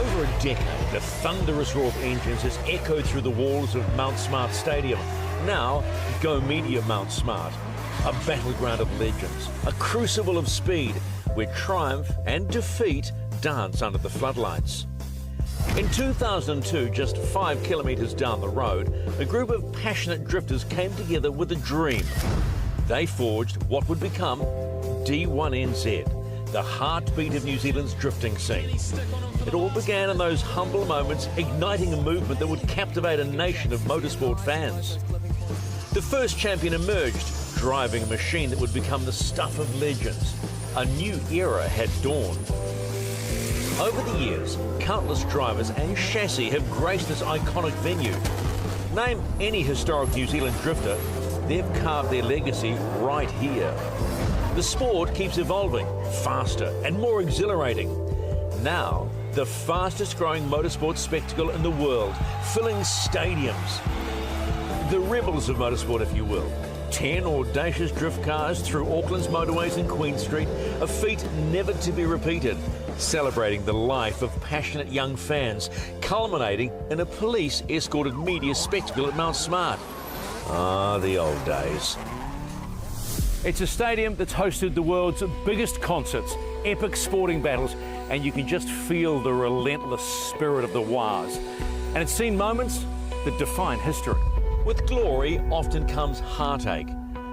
over a decade, the thunderous roar of engines has echoed through the walls of Mount Smart Stadium. Now, Go Media Mount Smart, a battleground of legends, a crucible of speed, where triumph and defeat dance under the floodlights. In 2002, just 5 kilometres down the road, a group of passionate drifters came together with a dream. They forged what would become D1NZ, the heartbeat of New Zealand's drifting scene. It all began in those humble moments, igniting a movement that would captivate a nation of motorsport fans. The first champion emerged, driving a machine that would become the stuff of legends. A new era had dawned. Over the years, countless drivers and chassis have graced this iconic venue. Name any historic New Zealand drifter, they've carved their legacy right here. The sport keeps evolving, faster and more exhilarating. Now, the fastest growing motorsport spectacle in the world, filling stadiums. The rebels of motorsport, if you will. 10 audacious drift cars through Auckland's motorways and Queen Street, a feat never to be repeated, celebrating the life of passionate young fans, culminating in a police-escorted media spectacle at Mount Smart. Ah, the old days. It's a stadium that's hosted the world's biggest concerts, epic sporting battles, and you can just feel the relentless spirit of the Waz. And it's seen moments that define history. With glory often comes heartache.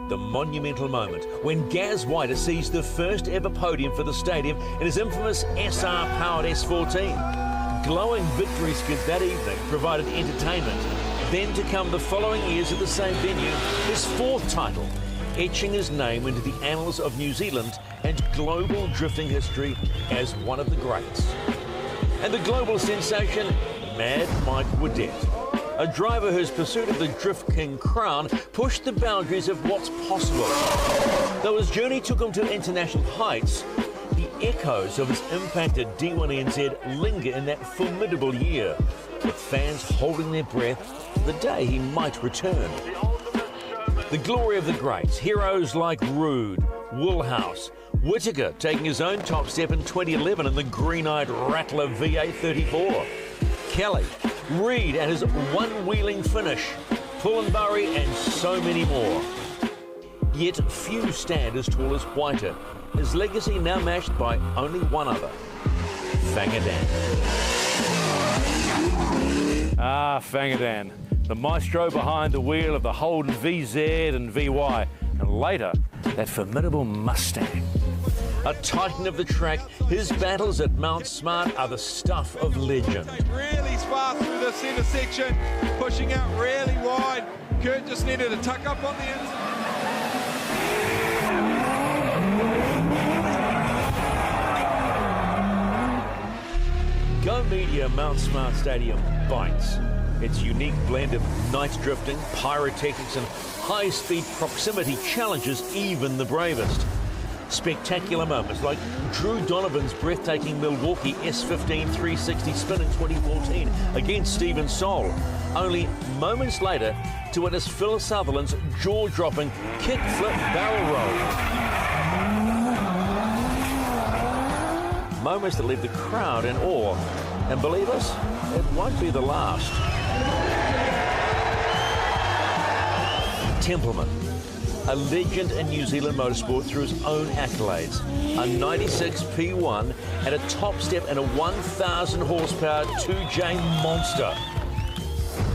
The monumental moment when Gaz Whiter sees the first ever podium for the stadium in his infamous SR-powered S14. Glowing victory skids that evening provided entertainment. Then to come the following years at the same venue, his fourth title, etching his name into the annals of New Zealand and global drifting history as one of the greats. And the global sensation, Mad Mike Woodette. A driver whose pursuit of the Drift King crown pushed the boundaries of what's possible. Though his journey took him to international heights, the echoes of his impact at D1NZ linger in that formidable year, with fans holding their breath for the day he might return. The glory of the greats, heroes like Roode, Woolhouse, Whittaker taking his own top step in 2011 in the green-eyed Rattler V8 34. Kelly, Reed and his one-wheeling finish, Pullenbury and so many more. Yet few stand as tall as Whiter, his legacy now matched by only one other, Fangadan. Ah, Fangadan, the maestro behind the wheel of the Holden VZ and VY, and later, that formidable Mustang. A titan of the track, his battles at Mount Smart are the stuff of legend. Really fast through the centre section, pushing out really wide. Kurt just needed a tuck up on the inside. Go Media Mount Smart Stadium bites. Its unique blend of night drifting, pyrotechnics and high-speed proximity challenges even the bravest. Spectacular moments like Drew Donovan's breathtaking Milwaukee S15 360 spin in 2014 against Stephen Soul. Only moments later to witness Phil Sutherland's jaw-dropping kick-flip barrel roll. Moments that leave the crowd in awe. And believe us, it won't be the last. Templeman, a legend in New Zealand motorsport through his own accolades. A 96 P1 and a top step in a 1,000 horsepower 2J monster.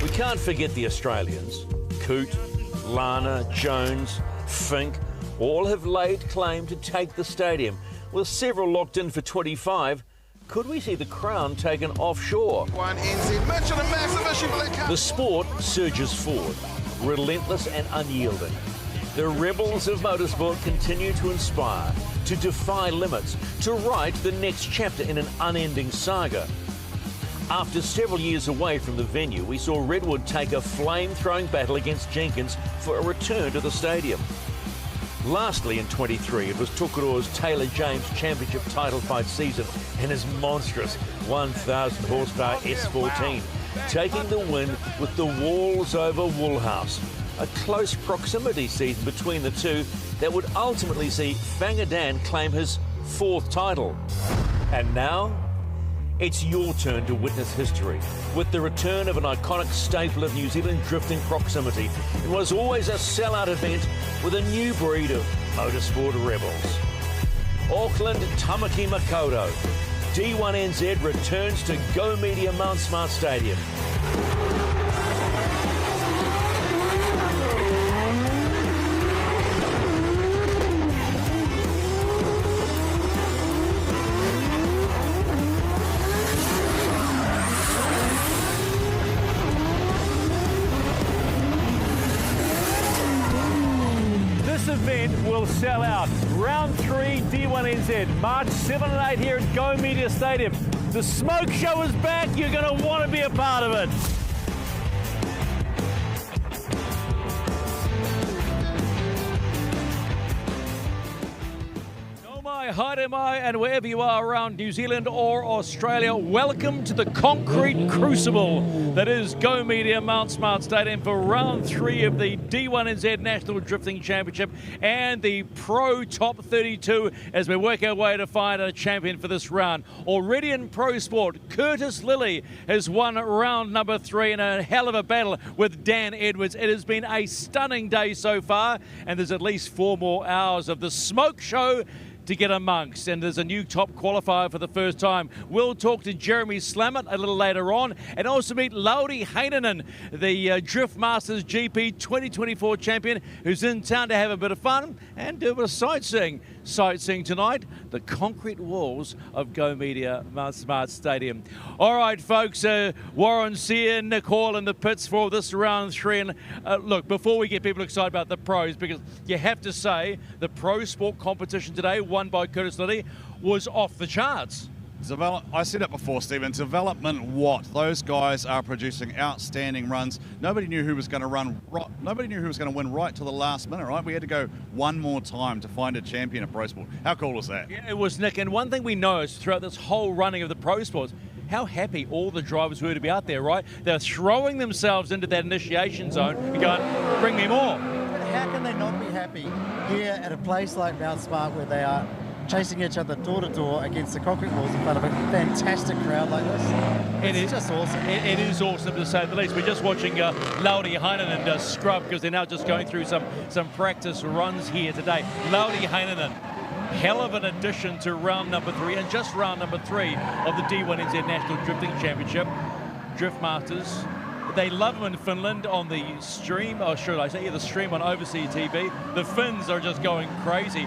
We can't forget the Australians. Coot, Lana, Jones, Fink, all have laid claim to take the stadium. With several locked in for 25, could we see the crown taken offshore? D1NZ, Mitchell, a massive issue for that car. The sport surges forward, relentless and unyielding. The rebels of motorsport continue to inspire, to defy limits, to write the next chapter in an unending saga. After several years away from the venue, we saw Redwood take a flame-throwing battle against Jenkins for a return to the stadium. Lastly, in 23, it was Tukuroa's Taylor James Championship title fight season and his monstrous 1,000 horsepower S14, taking the win with the walls over Woolhouse. A close proximity season between the two that would ultimately see Fangadan claim his fourth title. And now, It's your turn to witness history with the return of an iconic staple of New Zealand drifting proximity. It was always a sellout event with a new breed of motorsport rebels. Auckland Tamaki Makaurau. D1NZ returns to Go Media Mount Smart Stadium. This event will sell out. Round 3 D1NZ, March 7 and 8 here at Go Media Stadium. The smoke show is back. You're going to want to be a part of it. Hi mai, and wherever you are around New Zealand or Australia, welcome to the concrete crucible that is Go Media Mount Smart Stadium for round 3 of the D1NZ National Drifting Championship and the Pro Top 32 as we work our way to find a champion for this round. Already in Pro Sport, Curtis Lilly has won round number 3 in a hell of a battle with Dan Edwards. It has been a stunning day so far, and there's at least 4 more hours of the smoke show to get amongst, and there's a new top qualifier for the first time. We'll talk to Jeremy Slamet a little later on, and also meet Lauri Heinonen, the Drift Masters GP 2024 champion, who's in town to have a bit of fun and do a bit of sightseeing. Sightseeing tonight, the concrete walls of Go Media Mount Smart Stadium. All right, folks, Warren Sear, Nick Hall in the pits for this round 3. And look, before we get people excited about the pros, because you have to say the pro sport competition today, won by Curtis Lilly, was off the charts. I said it before, Stephen, development what? Those guys are producing outstanding runs. Nobody knew who was going to run, nobody knew who was going to win right to the last minute, right? We had to go one more time to find a champion of Pro Sport. How cool was that? Yeah, it was, Nick. And one thing we noticed throughout this whole running of the Pro Sports, how happy all the drivers were to be out there, right? They're throwing themselves into that initiation zone and going, bring me more. But how can they not be happy here at a place like Mount Smart where they are chasing each other door to door against the concrete walls in front of a fantastic crowd like this? It's just awesome. It is awesome, to say the least. We're just watching Lauri Heinonen scrub, because they're now just going through some practice runs here today. Lauri Heinonen, hell of an addition to round number 3, and just round number 3 of the D1NZ National Drifting Championship. Drift Masters, they love him in Finland on the stream, or should I say, the stream on Oversteer TV. The Finns are just going crazy.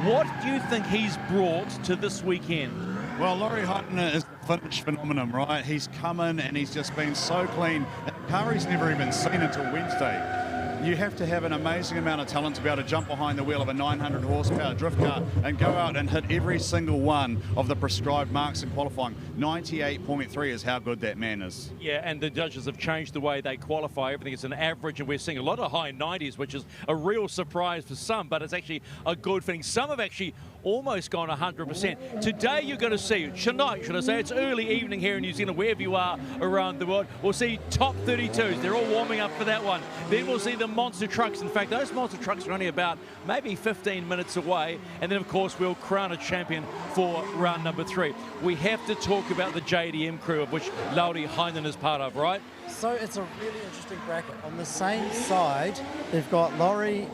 What do you think he's brought to this weekend? Well, Lauri Heinonen is a Finnish phenomenon, right? He's come in and he's just been so clean. A car he's never even seen until Wednesday. You have to have an amazing amount of talent to be able to jump behind the wheel of a 900 horsepower drift car and go out and hit every single one of the prescribed marks in qualifying. 98.3 is how good that man is. Yeah, and the judges have changed the way they qualify. Everything is an average, and we're seeing a lot of high 90s, which is a real surprise for some, but it's actually a good thing. Some have actually almost gone 100%. Today you're going to see, tonight should I say, it's early evening here in New Zealand, wherever you are around the world, we'll see top 32s. They're all warming up for that one. Then we'll see the monster trucks. In fact, those monster trucks are only about maybe 15 minutes away. And then, of course, we'll crown a champion for round number 3. We have to talk about the JDM crew, of which Lauri Heinonen is part of, right? So it's a really interesting bracket. On the same side, they've got Laurie,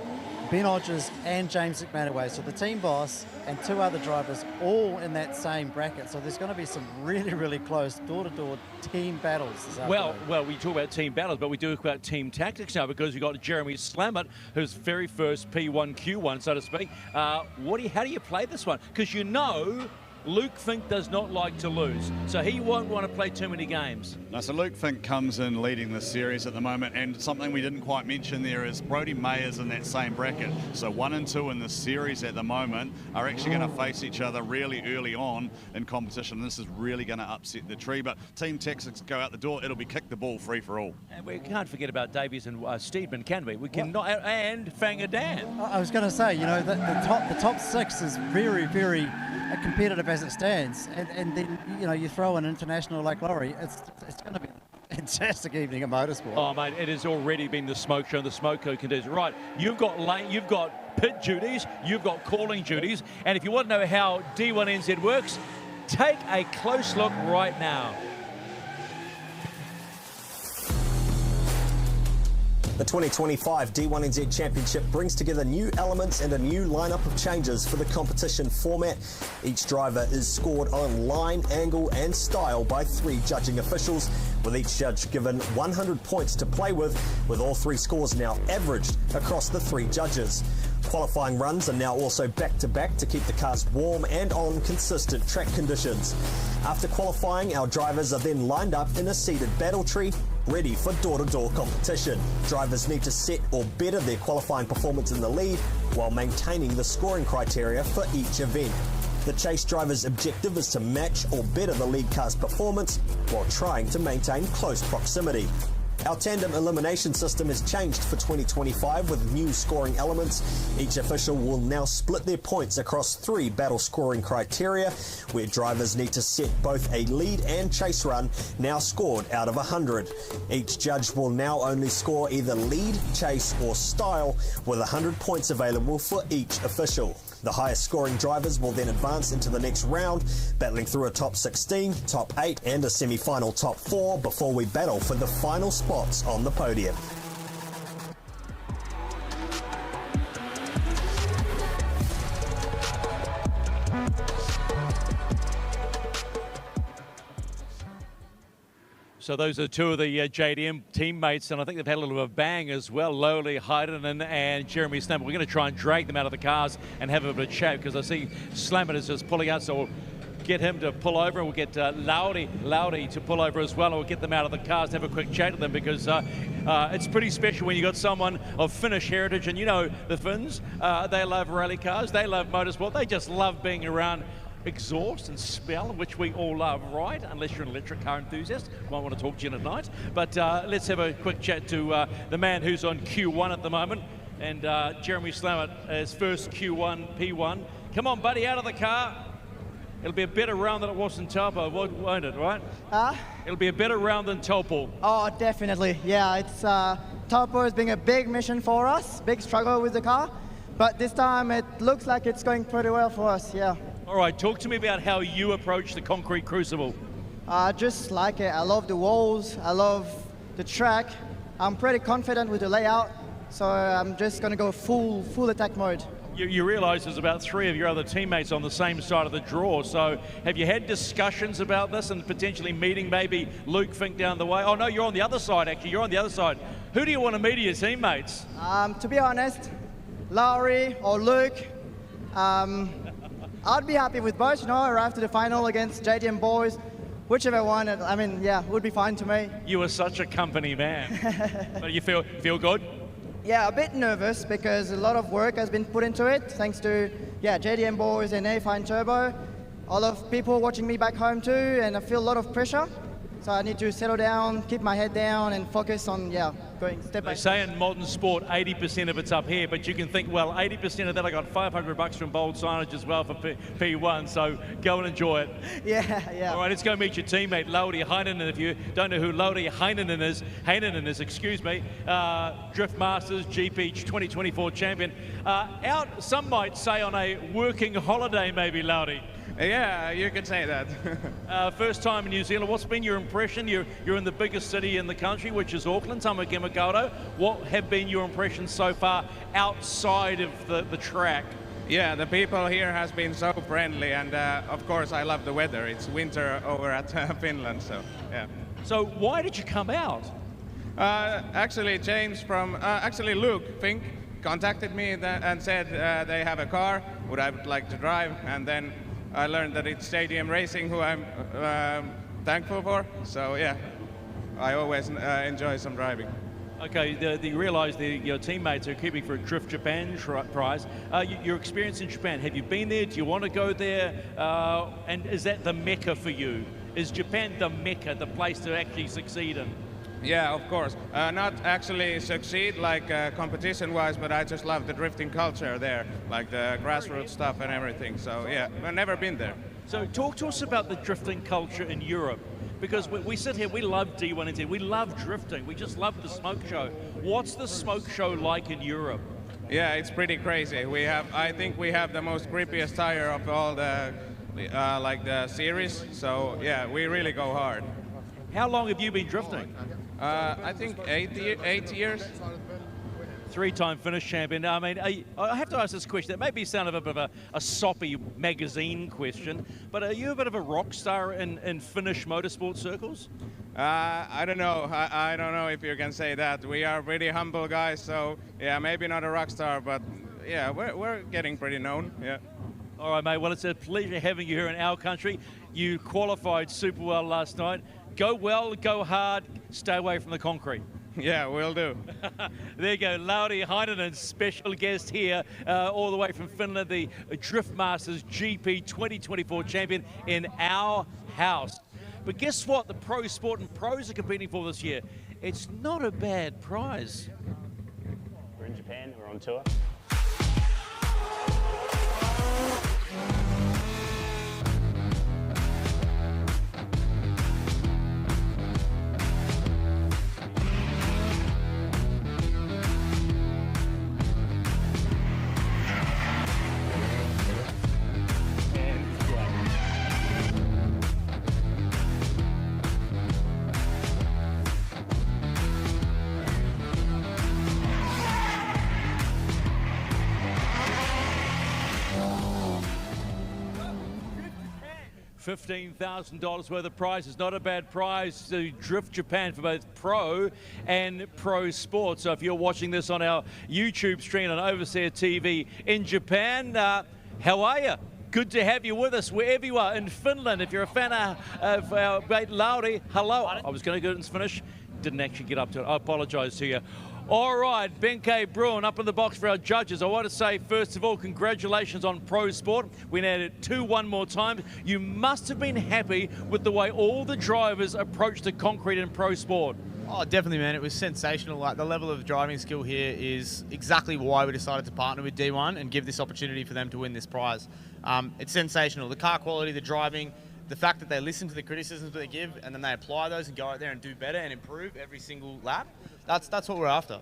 Ben Hodges and James McManaway. So the team boss and 2 other drivers all in that same bracket. So there's going to be some really, really close door-to-door team battles this afternoon. Well, we talk about team battles, but we do talk about team tactics now, because we've got Jeremy Slamet, whose very first P1, Q1, so to speak. How do you play this one? Because you know Luke Fink does not like to lose, so he won't want to play too many games. No, so Luke Fink comes in leading the series at the moment, and something we didn't quite mention there is Brodie Mayer's in that same bracket. So 1 and 2 in the series at the moment are actually going to face each other really early on in competition. This is really going to upset the tree, but team tactics go out the door. It'll be kick the ball free for all. And we can't forget about Davies and Steedman, can we? We cannot, and Fanger Dan. I was going to say, you know, the top 6 is very, very competitive as it stands, and then, you know, you throw an international like Laurie, it's going to be a fantastic evening of motorsport. Oh, mate, it has already been the smoke show, and the smoke show continues. Right, you've got lane, you've got pit duties, you've got calling duties, and if you want to know how D1NZ works, take a close look right now. The 2025 D1NZ Championship brings together new elements and a new lineup of changes for the competition format. Each driver is scored on line, angle and style by 3 judging officials, with each judge given 100 points to play with all 3 scores now averaged across the 3 judges. Qualifying runs are now also back-to-back to keep the cars warm and on consistent track conditions. After qualifying, our drivers are then lined up in a seeded battle tree, ready for door-to-door competition. Drivers need to set or better their qualifying performance in the lead while maintaining the scoring criteria for each event. The chase driver's objective is to match or better the lead car's performance while trying to maintain close proximity. Our tandem elimination system has changed for 2025 with new scoring elements. Each official will now split their points across 3 battle scoring criteria, where drivers need to set both a lead and chase run, now scored out of 100. Each judge will now only score either lead, chase or style, with 100 points available for each official. The highest scoring drivers will then advance into the next round, battling through a top 16, top 8 and a semi-final top 4 before we battle for the final spots on the podium. So those are 2 of the JDM teammates, and I think they've had a little bit of a bang as well, Lauri Heinonen and Jeremy Slammer. We're going to try and drag them out of the cars and have a bit of a chat, because I see Slammer is just pulling out, so we'll get him to pull over, and we'll get Lauri to pull over as well, and we'll get them out of the cars and have a quick chat to them, because it's pretty special when you got someone of Finnish heritage, and you know the Finns, they love rally cars, they love motorsport, they just love being around exhaust and smell, which we all love, right? Unless you're an electric car enthusiast, might want to talk to you at night. But let's have a quick chat to the man who's on Q1 at the moment, and Jeremy Slammer, his first Q1 P1. Come on, buddy, out of the car. It'll be a better round than it was in Taupo, won't it, right? It'll be a better round than Taupo. Oh, definitely. Yeah, it's Taupo has been a big mission for us, big struggle with the car. But this time it looks like it's going pretty well for us, yeah. All right, talk to me about how you approach the concrete crucible. Just like it. I love the walls, I love the track. I'm pretty confident with the layout, so I'm just going to go full attack mode. You realise there's about 3 of your other teammates on the same side of the draw, so have you had discussions about this and potentially meeting maybe Luke Fink down the way? Oh no, you're on the other side actually, you're on the other side. Who do you want to meet of your teammates? To be honest, Lauri or Luke, I'd be happy with both, you know, arrive to the final against JDM boys, whichever one, I mean, yeah, would be fine to me. You are such a company man. But you feel good? Yeah, a bit nervous because a lot of work has been put into it, thanks to, yeah, JDM boys and A-Fine Turbo. A lot of people watching me back home too, and I feel a lot of pressure. So I need to settle down, keep my head down and focus on, yeah, going step by step. They say in modern sport, 80% of it's up here, but you can think, well, 80% of that I got $500 from Bold Signage as well for P1, so go and enjoy it. Yeah. All right, let's go meet your teammate, Lauri Heinonen. If you don't know who Lauri Heinonen is, Drift Masters GP 2024 champion. Out, some might say, on a working holiday maybe, Lauri. Yeah, you can say that. First time in New Zealand, what's been your impression? You're in the biggest city in the country, which is Auckland, Tamaki Makaurau. What have been your impressions so far outside of the track? Yeah, the people here has been so friendly, and of course I love the weather. It's winter over at Finland, so yeah. So why did you come out? Actually, Luke Fink contacted me and said they have a car, would I like to drive, and then I learned that it's Stadium Racing, who I'm thankful for. So yeah, I always enjoy some driving. Okay, you realise your teammates are keeping for a Drift Japan prize. Your experience in Japan, have you been there? Do you want to go there? And is that the mecca for you? Is Japan the mecca, the place to actually succeed in? Yeah, of course. Not actually succeed like competition-wise, but I just love the drifting culture there, like the grassroots stuff and everything. So yeah, I've never been there. So talk to us about the drifting culture in Europe, because we sit here, we love D1NZ, we love drifting, we just love the smoke show. What's the smoke show like in Europe? Yeah, it's pretty crazy. I think we have the most grippiest tire of all the like the series. So yeah, we really go hard. How long have you been drifting? I think 8 years. Three-time Finnish champion. I mean, I have to ask this question. It may be sound of a bit of a soppy magazine question, but are you a bit of a rock star in Finnish motorsport circles? I don't know. I don't know if you can say that. We are pretty humble guys, so yeah, maybe not a rock star, but yeah, we're getting pretty known. Yeah. All right, mate. Well, it's a pleasure having you here in our country. You qualified super well last night. Go well, go hard, stay away from the concrete. Yeah, will do. There you go, Lauri Heinonen, special guest here, all the way from Finland, the Drift Masters GP 2024 champion in our house. But guess what? The Pro Sport and Pros are competing for this year. It's not a bad prize. We're in Japan, we're on tour. $15,000 worth of prizes. Not a bad prize to Drift Japan for both Pro and Pro Sport. So if you're watching this on our YouTube stream on Oversteer TV in Japan, how are you? Good to have you with us wherever you are in Finland. If you're a fan of our great Lauri, hello. I was going to go in Finnish, didn't actually get up to it. I apologize to you. All right, Benke Bruin up in the box for our judges. I want to say, first of all, congratulations on Pro Sport. We nailed it 2-1 more time. You must have been happy with the way all the drivers approached the concrete in Pro Sport. Oh, definitely, man. It was sensational. Like, the level of driving skill here is exactly why we decided to partner with D1 and give this opportunity for them to win this prize. It's sensational. The car quality, the driving, the fact that they listen to the criticisms that they give and then they apply those and go out there and do better and improve every single lap. That's what we're after.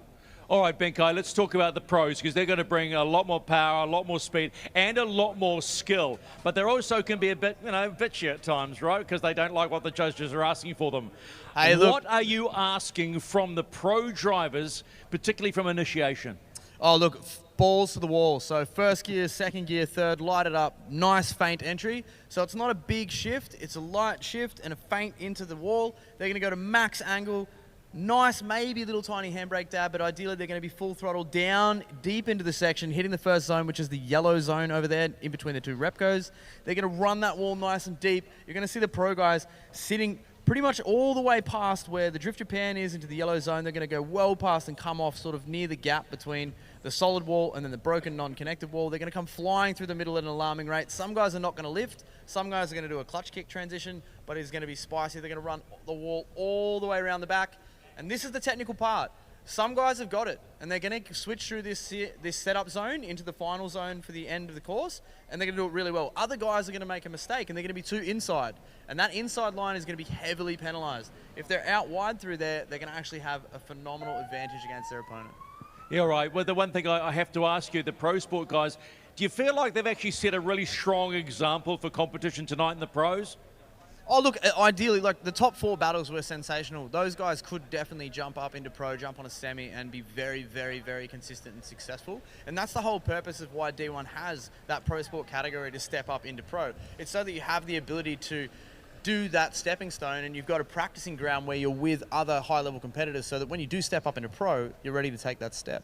All right, Benkai, let's talk about the pros, because they're going to bring a lot more power, a lot more speed, and a lot more skill. But they also can be a bit, bitchy at times, right? Because they don't like what the judges are asking for them. Hey, look, what are you asking from the pro drivers, particularly from initiation? Oh, look, balls to the wall. So first gear, second gear, third, light it up. Nice faint entry. So it's not a big shift. It's a light shift and a faint into the wall. They're going to go to max angle. Nice, maybe a little tiny handbrake dab, but ideally they're going to be full throttle down, deep into the section, hitting the first zone, which is the yellow zone over there, in between the two repcos. They're going to run that wall nice and deep. You're going to see the pro guys sitting pretty much all the way past where the Drift Japan is into the yellow zone. They're going to go well past and come off sort of near the gap between the solid wall and then the broken non-connected wall. They're going to come flying through the middle at an alarming rate. Some guys are not going to lift. Some guys are going to do a clutch kick transition, but it's going to be spicy. They're going to run the wall all the way around the back. And this is the technical part. Some guys have got it, and they're going to switch through this setup zone into the final zone for the end of the course, and they're going to do it really well. Other guys are going to make a mistake, and they're going to be too inside, and that inside line is going to be heavily penalized. If they're out wide through there, they're going to actually have a phenomenal advantage against their opponent. Yeah, right. Well, the one thing I have to ask you, the Pro Sport guys, do you feel like they've actually set a really strong example for competition tonight in the pros? Oh, look, ideally, like, the top 4 battles were sensational. Those guys could definitely jump up into pro, jump on a semi, and be very, very, very consistent and successful. And that's the whole purpose of why D1 has that pro sport category to step up into pro. It's so that you have the ability to do that stepping stone, and you've got a practicing ground where you're with other high-level competitors, so that when you do step up into pro, you're ready to take that step.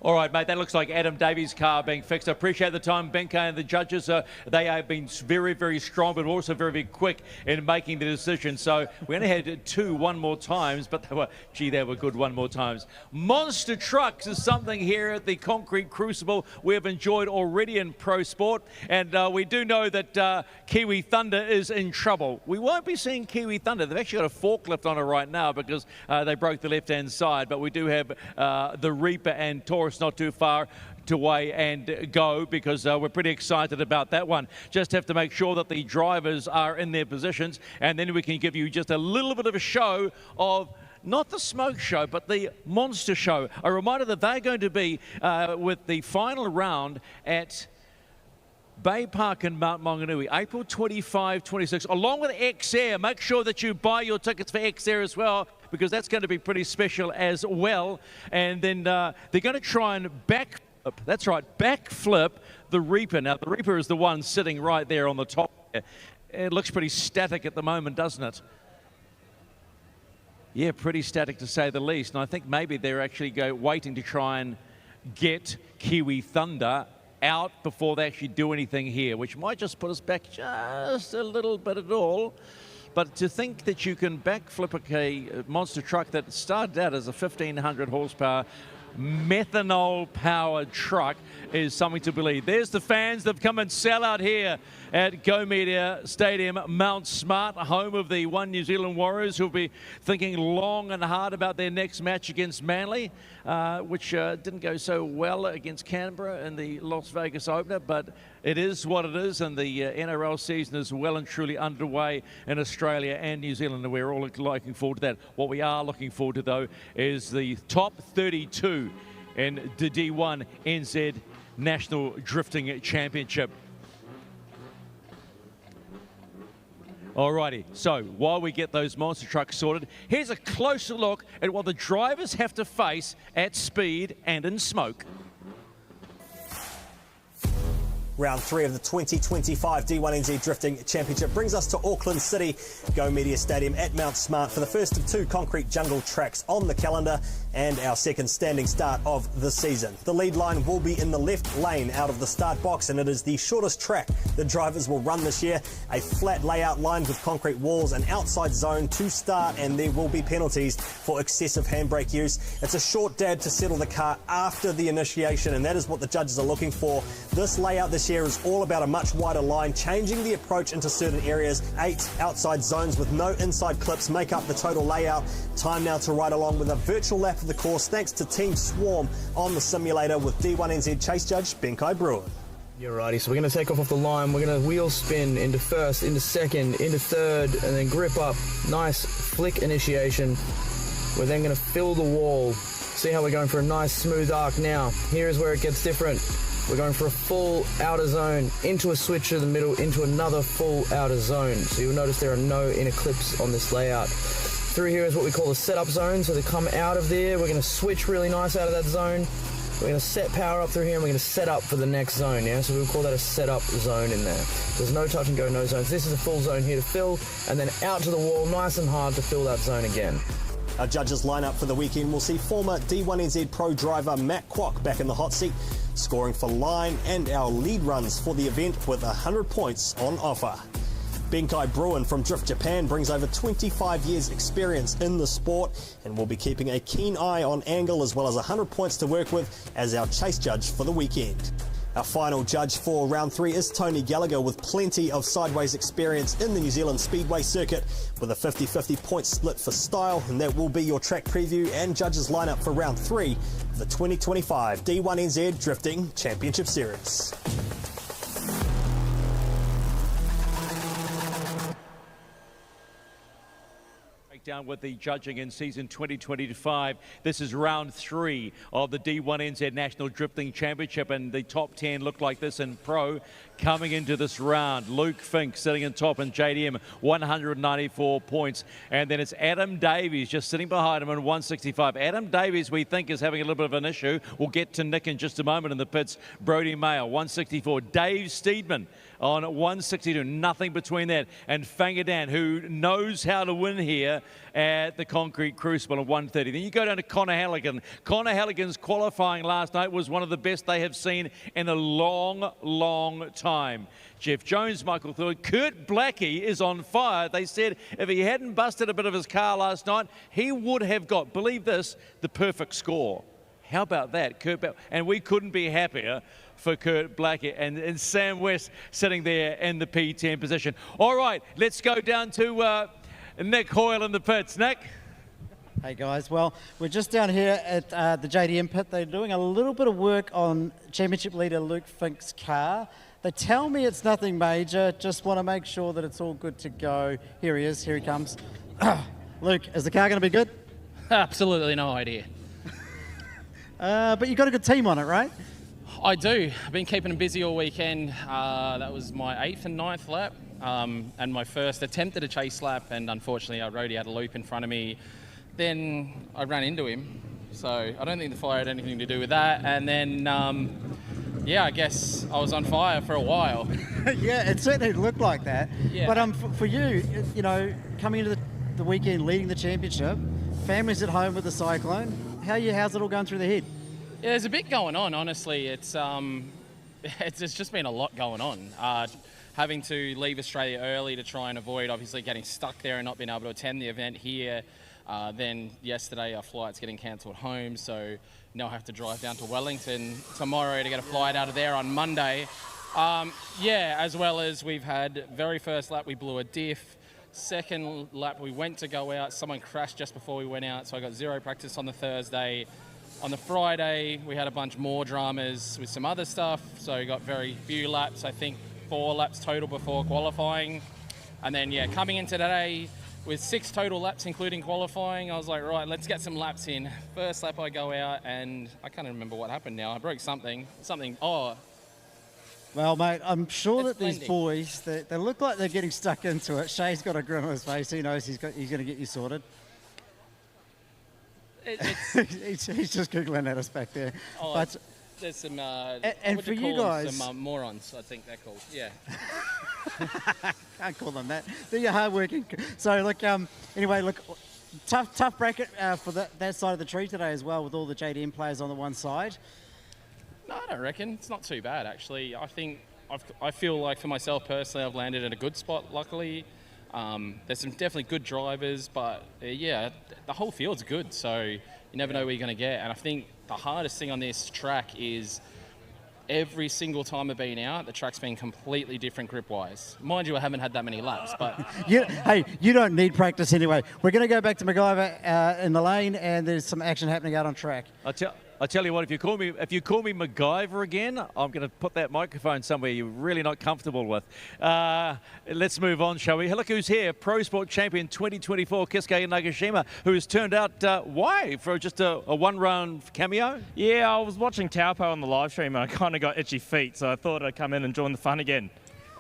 All right, mate, that looks like Adam Davies' car being fixed. I appreciate the time, Benke, and the judges. They have been very, very strong, but also very, very quick in making the decision. So we only had 2 one more times, but they were good one more times. Monster trucks is something here at the Concrete Crucible we have enjoyed already in Pro Sport. And we do know that Kiwi Thunder is in trouble. We won't be seeing Kiwi Thunder. They've actually got a forklift on it right now because they broke the left-hand side. But we do have the Reaper and Taurus not too far to weigh and go, because we're pretty excited about that one. Just have to make sure that the drivers are in their positions, and then we can give you just a little bit of a show of not the smoke show, but the monster show. A reminder that they're going to be with the final round at Bay Park in Mount Maunganui, April 25, 26, along with X-Air. Make sure that you buy your tickets for X-Air as well, because that's going to be pretty special as well. And then they're going to try and backflip the Reaper. Now, the Reaper is the one sitting right there on the top. It looks pretty static at the moment, doesn't it? Yeah, pretty static to say the least. And I think maybe they're actually waiting to try and get Kiwi Thunder out before they actually do anything here, which might just put us back just a little bit at all. But to think that you can backflip a monster truck that started out as a 1,500 horsepower methanol-powered truck is something to believe. There's the fans that have come and sell out here at Go Media Stadium, Mount Smart, home of the One New Zealand Warriors, who'll be thinking long and hard about their next match against Manly, which didn't go so well against Canberra in the Las Vegas opener, but it is what it is, and the NRL season is well and truly underway in Australia and New Zealand, and we're all looking forward to that. What we are looking forward to, though, is the top 32 in the D1NZ National Drifting Championship. Alrighty, so while we get those monster trucks sorted, here's a closer look at what the drivers have to face at speed and in smoke. Round 3 of the 2025 D1NZ Drifting Championship brings us to Auckland City Go Media Stadium at Mount Smart for the first of 2 concrete jungle tracks on the calendar and our second standing start of the season. The lead line will be in the left lane out of the start box, and it is the shortest track the drivers will run this year. A flat layout lined with concrete walls, an outside zone to start, and there will be penalties for excessive handbrake use. It's a short dab to settle the car after the initiation, and that is what the judges are looking for. This layout this year is all about a much wider line, changing the approach into certain areas. 8 outside zones with no inside clips make up the total layout. Time now to ride along with a virtual lap of the course thanks to Team Swarm on the simulator with D1NZ chase judge Benkai Brewer. You're righty, so we're going to take off the line, we're going to wheel spin into first, into second, into third, and then grip up. Nice flick initiation. We're then going to fill the wall. See how we're going for a nice smooth arc now. Here's where it gets different. We're going for a full outer zone, into a switch to the middle, into another full outer zone. So you'll notice there are no inner clips on this layout. Through here is what we call a setup zone. So they come out of there, we're going to switch really nice out of that zone. We're going to set power up through here, and we're going to set up for the next zone, yeah? So we'll call that a setup zone in there. There's no touch and go, no zones. This is a full zone here to fill, and then out to the wall, nice and hard to fill that zone again. Our judges lineup for the weekend will see former D1NZ Pro driver Matt Kwok back in the hot seat, scoring for line and our lead runs for the event with 100 points on offer. Benkai Brewer from Drift Japan brings over 25 years experience in the sport and will be keeping a keen eye on angle as well as 100 points to work with as our chase judge for the weekend. Our final judge for round 3 is Tony Gallagher with plenty of sideways experience in the New Zealand Speedway circuit with a 50-50 point split for style, and that will be your track preview and judges lineup for round 3 of the 2025 D1NZ Drifting Championship Series. Down with the judging in season 2025. This is round 3 of the D1NZ National Drifting Championship, and the top 10 look like this in Pro coming into this round. Luke Fink sitting in top in JDM, 194 points, and then it's Adam Davies just sitting behind him in 165. Adam Davies, we think, is having a little bit of an issue. We'll get to Nick in just a moment in the pits. Brody Mayer, 164. Dave Steedman on 162, nothing between that. And Fangadan, who knows how to win here at the Concrete Crucible at 130. Then you go down to Connor Halligan. Connor Halligan's qualifying last night was one of the best they have seen in a long, long time. Jeff Jones, Michael Thorpe, Kurt Blackie is on fire. They said if he hadn't busted a bit of his car last night, he would have got, believe this, the perfect score. How about that, Kurt? And we couldn't be happier for Kurt Blackie and Sam West sitting there in the P10 position. All right, let's go down to Nick Hoyle in the pits. Nick? Hey guys, well, we're just down here at the JDM pit. They're doing a little bit of work on championship leader Luke Fink's car. They tell me it's nothing major, just want to make sure that it's all good to go. Here he is, here he comes. Luke, is the car going to be good? Absolutely no idea. But you've got a good team on it, right? I do. I've been keeping him busy all weekend. That was my 8th and 9th lap, and my first attempt at a chase lap, and unfortunately I rode out a loop in front of me. Then I ran into him, so I don't think the fire had anything to do with that. And then, yeah, I guess I was on fire for a while. Yeah, it certainly looked like that. Yeah. But for you, you know, coming into the weekend, leading the championship, families at home with the cyclone, how's it all going through the head? Yeah, there's a bit going on, honestly. It's just been a lot going on. Having to leave Australia early to try and avoid obviously getting stuck there and not being able to attend the event here. Then yesterday our flight's getting cancelled home, so now I have to drive down to Wellington tomorrow to get a flight out of there on Monday. Yeah, as well as we've had very first lap we blew a diff. Second lap we went to go out, someone crashed just before we went out, so I got 0 practice on the Thursday. On the Friday, we had a bunch more dramas with some other stuff, so we got very few laps, I think 4 laps total before qualifying. And then, yeah, coming in today with 6 total laps, including qualifying, I was like, right, let's get some laps in. First lap I go out, and I can't remember what happened now. I broke something, Well, mate, I'm sure that these blending. boys, they look like they're getting stuck into it. Shay's got a grin on his face. He knows he's going to get you sorted. He's just giggling at us back there. Oh, but there's some, and for you guys, some morons, I think they're called. Yeah. Can't call them that. They're hardworking. So look, anyway, look, tough bracket for that side of the tree today as well, with all the JDM players on the one side. No, I don't reckon. It's not too bad, actually. I think I feel like for myself personally, I've landed in a good spot, luckily. There's some definitely good drivers, but yeah, the whole field's good, so you never know where you're going to get. And I think the hardest thing on this track is every single time I've been out, the track's been completely different grip-wise. Mind you, I haven't had that many laps, but... Hey, you don't need practice anyway. We're going to go back to MacGyver in the lane, and there's some action happening out on track. I tell you what, if you call me MacGyver again, I'm going to put that microphone somewhere you're really not comfortable with. Let's move on, shall we? Look who's here, Pro Sport Champion 2024, Kisuke Nagashima, who has turned out, why? For just a one-round cameo? Yeah, I was watching Taupo on the live stream and I kind of got itchy feet, so I thought I'd come in and join the fun again.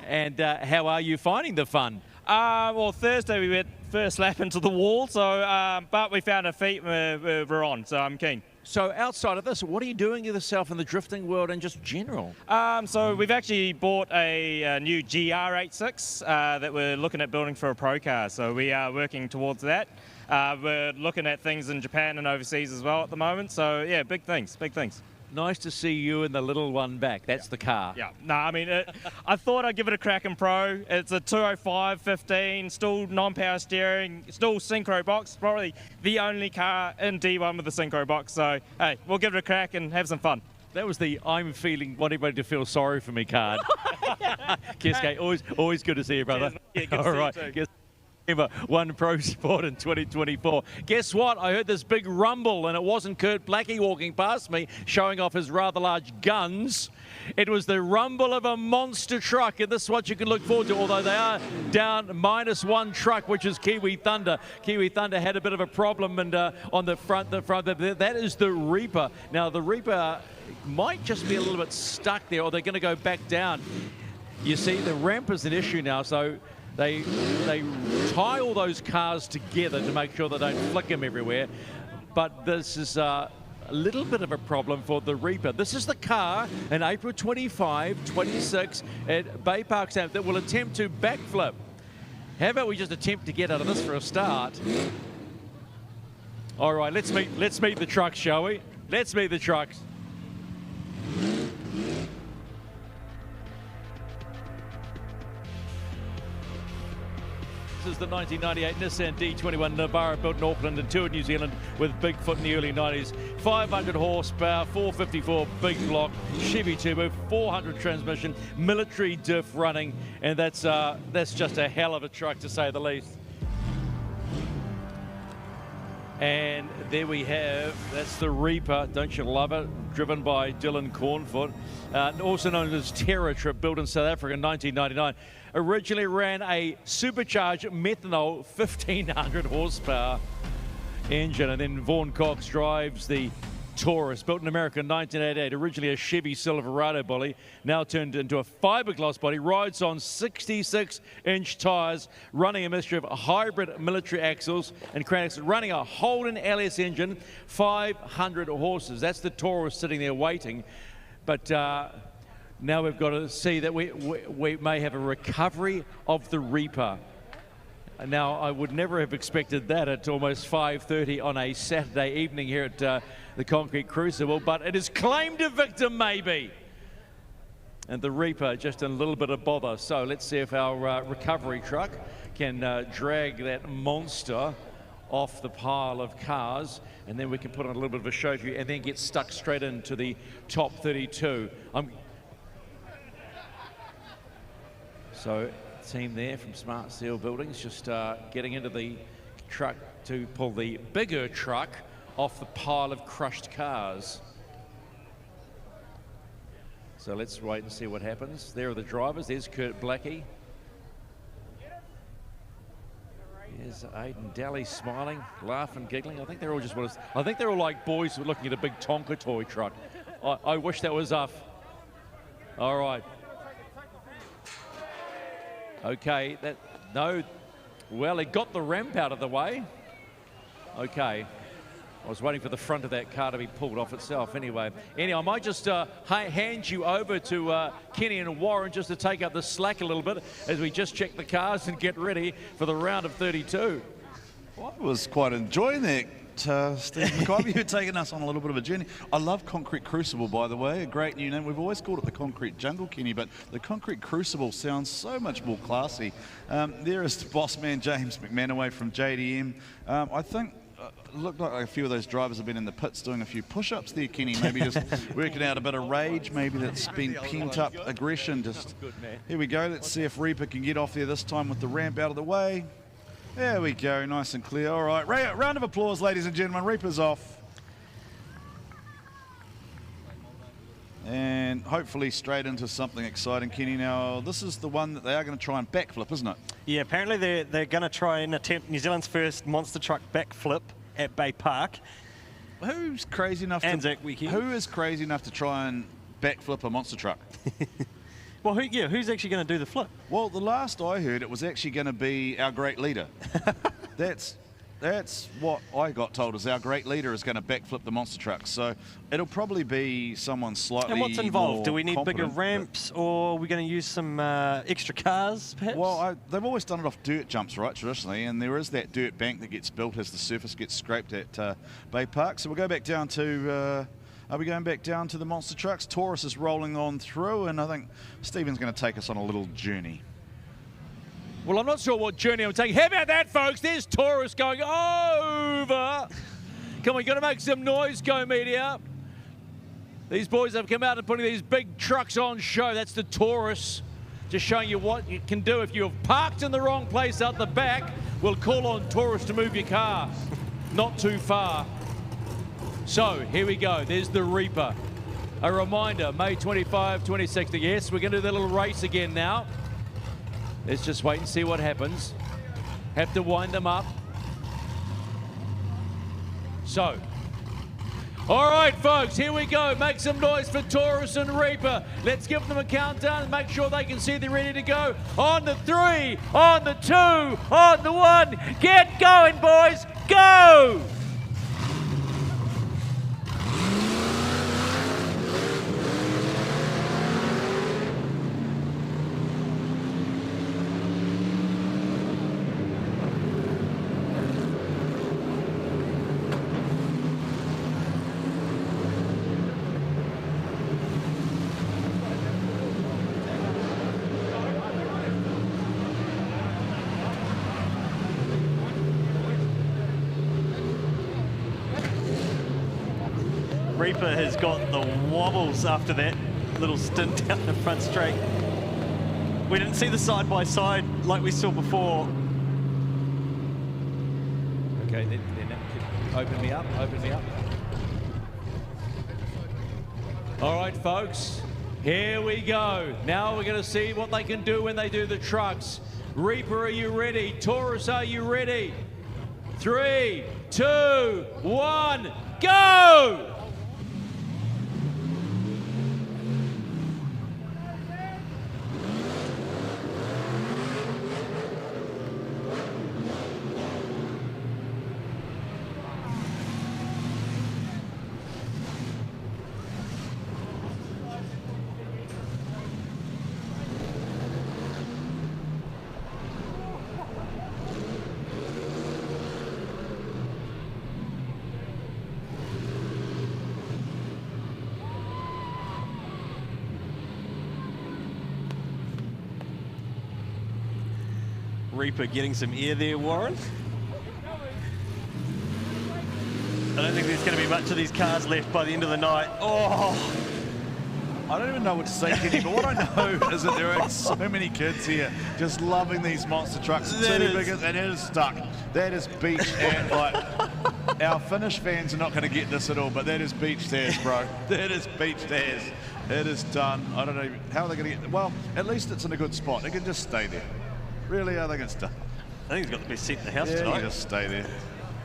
And how are you finding the fun? Well, Thursday we went first lap into the wall, so but we found our feet and we're on, so I'm keen. So outside of this, what are you doing with yourself in the drifting world and just general? So we've actually bought a new GR86 that we're looking at building for a pro car. So we are working towards that. We're looking at things in Japan and overseas as well at the moment. So yeah, big things, big things. Nice to see you and the little one back. That's the car. Yeah. No, I mean, I thought I'd give it a crack in pro. It's a 205/15, still non-power steering, still synchro box. Probably the only car in D1 with a synchro box. So, hey, we'll give it a crack and have some fun. That was the I'm feeling, want everybody to feel sorry for me card. Kisuke, always good to see you, brother. Yeah, good All to right. see you too. One Pro Sport in 2024. Guess what? I heard this big rumble, and it wasn't Kurt Blackie walking past me showing off his rather large guns. It was the rumble of a monster truck, and this is what you can look forward to, although they are down -1 truck, which is Kiwi Thunder. Kiwi Thunder had a bit of a problem, and on the front, that is the Reaper. Now, the Reaper might just be a little bit stuck there, or they're going to go back down. You see, the ramp is an issue now, so they tie all those cars together to make sure they don't flick them everywhere. But this is a little bit of a problem for the Reaper. This is the car in April 25, 26 at Bay Park Stamp that will attempt to backflip. How about we just attempt to get out of this for a start? All right, let's meet the trucks, shall we? Let's meet the trucks. This is the 1998 Nissan D21 Navara, built in Auckland and toured New Zealand with Bigfoot in the early 90s. 500 horsepower, 454 big block, Chevy turbo, 400 transmission, military diff running, and that's just a hell of a truck to say the least. And there we have, that's the Reaper, don't you love it? Driven by Dylan Cornfoot, also known as Terror Trip, built in South Africa in 1999. Originally ran a supercharged methanol 1500 horsepower engine, and then Vaughan Cox drives the Taurus, built in America in 1988, originally a Chevy Silverado body, now turned into a fiberglass body, rides on 66-inch tyres, running a mixture of hybrid military axles and cranks, running a Holden LS engine, 500 horses. That's the Taurus sitting there waiting. But now we've got to see that we may have a recovery of the Reaper. Now, I would never have expected that at almost 5:30 on a Saturday evening here at the Concrete Crucible, but it has claimed a victim, maybe. And the Reaper just in a little bit of bother. So let's see if our recovery truck can drag that monster off the pile of cars, and then we can put on a little bit of a show for you and then get stuck straight into the top 32. So team there from Smart Steel Buildings just getting into the truck to pull the bigger truck off the pile of crushed cars. So let's wait and see what happens. There are the drivers. There's Kurt Blackie. There's Aidan Daly smiling, laughing, giggling. I think they're all just I think they're all like boys who are looking at a big Tonka toy truck. I wish that was us. All right. Okay, well, it got the ramp out of the way. Okay, I was waiting for the front of that car to be pulled off itself. Anyway, I might just hand you over to Kenny and Warren just to take up the slack a little bit as we just check the cars and get ready for the round of 32. Well, I was quite enjoying that. Steve McIvey, you're taking us on a little bit of a journey. I love Concrete Crucible, by the way, a great new name. We've always called it the Concrete Jungle, Kenny, but the Concrete Crucible sounds so much more classy. There is the boss man, James McManaway from JDM. I think it looked like a few of those drivers have been in the pits doing a few push-ups there, Kenny, maybe just working out a bit of rage, maybe that's been pent-up aggression. Just here we go. Let's see if Reaper can get off there this time with the ramp out of the way. There we go, nice and clear. All right, round of applause, ladies and gentlemen. Reaper's off. And hopefully straight into something exciting, Kenny. Now, this is the one that they are going to try and backflip, isn't it? Yeah, apparently they're going to try and attempt New Zealand's first monster truck backflip at Bay Park. Who's crazy enough Anzac weekend. Who is crazy enough to try and backflip a monster truck? Well, who's actually going to do the flip? Well, the last I heard, it was actually going to be our great leader. That's what I got told, is our great leader is going to backflip the monster truck. So it'll probably be someone slightly And what's involved? more Do we need bigger competent, ramps, or are we going to use some extra cars, perhaps? Well, they've always done it off dirt jumps, right, traditionally, and there is that dirt bank that gets built as the surface gets scraped at Bay Park. So we'll go back down to... are we going back down to the monster trucks? Taurus is rolling on through, and I think Stephen's going to take us on a little journey. Well, I'm not sure what journey I'm taking. How about that, folks? There's Taurus going over. Come on, you've got to make some noise, Go Media. These boys have come out and putting these big trucks on show. That's the Taurus, just showing you what you can do. If you've parked in the wrong place out the back, we'll call on Taurus to move your car. Not too far. So, here we go. There's the Reaper. A reminder, May 25, 26th. Yes, we're going to do the little race again now. Let's just wait and see what happens. Have to wind them up. So, all right, folks, here we go. Make some noise for Taurus and Reaper. Let's give them a countdown and make sure they can see they're ready to go. On the 3, on the 2, on the 1. Get going, boys. Go! Reaper has got the wobbles after that little stint down the front straight. We didn't see the side-by-side like we saw before. Okay, then open me up, open me up. All right, folks, here we go. Now we're going to see what they can do when they do the trucks. Reaper, are you ready? Taurus, are you ready? 3, 2, 1, go! Reaper getting some air there, Warren. I don't think there's going to be much of these cars left by the end of the night. Oh, I don't even know what to say, Kenny, but what I know is that there are so many kids here just loving these monster trucks. And it is stuck. That is beach and like our Finnish fans are not going to get this at all, but that is beach tears, bro. That is beach tears. It is done. I don't know how they're going to get. Well, at least it's in a good spot. They can just stay there. Really, I think it's done. I think he's got the best seat in the house Yeah, tonight. you just stay there.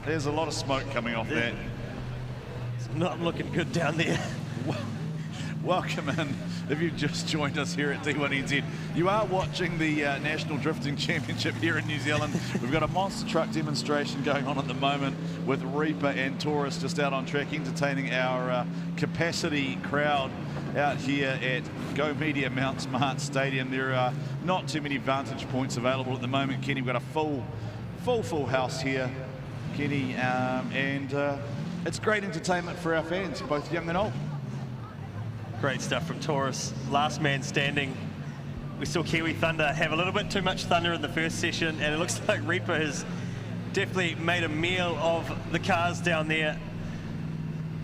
There's a lot of smoke coming off that. It's not looking good down there. Welcome in. If you've just joined us here at D1NZ, you are watching the National Drifting Championship here in New Zealand. We've got a monster truck demonstration going on at the moment with Reaper and Taurus just out on track, entertaining our capacity crowd out here at Go Media Mount Smart Stadium. There are not too many vantage points available at the moment, Kenny. We've got a full house here, Kenny, and it's great entertainment for our fans, both young and old. Great stuff from Taurus. Last man standing. We saw Kiwi Thunder have a little bit too much thunder in the first session, and it looks like Reaper has definitely made a meal of the cars down there.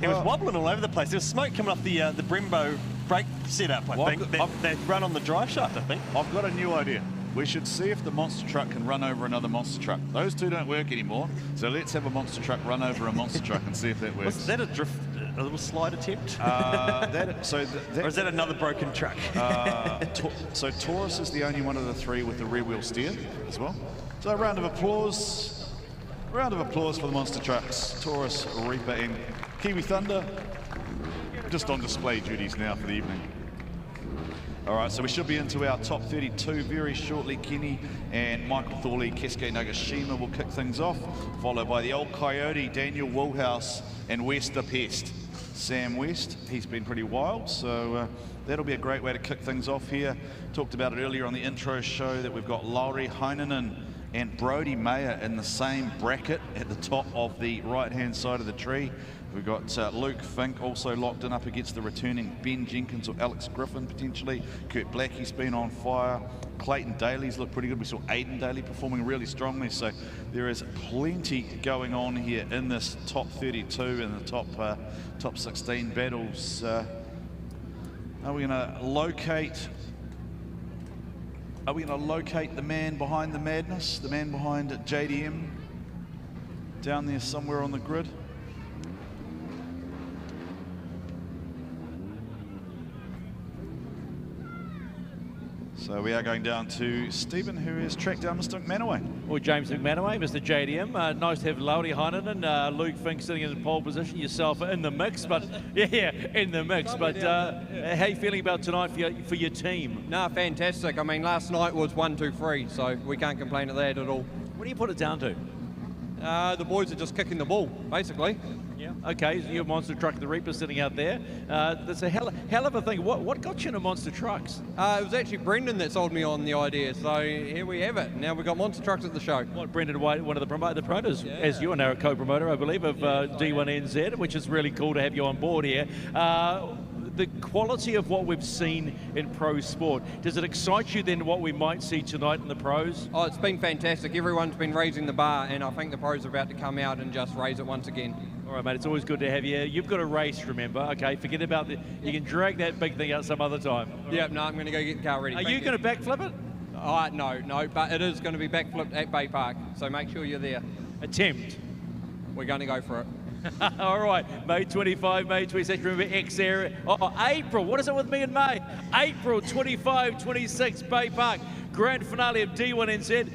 He was wobbling all over the place. There was smoke coming off the Brembo brake setup, I think. They run on the drive shaft, I think. I've got a new idea. We should see if the monster truck can run over another monster truck. Those two don't work anymore, so let's have a monster truck run over a monster truck and see if that works. Was that a drift, a little slide attempt? Or is that another broken truck? So Taurus is the only one of the three with the rear wheel steer as well. So a round of applause. Round of applause for the monster trucks. Taurus, Reaper and Kiwi Thunder. Just on display duties now for the evening. All right, so we should be into our top 32 very shortly. Kenny and Michael Thorley, Keisuke Nagashima will kick things off, followed by the old Coyote, Daniel Woolhouse, and Wester Pest, Sam West. He's been pretty wild, so that'll be a great way to kick things off here. Talked about it earlier on the intro show that we've got Lauri Heinonen and Brody Mayer in the same bracket at the top of the right-hand side of the tree. We've got Luke Fink also locked in up against the returning Ben Jenkins or Alex Griffin potentially. Kurt Blackie's been on fire. Clayton Daly's looked pretty good. We saw Aiden Daly performing really strongly. So there is plenty going on here in this top 32 and the top 16 battles. Are we going to locate the man behind the madness, the man behind JDM down there somewhere on the grid? So we are going down to Stephen, who has tracked down Mr. McManaway. Well, James McManaway, Mr. JDM. Nice to have Lauri Heinonen, Luke Fink sitting in the pole position, yourself in the mix, but yeah, in the mix. But how are you feeling about tonight for your team? No, fantastic. I mean, last night was 1, 2, 3, so we can't complain at that at all. What do you put it down to? The boys are just kicking the ball, basically. Yeah. Okay, so your monster truck, the Reaper, sitting out there. That's a hell of a thing. What got you into monster trucks? It was actually Brendan that sold me on the idea, so here we have it. Now we've got monster trucks at the show. What, Brendan White, one of the promoters, as you are now a co-promoter, I believe, of D1NZ, which is really cool to have you on board here. The quality of what we've seen in pro sport, does it excite you then what we might see tonight in the pros? Oh, it's been fantastic. Everyone's been raising the bar, and I think the pros are about to come out and just raise it once again. All right, mate, it's always good to have you. You've got a race, remember? Okay, forget about the... You can drag that big thing out some other time. Yep, no, I'm going to go get the car ready. Are you going to backflip it? No, but it is going to be backflipped at Bay Park, so make sure you're there. Attempt. We're going to go for it. All right, May 25, May 26, remember X area. April, what is it with me in May? April 25, 26, Bay Park, grand finale of D1NZ.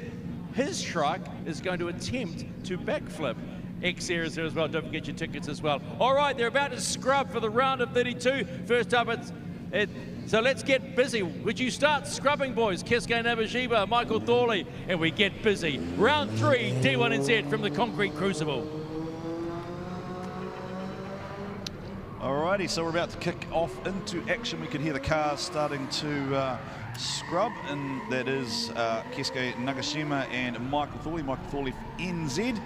His truck is going to attempt to backflip. X areas there as well, don't forget your tickets as well. All right, they're about to scrub for the round of 32. First up, so let's get busy. Would you start scrubbing, boys? Keisuke Nagashima, Michael Thorley, and we get busy. Round 3, D1NZ from the Concrete Crucible. Alrighty, so we're about to kick off into action. We can hear the cars starting to scrub, and that is Keisuke Nagashima and Michael Thorley. Michael Thorley for NZ,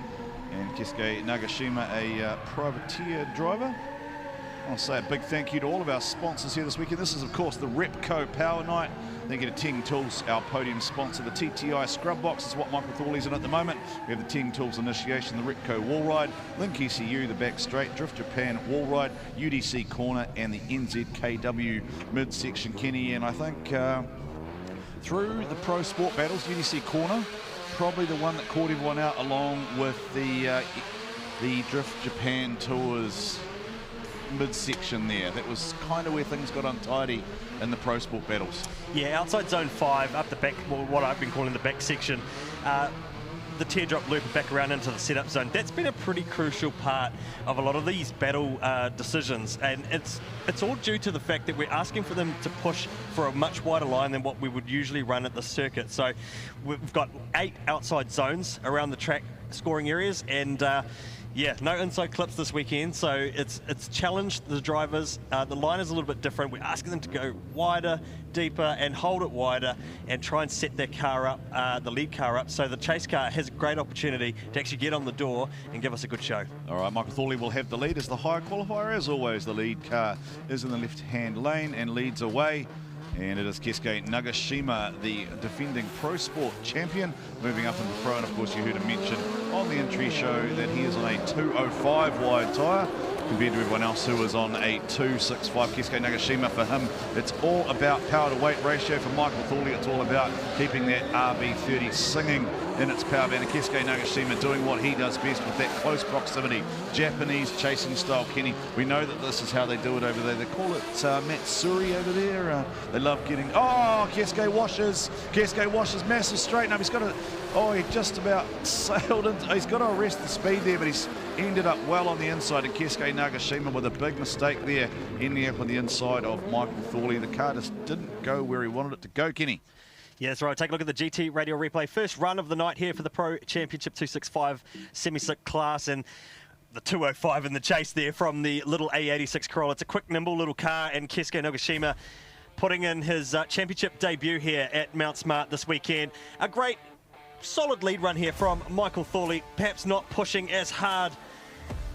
and Keisuke Nagashima, a privateer driver. I'll say a big thank you to all of our sponsors here this weekend. This is, of course, the Repco Power Night. Thank you to Ting Tools, our podium sponsor. The TTI Scrub Box is what Michael Thorley's in at the moment. We have the Ting Tools Initiation, the Repco Wall Ride, Link ECU, the Back Straight, Drift Japan Wall Ride, UDC Corner, and the NZKW midsection, Kenny. And I think through the pro sport battles, UDC Corner, probably the one that caught everyone out, along with the Drift Japan Tours midsection there. That was kind of where things got untidy in the pro sport battles. Yeah, outside zone 5, up the back, well, what I've been calling the back section, the teardrop loop back around into the setup zone. That's been a pretty crucial part of a lot of these battle decisions, and it's all due to the fact that we're asking for them to push for a much wider line than what we would usually run at the circuit. So we've got 8 outside zones around the track scoring areas, and yeah, no inside clips this weekend, so it's challenged the drivers. The line is a little bit different. We're asking them to go wider, deeper, and hold it wider, and try and set their car up, the lead car up, so the chase car has a great opportunity to actually get on the door and give us a good show. All right, Michael Thorley will have the lead as the higher qualifier. As always, the lead car is in the left-hand lane and leads away. And it is Keisuke Nagashima, the defending Pro Sport champion, moving up into Pro. And of course, you heard him mention on the entry show that he is on a 205 wide tyre compared to everyone else who is on a 265. Keisuke Nagashima, for him, it's all about power to weight ratio. For Michael Thorley, it's all about keeping that RB30 singing in its power band. And Keisuke Nagashima doing what he does best with that close proximity, Japanese chasing style, Kenny. We know that this is how they do it over there. They call it Matsuri over there. They love getting, oh, Keisuke washes massive straighten up. He's got to, oh, he just about sailed into, he's got to arrest the speed there, but he's ended up well on the inside. And Keisuke Nagashima with a big mistake there, ending up on the inside of Michael Thorley. The car just didn't go where he wanted it to go, Kenny. Yeah, that's right. Take a look at the GT radio replay. First run of the night here for the Pro Championship 265 semi-slick class, and the 205 in the chase there from the little A86 Corolla. It's a quick, nimble little car, and Keisuke Nagashima putting in his championship debut here at Mount Smart this weekend. A great, solid lead run here from Michael Thorley, perhaps not pushing as hard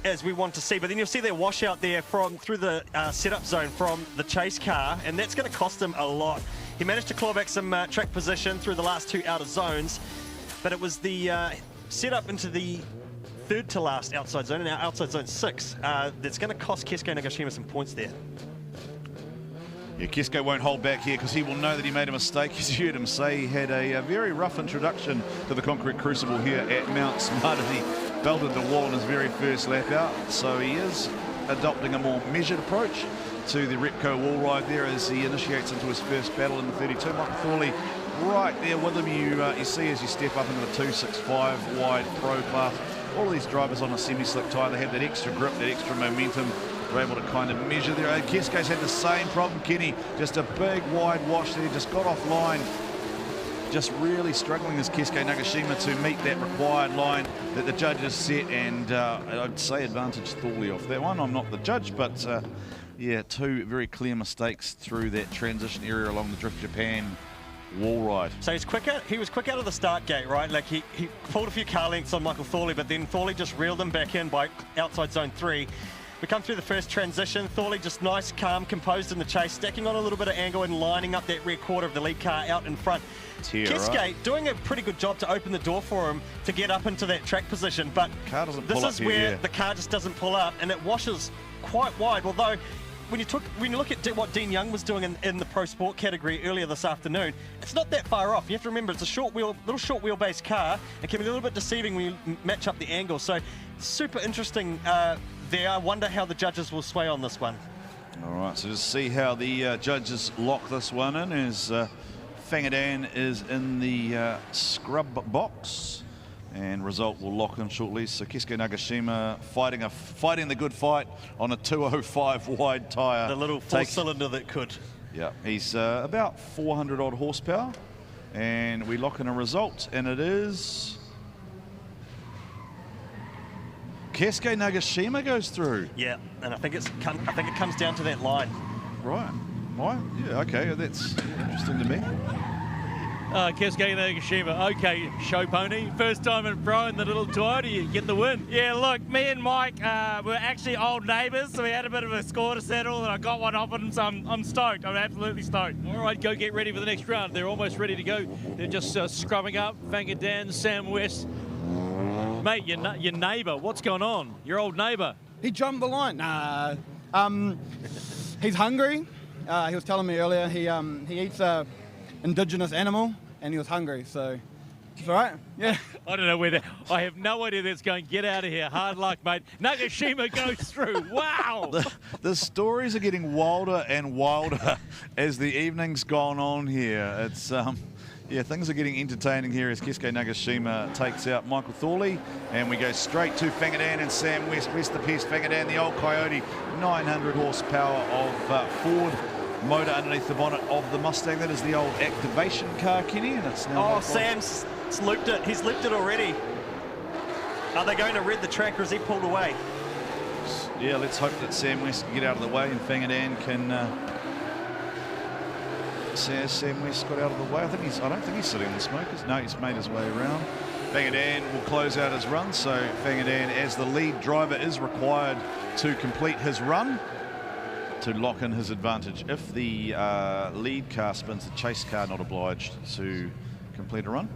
as we want to see, but then you'll see their washout there through the setup zone from the chase car, and that's going to cost him a lot. He managed to claw back some track position through the last 2 outer zones, but it was the setup into the third to last outside zone, and now outside zone 6, that's going to cost Keisuke Nagashima some points there. Yeah, Keisuke won't hold back here because he will know that he made a mistake. As you heard him say, he had a very rough introduction to the Concrete Crucible here at Mount Smart as he belted the wall in his very first lap out. So he is adopting a more measured approach to the Repco wall ride there as he initiates into his first battle in the 32. Michael Thorley right there with him. You see as you step up into the 265 wide pro class, all of these drivers on a semi-slick tyre, they have that extra grip, that extra momentum. They're able to kind of measure there. Keisuke's had the same problem, Kenny. Just a big wide wash there, just got offline. Just really struggling as Keisuke Nagashima to meet that required line that the judges set, and I'd say advantage Thorley off that one. I'm not the judge, but yeah, 2 very clear mistakes through that transition area along the Drift Japan wall ride. So he's quicker. He was quick out of the start gate, right? Like he pulled a few car lengths on Michael Thorley, but then Thorley just reeled him back in by outside zone 3. We come through the first transition. Thorley just nice, calm, composed in the chase, stacking on a little bit of angle and lining up that rear quarter of the lead car out in front. Keisuke right, doing a pretty good job to open the door for him to get up into that track position, but this is where the car just doesn't pull up, and it washes quite wide. Although when you look at what Dean Young was doing in the Pro Sport category earlier this afternoon, it's not that far off. You have to remember it's a little short wheelbase car. It can be a little bit deceiving when you match up the angle. So super interesting there. I wonder how the judges will sway on this one. All right, so just see how the judges lock this one in as Fangadan is in the scrub box, and result will lock in shortly. So Keisuke Nagashima fighting the good fight on a 205 wide tyre. The little 4-cylinder that could. Yeah, he's about 400 odd horsepower, and we lock in a result, and it is Keisuke Nagashima goes through. Yeah, and I think it comes down to that line. Right. Right. Yeah. Okay. That's interesting to me. Keisuke Nagashima. Okay, show pony. First time in pro in the little Toyota, you get the win. Yeah, look, me and Mike were actually old neighbours, so we had a bit of a score to settle, and I got one off him, so I'm stoked. I'm absolutely stoked. All right, go get ready for the next round. They're almost ready to go. They're just scrubbing up. Fanga Dan, Sam West. Mate, your neighbour, what's going on? Your old neighbour. He jumped the line. Nah, he's hungry. He was telling me earlier he eats a indigenous animal, and he was hungry, so it's all right. Yeah. I don't know whether I have no idea that's going. Get out of here. Hard luck, mate. Nagashima goes through. Wow. The stories are getting wilder and wilder as the evening's gone on here. It's yeah, things are getting entertaining here as Keisuke Nagashima takes out Michael Thorley, and we go straight to Fangadan and Sam West. West the Pest, Fangadan, the old Coyote, 900 horsepower of Ford motor underneath the bonnet of the Mustang. That is the old activation car, Kenny, and it's now... Oh, Sam's looped it. He's looped it already. Are they going to red the track, or is he pulled away? Yeah, let's hope that Sam West can get out of the way and Fangadan can... Sam West got out of the way. I don't think he's sitting in the smokers. No, he's made his way around. Fangadan will close out his run, so Fangadan, as the lead driver, is required to complete his run to lock in his advantage. If the lead car spins, the chase car not obliged to complete a run.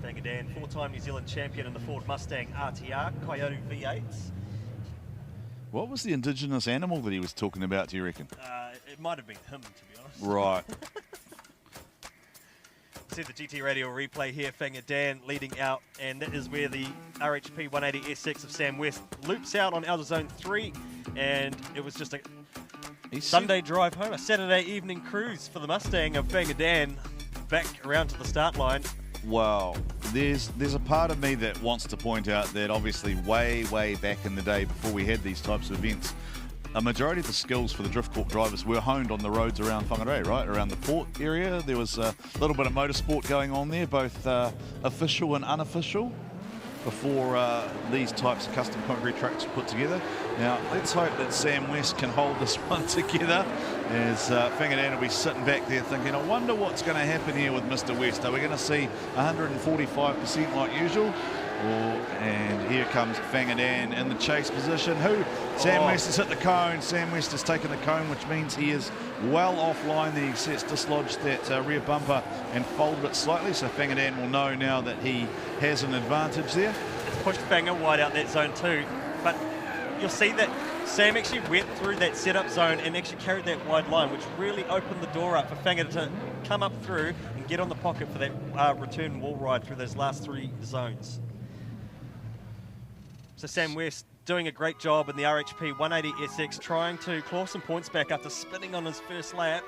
Fangadan, four-time New Zealand champion in the Ford Mustang RTR, Coyote V8s. What was the indigenous animal that he was talking about, do you reckon? It might have been him, to be honest. Right. See the GT Radio replay here, Fangadan leading out, and that is where the RHP 180 S6 of Sam West loops out on outer zone 3, and it was just a Sunday drive home, a Saturday evening cruise for the Mustang of Fangadan back around to the start line. Well, there's a part of me that wants to point out that obviously way back in the day, before we had these types of events, a majority of the skills for the Drift Corp drivers were honed on the roads around Whangarei, right? Around the port area. There was a little bit of motorsport going on there, both official and unofficial, before these types of custom concrete tracks were put together. Now, let's hope that Sam West can hold this one together, as Fangadan will be sitting back there thinking, I wonder what's going to happen here with Mr. West. Are we going to see 145% like usual? And here comes Fangadan in the chase position. Sam West has hit the cone. Sam West has taken the cone, which means he is well offline. The Excess dislodged that rear bumper and folded it slightly, so Fangadan will know now that he has an advantage there. It's pushed Fanga wide out that zone too, but you'll see that Sam actually went through that setup zone and actually carried that wide line, which really opened the door up for Fanga to come up through and get on the pocket for that return wall ride through those last three zones. So Sam West doing a great job in the RHP 180 SX, trying to claw some points back after spinning on his first lap.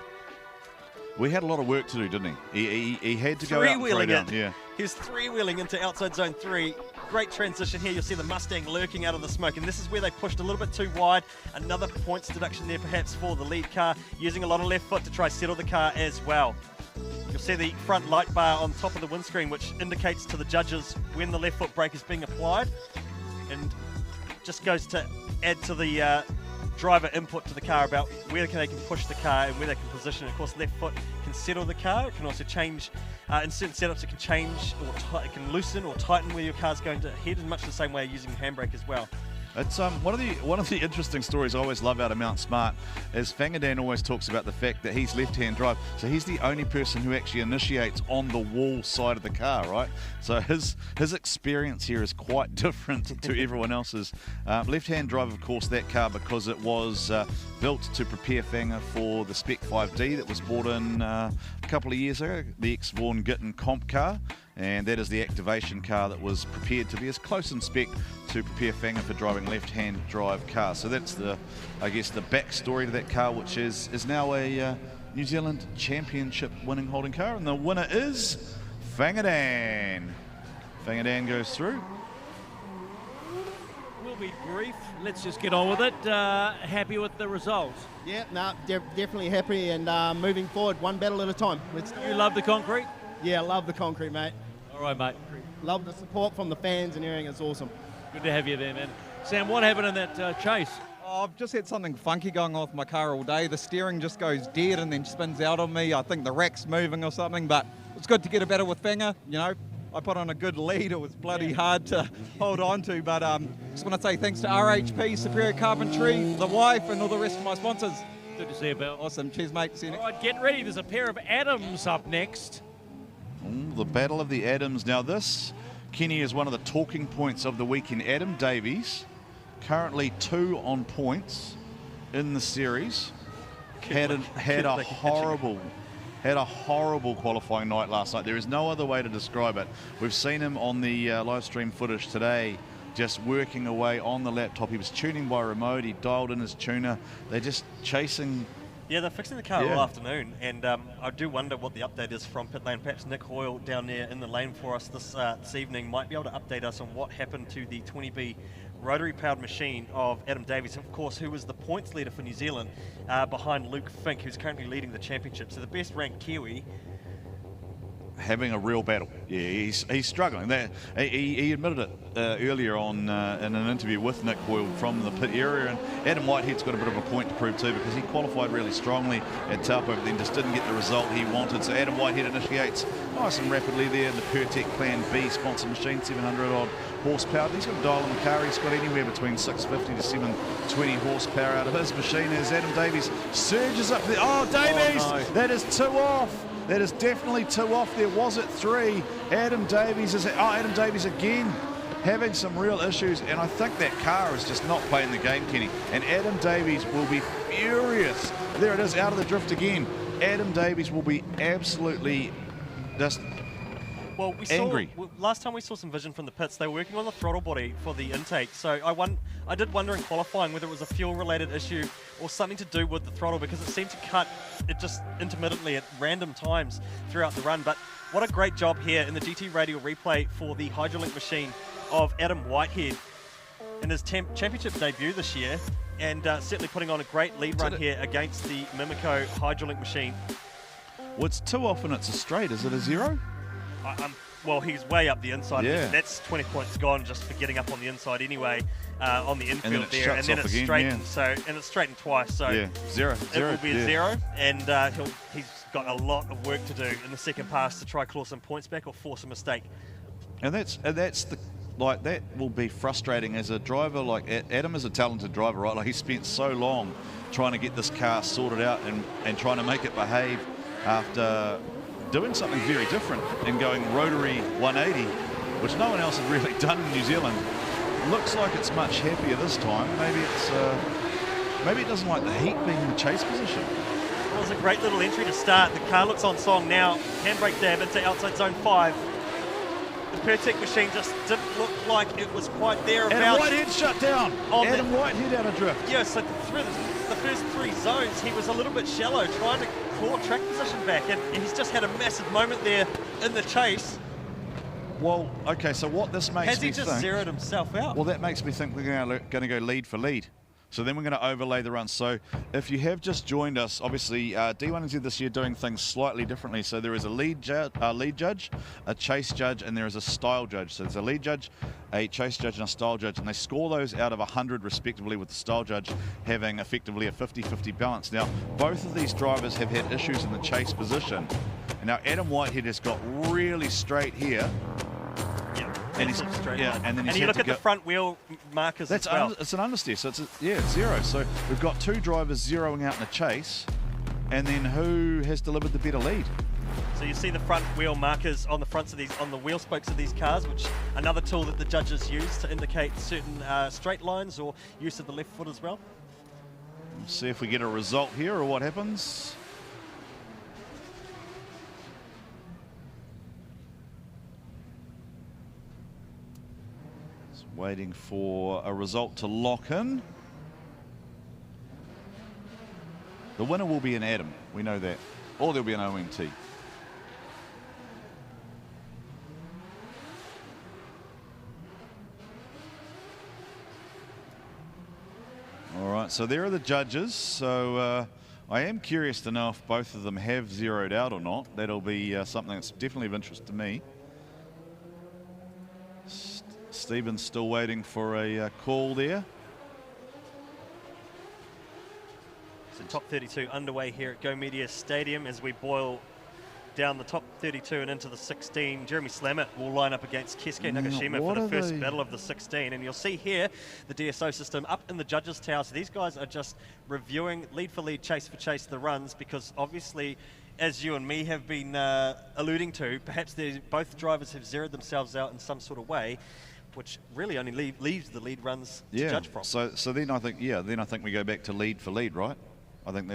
We had a lot of work to do, didn't he? He had to go out and throw down. Yeah. He was three-wheeling into outside zone 3. Great transition here. You'll see the Mustang lurking out of the smoke, and this is where they pushed a little bit too wide. Another points deduction there perhaps for the lead car, using a lot of left foot to try settle the car as well. You'll see the front light bar on top of the windscreen, which indicates to the judges when the left foot brake is being applied, and just goes to add to the driver input to the car about where they can push the car and where they can position. Of course, left foot can settle the car. It can also change, in certain setups it can change, or it can loosen or tighten where your car's going to head, in much the same way using your handbrake as well. It's one of the interesting stories I always love out of Mount Smart is Fangadan always talks about the fact that he's left-hand drive, so he's the only person who actually initiates on the wall side of the car, right? So his experience here is quite different to everyone else's. Left-hand drive, of course, that car, because it was built to prepare Fanga for the Spec 5D that was brought in a couple of years ago, the ex-Vaughan Gittin comp car. And that is the activation car that was prepared to be as close in spec to prepare Fanga for driving left-hand drive cars. So that's I guess the backstory to that car, which is now a New Zealand Championship winning holding car, and the winner is Fangadan. Fangadan goes through. We'll be brief. Let's just get on with it. Happy with the result? Yeah, no, definitely happy, and moving forward, one battle at a time. You love the concrete? Yeah, love the concrete, mate. All right, mate. Love the support from the fans and everything. It's awesome. Good to have you there, man. Sam, what happened in that chase? Oh, I've just had something funky going on with my car all day. The steering just goes dead and then spins out on me. I think the rack's moving or something, but It's good to get a battle with Finger. You know, I put on a good lead. It was bloody hard to hold on to, but just want to say thanks to RHP, Superior Carpentry, the wife, and all the rest of my sponsors. Good to see you, Bill. Awesome. Cheers, mate. See you next. All right, get ready. There's a pair of Adams up next. The battle of the Adams. Now this, Kenny, is one of the talking points of the weekend. Adam Davies, currently 2 on points in the series, had a horrible qualifying night last night. There is no other way to describe it. We've seen him on the live stream footage today, just working away on the laptop. He was tuning by remote. He dialed in his tuner. They're just chasing. Yeah, they're fixing the car all afternoon, and I do wonder what the update is from pit lane. Perhaps Nick Hoyle down there in the lane for us this evening might be able to update us on what happened to the 20B rotary-powered machine of Adam Davies, of course, who was the points leader for New Zealand behind Luke Fink, who's currently leading the championship. So the best-ranked Kiwi. Having a real battle. Yeah, he's struggling. He admitted it earlier on in an interview with Nick Hoyle from the pit area, and Adam Whitehead's got a bit of a point to prove too, because he qualified really strongly at Taupo, but then just didn't get the result he wanted. So Adam Whitehead initiates nice and rapidly there. The Pertec Plan B sponsored machine, 700 odd horsepower. He's got a dial in the car. He's got anywhere between 650 to 720 horsepower out of his machine as Adam Davies surges up there. Oh, Davies! Oh, no. That is 2 off. That is definitely 2 off. There was it 3. Adam Davies again having some real issues, and I think that car is just not playing the game, Kenny. And Adam Davies will be furious. There it is, out of the drift again. Adam Davies will be absolutely just Well, angry. Last time we saw some vision from the pits, they were working on the throttle body for the intake. So I did wonder in qualifying whether it was a fuel-related issue or something to do with the throttle, because it seemed to cut it just intermittently at random times throughout the run. But what a great job here in the GT Radio replay for the Hydrolink machine of Adam Whitehead in his championship debut this year, and certainly putting on a great lead run here against the Mimico Hydrolink machine. Well, it's 2 off and it's a straight. Is it a 0? Well, he's way up the inside. Yeah. That's 20 points gone just for getting up on the inside anyway, on the infield there. And then it's again, straightened. yeah. And it's straightened twice. So yeah, 0. It will be a 0, and he's got a lot of work to do in the second pass to try claw some points back or force a mistake. And that's the that will be frustrating as a driver. Like Adam is a talented driver, right? Like he spent so long trying to get this car sorted out and trying to make it behave after doing something very different and going rotary 180, which no one else had really done in New Zealand. Looks like it's much happier this time. Maybe it doesn't like the heat being in the chase position. Well, it was a great little entry to start. The car looks on song now. Handbrake dab into outside zone 5. The Pertec machine just didn't look like it was quite there. Adam Whitehead shut down. Adam Whitehead out of drift. Yeah, so through the first 3 zones, he was a little bit shallow, trying to claw track position back, and he's just had a massive moment there in the chase. Well, okay, so what this makes me think... Has he just zeroed himself out? Well, that makes me think we're going to go lead for lead. So then we're going to overlay the run. So if you have just joined us, obviously D1NZ this year doing things slightly differently. So there is a lead judge, a chase judge, and there is a style judge. So there's a lead judge, a chase judge, and a style judge, and they score those out of 100 respectively, with the style judge having effectively a 50-50 balance. Now, both of these drivers have had issues in the chase position. And now Adam Whitehead has got really straight here. And then you look at the front wheel markers as well. It's an understeer, so it's 0. So we've got 2 drivers zeroing out in a chase, and then who has delivered the better lead? So you see the front wheel markers on the fronts of these, on the wheel spokes of these cars, which another tool that the judges use to indicate certain straight lines or use of the left foot as well. Let's see if we get a result here or what happens. Waiting for a result to lock in. The winner will be an Adam, we know that. Or there'll be an OMT. All right, so there are the judges. So I am curious to know if both of them have zeroed out or not. That'll be something that's definitely of interest to me. Stephen's still waiting for a call there. So top 32 underway here at Go Media Stadium as we boil down the top 32 and into the 16. Jeremy Slamet will line up against Keisuke Nagashima for the first battle of the 16. And you'll see here the DSO system up in the judges' tower. So these guys are just reviewing lead for lead, chase for chase the runs, because obviously, as you and me have been alluding to, perhaps both drivers have zeroed themselves out in some sort of way, which really only leaves the lead runs to judge from. So then I think, then I think we go back to lead for lead, right? I think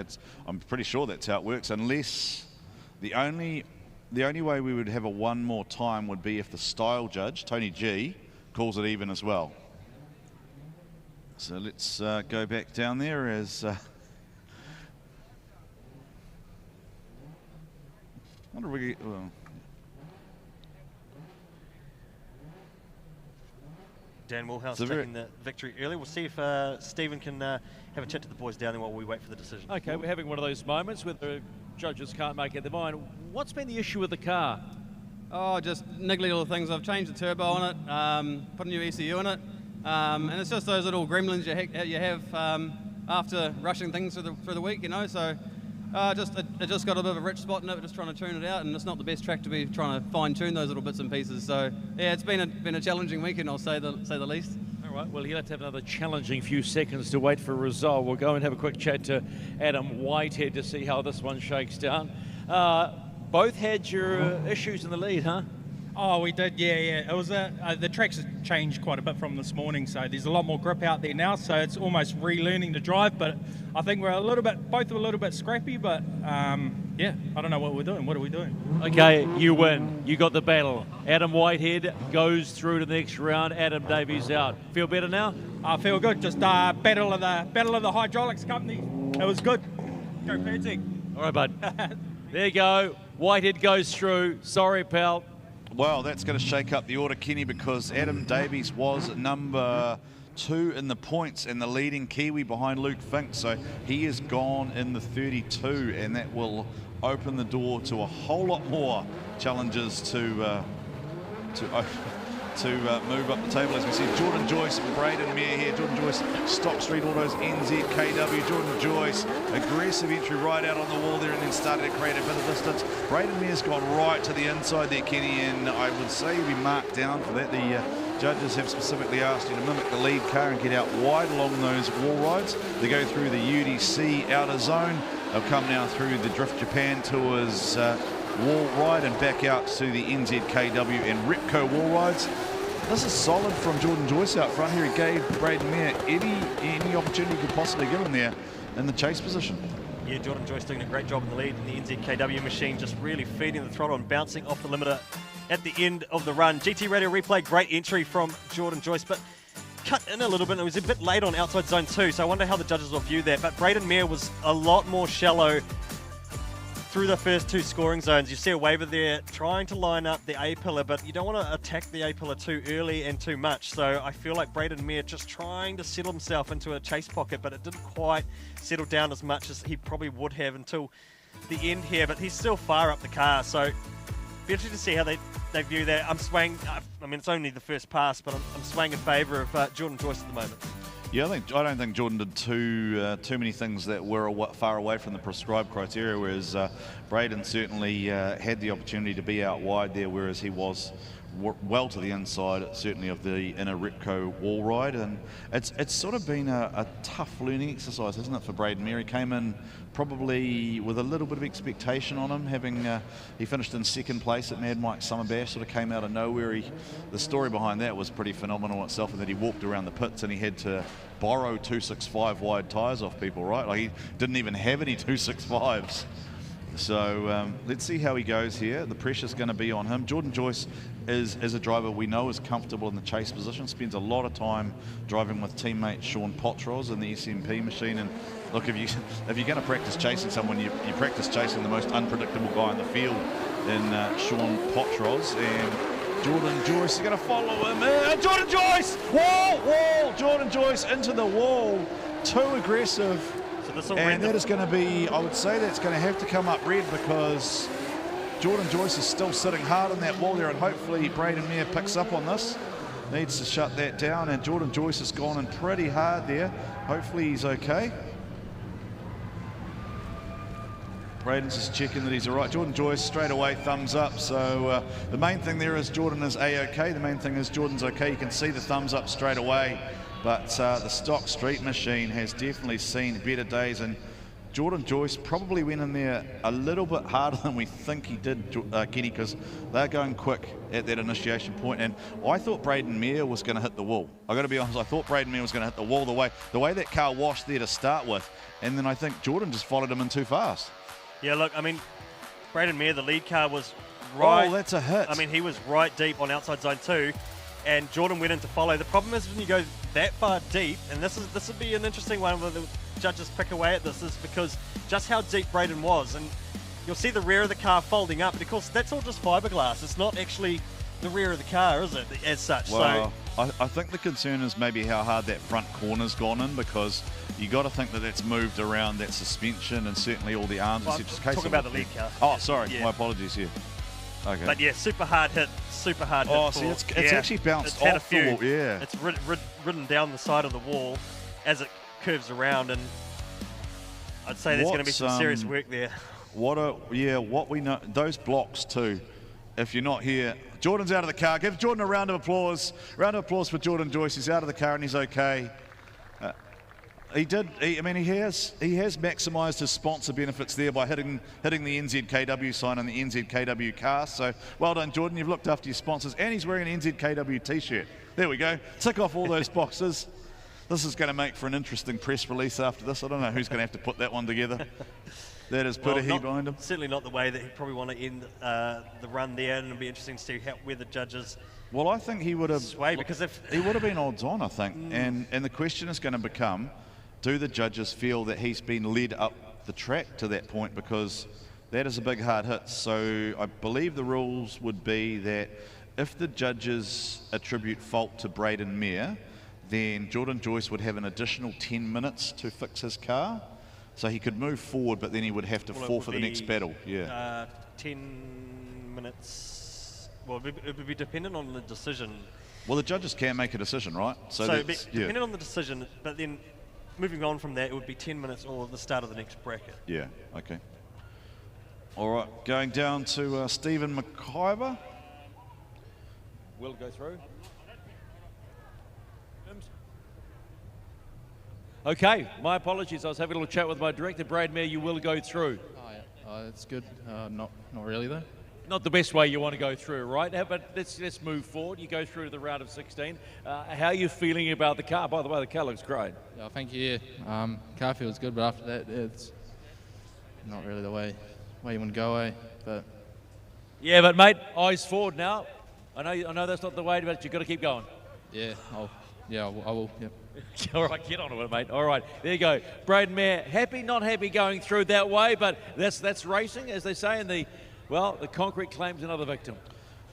I'm pretty sure that's how it works, unless the only way we would have a one more time would be if the style judge, Tony G, calls it even as well. So let's go back down there as... wonder if we... Dan Woolhouse taking the victory early. We'll see if Stephen can have a chat to the boys down there while we wait for the decision. Okay, we're having one of those moments where the judges can't make up their mind. What's been the issue with the car? Oh, just niggly little things. I've changed the turbo on it, put a new ECU in it, and it's just those little gremlins you have after rushing things through the week, you know. So it just got a bit of a rich spot in it. We're just trying to tune it out, and it's not the best track to be trying to fine tune those little bits and pieces. So yeah, it's been a challenging weekend, I'll say the least. All right, well, he'll have to have another challenging few seconds to wait for a result. We'll go and have a quick chat to Adam Whitehead to see how this one shakes down. Both had your issues in the lead, huh? Oh, we did, yeah. It was the track's changed quite a bit from this morning, so there's a lot more grip out there now, so it's almost relearning to drive, but I think we're both a little bit scrappy, but yeah, I don't know what we're doing. What are we doing? Okay, you win. You got the battle. Adam Whitehead goes through to the next round. Adam Davies out. Feel better now? I feel good. Just battle of the hydraulics company. It was good. Go Patsy. All right, bud. There you go. Whitehead goes through. Sorry, pal. Well, that's going to shake up the order, Kenny, because Adam Davies was number 2 in the points and the leading Kiwi behind Luke Fink. So he is gone in the 32, and that will open the door to a whole lot more challenges to move up the table. As we see Jordan Joyce and Braden Mayer here. Jordan Joyce, Stock Street Autos, NZKW. Jordan Joyce, aggressive entry right out on the wall there and then started to create a bit of distance. Braden Mayer's gone right to the inside there, Kenny, and I would say he'll be marked down for that. The judges have specifically asked you to mimic the lead car and get out wide along those wall rides. They go through the UDC outer zone. They'll come now through the Drift Japan Tours wall ride and back out to the NZKW and Repco wall rides. This is solid from Jordan Joyce out front here. He gave Braden Mayer any opportunity he could possibly give him there in the chase position. Yeah, Jordan Joyce doing a great job in the lead in the NZKW machine, just really feeding the throttle and bouncing off the limiter at the end of the run. GT Radio replay, great entry from Jordan Joyce, but cut in a little bit. It was a bit late on outside zone 2, so I wonder how the judges will view that. But Braden Mayer was a lot more shallow through the first 2 scoring zones. You see a waiver there trying to line up the A-pillar, but you don't want to attack the A-pillar too early and too much. So I feel like Braden Mayer just trying to settle himself into a chase pocket, but it didn't quite settle down as much as he probably would have until the end here. But he's still far up the car, so be interesting to see how they view that. I'm swaying, I mean, it's only the first pass, but I'm swaying in favour of Jordan Joyce at the moment. Yeah, I don't think Jordan did too many things that were far away from the prescribed criteria, whereas Braden certainly had the opportunity to be out wide there, whereas he was well to the inside, certainly of the inner Repco wall ride. And it's sort of been a tough learning exercise, hasn't it, for Braden Mayer? He came in probably with a little bit of expectation on him, having he finished in 2nd place at Mad Mike Summer Bash, sort of came out of nowhere. The story behind that was pretty phenomenal itself, and that he walked around the pits and he had to borrow 265 wide tyres off people, right? Like, he didn't even have any 265s. So let's see how he goes here. The pressure's going to be on him. Jordan Joyce is a driver we know is comfortable in the chase position, spends a lot of time driving with teammate Sean Potros in the SMP machine. And look, if you're going to practice chasing someone, you practice chasing the most unpredictable guy in the field in Sean Potros. And Jordan Joyce is going to follow him. Jordan Joyce! Wall! Jordan Joyce into the wall. Too aggressive. And that is going to be, I would say that's going to have to come up red, because Jordan Joyce is still sitting hard on that wall there, and hopefully Braden Mayer picks up on this. Needs to shut that down, and Jordan Joyce has gone in pretty hard there. Hopefully he's okay. Braden's just checking that he's all right. Jordan Joyce straight away, thumbs up. So the main thing there is Jordan is A-OK. The main thing is Jordan's okay. You can see the thumbs up straight away. But the stock street machine has definitely seen better days, and Jordan Joyce probably went in there a little bit harder than we think he did, Kenny, because they're going quick at that initiation point. And I thought Braden Mayer was going to hit the wall. I've got to be honest, I thought Braden Mayer was going to hit the wall the way that car washed there to start with. And then I think Jordan just followed him in too fast. Yeah, look, I mean, Braden Mayer, the lead car was right. Oh, that's a hit. I mean, he was right deep on outside zone 2, and Jordan went in to follow. The problem is when you go that far deep, and this would be an interesting one where the judges pick away at this, is because just how deep Braden was, and you'll see the rear of the car folding up, and of course that's all just fiberglass. It's not actually the rear of the car, is it, as such? Well, so I think the concern is maybe how hard that front corner's gone in, because you got to think that that's moved around that suspension and certainly all the arms. Well, I'm talking about the lead car. Oh, sorry, yeah. My apologies here. Okay. But yeah, super hard hit. Oh, see, it's actually bounced off the wall. Yeah, it's ridden down the side of the wall as it curves around, and I'd say there's going to be some serious work there. What we know, those blocks too. If you're not here, Jordan's out of the car. Give Jordan a round of applause. Round of applause for Jordan Joyce. He's out of the car and he's okay. He has maximised his sponsor benefits there by hitting the NZKW sign on the NZKW car. So well done, Jordan. You've looked after your sponsors, and he's wearing an NZKW t-shirt. There we go. Tick off all those boxes. This is going to make for an interesting press release after this. I don't know who's going to have to put that one together. That is Putahi behind him. Certainly not the way that he'd probably want to end the run there, and it'll be interesting to see where the judges. Well, I think he would have sway, because if he would have been odds on, I think, and the question is going to become, do the judges feel that he's been led up the track to that point, because that is a big hard hit. So I believe the rules would be that if the judges attribute fault to Braden Mayer, then Jordan Joyce would have an additional 10 minutes to fix his car. So he could move forward, but then he would have to forfeit the next battle. Yeah. 10 minutes. Well, it would be dependent on the decision. Well, the judges can make a decision, right? So depending on the decision, but then moving on from that, it would be 10 minutes or the start of the next bracket. Yeah, okay. All right, going down to Stephen McIver. Will go through. Okay, my apologies. I was having a little chat with my director, Brad Mayer. You will go through. Oh, yeah. It's good. Not really, though. Not the best way you want to go through, right? But let's move forward. You go through to the round of 16. How are you feeling about the car? By the way, the car looks great. Yeah, thank you. Car feels good, but after that, it's not really the way you want to go, But yeah, but mate, eyes forward now. I know that's not the way, but you've got to keep going. Yeah, I will. Yep. All right, get on with it, mate. All right, there you go. Braden Mayer, happy, not happy going through that way, but that's racing, as they say in the concrete claims another victim.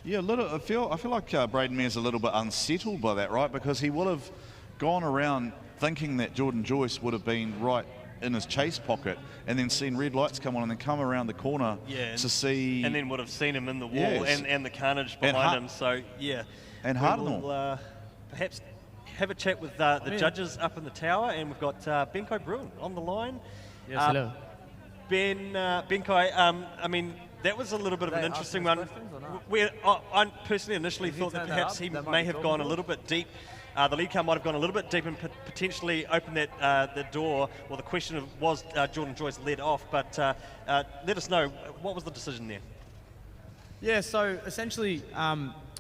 Yeah, I feel like Braden Mayer's a little bit unsettled by that, right? Because he would have gone around thinking that Jordan Joyce would have been right in his chase pocket, and then seen red lights come on, and then come around the corner to see. And then would have seen him in the wall and the carnage behind him. So yeah, and Hardenall. Perhaps have a chat with the judges up in the tower, and we've got Benkai Bruin on the line. Yes, hello. Benkai, I mean, that was a little bit of an interesting one. I personally initially thought that perhaps he may have gone a little bit deep. The lead car might have gone a little bit deep and potentially opened the door. Well, the question of was Jordan Joyce led off, but let us know, what was the decision there? Yeah, so essentially,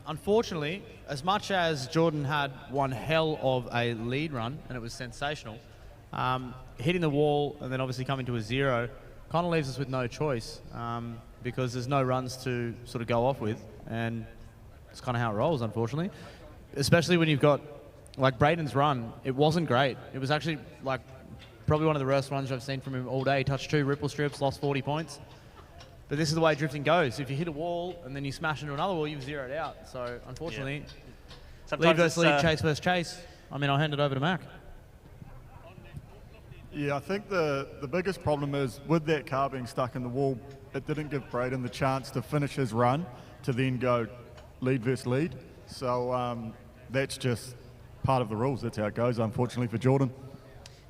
unfortunately, as much as Jordan had one hell of a lead run, and it was sensational, hitting the wall and then obviously coming to a zero kind of leaves us with no choice, because there's no runs to sort of go off with, and it's kind of how it rolls, unfortunately. Especially when you've got, like Braden's run, it wasn't great. It was actually like probably one of the worst runs I've seen from him all day. Touched 2 ripple strips, lost 40 points. But this is the way drifting goes. If you hit a wall and then you smash into another wall, you've zeroed out. So unfortunately, lead versus lead, chase versus chase. I mean, I'll hand it over to Mac. Yeah, I think the biggest problem is with that car being stuck in the wall, it didn't give Braden the chance to finish his run to then go lead versus lead. So that's just part of the rules. That's how it goes, unfortunately, for Jordan.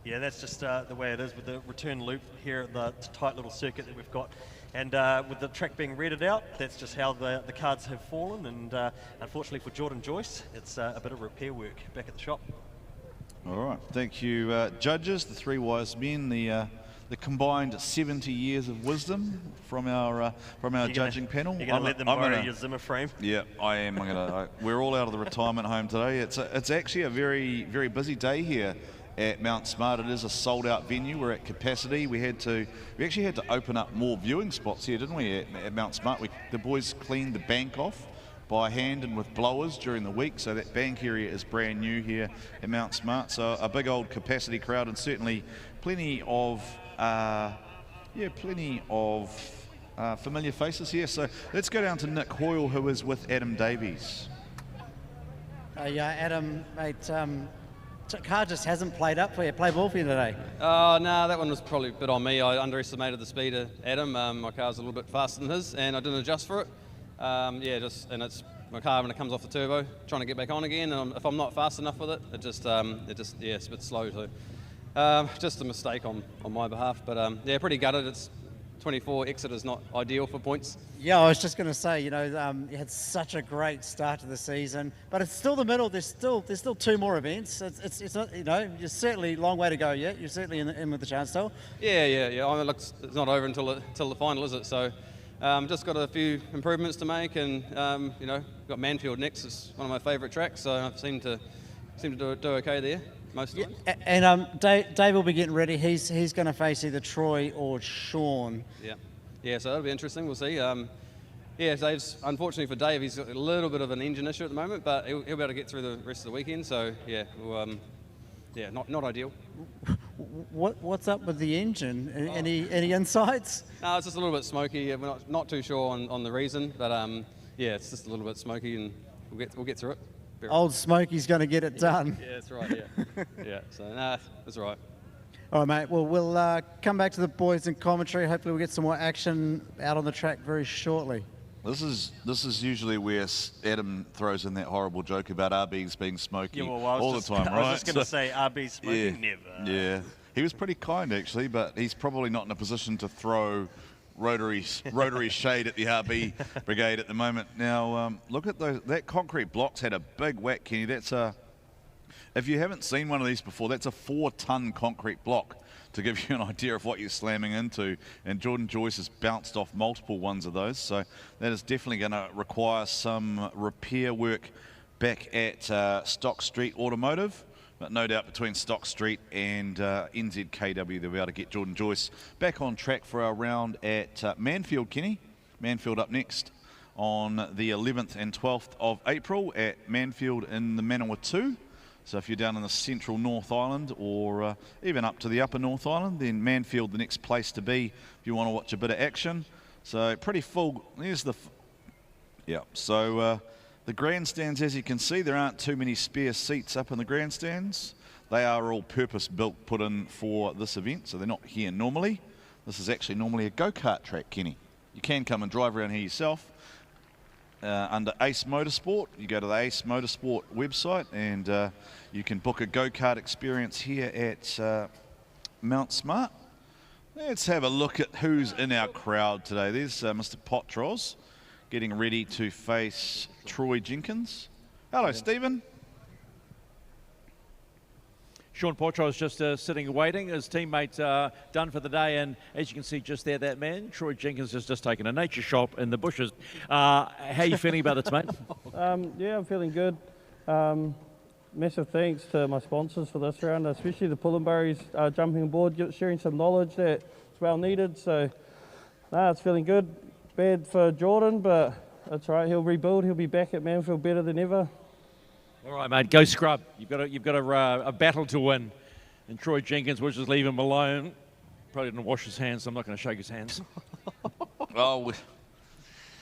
Yeah, that's just the way it is with the return loop here at the tight little circuit that we've got. And with the track being redded out, that's just how the cards have fallen. And unfortunately for Jordan Joyce, it's a bit of repair work back at the shop. All right, thank you, judges, the three wise men, the combined 70 years of wisdom from our judging panel. You're going to let them borrow your Zimmer frame? Yeah, I am. We're all out of the retirement home today. It's actually a very, very busy day here at Mount Smart. It is a sold-out venue. We're at capacity. We actually had to open up more viewing spots here, didn't we, at Mount Smart? The boys cleaned the bank off by hand and with blowers during the week, so that bank area is brand new here at Mount Smart. So a big old capacity crowd, and certainly plenty of familiar faces here. So let's go down to Nick Hoyle, who is with Adam Davies. Yeah, Adam, mate, car just hasn't played up for you, play ball for you today. Oh, no, that one was probably a bit on me. I underestimated the speed of Adam. My car's a little bit faster than his, and I didn't adjust for it. And it's my car when it comes off the turbo, trying to get back on again, and if I'm not fast enough with it, it's a bit slow. So just a mistake on my behalf, but yeah, pretty gutted. It's 24 exit is not ideal for points. Yeah, I was just going to say, you had such a great start to the season, but it's still the middle. There's still 2 more events. It's not, you're certainly a long way to go yet. You're certainly in with the chance still. Yeah. I mean, it's not over until the final, is it? So just got a few improvements to make, and got Manfield next. It's one of my favourite tracks, so I seem to do okay there. Most of it. And Dave will be getting ready. He's going to face either Troy or Sean. Yeah. So that'll be interesting. We'll see. Dave's, unfortunately for Dave, he's got a little bit of an engine issue at the moment, but he'll be able to get through the rest of the weekend. So not ideal. What's up with the engine? Any insights? No, it's just a little bit smoky. We're not too sure on the reason, but it's just a little bit smoky, and we'll get through it. Old Smokey's going to get it done. Yeah, that's right, yeah. So, that's all right. All right, mate. Well, we'll come back to the boys in commentary. Hopefully we'll get some more action out on the track very shortly. This is usually where Adam throws in that horrible joke about RBs being smoky all the time, right? I was just going to say RBs smoking, never. Yeah. He was pretty kind, actually, but he's probably not in a position to throw rotary shade at the RB brigade at the moment. Now, look at those. That concrete block's had a big whack, Kenny. If you haven't seen one of these before, that's a 4-ton concrete block, to give you an idea of what you're slamming into. And Jordan Joyce has bounced off multiple ones of those, so that is definitely going to require some repair work back at Stock Street Automotive. But no doubt between Stock Street and NZKW, they'll be able to get Jordan Joyce back on track for our round at Manfield, Kenny. Manfield up next on the 11th and 12th of April at Manfield in the Manawatu. So if you're down in the central North Island, or even up to the upper North Island, then Manfield the next place to be if you want to watch a bit of action. So pretty full. There's the... So... the grandstands, as you can see, there aren't too many spare seats up in the grandstands. They are all purpose-built, put in for this event, so they're not here normally. This is actually normally a go-kart track, Kenny. You can come and drive around here yourself. Under Ace Motorsport, you go to the Ace Motorsport website, and you can book a go-kart experience here at Mount Smart. Let's have a look at who's in our crowd today. There's Mr. Potros, getting ready to face Troy Jenkins. Hello, Stephen. Sean Potros just sitting waiting. His teammate done for the day, and as you can see just there, that man, Troy Jenkins, has just taken a nature shop in the bushes. How are you feeling about this, mate? Yeah, I'm feeling good. Massive thanks to my sponsors for this round, especially the Pullenburys jumping aboard, sharing some knowledge that's well needed. So, it's feeling good. Bad for Jordan, but that's right. He'll rebuild. He'll be back at Manfield better than ever. All right, mate. Go scrub. You've got a battle to win. And Troy Jenkins, we'll just leave him alone. Probably didn't wash his hands, so I'm not going to shake his hands.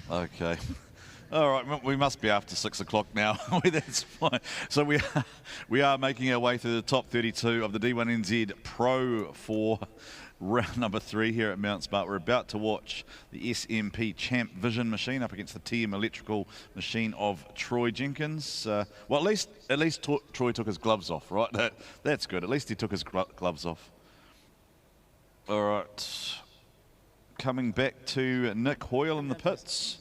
Okay. All right, we must be after 6 o'clock now. That's fine. So we are making our way through the top 32 of the D1NZ Pro 4 round number 3 here at Mount Smart. We're about to watch the SMP Champ Vision machine up against the TM Electrical machine of Troy Jenkins. Well, at least Troy took his gloves off, right? That's good. At least he took his gloves off. All right. Coming back to Nick Hoyle in the pits.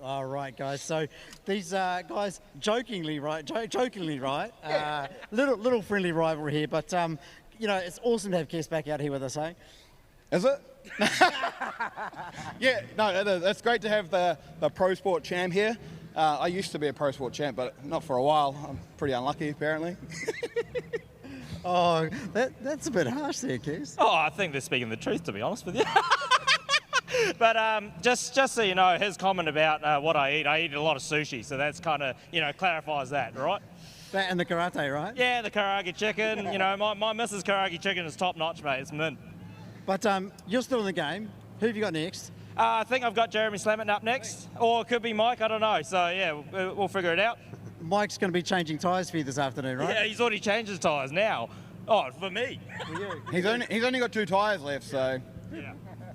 All right, guys. So these guys, jokingly, right? Little friendly rivalry here, but you know, it's awesome to have Kes back out here with us, eh? Is it? Yeah, no, it's great to have the Pro Sport champ here. I used to be a Pro Sport champ, but not for a while. I'm pretty unlucky, apparently. Oh, that's a bit harsh there, Kes. Oh, I think they're speaking the truth, to be honest with you. But just so you know, his comment about what I eat a lot of sushi, so that's kind of, you know, clarifies that, right? That and the karate, right? Yeah, the karaage chicken. You know, my missus' karaage chicken is top notch, mate. It's mint. But you're still in the game. Who have you got next? I think I've got Jeremy Slammett up next, or it could be Mike. I don't know. So yeah, we'll figure it out. Mike's going to be changing tyres for you this afternoon, right? Yeah, he's already changed his tyres now. Oh, for me. For you. He's only got 2 tyres left, so. Yeah,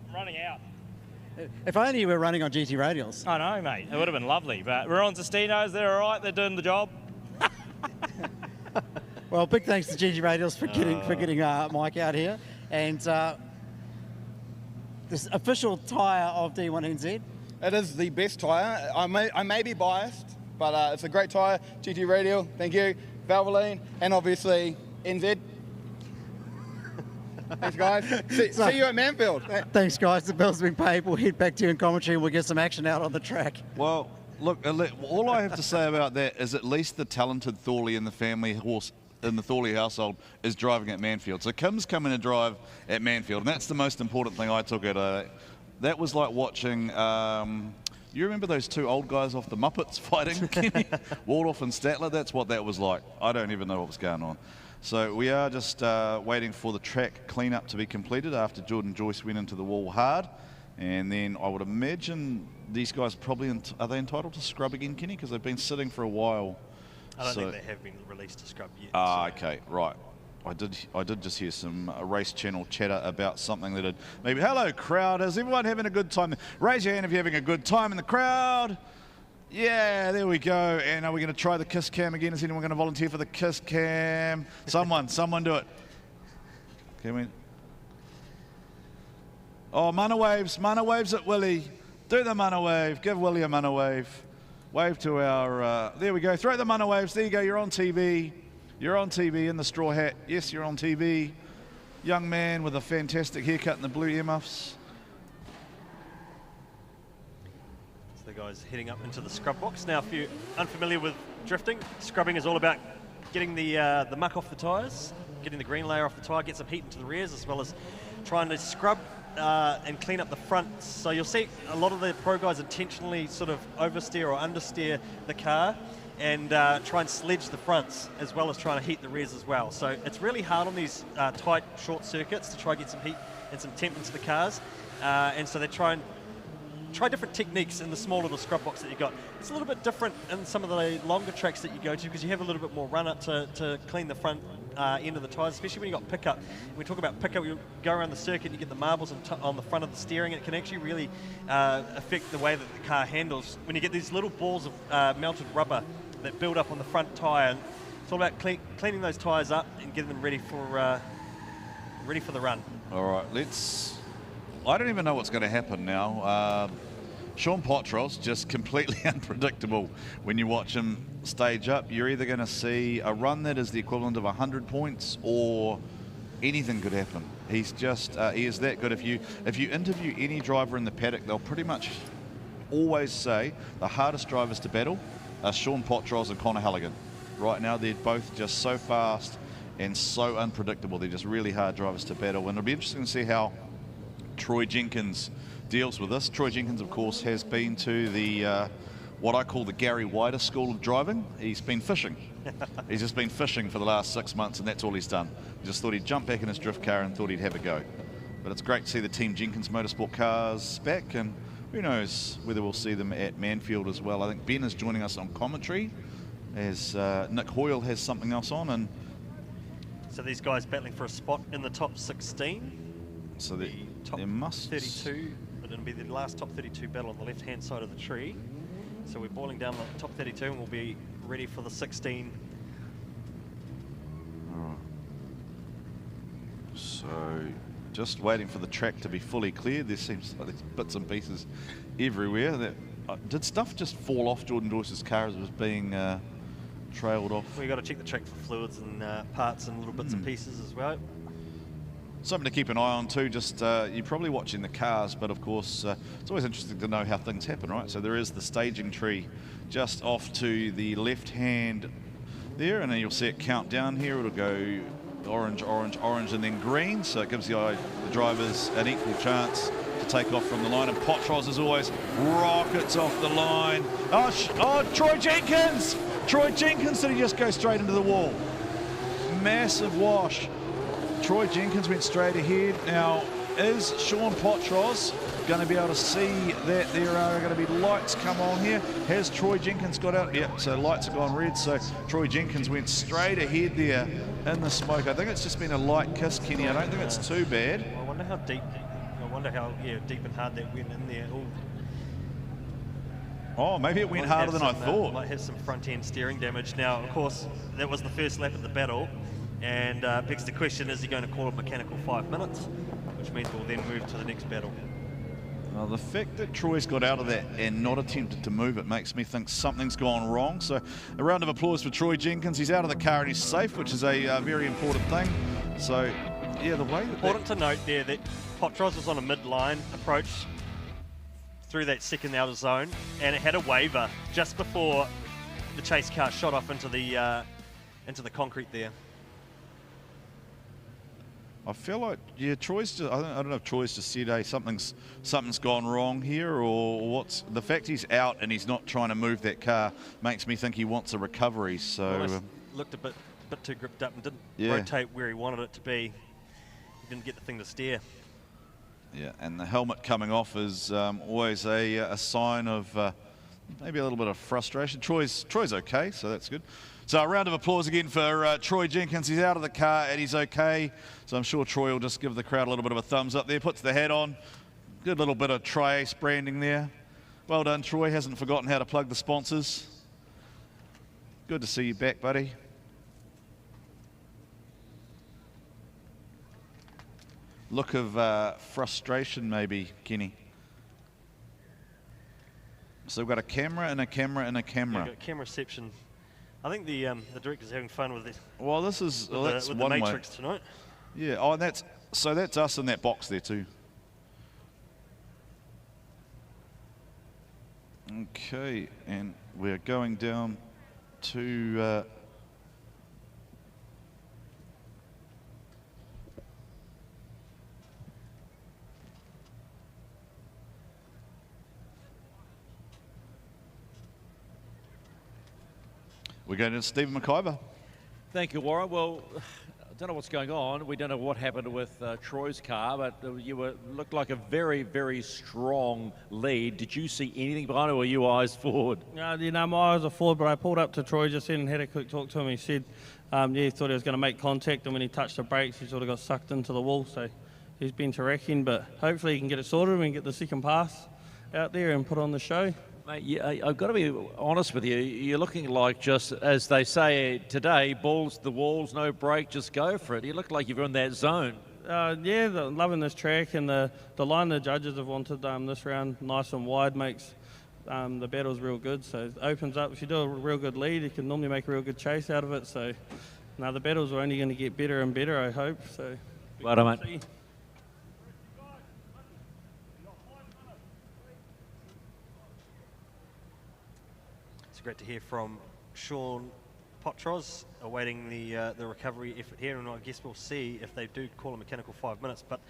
I'm running out. If only you were running on GT radials. I know, mate. It would have been lovely. But we're on Tostinos. They're all right. They're doing the job. Well, big thanks to GT radials for getting Mike out here. And this official tyre of D1NZ. It is the best tyre. I may be biased, but it's a great tyre. GT radial, thank you. Valvoline, and obviously NZ. Thanks, guys. See you at Manfield. Thanks, guys. The bill's been paid. We'll head back to you in commentary and we'll get some action out on the track. Well, look, all I have to say about that is at least the talented Thorley in the family horse in the Thorley household is driving at Manfield. So Kim's coming to drive at Manfield, and that's the most important thing I took at. That was like watching. You remember those 2 old guys off the Muppets fighting, Kenny? Waldorf and Statler? That's what that was like. I don't even know what was going on. So we are just waiting for the track cleanup to be completed after Jordan Joyce went into the wall hard. And then I would imagine these guys probably, are they entitled to scrub again, Kenny? Because they've been sitting for a while. I don't think they have been released to scrub yet. Okay, right. I did just hear some race channel chatter about something that had maybe, hello crowd, is everyone having a good time? Raise your hand if you're having a good time in the crowd. Yeah, there we go. And are we going to try the kiss cam again? Is anyone going to volunteer for the kiss cam? Someone do it. Can we? Oh, mana waves at Willie. Do the mana wave. Give Willie a mana wave. Wave to our, there we go. Throw the mana waves. There you go. You're on TV. You're on TV in the straw hat. Yes, you're on TV. Young man with a fantastic haircut and the blue earmuffs. The guys heading up into the scrub box. Now, if you're unfamiliar with drifting, scrubbing is all about getting the muck off the tyres, getting the green layer off the tyre, get some heat into the rears, as well as trying to scrub and clean up the front. So you'll see a lot of the pro guys intentionally sort of oversteer or understeer the car and try and sledge the fronts, as well as trying to heat the rears as well. So it's really hard on these tight, short circuits to try and get some heat and some temp into the cars. And so they try different techniques in the small little scrub box that you got. It's a little bit different in some of the longer tracks that you go to, because you have a little bit more run up to clean the front end of the tyres, especially when you got pickup. When we talk about pickup, you go around the circuit, you get the marbles on the front of the steering, and it can actually really affect the way that the car handles. When you get these little balls of melted rubber that build up on the front tyre, and it's all about cleaning those tyres up and getting them ready for the run. All right, I don't even know what's going to happen now. Sean Potros, just completely unpredictable when you watch him stage up. You're either going to see a run that is the equivalent of 100 points, or anything could happen. He's just, he is that good. If you interview any driver in the paddock, they'll pretty much always say the hardest drivers to battle are Sean Potros and Connor Halligan. Right now, they're both just so fast and so unpredictable. They're just really hard drivers to battle. And it'll be interesting to see how Troy Jenkins deals with this. Troy Jenkins, of course, has been to the what I call the Gary Wider School of Driving. He's been fishing. He's just been fishing for the last 6 months, and that's all he's done. He just thought he'd jump back in his drift car and thought he'd have a go. But it's great to see the Team Jenkins Motorsport cars back, and who knows whether we'll see them at Manfield as well. I think Ben is joining us on commentary as Nick Hoyle has something else on, and So these guys battling for a spot in the top 16. So the top there must 32, but it'll be the last top 32 battle on the left-hand side of the tree. So we're boiling down the top 32 and we'll be ready for the 16. All right. So just waiting for the track to be fully cleared. There seems like there's bits and pieces everywhere. Did stuff just fall off Jordan Joyce's car as it was being trailed off? We've got to check the track for fluids and parts and little bits and pieces as well. Something to keep an eye on too, just you're probably watching the cars, but of course it's always interesting to know how things happen, right? So there is the staging tree just off to the left hand there, and then you'll see it count down here. It'll go orange, orange, orange, and then green, so it gives the drivers an equal chance to take off from the line. And Potros, as always, rockets off the line. Oh, Troy Jenkins! Troy Jenkins, did he just go straight into the wall? Massive wash. Troy Jenkins went straight ahead. Now, is Sean Potros going to be able to see that there are going to be lights come on here? Has Troy Jenkins got out? Yep, so lights have gone red, so Troy Jenkins went straight ahead there in the smoke. I think it's just been a light kiss, Kenny. I don't think it's too bad. I wonder how deep, deep and hard that went in there. Oh, maybe it went harder than I thought. Might have some front end steering damage. Now, of course, that was the first lap of the battle. And begs the question, is he going to call a mechanical 5 minutes? Which means we'll then move to the next battle. Well, the fact that Troy's got out of that and not attempted to move it makes me think something's gone wrong. So a round of applause for Troy Jenkins. He's out of the car and he's safe, which is a very important thing. So, yeah, the way that... Important to note there that Potros was on a mid-line approach through that second outer zone, and it had a waiver just before the chase car shot off into the concrete there. I feel like, yeah, Troy's just, I don't know if Troy's just said, hey, something's gone wrong here, or what's the fact he's out and he's not trying to move that car makes me think he wants a recovery. So well, looked a bit too gripped up and didn't yeah. rotate where he wanted it to be. He didn't get the thing to steer. Yeah, and the helmet coming off is always a sign of maybe a little bit of frustration. Troy's okay, so that's good. So a round of applause again for Troy Jenkins. He's out of the car and he's okay. So I'm sure Troy will just give the crowd a little bit of a thumbs up there. Puts the hat on. Good little bit of Tri-Ace branding there. Well done, Troy. Hasn't forgotten how to plug the sponsors. Good to see you back, buddy. Look of frustration maybe, Kenny. So we've got a camera and a camera and a camera. Yeah, got camera reception. I think the director's having fun with it. Well, this is with one the Matrix way. tonight. Yeah. Oh, and that's us in that box there too. Okay, and we're going down to. We're going to Stephen McIver. Thank you, Warren. Well, I don't know what's going on. We don't know what happened with Troy's car, but you looked like a very, very strong lead. Did you see anything behind it, or were you eyes forward? My eyes are forward, but I pulled up to Troy just then and had a quick talk to him. He said, he thought he was going to make contact, and when he touched the brakes, he sort of got sucked into the wall. So he's been to wrecking, but hopefully he can get it sorted and we can get the second pass out there and put on the show. Mate, yeah, I've got to be honest with you. You're looking like, just as they say today, balls to the walls, no break, just go for it. You look like you're in that zone. Yeah, loving this track, and the line the judges have wanted this round nice and wide makes the battles real good. So it opens up. If you do a real good lead, you can normally make a real good chase out of it. So now the battles are only going to get better and better, I hope. So well done, mate. It's great to hear from Sean Potros, awaiting the recovery effort here, and I guess we'll see if they do call a mechanical 5 minutes. But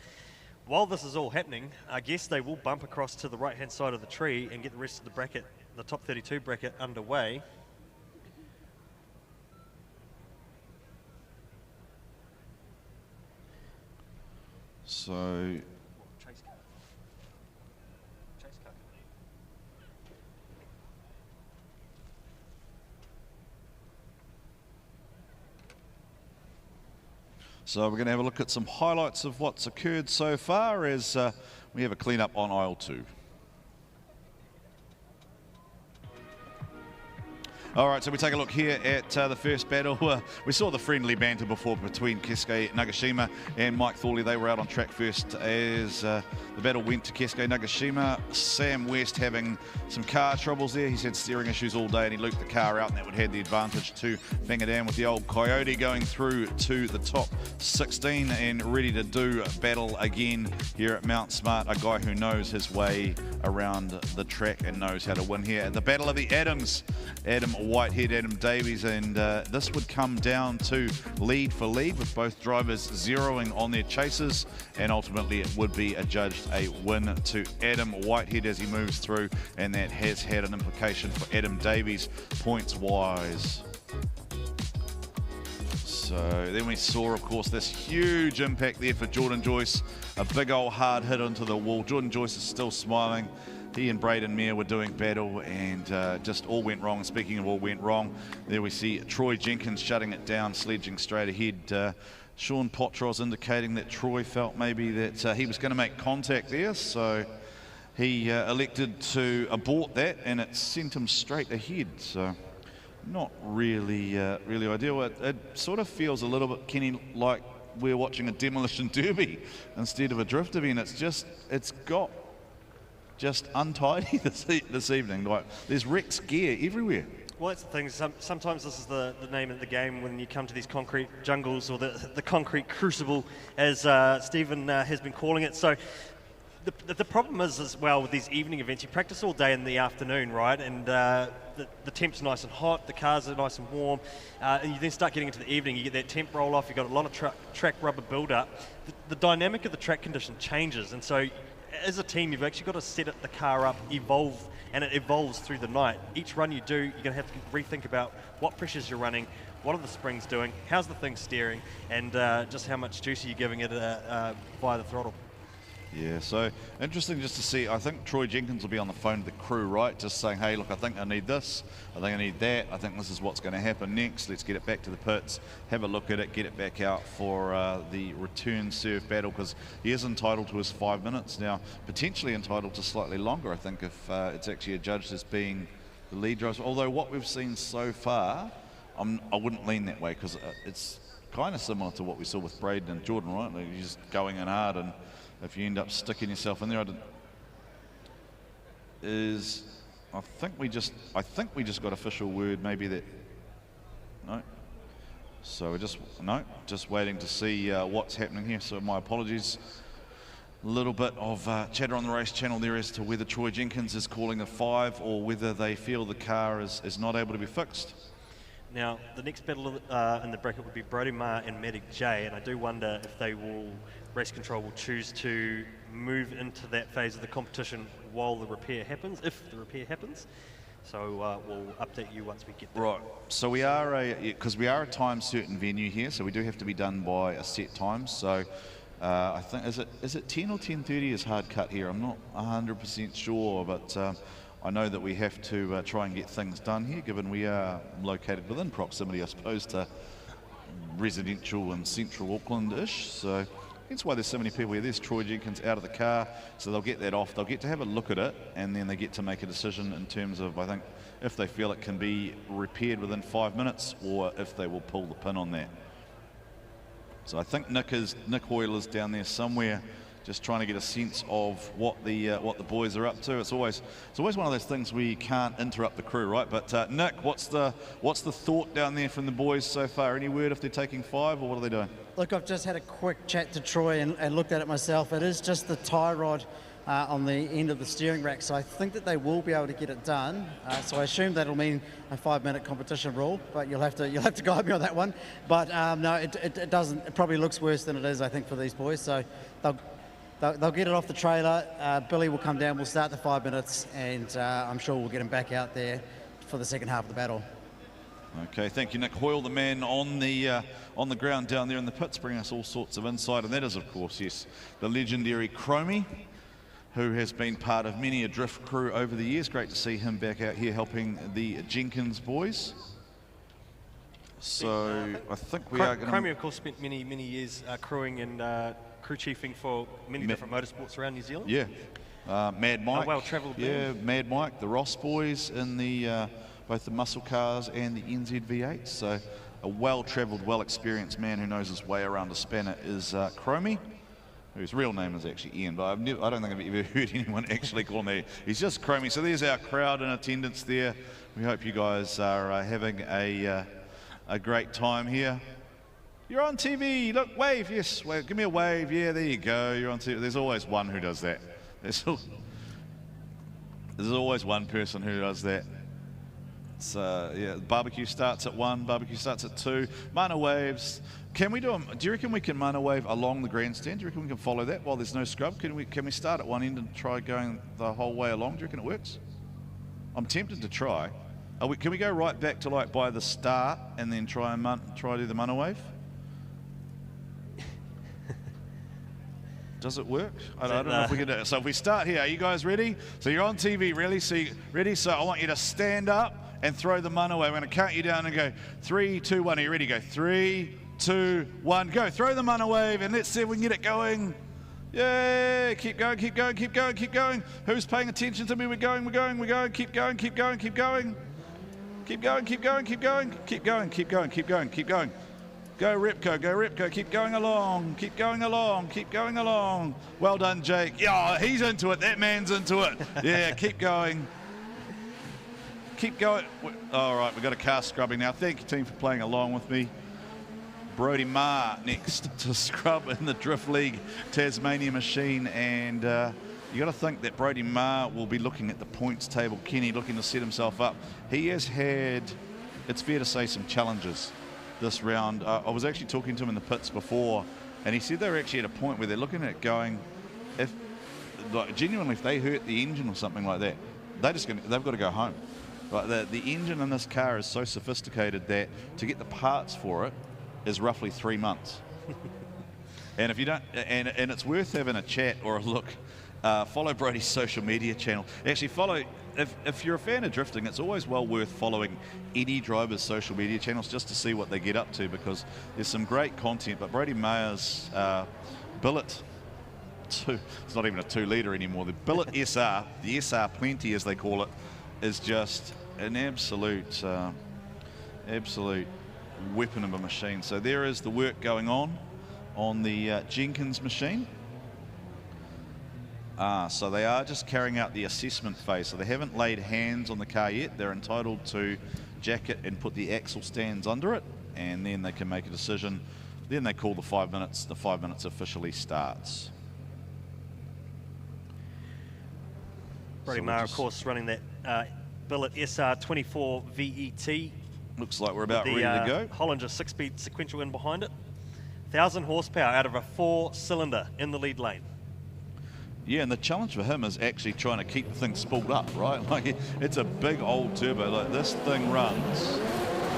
while this is all happening, I guess they will bump across to the right-hand side of the tree and get the rest of the bracket, the top 32 bracket, underway. So So we're going to have a look at some highlights of what's occurred so far as we have a clean-up on aisle 2. All right, so we take a look here at the first battle. We saw the friendly banter before between Keisuke Nagashima and Mike Thorley. They were out on track first as the battle went to Keisuke Nagashima. Sam West having some car troubles there. He's had steering issues all day and he looped the car out, and that would have the advantage to bang it down with the old Coyote going through to the top 16 and ready to do battle again here at Mount Smart. A guy who knows his way around the track and knows how to win here. The battle of the Adams. Adam Whitehead, Adam Davies, and this would come down to lead for lead with both drivers zeroing on their chases, and ultimately it would be adjudged a win to Adam Whitehead as he moves through, and that has had an implication for Adam Davies points wise. So then we saw, of course, this huge impact there for Jordan Joyce, a big old hard hit into the wall. Jordan Joyce is still smiling. He and Braden Mayer were doing battle, and just all went wrong. And speaking of all went wrong, there we see Troy Jenkins shutting it down, sledging straight ahead. Sean Potros indicating that Troy felt maybe that he was going to make contact there, so he elected to abort that, and it sent him straight ahead. So not really, really ideal. It sort of feels a little bit, Kenny, like we're watching a demolition derby instead of a drift event. It's got just untidy this evening. Like, there's wrecks gear everywhere. Well, that's the thing. Sometimes this is the name of the game when you come to these concrete jungles, or the concrete crucible, as Stephen has been calling it. So the problem is as well with these evening events, you practice all day in the afternoon, right? And the temp's nice and hot, the cars are nice and warm, and you then start getting into the evening, you get that temp roll off, you've got a lot of track rubber build up. The dynamic of the track condition changes, and so as a team, you've actually got to set the car up, evolve, and it evolves through the night. Each run you do, you're going to have to rethink about what pressures you're running, what are the springs doing, how's the thing steering, and just how much juice are you giving it via the throttle. Yeah, so interesting just to see. I think Troy Jenkins will be on the phone to the crew, right? Just saying, hey, look, I think I need this. I think I need that. I think this is what's going to happen next. Let's get it back to the pits, have a look at it, get it back out for the return serve battle, because he is entitled to his 5 minutes now, potentially entitled to slightly longer, I think, if it's actually adjudged as being the lead driver. Although what we've seen so far, I wouldn't lean that way, because it's kind of similar to what we saw with Braden and Jordan, right? Like, you're just going in hard, and if you end up sticking yourself in there, I think we just got official word maybe that no. So we're just waiting to see what's happening here. So my apologies. A little bit of chatter on the race channel there as to whether Troy Jenkins is calling a 5 or whether they feel the car is not able to be fixed. Now, the next battle in the bracket would be Brody Maher and Medic J, and I do wonder if race control will choose to move into that phase of the competition while the repair happens, if the repair happens. So we'll update you once we get there. Right, so we are a time certain venue here, so we do have to be done by a set time. So I think, is it 10 or 10:30 is hard cut here? I'm not 100% sure, but I know that we have to try and get things done here, given we are located within proximity, I suppose, to residential and central Auckland-ish. So that's why there's so many people here. There's Troy Jenkins out of the car, so they'll get that off. They'll get to have a look at it, and then they get to make a decision in terms of, I think, if they feel it can be repaired within 5 minutes, or if they will pull the pin on that. So I think Nick Hoyle is down there somewhere, just trying to get a sense of what the boys are up to. It's always one of those things where you can't interrupt the crew, right? But Nick, what's the thought down there from the boys so far? Any word if they're taking 5, or what are they doing? Look, I've just had a quick chat to Troy and looked at it myself. It is just the tie rod on the end of the steering rack, so I think that they will be able to get it done. So I assume that'll mean a 5-minute competition rule, but you'll have to guide me on that one. But no, it doesn't. It probably looks worse than it is, I think, for these boys. So they'll get it off the trailer. Billy will come down. We'll start the 5 minutes, and I'm sure we'll get him back out there for the second half of the battle. Okay, thank you, Nick Hoyle, the man on the ground down there in the pits, bringing us all sorts of insight, and that is, of course, yes, the legendary Chromie, who has been part of many a drift crew over the years. Great to see him back out here helping the Jenkins boys. So I think we are going to... Chromie, of course, spent many years crewing and crew chiefing for many different motorsports around New Zealand. Yeah. Mad Mike. A well-travelled Yeah, band. Mad Mike, the Ross boys in the both the muscle cars and the NZ V8. So a well-travelled, well-experienced man who knows his way around a spanner is Chromie, whose real name is actually Ian, but I don't think I've ever heard anyone actually call him that. He's just Chromie. So there's our crowd in attendance there. We hope you guys are having a great time here. You're on TV, look, wave, yes, wave. Give me a wave, yeah, there you go, you're on TV. There's always one who does that. There's always one person who does that. So, yeah, barbecue starts at 1, barbecue starts at 2. Mana waves, can we do them? Do you reckon we can mana wave along the grandstand? Do you reckon we can follow that while there's no scrub? Can we start at one end and try going the whole way along? Do you reckon it works? I'm tempted to try. Can we go right back to like by the start and then try do the mana wave? Does it work? I don't know if we can do it. So if we start here, are you guys ready? So you're on TV, really? So ready? So I want you to stand up and throw the mana wave. I'm going to count you down and go 3, 2, 1. Are you ready? Go 3, 2, 1. Go. Throw the mana wave and let's see if we can get it going. Yay! Keep going, keep going, keep going, keep going. Who's paying attention to me? We're going, we're going, we're going. Keep going, keep going, keep going. Keep going, keep going, keep going, keep going, keep going, keep going, keep going. Go Repco, keep going along, keep going along, keep going along. Well done, Jake. Yeah, he's into it, that man's into it. Yeah, keep going. Keep going. All right, we've got a car scrubbing now. Thank you, team, for playing along with me. Brody Marr next to scrub in the Drift League Tasmania machine, and you got to think that Brody Marr will be looking at the points table. Kenny looking to set himself up. He has had, it's fair to say, some challenges this round. I was actually talking to him in the pits before, and he said they were actually at a point where they're looking at it going, if like, genuinely if they hurt the engine or something like that, they've got to go home. Right, the engine in this car is so sophisticated that to get the parts for it is roughly 3 months. And if you don't, and it's worth having a chat or a look. Follow Brody's social media channel. Actually follow, if you're a fan of drifting, it's always well worth following any driver's social media channels just to see what they get up to, because there's some great content. But Brody Mayer's billet, it's not even a 2-litre anymore, the billet SR, the SR Plenty as they call it, is just an absolute weapon of a machine. So there is the work going on the Jenkins machine. So they are just carrying out the assessment phase. So they haven't laid hands on the car yet. They're entitled to jack it and put the axle stands under it, and then they can make a decision. Then they call the 5 minutes. The 5 minutes officially starts. Brody Marr, of course, running that billet SR24 VET. Looks like we're about ready to go. Hollinger 6-speed sequential in behind it. 1,000 horsepower out of a 4-cylinder in the lead lane. Yeah, and the challenge for him is actually trying to keep the thing spooled up, right? Like, it's a big old turbo. Like, this thing runs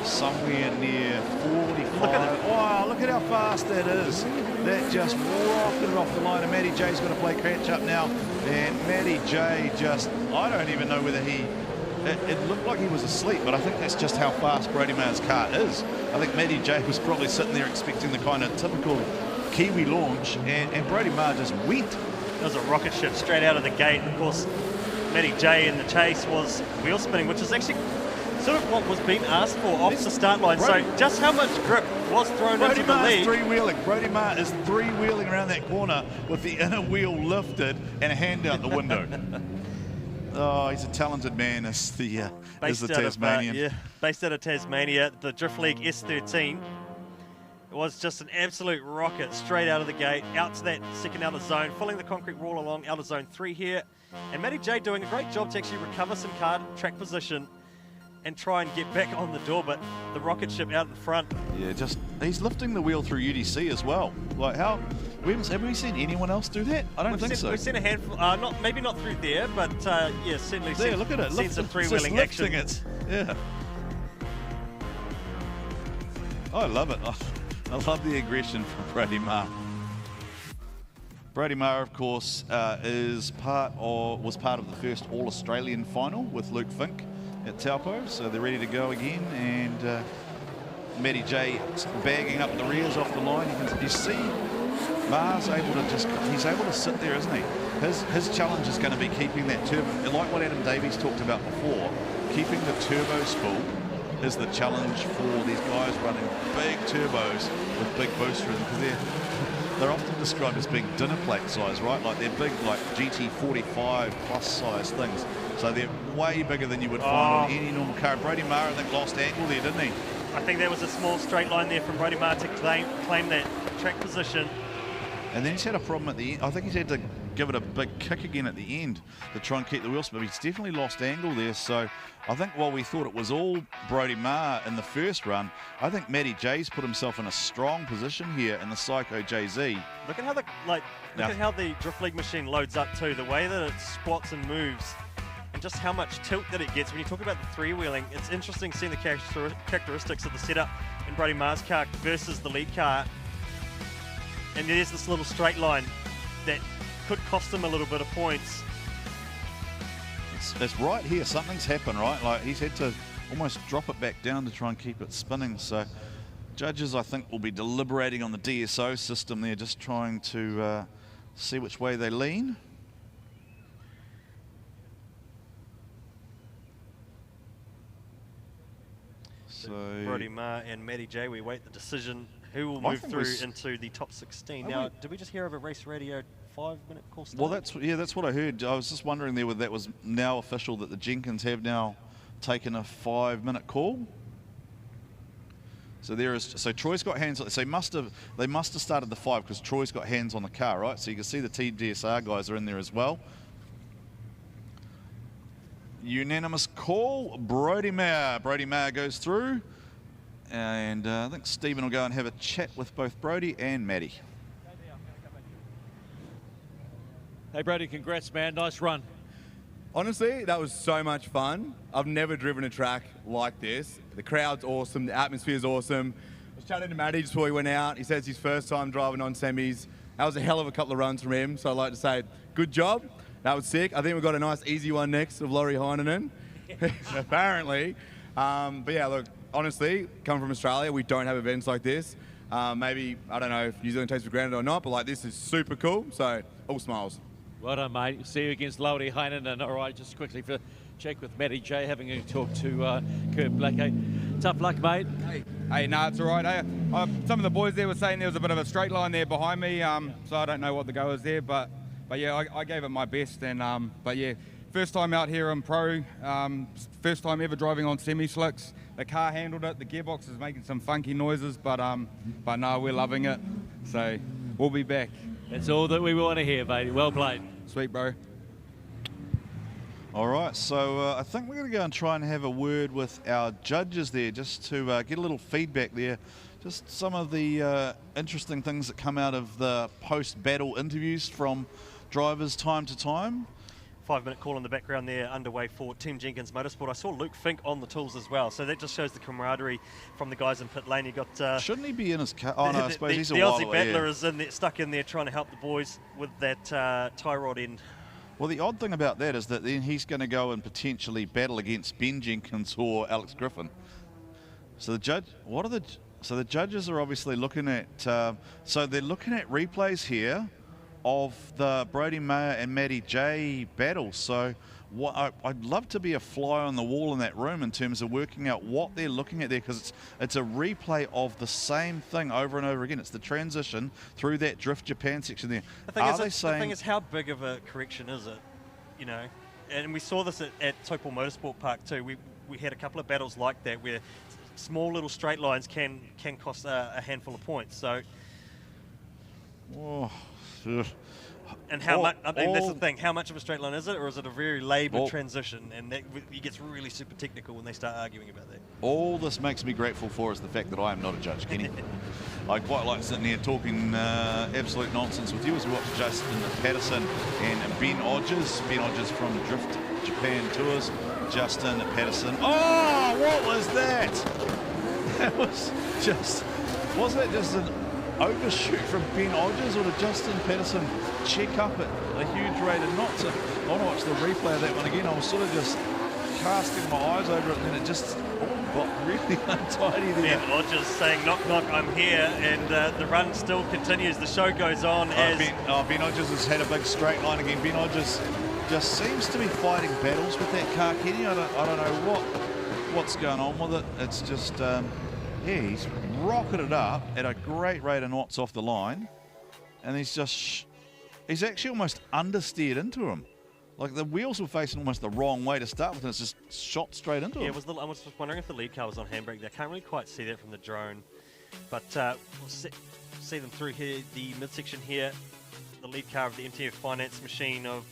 somewhere near 45. Wow, look at how fast that is. That just rocketed off the line, and Matty J's going to play catch up now. And Matty J just, I don't even know whether it looked like he was asleep, but I think that's just how fast Brody Mayer's car is. I think Matty J was probably sitting there expecting the kind of typical Kiwi launch, and Brody Marr just went. It was a rocket ship straight out of the gate. Of course, Matty J in the chase was wheel spinning, which is actually sort of what was being asked for off the start line. So just how much grip was thrown into the lead. Three-wheeling. Brody Marr is three-wheeling around that corner with the inner wheel lifted and a hand out the window. Oh, he's a talented man, is the Tasmanian. Based out of Tasmania, the Drift League S13. It was just an absolute rocket straight out of the gate, out to that second outer zone, following the concrete wall along outer zone 3 here. And Matty J doing a great job to actually recover some car track position and try and get back on the door, but the rocket ship out in front. Yeah, just he's lifting the wheel through UDC as well. Like how? Have we seen anyone else do that? I don't think so. We've seen a handful, maybe not through there, but yeah, certainly there, look at it. Seen some three-wheeling action. Yeah. I love it. I love the aggression from Brody Marr. Brody Marr, of course, was part of the first All-Australian final with Luke Fink at Taupo, so they're ready to go again. And Matty J bagging up the rears off the line. You see Ma's able to he's able to sit there, isn't he? His challenge is going to be keeping that turbo, like what Adam Davies talked about before, keeping the turbos full is the challenge for these guys running big turbos with big booster in them, because they're often described as being dinner plate size, right? Like they're big, like GT45 plus size things. So they're way bigger than you would find on any normal car. Brodie Maher, I think, lost angle there, didn't he? I think there was a small straight line there from Brodie Maher to claim that track position. And then he's had a problem at the end. I think he's had to give it a big kick again at the end to try and keep the wheel spin. He's definitely lost angle there. So I think while we thought it was all Brodie Maher in the first run, I think Matty J's put himself in a strong position here in the Psycho JZ. Look at how at how the Drift League machine loads up too. The way that it squats and moves, and just how much tilt that it gets. When you talk about the three-wheeling, it's interesting seeing the characteristics of the setup in Brodie Maher's car versus the lead car. And there's this little straight line that could cost him a little bit of points. It's right here. Something's happened, right? Like he's had to almost drop it back down to try and keep it spinning. So judges, I think, will be deliberating on the DSO system there, just trying to see which way they lean. So Brodie Maher and Matty J, we wait the decision. Who will move through into the top 16? Now, did we just hear of a race radio 5-minute call start? Well, that's what I heard. I was just wondering there whether that was now official that the Jenkins have now taken a 5-minute call. So so Troy's got hands. So they must have started the 5 because Troy's got hands on the car, right? So you can see the TDSR guys are in there as well. Unanimous call, Brodie Maher. Brodie Maher goes through. And I think Stephen will go and have a chat with both Brodie and Matty. Hey, Brodie, congrats, man. Nice run. Honestly, that was so much fun. I've never driven a track like this. The crowd's awesome. The atmosphere's awesome. I was chatting to Matty just before he went out. He says it's his first time driving on semis. That was a hell of a couple of runs from him. So I'd like to say, good job. That was sick. I think we've got a nice easy one next of Lauri Heinonen, apparently. But yeah, look, honestly, coming from Australia, we don't have events like this. Maybe, I don't know if New Zealand takes for granted or not, but like this is super cool. So all smiles. Well done, mate. See you against Lauri Heinonen. All right, just quickly for check with Matty J, having a talk to Kurt Blackie. Tough luck, mate. Hey, no, it's all right. Hey, some of the boys there were saying there was a bit of a straight line there behind me, so I don't know what the go is there, but yeah, I gave it my best, and but yeah, first time out here in pro, first time ever driving on semi-slicks. The car handled it. The gearbox is making some funky noises, but no, we're loving it. So we'll be back. That's all that we want to hear, mate. Well played. Sweet, bro. All right, so I think we're going to go and try and have a word with our judges there, just to get a little feedback there. Just some of the interesting things that come out of the post-battle interviews from drivers time to time. 5-minute call in the background there underway for Team Jenkins Motorsport. I saw Luke Fink on the tools as well, so that just shows the camaraderie from the guys in pit lane. You got shouldn't he be in his car? Oh no, I suppose he's a the while Aussie away, battler yeah. is in there, stuck in there trying to help the boys with that tie rod end. Well, the odd thing about that is that then he's going to go and potentially battle against Ben Jenkins or Alex Griffin. So the judges are obviously looking at. So they're looking at replays here of the Brodie Maher and Matty J battle. So I'd love to be a fly on the wall in that room in terms of working out what they're looking at there, because it's a replay of the same thing over and over again. It's the transition through that Drift Japan section there. The thing is, how big of a correction is it? You know, and we saw this at Topol Motorsport Park too. We had a couple of battles like that where small little straight lines can cost a handful of points. So. Oh. And how much? I mean, that's the thing. How much of a straight line is it, or is it a very laboured transition? And that it gets really super technical when they start arguing about that. All this makes me grateful for is the fact that I am not a judge, Kenny. I quite like sitting here talking absolute nonsense with you as we watch Justin Patterson and Ben Odgers. Ben Odgers from Drift Japan Tours. Justin Patterson. Oh, what was that? That was just. Wasn't it just an overshoot from Ben Odgers, or did Justin Patterson check up at a huge rate? And I want to watch the replay of that one again. I was sort of just casting my eyes over it, and then it just got really untidy there. Ben Hodges saying, knock, knock, I'm here, and the run still continues. The show goes on Ben Hodges has had a big straight line again. Ben Hodges just seems to be fighting battles with that car, Kenny. I don't know what's going on with it. It's just, he's rocketed up at a great rate of knots off the line, and he's actually almost understeered into him. Like the wheels were facing almost the wrong way to start with, and it's just shot straight into him. I was just wondering if the lead car was on handbrake. I can't really quite see that from the drone, but we'll see them through here, the midsection here. The lead car of the MTF Finance machine of...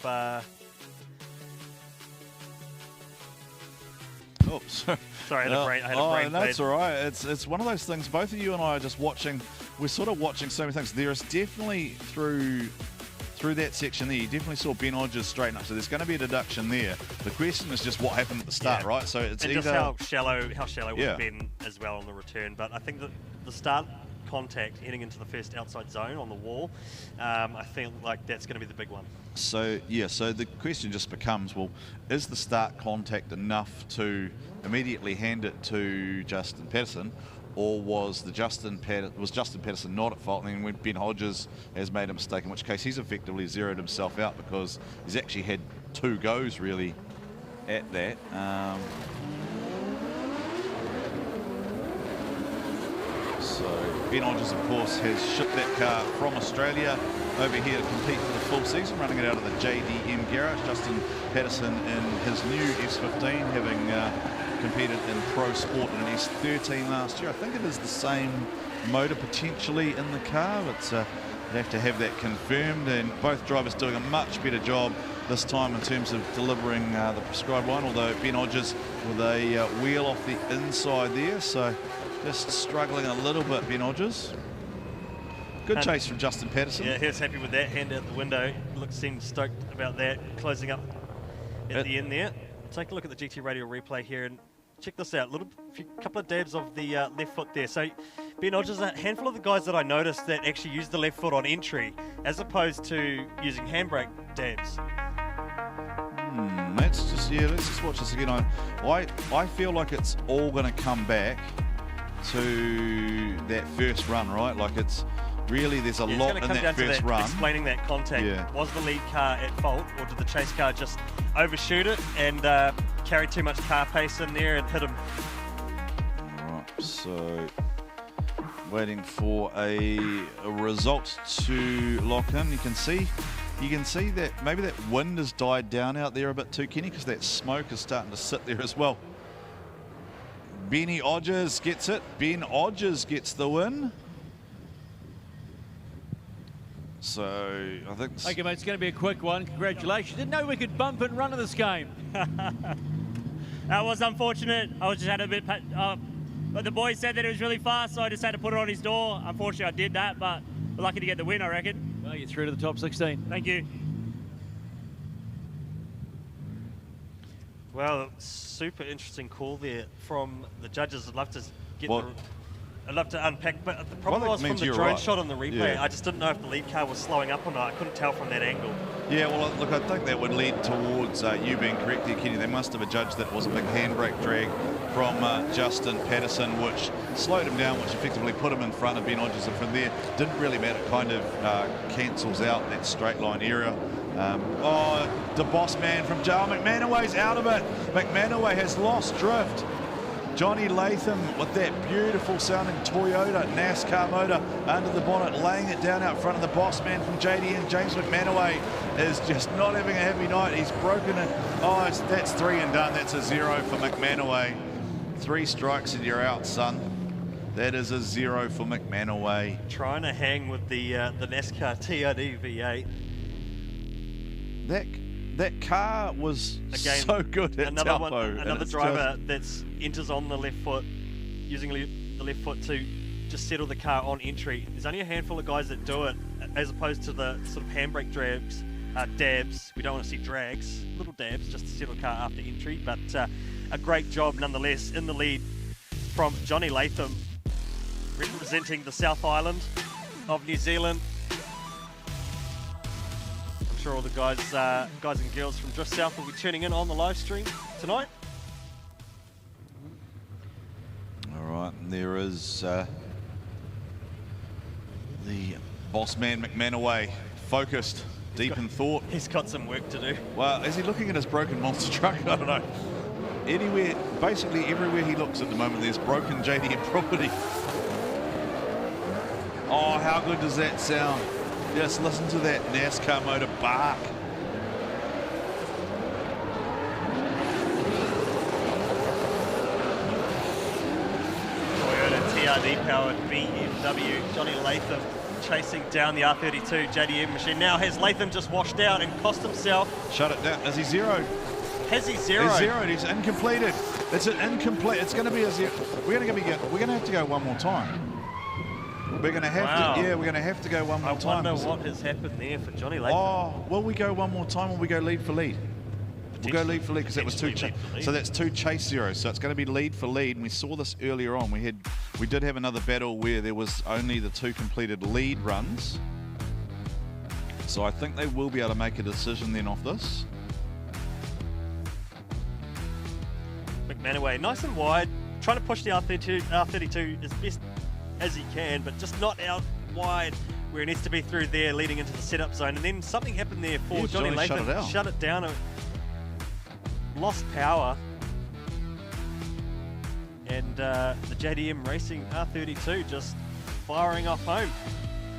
Oh, sorry. Sorry, I had a brain fade. That's all right. It's one of those things. Both of you and I are just watching. We're sort of watching so many things. There is definitely through that section there, you definitely saw Ben Hodges straighten up. So there's going to be a deduction there. The question is just what happened at the start, right? So it's and either just how shallow was Ben as well on the return. But I think that the start contact heading into the first outside zone on the wall, I feel like that's going to be the big one. So so the question just becomes, well, is the start contact enough to immediately hand it to Justin Patterson, or was Justin Patterson not at fault, and then when Ben Hodges has made a mistake, in which case he's effectively zeroed himself out because he's actually had 2 goes really at that. So Ben Hodges, of course, has shipped that car from Australia over here to compete for the full season, running it out of the JDM garage. Justin Patterson in his new S15, having competed in Pro Sport in an S13 last year. I think it is the same motor potentially in the car, but they have to have that confirmed, and both drivers doing a much better job this time in terms of delivering the prescribed line, although Ben Hodges with a wheel off the inside there, so just struggling a little bit, Ben Hodges. Good chase from Justin Patterson. Yeah, he was happy with that, hand out the window. Seemed stoked about that, closing up at the end there. Take a look at the GT Radio replay here and check this out. Couple of dabs of the left foot there. So Ben Hodges, a handful of the guys that I noticed that actually used the left foot on entry as opposed to using handbrake dabs. Let's just watch this again. I feel like it's all going to come back to that first run, right? Like it's really, there's a lot in that first run. Explaining that contact. Yeah. Was the lead car at fault, or did the chase car just overshoot it and carry too much car pace in there and hit him? Right, so waiting for a result to lock in. You can see that maybe that wind has died down out there a bit too, Kenny, because that smoke is starting to sit there as well. Benny Hodges gets it. Ben Hodges gets the win. So I think... Okay, mate, it's going to be a quick one. Congratulations. Didn't know we could bump and run in this game. That was unfortunate. I was just had a bit... but the boys said that it was really fast, so I just had to put it on his door. Unfortunately, I did that, but we're lucky to get the win, I reckon. Well, you're through to the top 16. Thank you. Well, super interesting call there from the judges. I'd love to get I'd love to unpack, but the problem was from the drone shot on the replay, I just didn't know if the lead car was slowing up or not. I couldn't tell from that angle. Yeah, well, look, I think that would lead towards you being correct there, Kenny. They must have adjudged that it was a big handbrake drag from Justin Patterson, which slowed him down, which effectively put him in front of Ben Hodges, and from there, didn't really matter. It kind of cancels out that straight line area. The boss man from Joe McManaway's out of it. McManaway has lost drift. Johnny Latham with that beautiful sounding Toyota NASCAR motor under the bonnet, laying it down out front of the boss man from JDM. James McManaway is just not having a happy night. He's broken it. That's 3 and done. That's a 0 for McManaway. 3 strikes and you're out, son. That is a 0 for McManaway. Trying to hang with the NASCAR TRD V8. That car was again, so good at another driver that enters on the left foot, using the left foot to just settle the car on entry. There's only a handful of guys that do it, as opposed to the sort of handbrake dabs. We don't want to see drags, little dabs just to settle the car after entry, but a great job nonetheless in the lead from Johnny Latham, representing the South Island of New Zealand. I'm sure all the guys and girls from Drift South will be tuning in on the live stream tonight. Right, and there is the boss man McManaway, focused, deep in thought. He's got some work to do. Well, is he looking at his broken monster truck? I don't know. Anywhere, basically everywhere he looks at the moment, there's broken JDM property. Oh, how good does that sound? Just listen to that NASCAR motor bark. TRD-powered BMW, Johnny Latham chasing down the R32 JDM machine. Now has Latham just washed out and cost himself. Shut it down. Is he zeroed? Has he zeroed? He's zeroed. He's incompleted. It's an incomplete. It's going to be a zero. We're going to have to go one more time. We're going to have to. Yeah, we're going to have to go one more time. I wonder what has happened there for Johnny Latham. Oh, will we go one more time, or we go lead for lead? We'll go lead for lead because that was two. So that's 2 chase zeros. So it's going to be lead for lead. And we saw this earlier on. We did have another battle where there was only the 2 completed lead runs. So I think they will be able to make a decision then off this. McManaway, nice and wide, trying to push the R32 as best as he can, but just not out wide where it needs to be through there, leading into the setup zone. And then something happened there for Johnny Latham. Shut it down. Lost power, and the JDM Racing R32 just firing off home.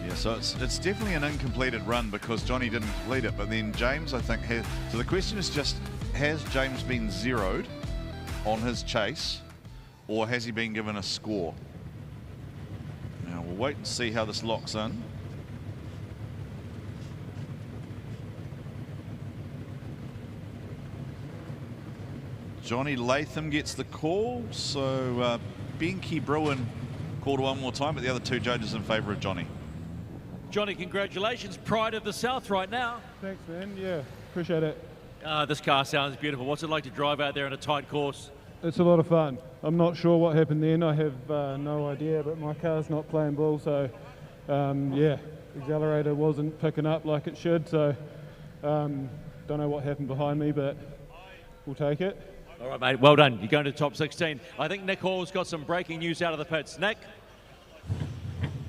Yeah, so it's definitely an incompleted run because Johnny didn't complete it, but then James, I think, has. So the question is just, has James been zeroed on his chase, or has he been given a score? Now we'll wait and see how this locks in. Johnny Latham gets the call, so Benke Bruin called one more time, but the other 2 judges in favour of Johnny. Johnny, congratulations. Pride of the South right now. Thanks, man. Yeah, appreciate it. This car sounds beautiful. What's it like to drive out there in a tight course? It's a lot of fun. I'm not sure what happened then. I have no idea, but my car's not playing ball, so yeah, accelerator wasn't picking up like it should, so don't know what happened behind me, but we'll take it. All right, mate, well done. You're going to the top 16. I think Nick Hall's got some breaking news out of the pits. Nick?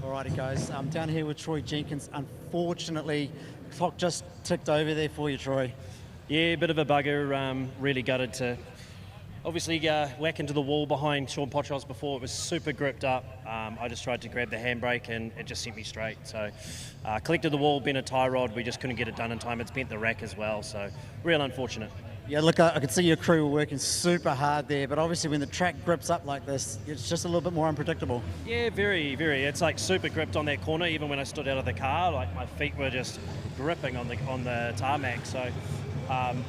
Alrighty, guys. I'm down here with Troy Jenkins. Unfortunately, clock just ticked over there for you, Troy. Yeah, a bit of a bugger. Really gutted to obviously whack into the wall behind Sean Potros before. It was super gripped up. I just tried to grab the handbrake and it just sent me straight. So collected the wall, bent a tie rod. We just couldn't get it done in time. It's bent the rack as well. So real unfortunate. Yeah, look, I could see your crew were working super hard there, but obviously when the track grips up like this, it's just a little bit more unpredictable. Yeah, very, very. It's like super gripped on that corner. Even when I stood out of the car, like my feet were just gripping on the tarmac. So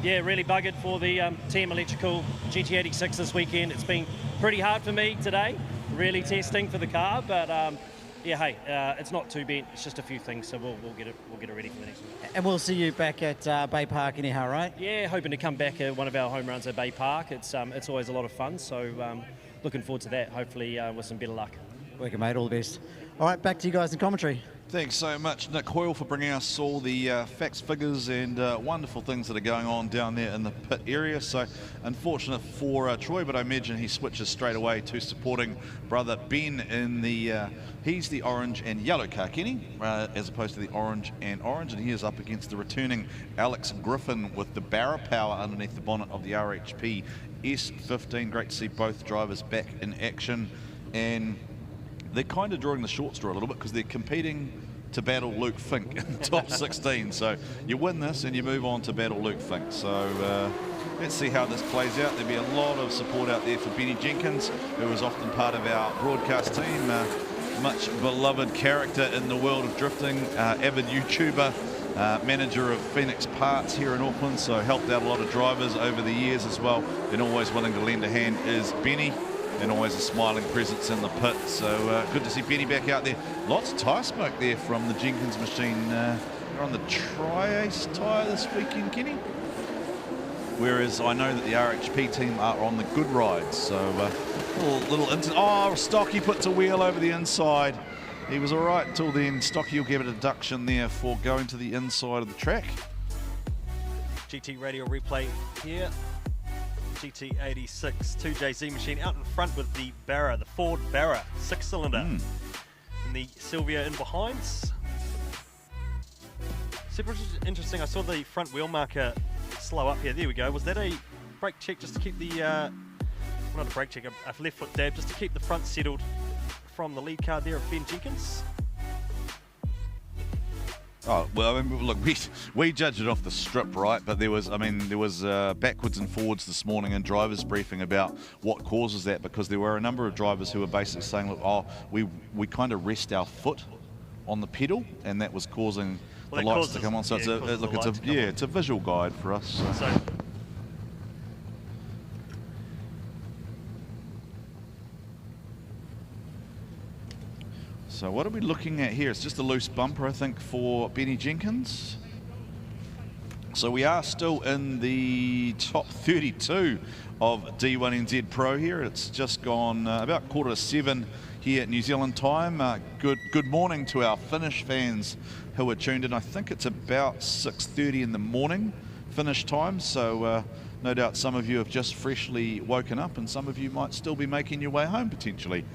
yeah, really buggered for the Team Electrical GT86 this weekend. It's been pretty hard for me today, really testing for the car, but yeah, hey, it's not too bent. It's just a few things, so we'll get it ready for the next one. And we'll see you back at Bay Park anyhow, right? Yeah, hoping to come back at one of our home runs at Bay Park. It's always a lot of fun, so looking forward to that. Hopefully with some better luck. Working, mate. All the best. All right, back to you guys in commentary. Thanks so much, Nick Hoyle, for bringing us all the facts, figures, and wonderful things that are going on down there in the pit area. So unfortunate for Troy, but I imagine he switches straight away to supporting brother Ben in the, he's the orange and yellow car, Kenny, as opposed to the orange, and he is up against the returning Alex Griffin with the Barra Power underneath the bonnet of the RHP S15. Great to see both drivers back in action, and they're kind of drawing the short straw a little bit because they're competing to battle Luke Fink in the top 16. So you win this and you move on to battle Luke Fink. So let's see how this plays out. There'll be a lot of support out there for Benny Jenkins, who is often part of our broadcast team. Much beloved character in the world of drifting, avid YouTuber, manager of Phoenix Parts here in Auckland, so helped out a lot of drivers over the years as well, and always willing to lend a hand is Benny. And always a smiling presence in the pit. So good to see Benny back out there. Lots of tyre smoke there from the Jenkins machine. They're on the Tri-Ace tyre this weekend, Kenny. Whereas I know that the RHP team are on the good rides. So little incident. Oh, Stocky puts a wheel over the inside. He was all right until then. Stocky will give a deduction there for going to the inside of the track. GT Radio replay here. GT86 2JZ machine out in front with the Barra, the Ford Barra 6-cylinder. And the Silvia in behind. Super interesting, I saw the front wheel marker slow up here. There we go. Was that a brake check just to keep the, not a brake check, a left foot dab, just to keep the front settled from the lead car there of Ben Jenkins? Oh, well, I mean, look, we judged it off the strip, right? But there was backwards and forwards this morning in drivers' briefing about what causes that, because there were a number of drivers who were basically saying, look, we kind of rest our foot on the pedal, and that was causing the lights to come on. So it's a visual guide for us. So what are we looking at here? It's just a loose bumper, I think, for Benny Jenkins. So we are still in the top 32 of D1NZ Pro here. It's just gone about 6:45 here at New Zealand time. Good morning to our Finnish fans who are tuned in. I think it's about 6:30 in the morning Finnish time. So no doubt some of you have just freshly woken up, and some of you might still be making your way home potentially.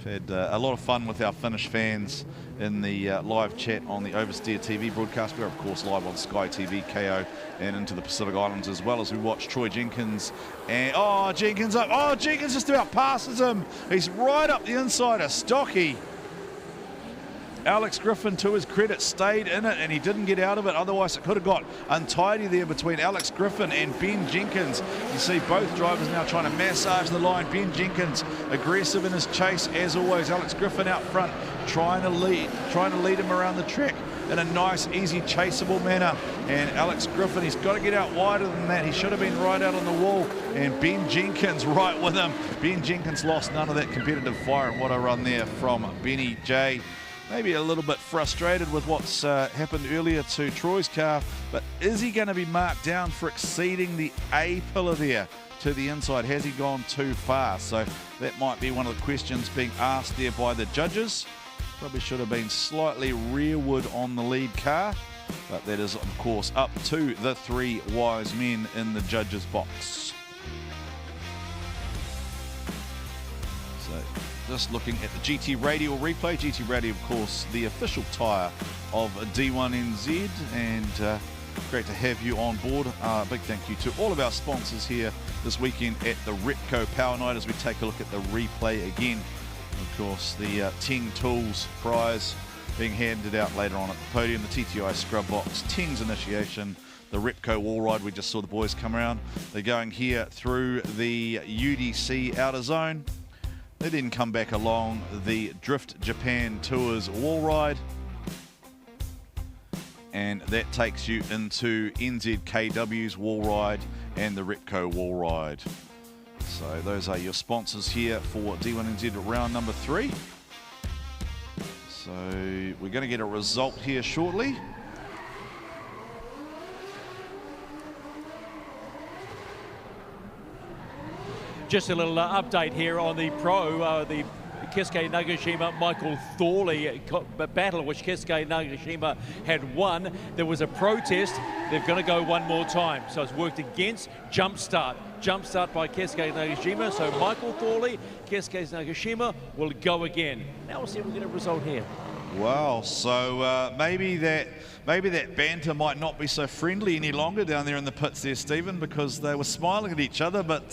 Had a lot of fun with our Finnish fans in the live chat on the Oversteer TV broadcast. We're of course live on Sky TV, KO, and into the Pacific Islands as well, as we watch Troy Jenkins. And Jenkins up! Oh, Jenkins just about passes him. He's right up the inside of Stocky. Alex Griffin, to his credit, stayed in it and he didn't get out of it. Otherwise, it could have got untidy there between Alex Griffin and Ben Jenkins. You see both drivers now trying to massage the line. Ben Jenkins aggressive in his chase as always. Alex Griffin out front trying to lead him around the track in a nice, easy, chaseable manner. And Alex Griffin, he's got to get out wider than that. He should have been right out on the wall. And Ben Jenkins right with him. Ben Jenkins lost none of that competitive fire, and what a run there from Benny J. Maybe a little bit frustrated with what's happened earlier to Troy's car, but is he going to be marked down for exceeding the A pillar there to the inside? Has he gone too far? So that might be one of the questions being asked there by the judges. Probably should have been slightly rearward on the lead car, but that is of course up to the three wise men in the judges box. So just looking at the GT Radio replay. GT Radio, of course, the official tyre of D1NZ, and great to have you on board. Big thank you to all of our sponsors here this weekend at the Repco Power Night as we take a look at the replay again. Of course, the Ting Tools prize being handed out later on at the podium, the TTI Scrub Box, Ting's Initiation, the Repco Wall Ride. We just saw the boys come around. They're going here through the UDC Outer Zone. They then come back along the Drift Japan Tours Wall Ride, and that takes you into NZKW's Wall Ride and the Repco Wall Ride. So those are your sponsors here for D1NZ round number 3. So we're going to get a result here shortly. Just a little update here on the pro, the Keisuke Nagashima Michael Thorley battle, which Keisuke Nagashima had won. There was a protest. They're going to go one more time. So it's worked against jump start by Keisuke Nagashima. So Michael Thorley, Keisuke Nagashima will go again. Now we'll see if we get a result here. Wow, so maybe that banter might not be so friendly any longer down there in the pits there, Stephen, because they were smiling at each other, but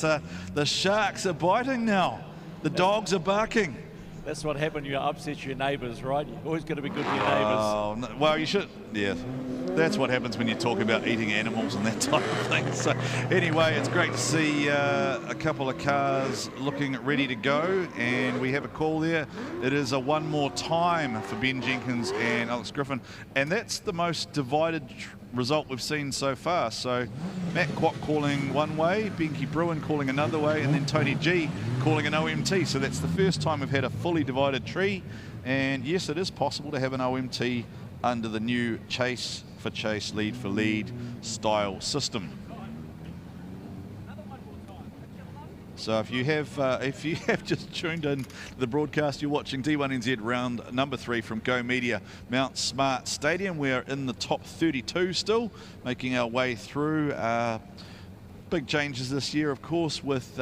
the sharks are biting now. The dogs are barking. That's what happened. You upset your neighbours, right? You're always going to be good to your neighbours. Oh, no, well, you should, yeah. That's what happens when you talk about eating animals and that type of thing. So anyway, it's great to see a couple of cars looking ready to go, and we have a call there. It is a one more time for Ben Jenkins and Alex Griffin, and that's the most divided result we've seen so far. So Matt Kwok calling one way, Benke Bruin calling another way, and then Tony G calling an OMT. So that's the first time we've had a fully divided tree, and yes, it is possible to have an OMT under the new chase for chase, lead for lead style system. So if you have just tuned in to the broadcast, you're watching D1NZ round number 3 from Go Media Mount Smart Stadium. We are in the top 32 still, making our way through big changes this year, of course, with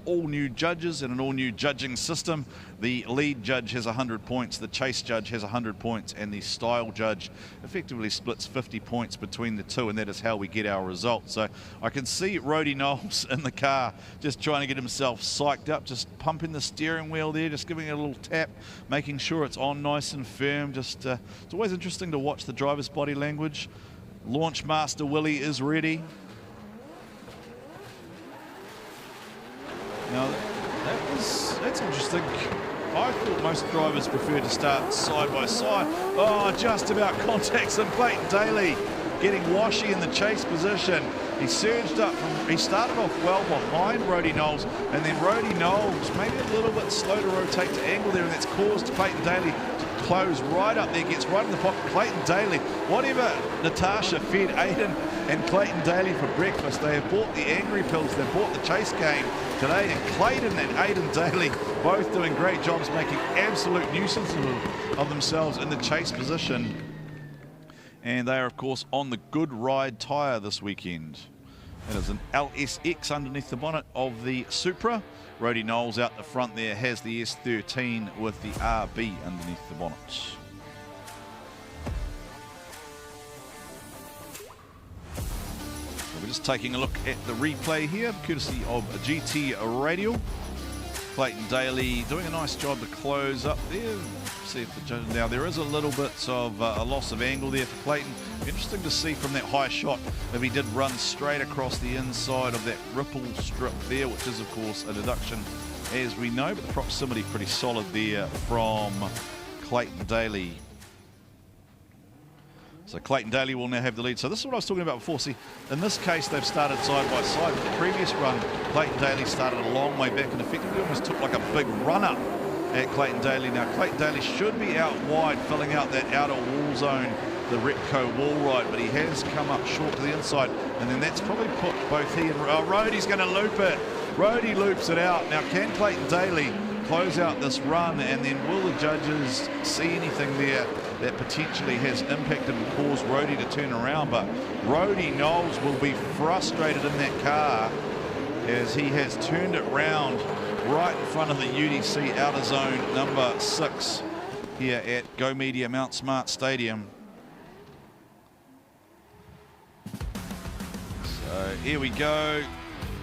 all new judges and an all new judging system. The lead judge has 100 points, the chase judge has 100 points, and the style judge effectively splits 50 points between the two, and that is how we get our results. So I can see Rody Knowles in the car just trying to get himself psyched up, just pumping the steering wheel there, just giving it a little tap, making sure it's on nice and firm. Just it's always interesting to watch the driver's body language. Launch Master Willie is ready. Now, that's interesting. I thought most drivers prefer to start side by side. Oh, just about contacts him. Clayton Daly getting washy in the chase position. He surged up he started off well behind Rody Knowles, and then Rody Knowles maybe a little bit slow to rotate to angle there, and that's caused Clayton Daly to close right up there, gets right in the pocket. Clayton Daly, whatever Natasha fed Aiden and Clayton Daly for breakfast, they have bought the angry pills, they've bought the chase game today, and Clayton and Aiden Daly both doing great jobs, making absolute nuisance of themselves in the chase position. And they are, of course, on the Good Ride tyre this weekend. It is an LSX underneath the bonnet of the Supra. Rody Knowles out the front there has the S13 with the RB underneath the bonnet. So we're just taking a look at the replay here, courtesy of GT Radio. Clayton Daly doing a nice job to close up there. See if the judge, now there is a little bit of a loss of angle there for Clayton. Interesting to see from that high shot if he did run straight across the inside of that ripple strip there, which is of course a deduction as we know, but the proximity pretty solid there from Clayton Daly. So Clayton Daly will now have the lead. So this is what I was talking about before. See, in this case, they've started side by side. But the previous run, Clayton Daly started a long way back and effectively almost took like a big run up at Clayton Daly. Now, Clayton Daly should be out wide, filling out that outer wall zone, the Repco wall ride, but he has come up short to the inside. And then that's probably put both he and Rody's going to loop it. Rody loops it out. Now, can Clayton Daly close out this run, and then will the judges see anything there that potentially has impacted and caused Rody to turn around? But Rody Knowles will be frustrated in that car as he has turned it round right in front of the UDC outer zone number 6 here at Go Media Mount Smart Stadium. So here we go.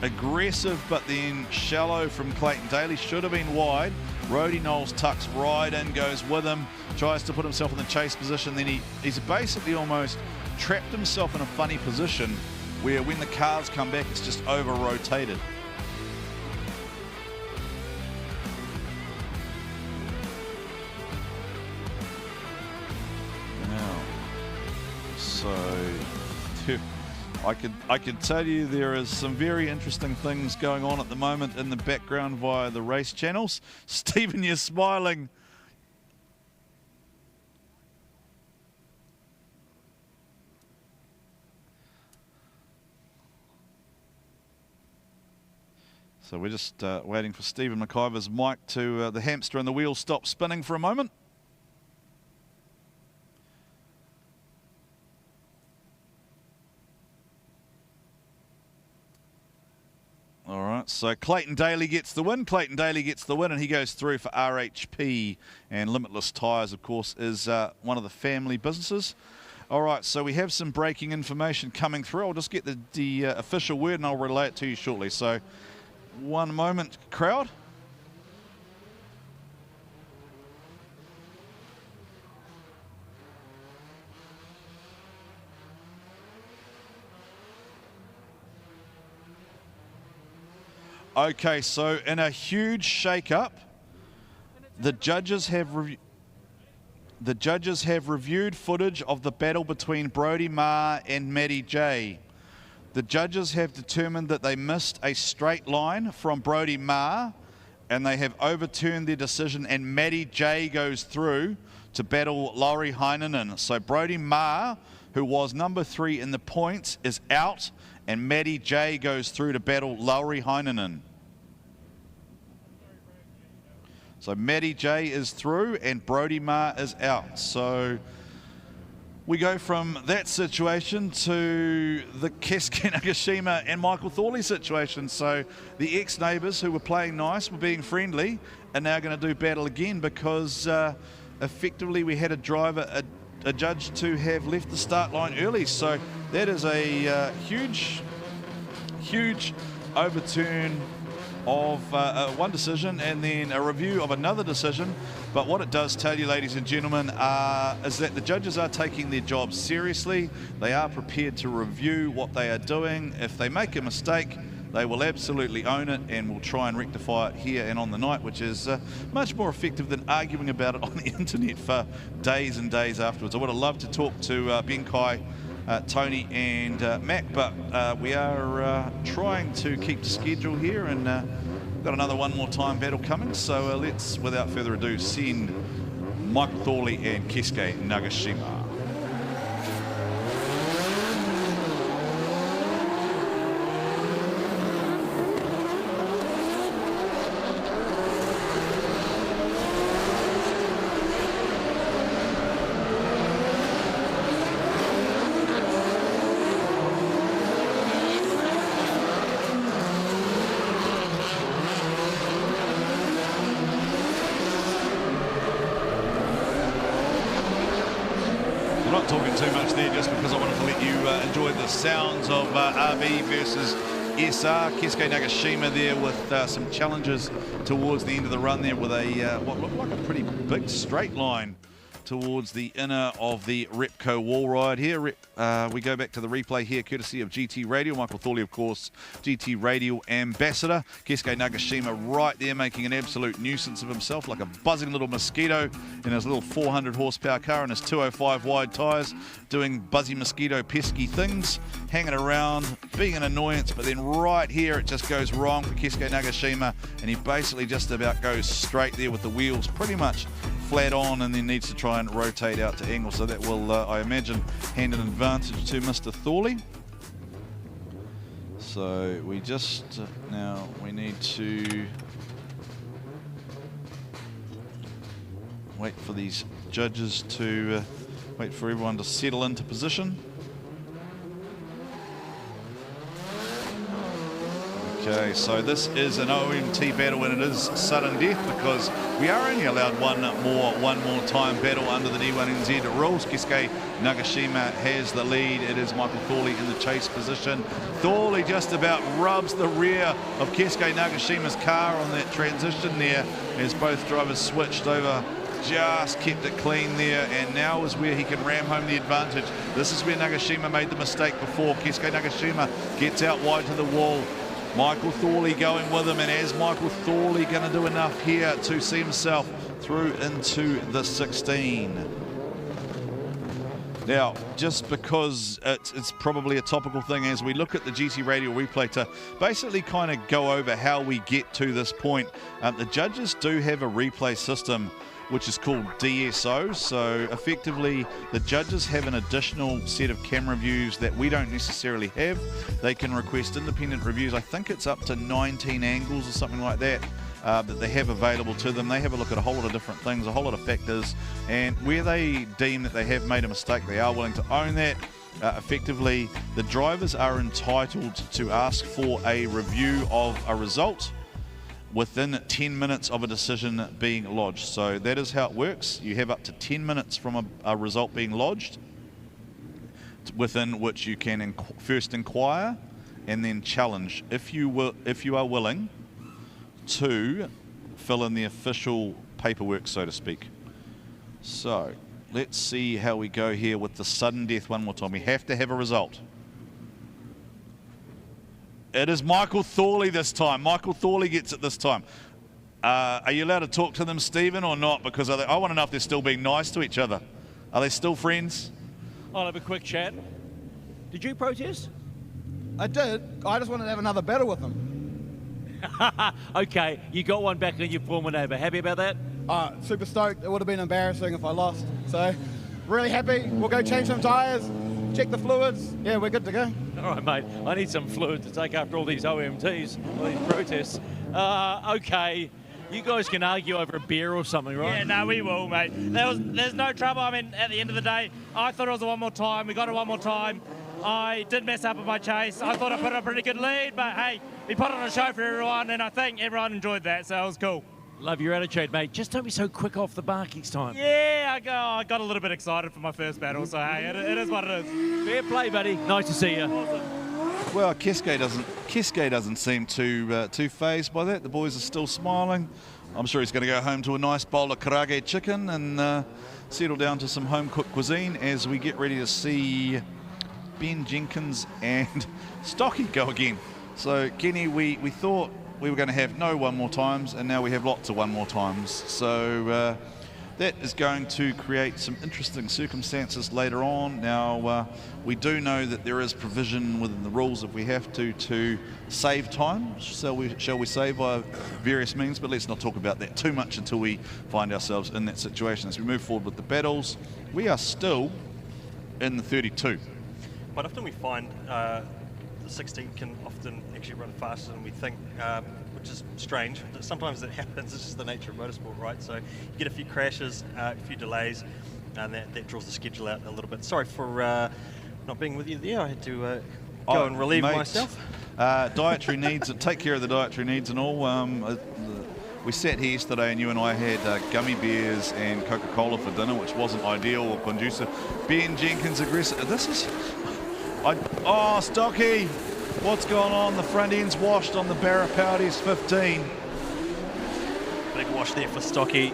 Aggressive, but then shallow from Clayton Daly. Should have been wide. Rody Knowles tucks right in, goes with him, tries to put himself in the chase position. Then he's basically almost trapped himself in a funny position where when the cars come back, it's just over-rotated. Now, so I can tell you there is some very interesting things going on at the moment in the background via the race channels. Stephen, you're smiling. So we're just waiting for Stephen McIver's mic to the hamster and the wheel stop spinning for a moment. All right, so Clayton Daly gets the win. Clayton Daly gets the win, and he goes through for RHP. And Limitless Tyres, of course, is one of the family businesses. All right, so we have some breaking information coming through. I'll just get the official word, and I'll relay it to you shortly. So one moment, crowd. Okay, so in a huge shake-up, the judges have reviewed footage of the battle between Brodie Marr and Matty J. The judges have determined that they missed a straight line from Brodie Marr, and they have overturned their decision, and Matty J goes through to battle Lauri Heinonen. So Brodie Marr, who was number 3 in the points, is out, and Matty J goes through to battle Lauri Heinonen. So Matty J is through and Brodie Marr is out. So we go from that situation to the Keisuke Nagashima and Michael Thorley situation. So the ex-neighbours who were playing nice, were being friendly, are now going to do battle again because effectively we had a driver, a judge to have left the start line early. So that is a huge overturn of one decision and then a review of another decision. But what it does tell you, ladies and gentlemen, is that the judges are taking their job seriously. They are prepared to review what they are doing. If they make a mistake, they will absolutely own it and will try and rectify it here and on the night, which is much more effective than arguing about it on the internet for days and days afterwards. I would have loved to talk to Ben Kai, Tony and Mac, but we are trying to keep the schedule here, and got another one more time battle coming. So let's, without further ado, send Michael Thorley and Keisuke Nagashima. Sounds of RB versus SR. Keisuke Nagashima there with some challenges towards the end of the run there with a what looked like a pretty big straight line towards the inner of the Repco wall ride here. We go back to the replay here, courtesy of GT Radio. Michael Thorley, of course, GT Radio ambassador. Keisuke Nagashima right there making an absolute nuisance of himself, like a buzzing little mosquito in his little 400 horsepower car and his 205 wide tyres, doing buzzy mosquito pesky things, hanging around, being an annoyance, but then right here it just goes wrong for Keisuke Nagashima, and he basically just about goes straight there with the wheels pretty much flat on, and then needs to try and rotate out to angle. So that will, I imagine, hand an advantage to Mr. Thorley. So we just, now we need to wait for these judges to, wait for everyone to settle into position. Okay, so this is an OMT battle, and it is sudden death because we are only allowed one more time battle under the D1NZ rules. Keisuke Nagashima has the lead. It is Michael Thorley in the chase position. Thorley just about rubs the rear of Keisuke Nagashima's car on that transition there as both drivers switched over. Just kept it clean there, and now is where he can ram home the advantage. This is where Nagashima made the mistake before. Keisuke Nagashima gets out wide to the wall. Michael Thorley going with him, and is Michael Thorley going to do enough here to see himself through into the 16? Now, just because it's probably a topical thing as we look at the GT Radio replay to basically kind of go over how we get to this point, the judges do have a replay system which is called DSO. So effectively, the judges have an additional set of camera views that we don't necessarily have. They can request independent reviews. I think it's up to 19 angles or something like that that they have available to them. They have a look at a whole lot of different things, a whole lot of factors, and where they deem that they have made a mistake, they are willing to own that. Effectively, the drivers are entitled to ask for a review of a result within 10 minutes of a decision being lodged. So that is how it works. You have up to 10 minutes from a result being lodged, within which you can first inquire and then challenge if you are willing to fill in the official paperwork, so to speak. So let's see how we go here with the sudden death one more time. We have to have a result. It is Michael Thorley this time. Michael Thorley gets it this time. Are you allowed to talk to them, Stephen, or not? Because I want to know if they're still being nice to each other. Are they still friends? I'll have a quick chat. Did you protest? I did. I just wanted to have another battle with them. Okay, you got one back in your former neighbour. Happy about that? Super stoked. It would have been embarrassing if I lost. So, really happy. We'll go change some tyres, check the fluids. Yeah, we're good to go. All right, mate. I need some fluid to take after all these OMTs, all these protests. Okay. You guys can argue over a beer or something, right? Yeah, no, we will, mate. There's no trouble. I mean, at the end of the day, I thought it was a one more time. We got it one more time. I did mess up with my chase. I thought I put a pretty good lead, but hey, we put on a show for everyone, and I think everyone enjoyed that, so it was cool. Love your attitude, mate. Just don't be so quick off the mark each time. Yeah, I got a little bit excited for my first battle, so hey, it is what it is. Fair play, buddy. Nice to see you. Awesome. Well, Keske doesn't seem too fazed by that. The boys are still smiling. I'm sure he's going to go home to a nice bowl of karage chicken and settle down to some home-cooked cuisine as we get ready to see Ben Jenkins and Stocky go again. So, Kenny, we thought we were going to have no one more times, and now we have lots of one more times. So that is going to create some interesting circumstances later on. Now, we do know that there is provision within the rules if we have to save time. Shall we save by various means? But let's not talk about that too much until we find ourselves in that situation. As we move forward with the battles, we are still in the 32. Quite often we find the 16 can often actually run faster than we think, which is strange. Sometimes it happens, it's just the nature of motorsport, right? So you get a few crashes, a few delays, and that draws the schedule out a little bit. Sorry for not being with you there. I had to go and relieve myself. Dietary needs, take care of the dietary needs and all. We sat here yesterday and you and I had gummy bears and Coca-Cola for dinner, which wasn't ideal or conducive. Ben Jenkins aggressive. This is... oh, Stocky, what's going on? The front end's washed on the Barra Powdies 15. Big wash there for Stocky.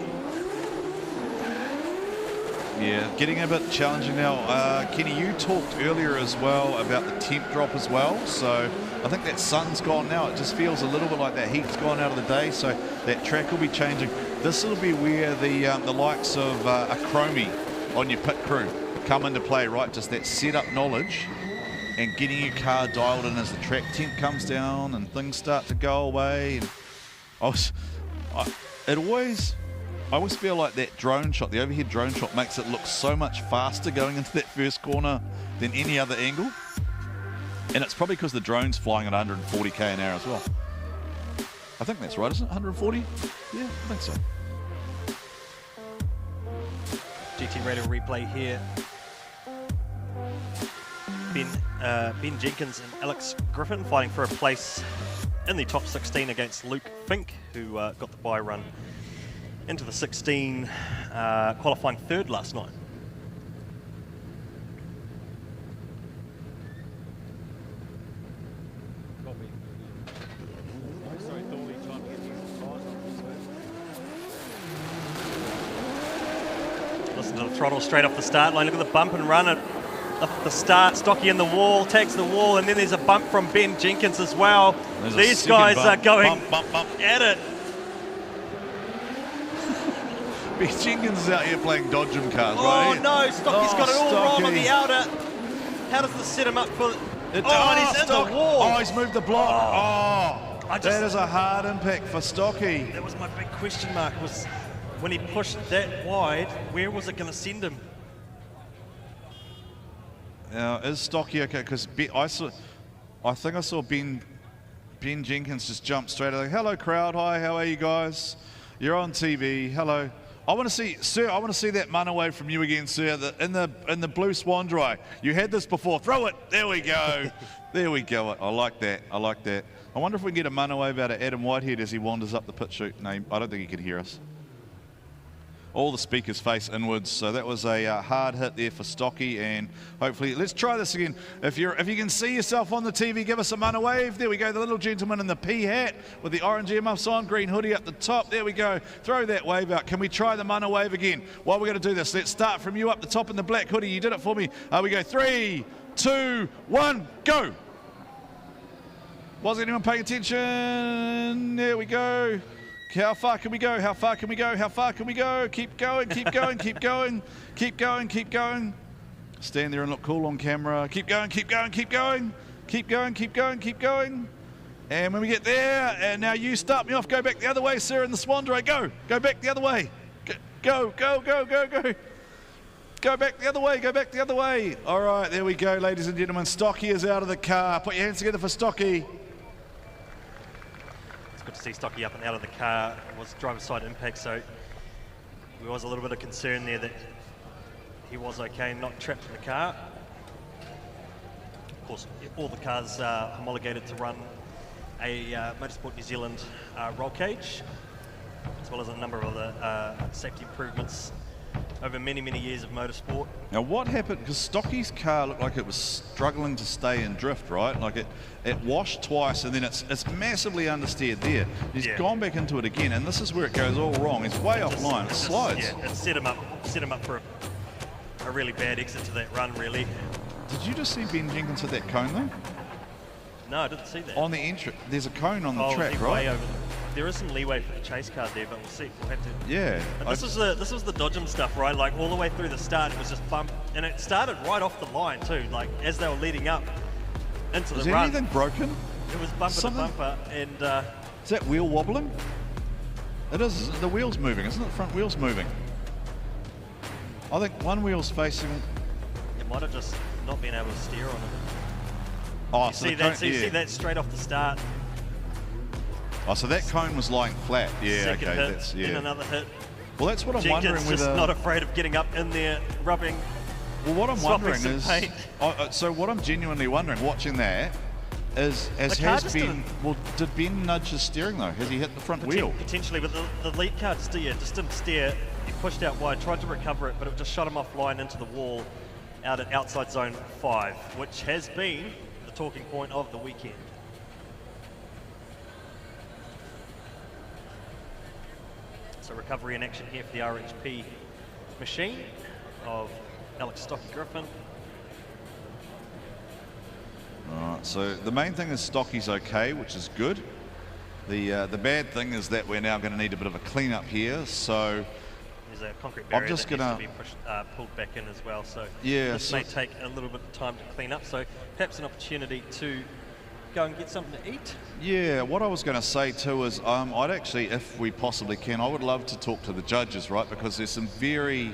Yeah, getting a bit challenging now. Kenny, you talked earlier as well about the temp drop as well. So I think that sun's gone now. It just feels a little bit like that heat's gone out of the day. So that track will be changing. This will be where the likes of a Chromie on your pit crew come into play, right? Just that setup knowledge and getting your car dialed in as the track temp comes down and things start to go away. And I always feel like that drone shot, the overhead drone shot, makes it look so much faster going into that first corner than any other angle. And it's probably because the drone's flying at 140k an hour as well. I think that's right, isn't it? 140? Yeah, I think so. GT Radio replay here. Ben Jenkins and Alex Griffin fighting for a place in the top 16 against Luke Fink, who got the bye run into the 16, qualifying third last night. Listen to the throttle straight off the start line. Look at the bump and run at the start. Stocky in the wall, tags the wall, and then there's a bump from Ben Jenkins as well. These guys are going bump. at it. Ben Jenkins is out here playing dodgem cars, Oh right? no, Stocky's got it all wrong on the outer. How does this set him up for... and he's in the wall. Oh, he's moved the block. That is a hard impact for Stocky. That was my big question mark, was when he pushed that wide, where was it going to send him? Now, is Stocky okay? Because I think I saw Ben Jenkins just jump straight out. Hello, crowd. Hi, how are you guys? You're on TV. Hello. I want to see, sir. I want to see that runaway from you again, sir. In the blue swan dry. You had this before. Throw it. There we go. There we go. I like that. I like that. I wonder if we can get a runaway about Adam Whitehead as he wanders up the pit chute. No, I don't think he can hear us. All the speakers face inwards, so that was a hard hit there for Stocky, and hopefully, let's try this again. If you can see yourself on the TV, give us a runner wave. There we go, the little gentleman in the P hat with the orange earmuffs on, green hoodie up the top. There we go. Throw that wave out. Can we try the runner wave again? While we're going to do this, let's start from you up the top in the black hoodie. You did it for me. We go 3, 2, 1, go. Was anyone paying attention? There we go. How far can we go? How far can we go? How far can we go? Keep going, keep going, keep going, keep going, keep going. Stand there and look cool on camera. Keep going, keep going, keep going. Keep going, keep going, keep going. And when we get there, and now you start me off, go back the other way, sir, in the swan dry. Go back the other way. Go. Go back the other way, go back the other way. All right, there we go, ladies and gentlemen. Stocky is out of the car. Put your hands together for Stocky. good to see Stocky up and out of the car. It was driver's side impact, so there was a little bit of concern there that he was okay, not trapped in the car. Of course, all the cars are homologated to run a Motorsport New Zealand roll cage, as well as a number of other safety improvements over many, many years of motorsport. Now what happened, because Stocky's car looked like it was struggling to stay in drift, right? Like it washed twice and then it's massively understeered there. He's gone back into it again, and this is where it goes all wrong. It's way offline, it slides. Yeah, it set him up for a really bad exit to that run, really. Did you just see Ben Jenkins hit that cone though? No, I didn't see that. On the entry, there's a cone on the track, right? There is some leeway for the chase car there, but we'll see. We'll have to. Yeah. But this was the Dodgem stuff, right? Like all the way through the start, it was just bump, and it started right off the line too. Like as they were leading up into the run. Is anything broken? It was bumper to bumper, and. Is that wheel wobbling? It is. The wheel's moving, isn't it? The front wheel's moving. I think one wheel's facing. It might have just not been able to steer on it. Oh, you so see that? So you see that straight off the start. Oh, so that cone was lying flat. Yeah, Second okay, hit, that's then another hit. Well, that's what I'm Jenkins wondering. just whether not afraid of getting up in there, rubbing. Well, what I'm wondering is. Paint. So what I'm genuinely wondering, watching that, is did Ben nudge his steering though? Has he hit the front wheel? Potentially, but the lead car just didn't steer. He pushed out wide, tried to recover it, but it just shot him offline into the wall, out at outside zone 5, which has been the talking point of the weekend. So recovery in action here for the RHP machine of Alex Stocky Griffin. All right, so the main thing is Stocky's okay, which is good. The bad thing is that we're now going to need a bit of a clean-up here, so there's a concrete barrier I'm just that gonna needs to be pulled back in as well, so yeah, this may take a little bit of time to clean up, so perhaps an opportunity to go and get something to eat. Yeah, what I was going to say too is I'd actually, if we possibly can, I would love to talk to the judges, right? Because there's some very,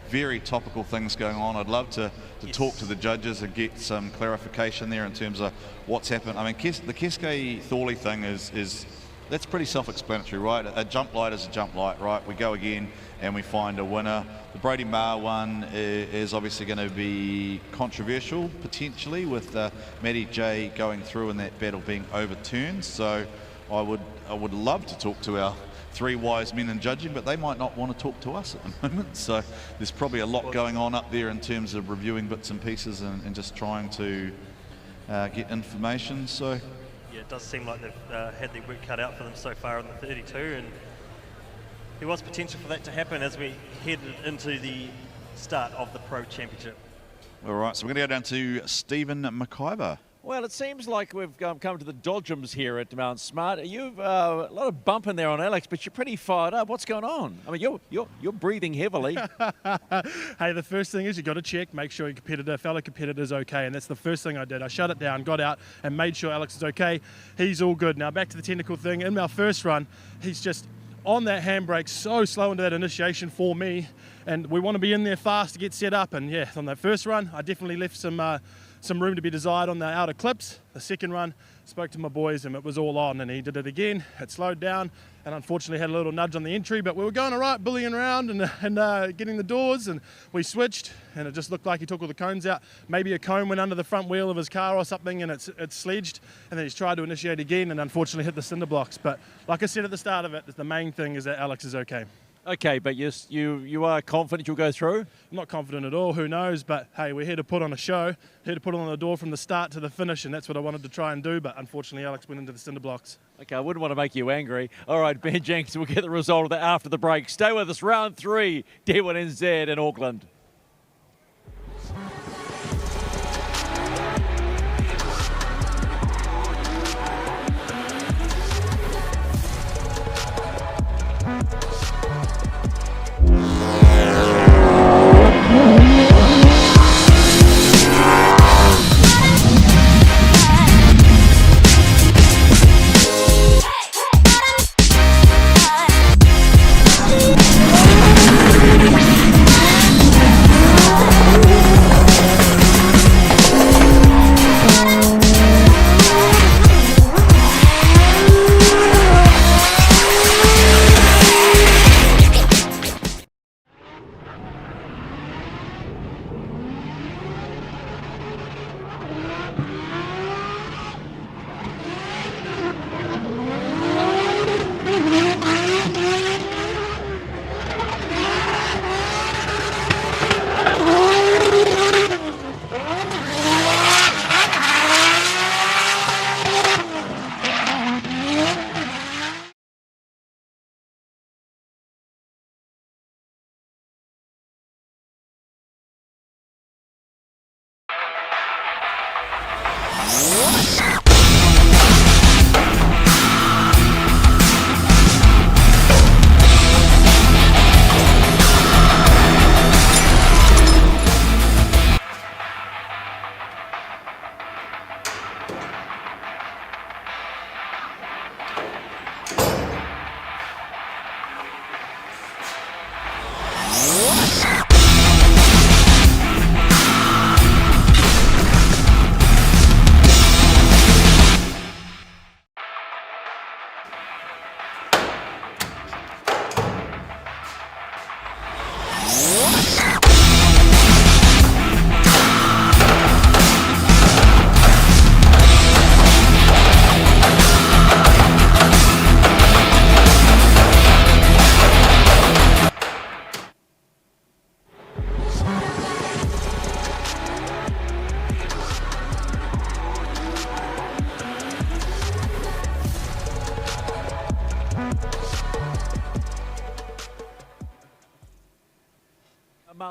very topical things going on. I'd love to talk to the judges and get some clarification there in terms of what's happened. I mean, the Keske Thorley thing is that's pretty self-explanatory, right? A jump light is a jump light, right? We go again and we find a winner. The Brady Marr one is obviously going to be controversial, potentially, with Matty J going through and that battle being overturned. So I would love to talk to our 3 wise men in judging, but they might not want to talk to us at the moment. So there's probably a lot going on up there in terms of reviewing bits and pieces and just trying to get information. So yeah, it does seem like they've had their work cut out for them so far in the 32, and there was potential for that to happen as we headed into the start of the Pro Championship. All right, so we're going to go down to Stephen McIver. Well, it seems like we've come to the Dodgems here at Mount Smart. You've a lot of bump in there on Alex, but you're pretty fired up. What's going on? I mean, you're breathing heavily. Hey, the first thing is you got to check, make sure your fellow competitor's okay, and that's the first thing I did. I shut it down, got out, and made sure Alex is okay. He's all good. Now back to the technical thing. In our first run, he's just on that handbrake, so slow into that initiation for me, and we want to be in there fast to get set up. And yeah, on that first run, I definitely left some room to be desired on the outer clips. The second run, spoke to my boys and it was all on, and he did it again. It slowed down and unfortunately had a little nudge on the entry, but we were going all right, bullying around and getting the doors, and we switched and it just looked like he took all the cones out. Maybe a cone went under the front wheel of his car or something and it sledged, and then he's tried to initiate again and unfortunately hit the cinder blocks. But like I said at the start of it, the main thing is that Alex is okay. Okay, but yes, you are confident you'll go through? I'm not confident at all, who knows, but hey, we're here to put on a show, here to put on the door from the start to the finish, and that's what I wanted to try and do, but unfortunately Alex went into the cinder blocks. Okay, I wouldn't want to make you angry. All right, Ben Jenkins, we'll get the result of that after the break. Stay with us, round 3, D1NZ in Auckland.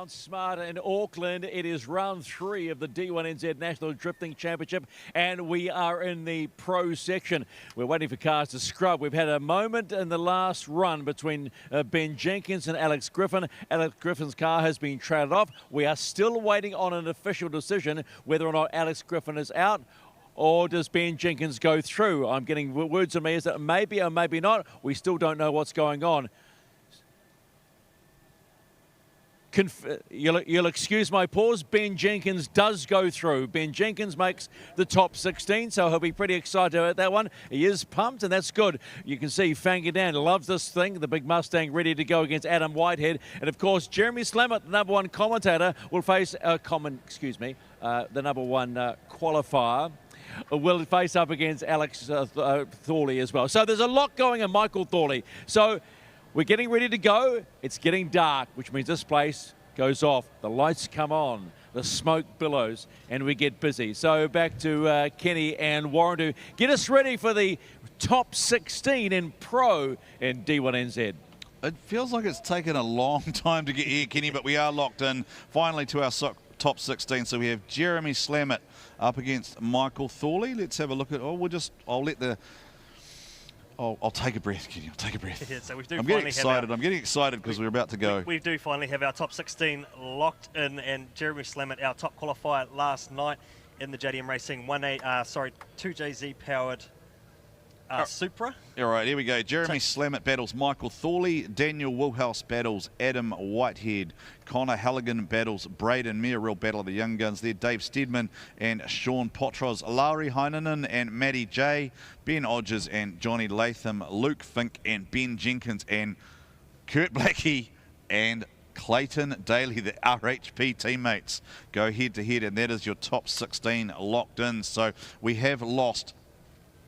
Mount Smart in Auckland. It is round 3 of the D1NZ National Drifting Championship, and we are in the pro section. We're waiting for cars to scrub. We've had a moment in the last run between Ben Jenkins and Alex Griffin. Alex Griffin's car has been traded off. We are still waiting on an official decision whether or not Alex Griffin is out, or does Ben Jenkins go through? I'm getting words on me is that maybe or maybe not. We still don't know what's going on. You'll excuse my pause. Ben Jenkins does go through. Ben Jenkins makes the top 16, so he'll be pretty excited about that one. He is pumped, and that's good. You can see Fangadan loves this thing, the big Mustang ready to go against Adam Whitehead. And of course, Jeremy Slammett, the number 1 commentator, will face the number 1 qualifier. Will face up against Alex Thorley as well. So there's a lot going on, Michael Thorley. So we're getting ready to go. It's getting dark, which means this place goes off. The lights come on, the smoke billows, and we get busy. So back to Kenny and Warren to get us ready for the top 16 in pro in D1NZ. It feels like it's taken a long time to get here, Kenny, but we are locked in finally to our top 16. So we have Jeremy Slammett up against Michael Thorley. Let's have a look at. I'll take a breath, Kenny. I'll take a breath. Yeah, so I'm getting excited. I'm getting excited because we're about to go. We do finally have our top 16 locked in, and Jeremy Slammett, our top qualifier last night in the JDM Racing 2JZ powered Supra. All right, here we go. Jeremy Slammett battles Michael Thorley. Daniel Wilhouse battles Adam Whitehead. Connor Halligan battles Braden Mere. Real battle of the young guns there. Dave Steedman and Sean Potros. Lauri Heinonen and Matty J. Ben Odgers and Johnny Latham. Luke Fink and Ben Jenkins and Kurt Blackie and Clayton Daly, the RHP teammates, go head to head, and that is your top 16 locked in. So we have lost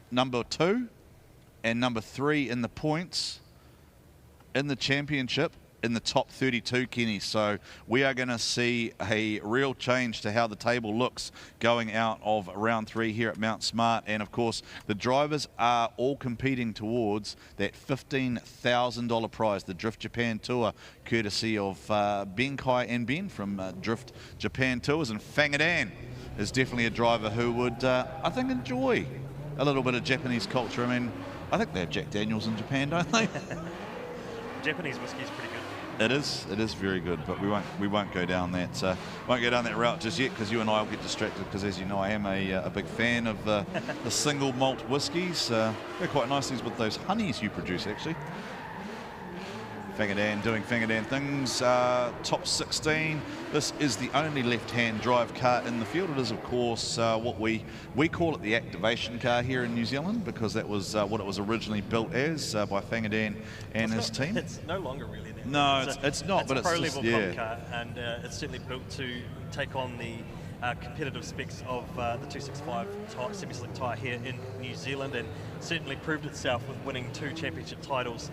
number 2 and number 3 in the points in the championship in the top 32, Kenny. So we are going to see a real change to how the table looks going out of round 3 here at Mount Smart. And of course, the drivers are all competing towards that $15,000 prize, the Drift Japan Tour, courtesy of Ben Kai and Ben from Drift Japan Tours. And Fangadan is definitely a driver who would, I think, enjoy a little bit of Japanese culture. I mean, I think they have Jack Daniels in Japan, don't they? Japanese whiskey is pretty good. It is very good, but we won't go down that route just yet, because you and I will get distracted, because as you know, I am a big fan of the single malt whiskies. They're quite nice things with those honeys you produce, actually. Fangadan doing Fangadan things. Top 16. This is the only left-hand drive car in the field. It is, of course, what we call it the activation car here in New Zealand, because that was what it was originally built as by Fangadan and his team. It's no longer really that. No, it's not. But it's a pro-level yeah. car, and it's certainly built to take on the competitive specs of the 265 semi-slick tyre here in New Zealand, and certainly proved itself with winning 2 championship titles.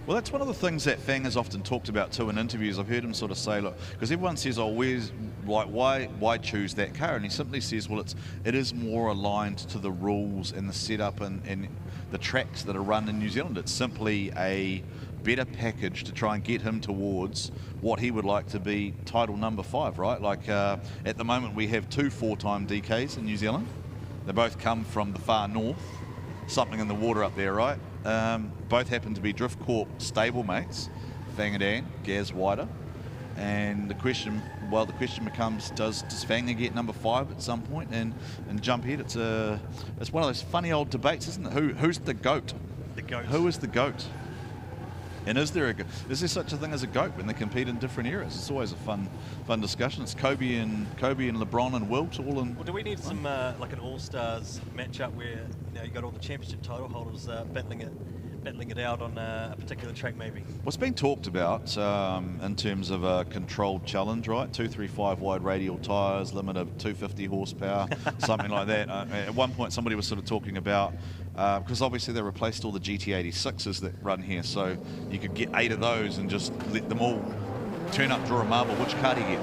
Well, that's one of the things that Fang has often talked about too in interviews. I've heard him sort of say, look, because everyone says, oh, why choose that car? And he simply says, well, it is more aligned to the rules and the setup and the tracks that are run in New Zealand. It's simply a better package to try and get him towards what he would like to be title number 5, right? Like at the moment we have 2 4-time DKs in New Zealand. They both come from the far north. Something in the water up there, right? Both happen to be Drift Corp stablemates, Fang and Dan, Gaz Wider. And the question becomes, does Fanga get number 5 at some point and jump ahead? It's one of those funny old debates, isn't it? Who's the GOAT? The GOAT. Who is the GOAT? And is there such a thing as a GOAT when they compete in different eras? It's always a fun discussion. It's Kobe and LeBron and Wilt all in. Well, do we need some like an all-stars matchup where you got all the championship title holders battling it out on a particular track, maybe? What's been talked about in terms of a controlled challenge, right? 235 wide radial tyres, limit of 250 horsepower, something like that. At one point, somebody was sort of talking about, because obviously they replaced all the GT86s that run here, so you could get 8 of those and just let them all turn up, draw a marble. Which car do you get?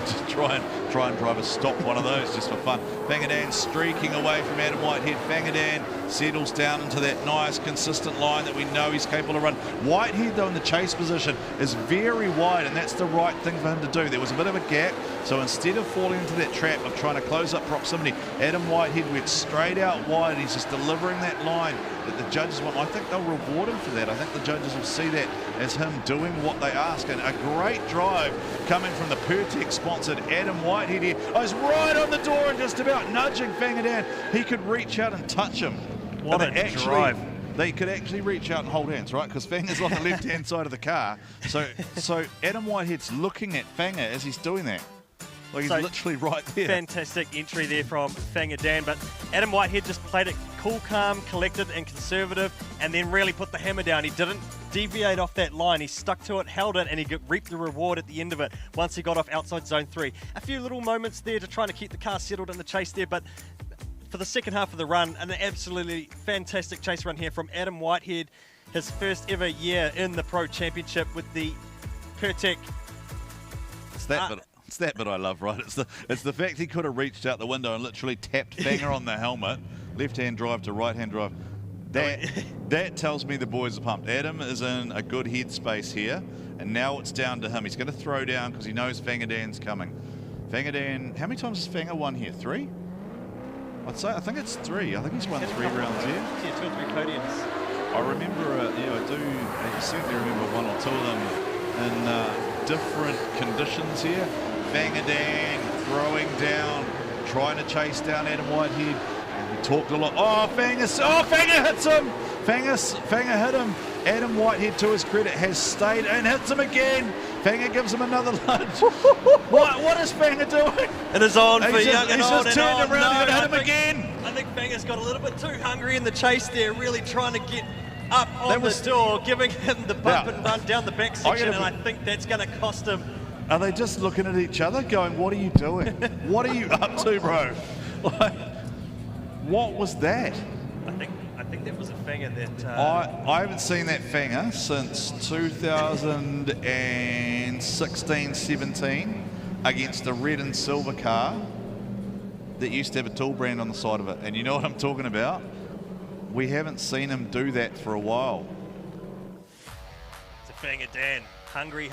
Just try and drive a stock one of those just for fun. Fangadan streaking away from Adam Whitehead. Fangadan settles down into that nice consistent line that we know he's capable of running. Whitehead though in the chase position is very wide, and that's the right thing for him to do. There was a bit of a gap, so instead of falling into that trap of trying to close up proximity, Adam Whitehead went straight out wide. He's just delivering that line that the judges want. I think they'll reward him for that. I think the judges will see that as him doing what they ask, and a great drive coming from the Pertec sponsored Adam Whitehead here. I was right on the door and just about nudging Fangadan. He could reach out and touch him. What a drive. They could actually reach out and hold hands, right? Because Fanga's on the left-hand side of the car. So Adam Whitehead's looking at Fanga as he's doing that. Like he's literally right there. Fantastic entry there from Fangadan, but Adam Whitehead just played it cool, calm, collected and conservative, and then really put the hammer down. He didn't deviate off that line. He stuck to it, held it, and he reaped the reward at the end of it once he got off outside zone 3. A few little moments there to try to keep the car settled in the chase there, but for the second half of the run, an absolutely fantastic chase run here from Adam Whitehead, his first ever year in the Pro Championship with the Pertec. It's that bit I love, right? It's the fact he could have reached out the window and literally tapped Fanga on the helmet, left-hand drive to right-hand drive. That tells me the boys are pumped. Adam is in a good headspace here, and now it's down to him. He's going to throw down because he knows Fangadan's coming. Fangadan, how many times has Fanga won here? 3? I think it's 3. I think he's won 3 rounds here. Yeah, 2 or 3 podiums. I remember, I certainly remember 1 or 2 of them in different conditions here. Fangadan throwing down, trying to chase down Adam Whitehead. We talked a lot. Fanga hits him. Fanga hit him. Adam Whitehead, to his credit, has stayed and hits him again. Fanga gives him another lunge. What is Fanga doing? It is on for young and he's old. He's just turned around and hit him again. I think Fanga's got a little bit too hungry in the chase there, really trying to get up on the door, giving him the bump and run down the back section, and I think that's going to cost him. Are they just looking at each other going, what are you doing? What are you up to, bro? What was that? I think that was a Fanga that... I haven't seen that Fanga since 2016-17 against the red and silver car that used to have a tool brand on the side of it. And you know what I'm talking about? We haven't seen him do that for a while. It's a Fangadan. Hungry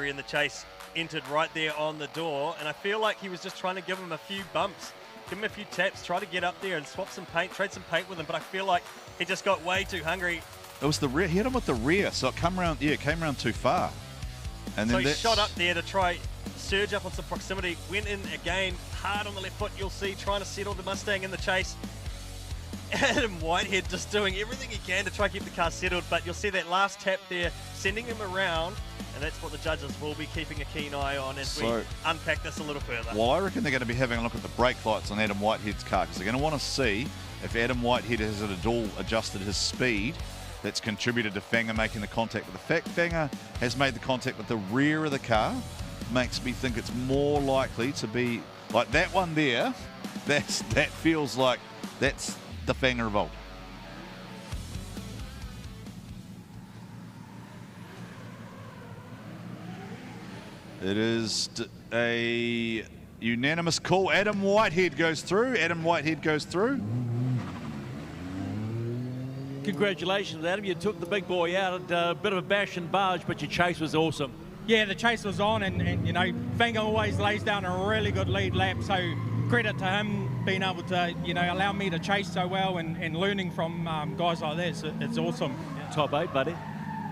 in the chase. Entered right there on the door, and I feel like he was just trying to give him a few bumps, give him a few taps, try to get up there and swap some paint, trade some paint with him, but I feel like he just got way too hungry. It was the rear. He hit him with the rear, so it came around too far. And then so he shot up there to try surge up on some proximity, went in again, hard on the left foot, you'll see, trying to settle the Mustang in the chase. Adam Whitehead just doing everything he can to try to keep the car settled, but you'll see that last tap there, sending him around, and that's what the judges will be keeping a keen eye on as we unpack this a little further. Well, I reckon they're going to be having a look at the brake lights on Adam Whitehead's car, because they're going to want to see if Adam Whitehead has at all adjusted his speed that's contributed to Fanga making the contact. But the fact Fanga has made the contact with the rear of the car makes me think it's more likely to be like that one there. That feels like that's the Fanga revolt. It is a unanimous call. Adam Whitehead goes through. Congratulations, Adam. You took the big boy out. A bit of a bash and barge, but your chase was awesome. Yeah, the chase was on, and you know, Fanga always lays down a really good lead lap, so credit to him being able to, allow me to chase so well and learning from guys like that. It's awesome. Top 8, buddy.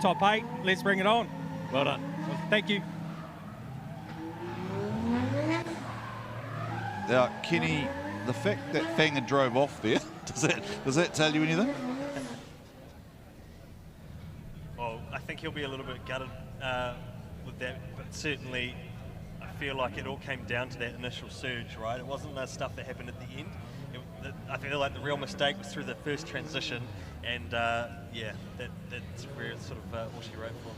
Top 8. Let's bring it on. Well done. Thank you. Now, Kenny, the fact that Fanger drove off there, does that tell you anything? Well, I think he'll be a little bit gutted with that, but certainly I feel like it all came down to that initial surge, right? It wasn't the stuff that happened at the end. I feel like the real mistake was through the first transition, and yeah, that's where it's sort of all she wrote for.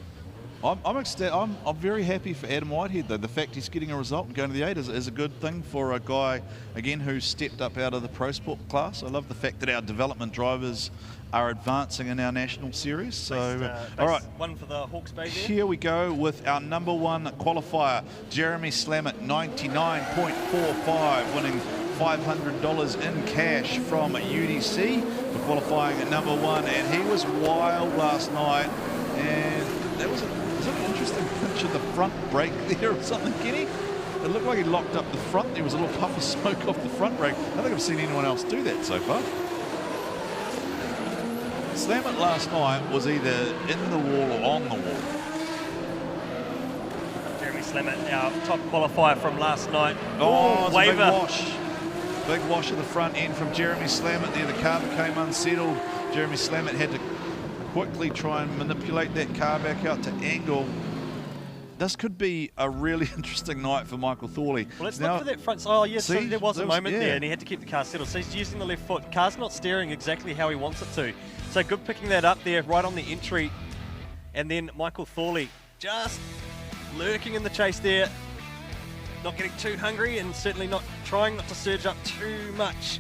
I'm very happy for Adam Whitehead, though. The fact he's getting a result and going to the 8 is a good thing for a guy, again, who's stepped up out of the Pro Sport class. I love the fact that our development drivers are advancing in our national series. So, all right. One for the Hawke's Bay there. Here we go with our number 1 qualifier, Jeremy Slammett, 99.45, winning $500 in cash from UDC for qualifying at number 1. And he was wild last night. And that was an interesting pinch of the front brake there or something, Kenny. It looked like he locked up the front. There was a little puff of smoke off the front brake. I don't think I've seen anyone else do that so far. Slammett last night was either in the wall or on the wall. Jeremy Slammett, our top qualifier from last night. Oh, it's waiver. a big wash. Big wash of the front end from Jeremy Slammett there. The car became unsettled. Jeremy Slammett had to quickly try and manipulate that car back out to angle. This could be a really interesting night for Michael Thorley. Well, let's look for that front. Oh, yes, see, so there was a moment yeah. there, and he had to keep the car settled. So he's using the left foot. Car's not steering exactly how he wants it to. So good picking that up there right on the entry. And then Michael Thorley just lurking in the chase there. Not getting too hungry and certainly not trying not to surge up too much.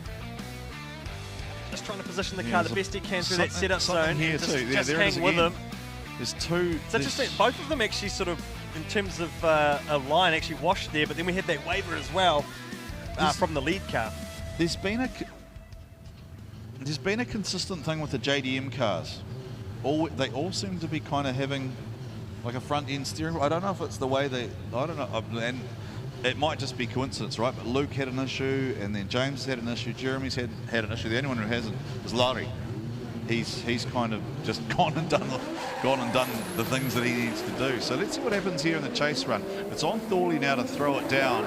Just trying to position the car the best he can through that setup zone. Here just, too. just hang with him. There's two. It's interesting. Both of them actually sort of, in terms of a line, actually washed there, but then we had that waiver as well from the lead car. There's been a consistent thing with the JDM cars. They all seem to be kind of having like a front end steering wheel. I don't know if it's the way they. I don't know. And it might just be coincidence, right? But Luke had an issue, and then James had an issue. Jeremy's had an issue. The only one who hasn't is Lauri. He's kind of just gone and done the things that he needs to do. So let's see what happens here in the chase run. It's on Thorley now to throw it down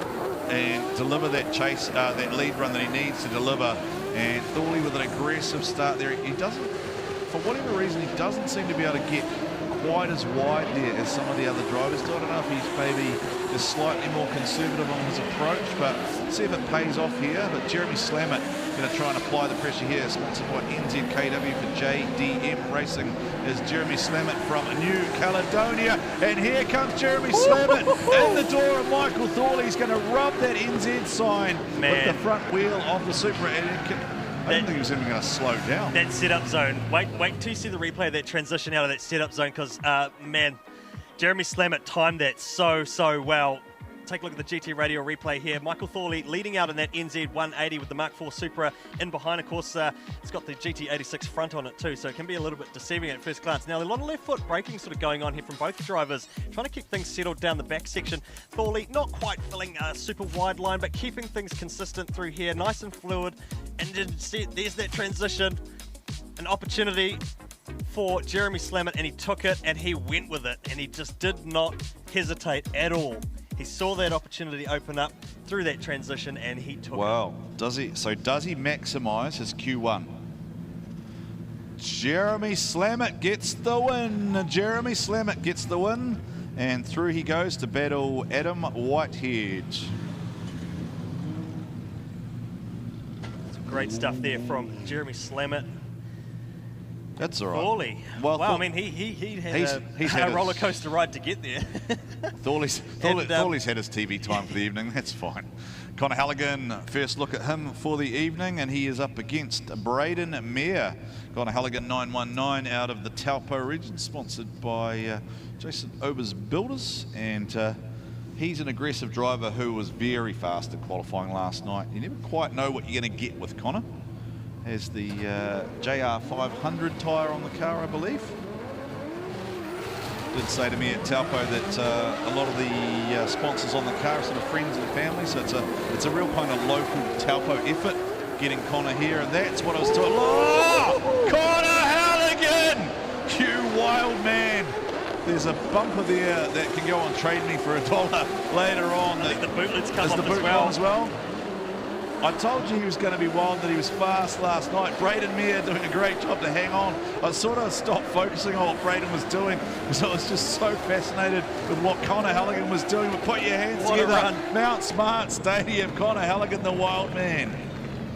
and deliver that chase, that lead run that he needs to deliver. And Thorley with an aggressive start there. He doesn't, for whatever reason, he doesn't seem to be able to get quite as wide there as some of the other drivers. I don't know if he's maybe just slightly more conservative on his approach, but see if it pays off here. But Jeremy Slammett going to try and apply the pressure here. Sponsored by NZKW for JDM Racing is Jeremy Slammett from New Caledonia. And here comes Jeremy Slammett in the door of Michael Thorley. He's going to rub that NZ sign with the front wheel of the Supra. And I didn't think he was even going to slow down. That setup zone. Wait till you see the replay of that transition out of that setup zone, because, man, Jeremy Slammett timed that so well. Take a look at the GT Radio replay here. Michael Thorley leading out in that NZ 180 with the Mark IV Supra in behind. Of course, it's got the GT86 front on it too, so it can be a little bit deceiving at first glance. Now, a lot of left foot braking sort of going on here from both drivers, trying to keep things settled down the back section. Thorley not quite filling a super wide line, but keeping things consistent through here, nice and fluid. And there's that transition, an opportunity for Jeremy Slammett, and he took it and he went with it, and he just did not hesitate at all. He saw that opportunity open up through that transition, and he took it. Wow. Does he maximise his Q1? Jeremy Slammett gets the win. Jeremy Slammett gets the win, and through he goes to battle Adam Whitehead. Great stuff there from Jeremy Slammett. That's all right. Thorley. Well, I mean, he had a roller coaster ride to get there. Thorley's had his TV time for the evening. That's fine. Connor Halligan, first look at him for the evening, and he is up against Braden Mayer. Connor Halligan 919 out of the Taupo region, sponsored by Jason Ober's Builders, and he's an aggressive driver who was very fast at qualifying last night. You never quite know what you're going to get with Connor. Has the JR 500 tyre on the car, I believe. did say to me at Taupo that a lot of the sponsors on the car are sort of friends and family, so it's a real kind of local Taupo effort getting Connor here, and that's what I was talking. Oh, Connor Halligan, you wild man. There's a bumper there that can go on Trade Me for $1 later on. I think the bootlets come off boot as well. I told you he was going to be wild, that he was fast last night. Braden Meyer doing a great job to hang on. I sort of stopped focusing on what Braden was doing because I was just so fascinated with what Connor Halligan was doing. But put your hands together. Mount Smart Stadium, Connor Halligan, the wild man.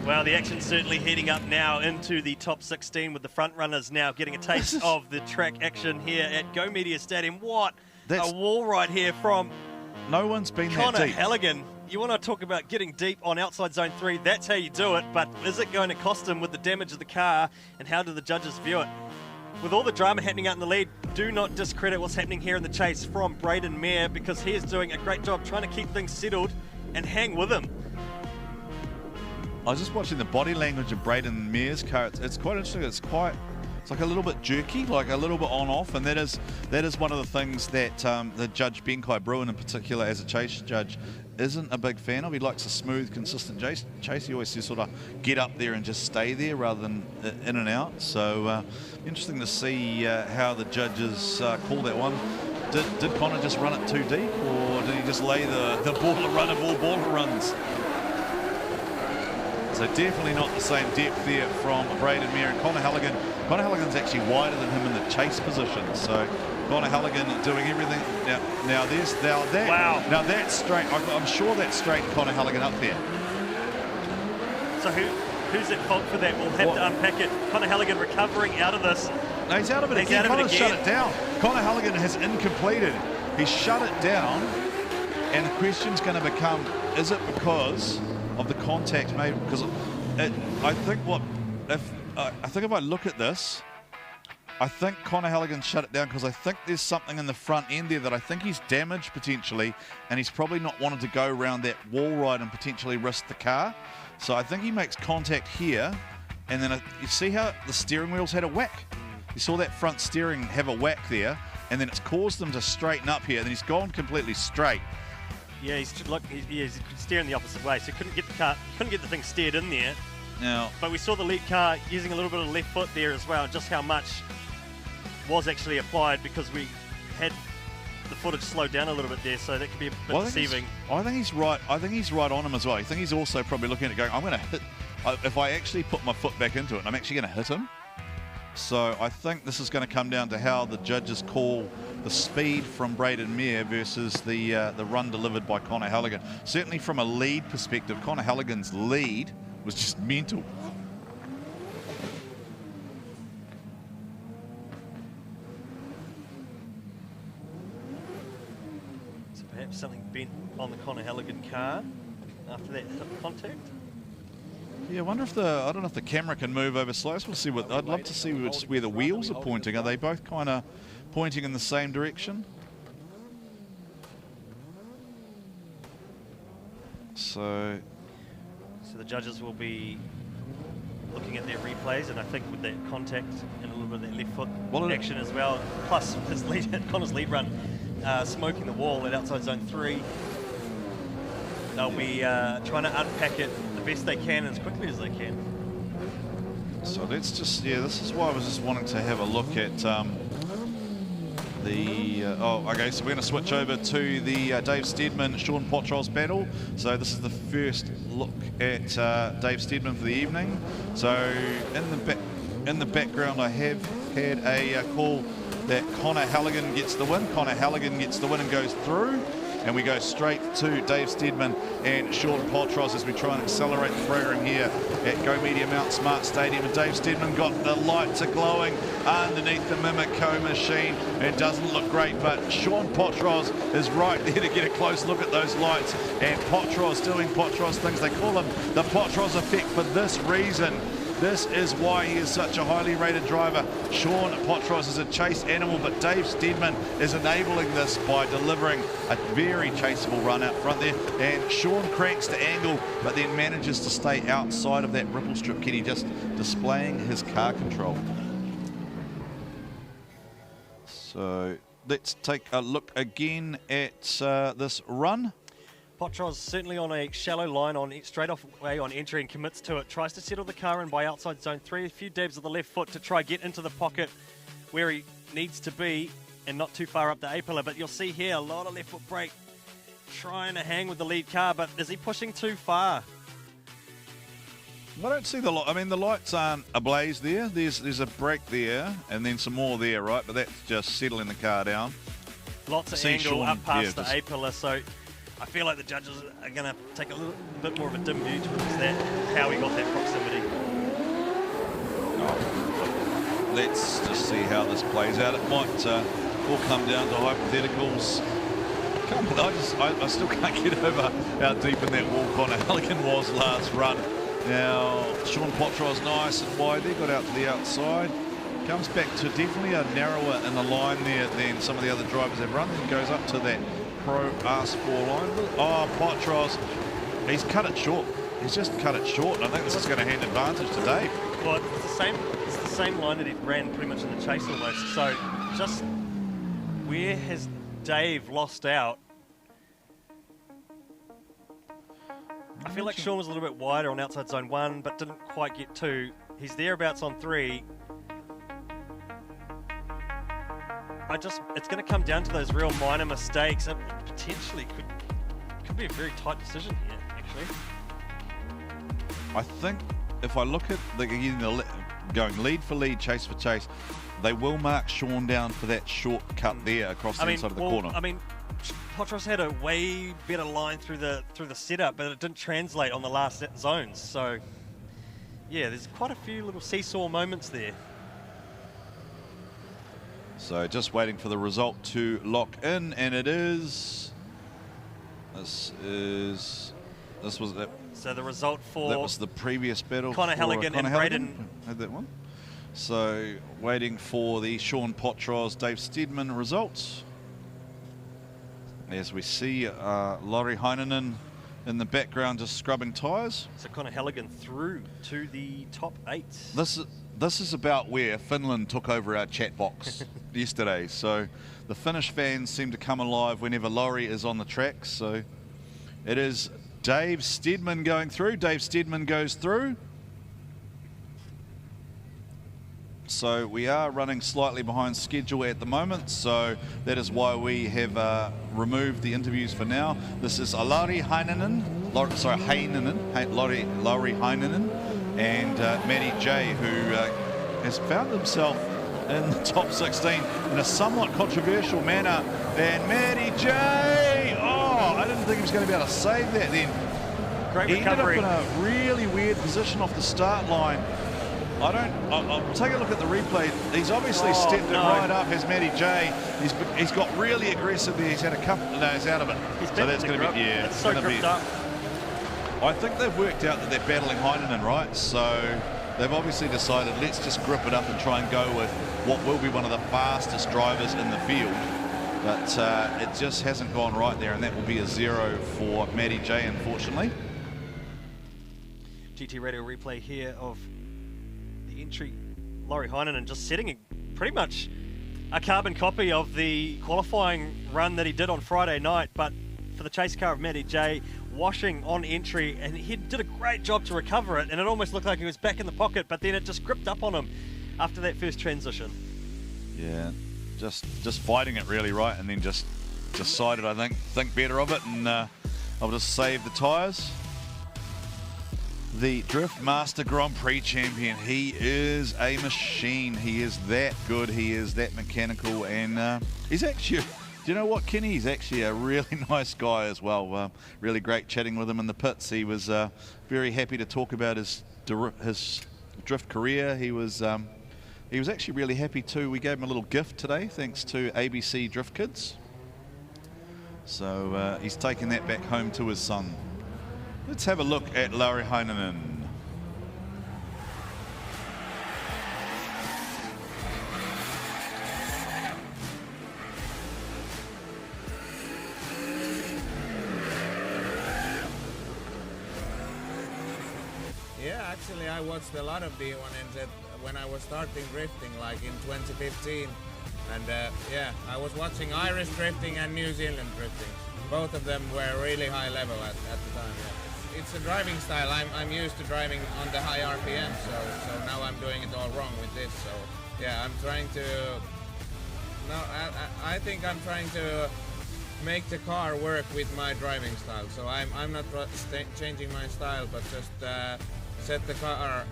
Well, the action's certainly heading up now into the top 16 with the front runners now getting a taste of the track action here at Go Media Stadium. What a wall ride here from no one's been Connor that deep. Halligan. You want to talk about getting deep on outside zone 3, that's how you do it, but is it going to cost him with the damage of the car, and how do the judges view it? With all the drama happening out in the lead, do not discredit what's happening here in the chase from Braden Meyer, because he is doing a great job trying to keep things settled and hang with him. I was just watching the body language of Braden Meyer's car. It's quite interesting. It's like a little bit jerky, like a little bit on-off, and that is one of the things that the judge Ben-Kai Bruin in particular, as a chase judge, isn't a big fan of. He likes a smooth, consistent chase. He always says sort of get up there and just stay there rather than in and out. So interesting to see how the judges call that one. Did Connor just run it too deep, or did he just lay the baller run of all baller runs? So definitely not the same depth there from Braden Meyer and Connor Halligan. Connor Halligan's actually wider than him in the chase position. So Connor Halligan doing everything. Now that's straight. I'm sure that's straight Connor Halligan up there. So who's at fault for that? We'll have to unpack it. Connor Halligan recovering out of this. No, he's out of it again. Connor's shut it down. Connor Halligan has incompleted. He's shut it down, and the question's going to become: is it because of the contact made? Because I think if I look at this, I think Connor Halligan shut it down because I think there's something in the front end there that I think he's damaged potentially, and he's probably not wanted to go around that wall ride and potentially risk the car. So I think he makes contact here, and then you see how the steering wheels had a whack. You saw that front steering have a whack there, and then it's caused them to straighten up here, and he's gone completely straight. Yeah, he's steering the opposite way, so couldn't get the thing steered in there. Now, but we saw the lead car using a little bit of left foot there as well, just how much was actually applied, because we had the footage slowed down a little bit there, so that could be a bit deceiving. I think he's right. I think he's right on him as well. I think he's also probably looking at it going, I'm going to hit. If I actually put my foot back into it, I'm actually going to hit him. So I think this is going to come down to how the judges call the speed from Braden Meyer versus the run delivered by Connor Halligan. Certainly from a lead perspective, Connor Halligan's lead was just mental. So perhaps something bent on the Connor Halligan car after that contact. Yeah, I wonder if I don't know if the camera can move over slow. We'll see what I'd love to see where the wheels are pointing. Are they both kind of pointing in the same direction? So the judges will be looking at their replays, and I think with that contact and a little bit of that left foot action as well, plus his Connor's lead run smoking the wall at outside zone 3, they'll be trying to unpack it the best they can as quickly as they can. So let's just, this is why I was just wanting to have a look at okay, so we're going to switch over to the Dave Steadman, Sean Pottrell's battle. So this is the first look at Dave Steadman for the evening. So in the background, I have had a call that Connor Halligan gets the win. Connor Halligan gets the win and goes through. And we go straight to Dave Steadman and Sean Potros as we try and accelerate the program here at Go Media Mount Smart Stadium. And Dave Steadman got the lights are glowing underneath the Mimico machine. It doesn't look great, but Sean Potros is right there to get a close look at those lights. And Potros doing Potros things. They call him the Potros effect for this reason. This is why he is such a highly rated driver. Sean Potros is a chase animal, but Dave Steadman is enabling this by delivering a very chaseable run out front there. And Sean cranks to angle, but then manages to stay outside of that ripple strip. Kenny just displaying his car control. So let's take a look again at this run. Potros certainly on a shallow line on straight off way on entry and commits to it. Tries to settle the car in by outside zone 3. A few dabs of the left foot to try get into the pocket where he needs to be and not too far up the A-pillar. But you'll see here a lot of left foot brake trying to hang with the lead car. But is he pushing too far? I don't see the light. I mean, the lights aren't ablaze there. There's a brake there and then some more there, right? But that's just settling the car down. Lots of See angle Sean, up past yeah, the A-pillar. So I feel like the judges are going to take a little bit more of a dim view towards that, how he got that proximity. Let's just see how this plays out. It might all come down to hypotheticals. I still can't get over how deep in that wall Connor Halligan was last run. Now, Sean Potros nice and wide there, got out to the outside. Comes back to definitely a narrower in the line there than some of the other drivers have run. Then goes up to that Pro R4 line. Oh, Potros, he's cut it short. He's just cut it short. I think this is going to hand advantage to Dave. Well, it's the same line that he ran pretty much in the chase almost. So just where has Dave lost out? I feel like Sean was a little bit wider on outside zone 1, but didn't quite get 2. He's thereabouts on 3. It's going to come down to those real minor mistakes. It potentially could be a very tight decision here, actually. I think if I look at going lead for lead, chase for chase, they will mark Sean down for that short cut there across the inside of the corner. I mean, Potros had a way better line through the setup, but it didn't translate on the last zones. So, yeah, there's quite a few little seesaw moments there. So just waiting for the result to lock in, and it is. This was it. So the result for that was the previous battle. Connor Halligan and Braden had that one. So waiting for the Sean Potros, Dave Steedman results. As we see Lauri Heinonen in the background just scrubbing tyres. So Connor Halligan through to the top 8. This is about where Finland took over our chat box yesterday. So the Finnish fans seem to come alive whenever Lauri is on the track. So it is Dave Steedman going through. Dave Steedman goes through. So we are running slightly behind schedule at the moment. So that is why we have removed the interviews for now. This is Lauri Heinonen, Lauri Heinonen, and Matty J, who has found himself in the top 16 in a somewhat controversial manner. And Matty J, I didn't think he was going to be able to save that then. Great he recovery. ended up in a really weird position off the start line. I'll take a look at the replay. He's obviously stepped it right up, has Matty J. He's got really aggressive there. He's had a couple of days out of it. So that's going to be, it's so gripped up. I think they've worked out that they're battling Heinonen, right? So they've obviously decided, let's just grip it up and try and go with what will be one of the fastest drivers in the field. But it just hasn't gone right there, and that will be a 0 for Matty J, unfortunately. GT Radio replay here of the entry. Lauri Heinonen just setting pretty much a carbon copy of the qualifying run that he did on Friday night, but for the chase car of Matty J, washing on entry, and he did a great job to recover it, and it almost looked like he was back in the pocket, but then it just gripped up on him after that first transition. Yeah, just fighting it really, right, and then just decided, I think better of it, and I'll just save the tyres. The Drift Master Grand Prix champion, he is a machine. He is that good, he is that mechanical, and he's actually, do you know what, Kenny? He's actually a really nice guy as well. Really great chatting with him in the pits. He was very happy to talk about his drift career. He was actually really happy too. We gave him a little gift today, thanks to ABC Drift Kids. So he's taking that back home to his son. Let's have a look at Lauri Heinonen. Yeah, actually I watched a lot of D1NZ when I was starting drifting, like in 2015. And yeah, I was watching Irish drifting and New Zealand drifting. Both of them were really high level at the time. Yeah. It's a driving style. I'm used to driving on the high RPM, so now I'm doing it all wrong with this. So yeah, I'm trying to. No, I think I'm trying to make the car work with my driving style. So I'm not changing my style, but just set the car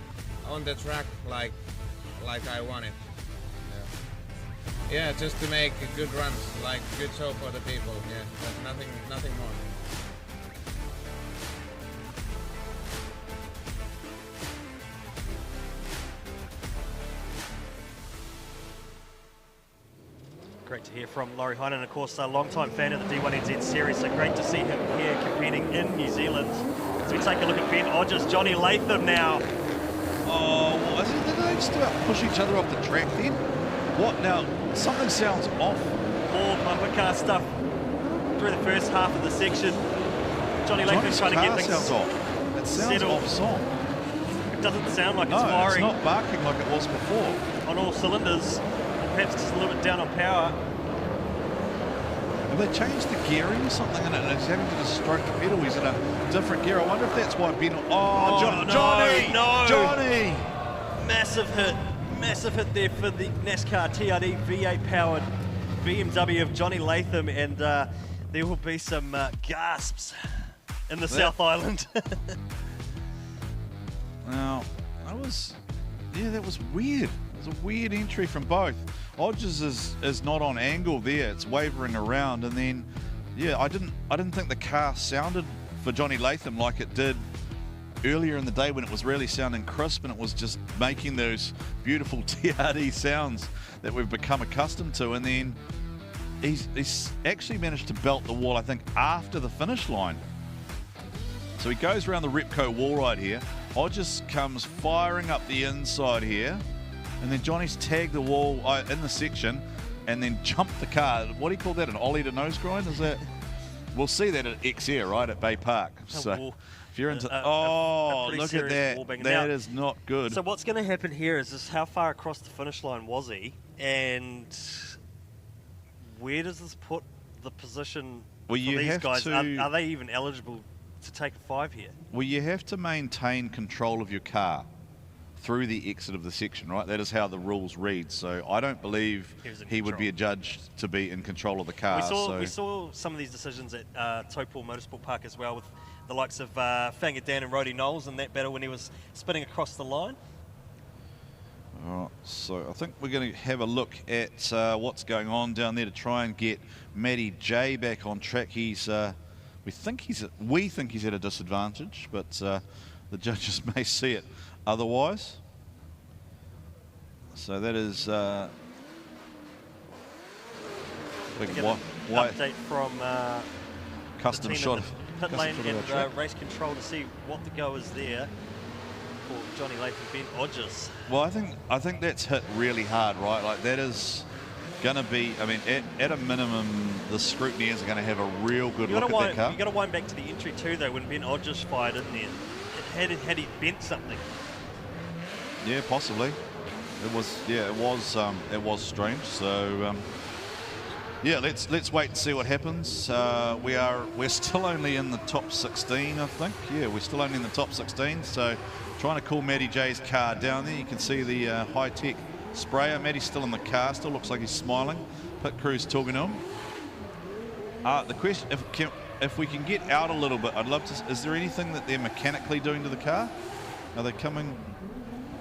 on the track like I want it. Yeah, just to make good runs, like good show for the people. Yeah, but nothing more. Great to hear from Lauri Heinonen, of course, a long-time fan of the D1NZ series, so great to see him here competing in New Zealand. As we take a look at Ben Odgers, Johnny Latham now. Oh, well, did they just about push each other off the track then? What now? Something sounds off. More bumper car stuff through the first half of the section. Johnny Latham's trying to get things sounds off. It sounds settled. off song. It doesn't sound like it's No, firing. it's not barking like it was before. On all cylinders. Perhaps just a little bit down on power. Have they changed the gearing or something in it? And he's having to just stroke the pedal. He's in a different gear. I wonder if that's why Ben... Johnny! Massive hit there for the NASCAR TRD V8 powered BMW of Johnny Latham, and there will be some gasps in the South Island. Now, that was weird. It was a weird entry from both. Odgers is not on angle there. It's wavering around, and then yeah, I didn't think the car sounded for Johnny Latham like it did earlier in the day when it was really sounding crisp and it was just making those beautiful TRD sounds that we've become accustomed to. And then he's actually managed to belt the wall, I think, after the finish line. So he goes around the Repco wall right here. Odgers comes firing up the inside here. And then Johnny's tagged the wall in the section and then jumped the car. What do you call that, an ollie to nose grind? Is that? We'll see that at X-Air, right, at Bay Park. So if you're into... look at that. That is not good. So what's going to happen here is just how far across the finish line was he? And where does this put the position for these guys? Are they even eligible to take a 5 here? Well, you have to maintain control of your car through the exit of the section, right? That is how the rules read. So I don't believe he would be adjudged to be in control of the car. We saw some of these decisions at Taupo Motorsport Park as well, with the likes of Fanga Dan and Rody Knowles in that battle when he was spinning across the line. All right, so I think we're going to have a look at what's going on down there to try and get Matty J back on track. We think he's at a disadvantage, but the judges may see it otherwise. So that is big update from custom shot pit lane and race control to see what the go is there for Johnny Latham, Ben Odgers. Well, I think that's hit really hard, right? Like that is going to be, I mean, at a minimum, the scrutineers are going to have a real good look at that car. You've got to wind back to the entry too, though, when Ben Odgers fired in there. Had he bent something? Yeah, possibly. It was strange. So yeah, let's wait and see what happens. We're still only in the top 16, I think. Yeah, we're still only in the top 16. So trying to cool Matty J's car down there. You can see the high-tech sprayer. Matty's still in the car. Still looks like he's smiling. Pit crew's talking to him. The question, if we can get out a little bit, I'd love to. Is there anything that they're mechanically doing to the car? Are they coming?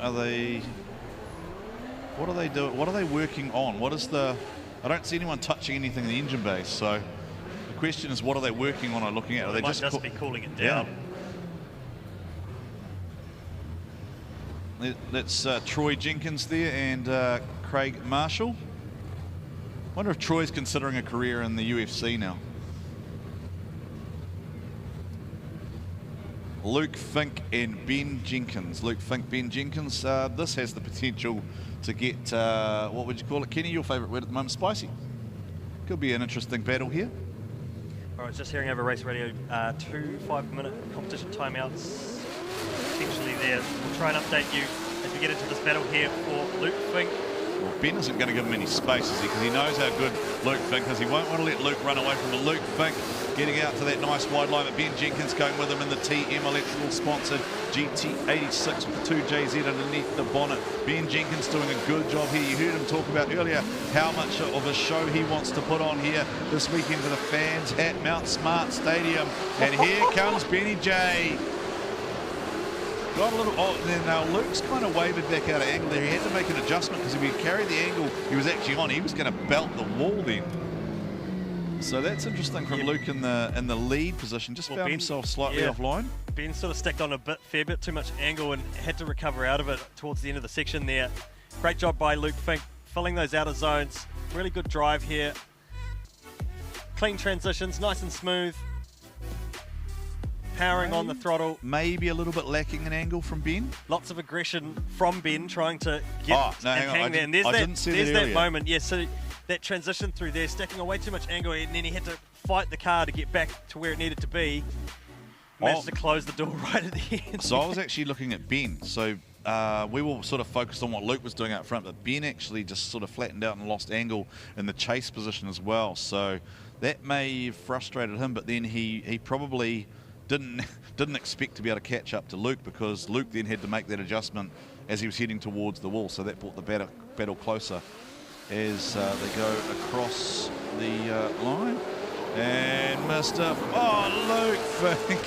Are they? What are they doing? What are they working on? What is the? I don't see anyone touching anything in the engine base. So the question is, what are they working on or looking at? Are they might just be cooling it down? Yeah. That's Troy Jenkins there and Craig Marshall. Wonder if Troy's considering a career in the UFC now. Luke Fink and Ben Jenkins. Luke Fink, Ben Jenkins. This has the potential to get, what would you call it, Kenny? Your favourite word at the moment, spicy. Could be an interesting battle here. All right, just hearing over race radio, 2 5-minute competition timeouts potentially there. We'll try and update you as we get into this battle here for Luke Fink Well, Ben isn't going to give him any space, is he? Because he knows how good Luke Fink is. He won't want to let Luke run away from it. Luke Fink getting out to that nice wide line, but Ben Jenkins going with him in the TM Electrical sponsored GT86 with the 2JZ underneath the bonnet. Ben Jenkins doing a good job here. You heard him talk about earlier how much of a show he wants to put on here this weekend for the fans at Mount Smart Stadium. And here comes Benny J. Got a little, now Luke's kind of wavered back out of angle there. He had to make an adjustment because if he carried the angle he was actually on, he was going to belt the wall then. So that's interesting from Luke in the lead position. Just found himself slightly offline. Ben sort of stacked on fair bit too much angle and had to recover out of it towards the end of the section there. Great job by Luke Fink, filling those outer zones. Really good drive here. Clean transitions, nice and smooth. Powering on the throttle. Maybe a little bit lacking in angle from Ben. Lots of aggression from Ben trying to get hang there. And there's that moment. Yeah, so that transition through there, stacking on way too much angle, and then he had to fight the car to get back to where it needed to be. Managed to close the door right at the end. So I was actually looking at Ben. So we were sort of focused on what Luke was doing out front, but Ben actually just sort of flattened out and lost angle in the chase position as well. So that may have frustrated him, but then he probably didn't expect to be able to catch up to Luke, because Luke then had to make that adjustment as he was heading towards the wall. So that brought the battle closer as they go across the line. And Luke Fink.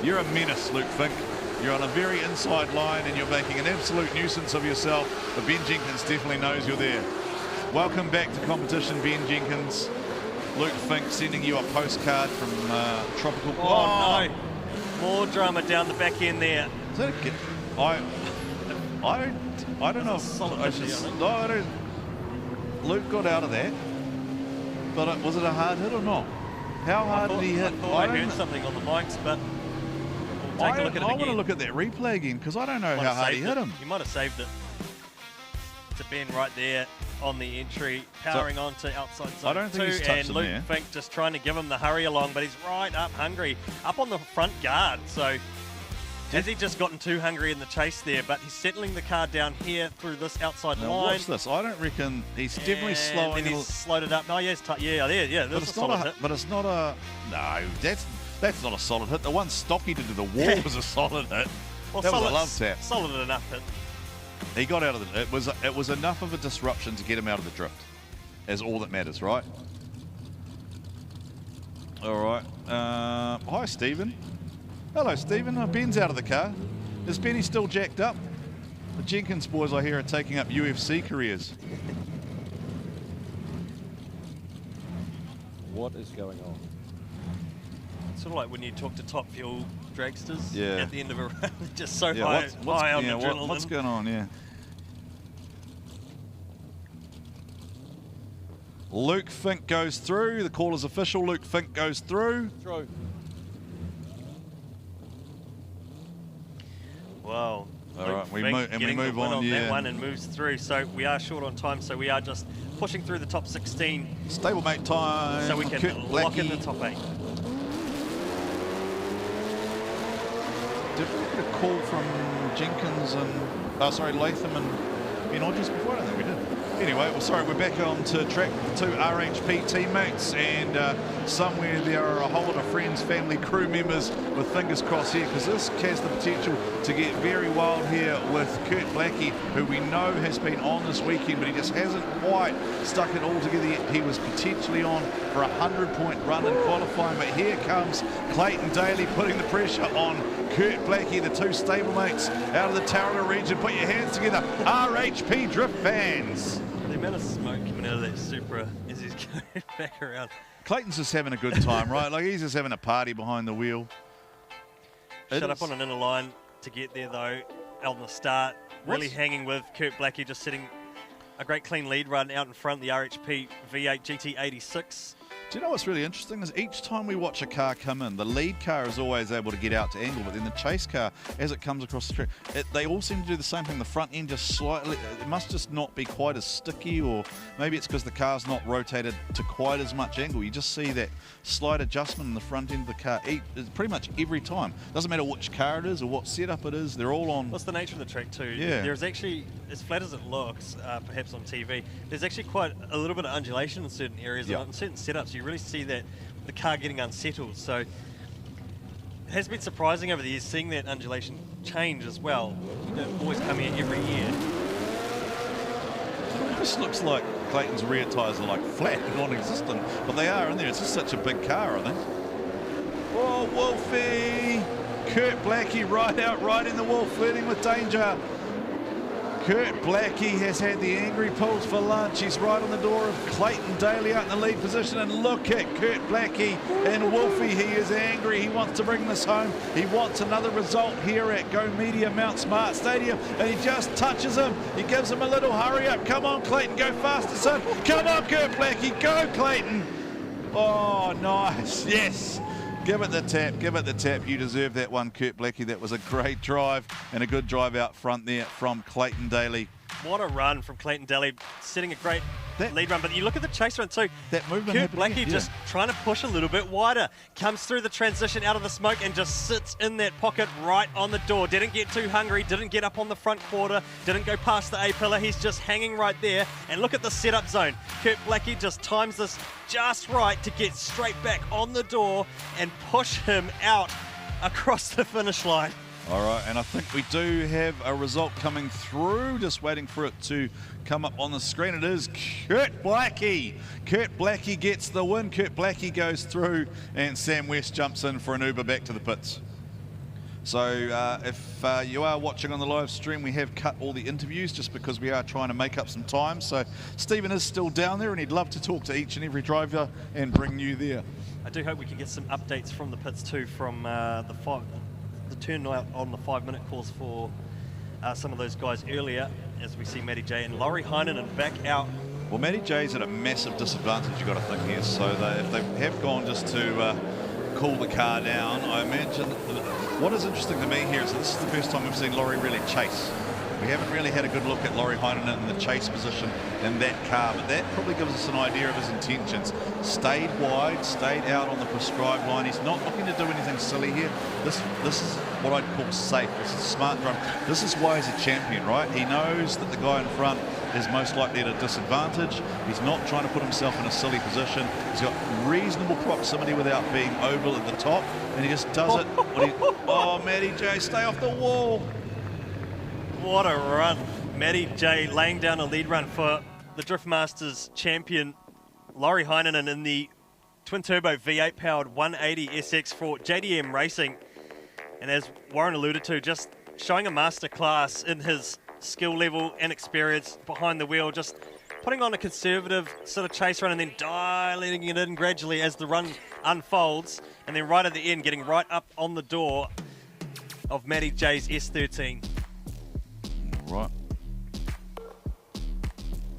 You're a menace, Luke Fink. You're on a very inside line and you're making an absolute nuisance of yourself, but Ben Jenkins definitely knows you're there. Welcome back to competition, Ben Jenkins. Luke Fink sending you a postcard from Tropical. Oh no! More drama down the back end there. Is that I don't know. Luke got out of that, but was it a hard hit or not? How hard did he hit? I heard something on the mics, but we'll take a look at it again. I want to look at that replay again, because I don't know how hard he hit him. He might have saved it. To Ben right there on the entry, powering on to outside zone. I don't think he's touched and Luke Fink just trying to give him the hurry along, but he's right up hungry, up on the front guard. So has he just gotten too hungry in the chase there? But he's settling the car down here through this outside line. Watch this. I don't reckon he's definitely slowing. And he's slowed it up. No, yeah, but it's not a. But it's not a. No, that's not a solid hit. The one stop he did to the wall was a solid hit. Well, that was a love tap. Solid enough hit. He got out of it. It was enough of a disruption to get him out of the drift, as all that matters, right? All right. Hi, Stephen. Hello, Stephen. Ben's out of the car. Is Benny still jacked up? The Jenkins boys, I hear, are taking up UFC careers. What is going on? It's sort of like when you talk to top fuel dragsters at the end of a round, just so high on adrenaline. What's going on, yeah. Luke Fink goes through. The call is official. Luke Fink goes through. Wow. All right, we move on, that one and moves through. So we are short on time, so we are just pushing through the top 16. Stablemate time. So we can lock in the top 8. Did we get a call from Jenkins and Latham and Ben Hodges before? I don't think we did. Anyway, we're back on to track with the two RHP teammates, and somewhere there are a whole lot of friends, family, crew members with fingers crossed here, because this has the potential to get very wild here with Kurt Blackie, who we know has been on this weekend, but he just hasn't quite stuck it all together yet. He was potentially on for a 100-point run in qualifying, but here comes Clayton Daly putting the pressure on Kurt Blackie, the two stablemates out of the Tauranga region. Put your hands together, RHP Drift fans. The amount of smoke coming out of that Supra as he's going back around. Clayton's just having a good time, right? Like, he's just having a party behind the wheel. Shut up on an inner line to get there, though, on the start. Really hanging with Kurt Blackie, just setting a great clean lead run out in front, the RHP V8 GT86. Do you know what's really interesting is each time we watch a car come in, the lead car is always able to get out to angle, but then the chase car, as it comes across the track, they all seem to do the same thing. The front end just slightly, it must just not be quite as sticky, or maybe it's because the car's not rotated to quite as much angle. You just see that slight adjustment in the front end of the car pretty much every time. Doesn't matter which car it is or what setup it is, they're all on. What's the nature of the track too? Yeah. There's actually, as flat as it looks, perhaps on TV, there's actually quite a little bit of undulation in certain areas, and in certain setups you really see that the car getting unsettled. So it has been surprising over the years seeing that undulation change as well. You don't always come here every year. It just looks like Clayton's rear tyres are like flat and non-existent, but they are in there. It's just such a big car, I think. Oh, Wolfie! Kurt Blackie right in the wall, flirting with danger. Kurt Blackie has had the angry pulls for lunch. He's right on the door of Clayton Daly out in the lead position, and look at Kurt Blackie and Wolfie. He is angry. He wants to bring this home. He wants another result here at Go Media Mount Smart Stadium, and he just touches him. He gives him a little hurry up. Come on, Clayton, go faster, son. Come on, Kurt Blackie, go, Clayton. Oh, nice, yes. Give it the tap, give it the tap. You deserve that one, Kurt Blackie. That was a great drive and a good drive out front there from Clayton Daly. What a run from Clayton Daly, setting a great lead run. But you look at the chase run too. That movement. Kurt Blackie just trying to push a little bit wider. Comes through the transition out of the smoke and just sits in that pocket right on the door. Didn't get too hungry, didn't get up on the front quarter, didn't go past the A-pillar. He's just hanging right there. And look at the setup zone. Kurt Blackie just times this just right to get straight back on the door and push him out across the finish line. All right, and I think we do have a result coming through. Just waiting for it to come up on the screen. It is Kurt Blackie. Kurt Blackie gets the win. Kurt Blackie goes through, and Sam West jumps in for an Uber back to the pits. So if you are watching on the live stream, we have cut all the interviews just because we are trying to make up some time. So Stephen is still down there, and he'd love to talk to each and every driver and bring you there. I do hope we can get some updates from the pits too, from the turn out on the 5-minute course for some of those guys earlier, as we see Matty J and Lauri Heinonen back out. Well, Matty J's at a massive disadvantage, you've got to think here. So if they have gone just to cool the car down, I imagine what is interesting to me here is that this is the first time we've seen Lauri really chase. We haven't really had a good look at Lauri Heinonen in the chase position in that car, but that probably gives us an idea of his intentions. Stayed wide, stayed out on the prescribed line. He's not looking to do anything silly here. This is what I'd call safe. This is smart driving. This is why he's a champion, right? He knows that the guy in front is most likely at a disadvantage. He's not trying to put himself in a silly position. He's got reasonable proximity without being over at the top, and he just does it. Oh, Matty J, stay off the wall. What a run. Matty J laying down a lead run for the Drift Masters champion Lauri Heinonen in the twin-turbo V8 powered 180 SX for JDM Racing. And as Warren alluded to, just showing a masterclass in his skill level and experience behind the wheel, just putting on a conservative sort of chase run and then dialing it in gradually as the run unfolds, and then right at the end getting right up on the door of Matty J's S13. Right.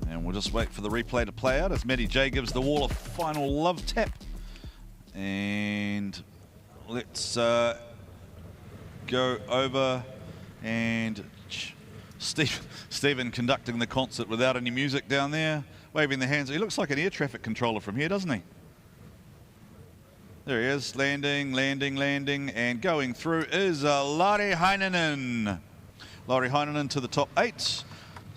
And we'll just wait for the replay to play out as Matty J gives the wall a final love tap. And let's go over and Stephen conducting the concert without any music down there, waving the hands. He looks like an air traffic controller from here, doesn't he? There he is, landing, and going through is Lauri Heinonen. Lauri Heinonen to the top 8.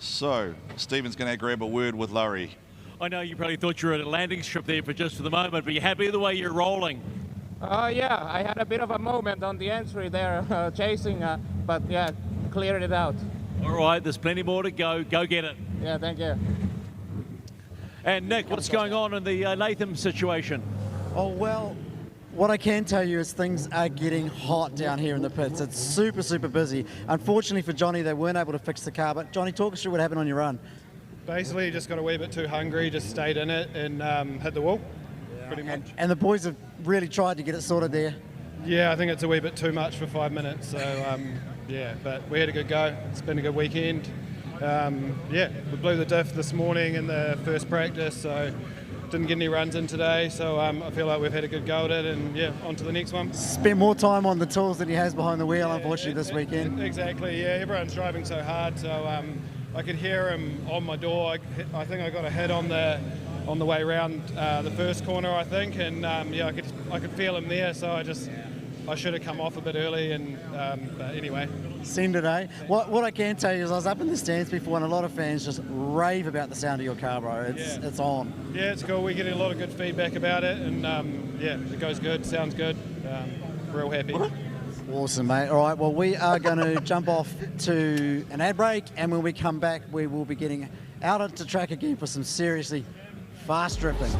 So Stephen's going to grab a word with Lauri. I know you probably thought you were at a landing strip there for the moment, but you're happy the way you're rolling? Yeah, I had a bit of a moment on the entry there, chasing, but yeah, cleared it out. All right, there's plenty more to go. Go get it. Yeah, thank you. And Nick, what's going on in the Latham situation? Oh, well, what I can tell you is things are getting hot down here in the pits. It's super, super busy. Unfortunately for Johnny, they weren't able to fix the car. But Johnny, talk us through what happened on your run. Basically, just got a wee bit too hungry, just stayed in it and hit the wall, pretty much. And the boys have really tried to get it sorted there. Yeah, I think it's a wee bit too much for 5 minutes. So, yeah, but we had a good go. It's been a good weekend. Yeah, we blew the diff this morning in the first practice, so didn't get any runs in today, so I feel like we've had a good go at it, and yeah, on to the next one. Spent more time on the tools than he has behind the wheel, unfortunately, this weekend. Exactly, yeah, everyone's driving so hard, so I could hear him on my door. I think I got a hit on the way around the first corner, I think, and yeah, I could feel him there, so I should have come off a bit early, and but anyway. Send it, eh? What I can tell you is I was up in the stands before, and a lot of fans just rave about the sound of your car, bro. It's on. Yeah, it's cool. We're getting a lot of good feedback about it, and yeah, it goes good, sounds good. Real happy. Awesome, mate. All right, well, we are going to jump off to an ad break, and when we come back, we will be getting out onto track again for some seriously fast drifting.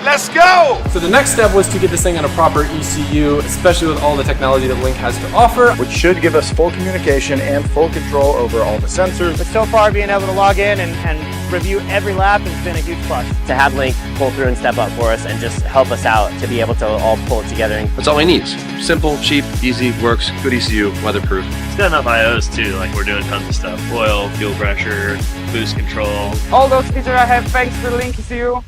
Let's go! So the next step was to get this thing on a proper ECU, especially with all the technology that Link has to offer. Which should give us full communication and full control over all the sensors. But so far, being able to log in and review every lap has been a huge plus. To have Link pull through and step up for us and just help us out to be able to all pull it together. That's all we need. Simple, cheap, easy, works, good ECU, weatherproof. It's got enough IOs too, like we're doing tons of stuff. Oil, fuel pressure, boost control. All those features I have thanks to the Link ECU.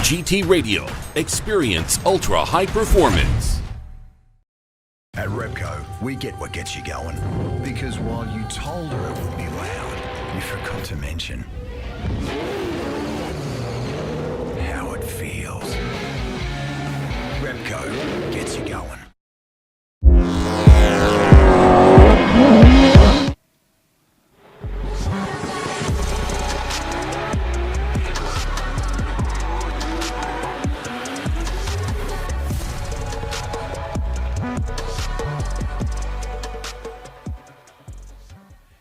GT Radio. Experience ultra high performance. At Repco, we get what gets you going. Because while you told her it would be loud, you forgot to mention how it feels. Repco gets you going.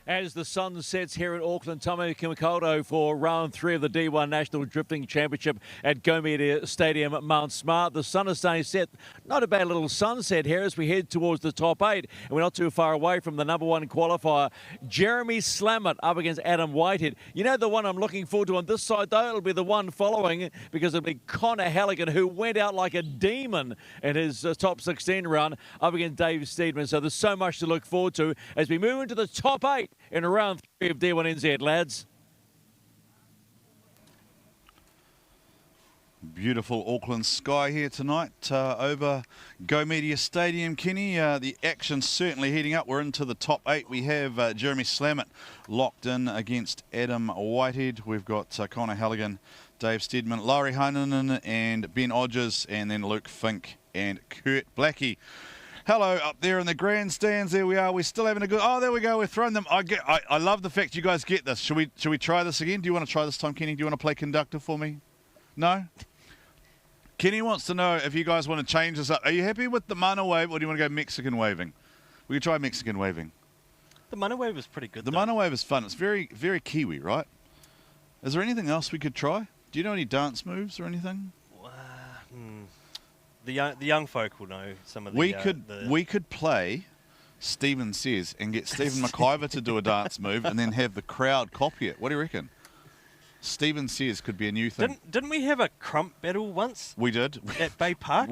As the sun sets here at Auckland Tamaki for round 3 of the D1 National Drifting Championship at Go Media Stadium at Mount Smart. The sun is starting to set. Not a bad little sunset here as we head towards the top 8. And we're not too far away from the #1 qualifier, Jeremy Slammett up against Adam Whitehead. You know the one I'm looking forward to on this side, though? It'll be the one following, because it'll be Connor Halligan, who went out like a demon in his top 16 round up against Dave Steedman. So there's so much to look forward to as we move into the top 8 in round 3 of D1NZ, lads. Beautiful Auckland sky here tonight over Go Media Stadium, Kenny. The action's certainly heating up. We're into the top 8. We have Jeremy Slammett locked in against Adam Whitehead. We've got Connor Halligan, Dave Steedman, Lauri Heinonen and Ben Odgers, and then Luke Fink and Kurt Blackie. Hello up there in the grandstands. There we are. We're still having a good. Oh, there we go. We're throwing them. I love the fact you guys get this. Should we try this again? Do you want to try this time, Kenny? Do you want to play conductor for me? No. Kenny wants to know if you guys want to change this up. Are you happy with the mana wave, or do you want to go Mexican waving? We can try Mexican waving. The mana wave is pretty good. The mana wave is fun. It's very, very Kiwi, right? Is there anything else we could try? Do you know any dance moves or anything? The young folk will know some of the... We could play Stephen Says and get Stephen McIver to do a dance move and then have the crowd copy it. What do you reckon? Stephen Says could be a new thing. Didn't we have a crump battle once? We did. At Bay Park?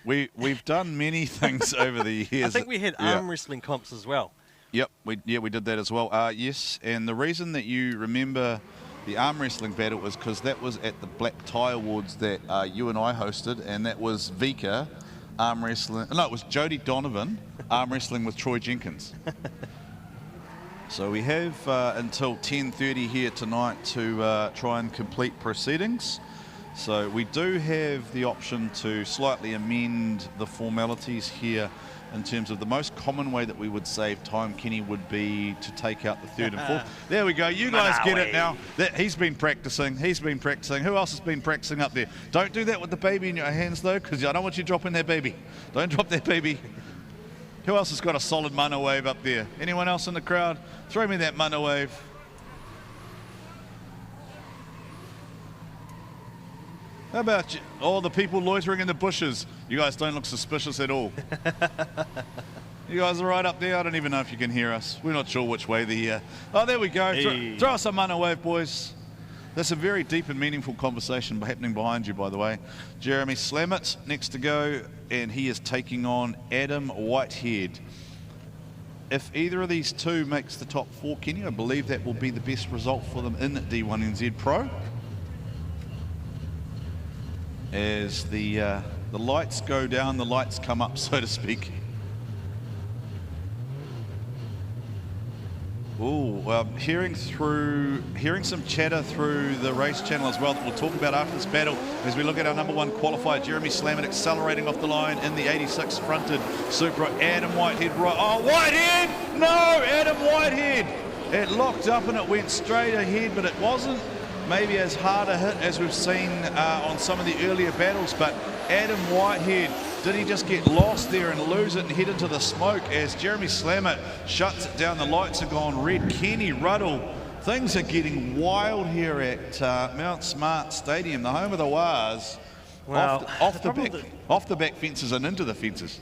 We've done many things over the years. I think we had arm wrestling comps as well. Yep, we did that as well. Yes, and the reason that you remember the arm wrestling battle was because that was at the Black Tie Awards that you and I hosted, and that was Vika arm wrestling. No, it was Jody Donovan arm wrestling with Troy Jenkins. So we have until 10:30 here tonight to try and complete proceedings. So we do have the option to slightly amend the formalities here in terms of the most common way that we would save time, Kenny, would be to take out the third and fourth. There we go. You guys get it now. He's been practicing. He's been practicing. Who else has been practicing up there? Don't do that with the baby in your hands, though, because I don't want you dropping that baby. Don't drop that baby. Who else has got a solid mana wave up there? Anyone else in the crowd? Throw me that mana wave. How about you? All the people loitering in the bushes. You guys don't look suspicious at all. You guys are right up there. I don't even know if you can hear us. We're not sure which way they're here. Oh, there we go. Hey. Throw us a mana wave, boys. That's a very deep and meaningful conversation happening behind you, by the way. Jeremy Slammett next to go, and he is taking on Adam Whitehead. If either of these two makes the top 4, Kenny, I believe that will be the best result for them in D1NZ Pro. As the lights go down, the lights come up, so to speak. Ooh, hearing some chatter through the race channel as well that we'll talk about after this battle as we look at our number 1 qualifier, Jeremy Slammett, accelerating off the line in the 86 fronted Supra. Adam Whitehead right. Oh, Whitehead! No, Adam Whitehead! It locked up and it went straight ahead, but it wasn't maybe as hard a hit as we've seen on some of the earlier battles, but Adam Whitehead, did he just get lost there and lose it and head into the smoke as Jeremy Slammett shuts it down? The lights are gone red. Kenny Ruddle, things are getting wild here at Mount Smart Stadium, the home of the Wars. Well, off the back fences and into the fences.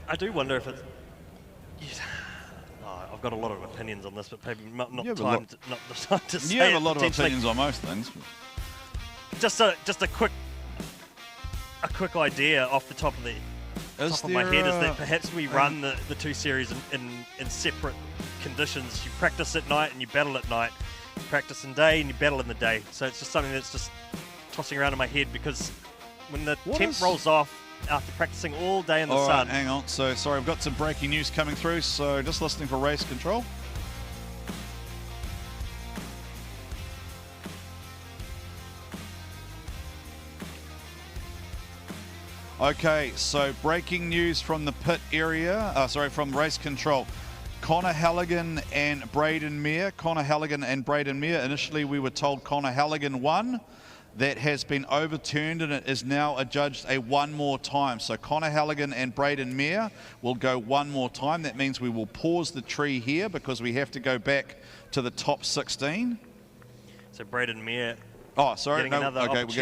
I do wonder if it's... I've got a lot of opinions on this, but maybe not the time to say. You have a lot of opinions on most things. Just a quick idea off the top of my head is that perhaps we run the 2 series in separate conditions. You practice at night and you battle at night. You practice in day and you battle in the day. So it's just something that's just tossing around in my head, because when the temp rolls off after practicing all day in the sun. All right, hang on. So sorry, I've got some breaking news coming through. So just listening for race control. Okay, so breaking news from the pit area, from race control. Connor Halligan and Braden Meyer. Connor Halligan and Braden Meyer. Initially, we were told Connor Halligan won. That has been overturned and it is now adjudged a 1 more time. So Connor Halligan and Braden Meyer will go 1 more time. That means we will pause the tree here because we have to go back to the top 16. So Braden Meyer... Oh, sorry. Getting another pause.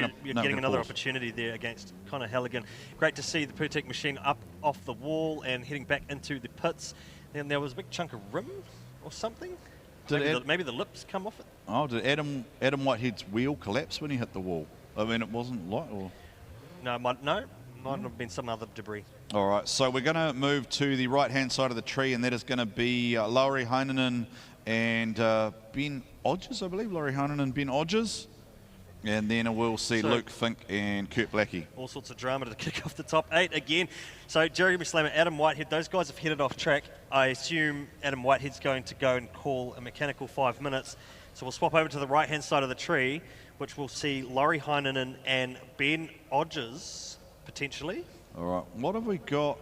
opportunity there against Connor Halligan. Great to see the Purtek machine up off the wall and heading back into the pits. Then there was a big chunk of rim or something. Maybe the lips come off it. Oh, did Adam Whitehead's wheel collapse when he hit the wall? I mean, it wasn't light, or? No, might have been some other debris. All right, so we're going to move to the right-hand side of the tree, and that is going to be Lauri Heinonen and Ben Odgers, I believe. Lauri Heinonen and Ben Odgers. And then we'll see Luke Fink and Kurt Blackie. All sorts of drama to kick off the top 8 again. So Jeremy Slammett, Adam Whitehead, those guys have headed off track. I assume Adam Whitehead's going to go and call a mechanical 5 minutes. So we'll swap over to the right-hand side of the tree, which will see Lauri Heinonen and Ben Odgers, potentially. All right, what have we got?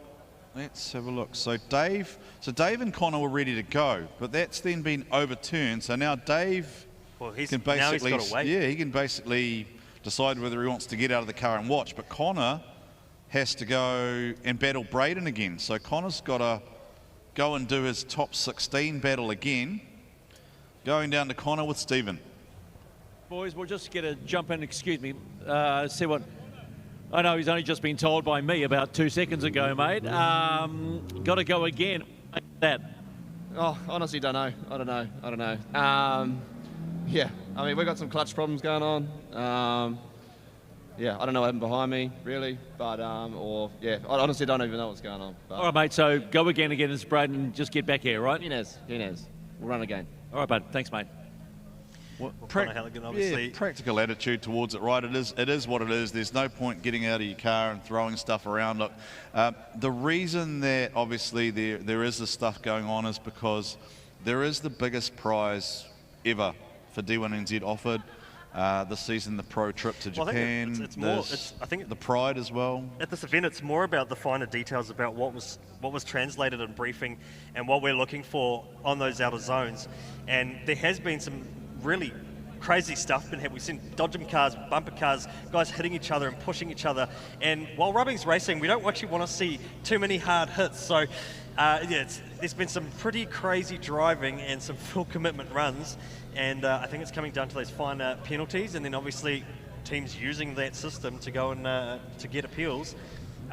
Let's have a look. So Dave and Connor were ready to go, but that's then been overturned. So now Dave... Well, he's can basically, now he's got to wait. Yeah, he can basically decide whether he wants to get out of the car and watch. But Connor has to go and battle Braden again. So Connor's got to go and do his top 16 battle again. Going down to Connor with Stephen. Boys, we'll just get a jump in, excuse me, see what... I know he's only just been told by me about 2 seconds ago, mate. Got to go again. That. Oh, honestly, don't know. I don't know. Yeah, I mean, we've got some clutch problems going on. yeah, I don't know what happened behind me, really, but, or, yeah, I honestly don't even know what's going on. But. All right, mate, so go again against Braden and just get back here, right? Jenkins. We'll run again. All right, bud. Thanks, mate. Yeah, practical attitude towards it, right? It is what it is. There's no point getting out of your car and throwing stuff around. Look, the reason that obviously there is this stuff going on is because there is the biggest prize ever for D1NZ offered this season, the pro trip to Japan. I think the pride as well. At this event, it's more about the finer details about what was translated in briefing and what we're looking for on those outer zones. And there has been some really crazy stuff been happening. We've seen dodgem cars, bumper cars, guys hitting each other and pushing each other. And while rubbing's racing, we don't actually want to see too many hard hits. So there's been some pretty crazy driving and some full commitment runs. And I think it's coming down to those finer penalties, and then obviously teams using that system to go and to get appeals,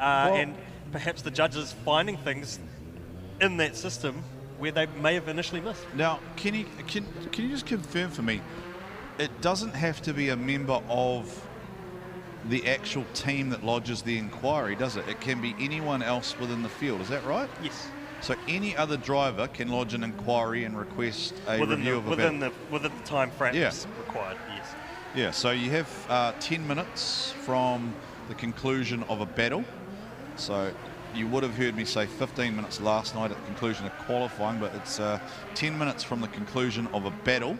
and perhaps the judges finding things in that system where they may have initially missed. Now, can you just confirm for me, it doesn't have to be a member of the actual team that lodges the inquiry, does it? It can be anyone else within the field, is that right? Yes. So any other driver can lodge an inquiry and request a review of a battle? Within the time frame required, yes. Yeah, so you have 10 minutes from the conclusion of a battle. So you would have heard me say 15 minutes last night at the conclusion of qualifying, but it's 10 minutes from the conclusion of a battle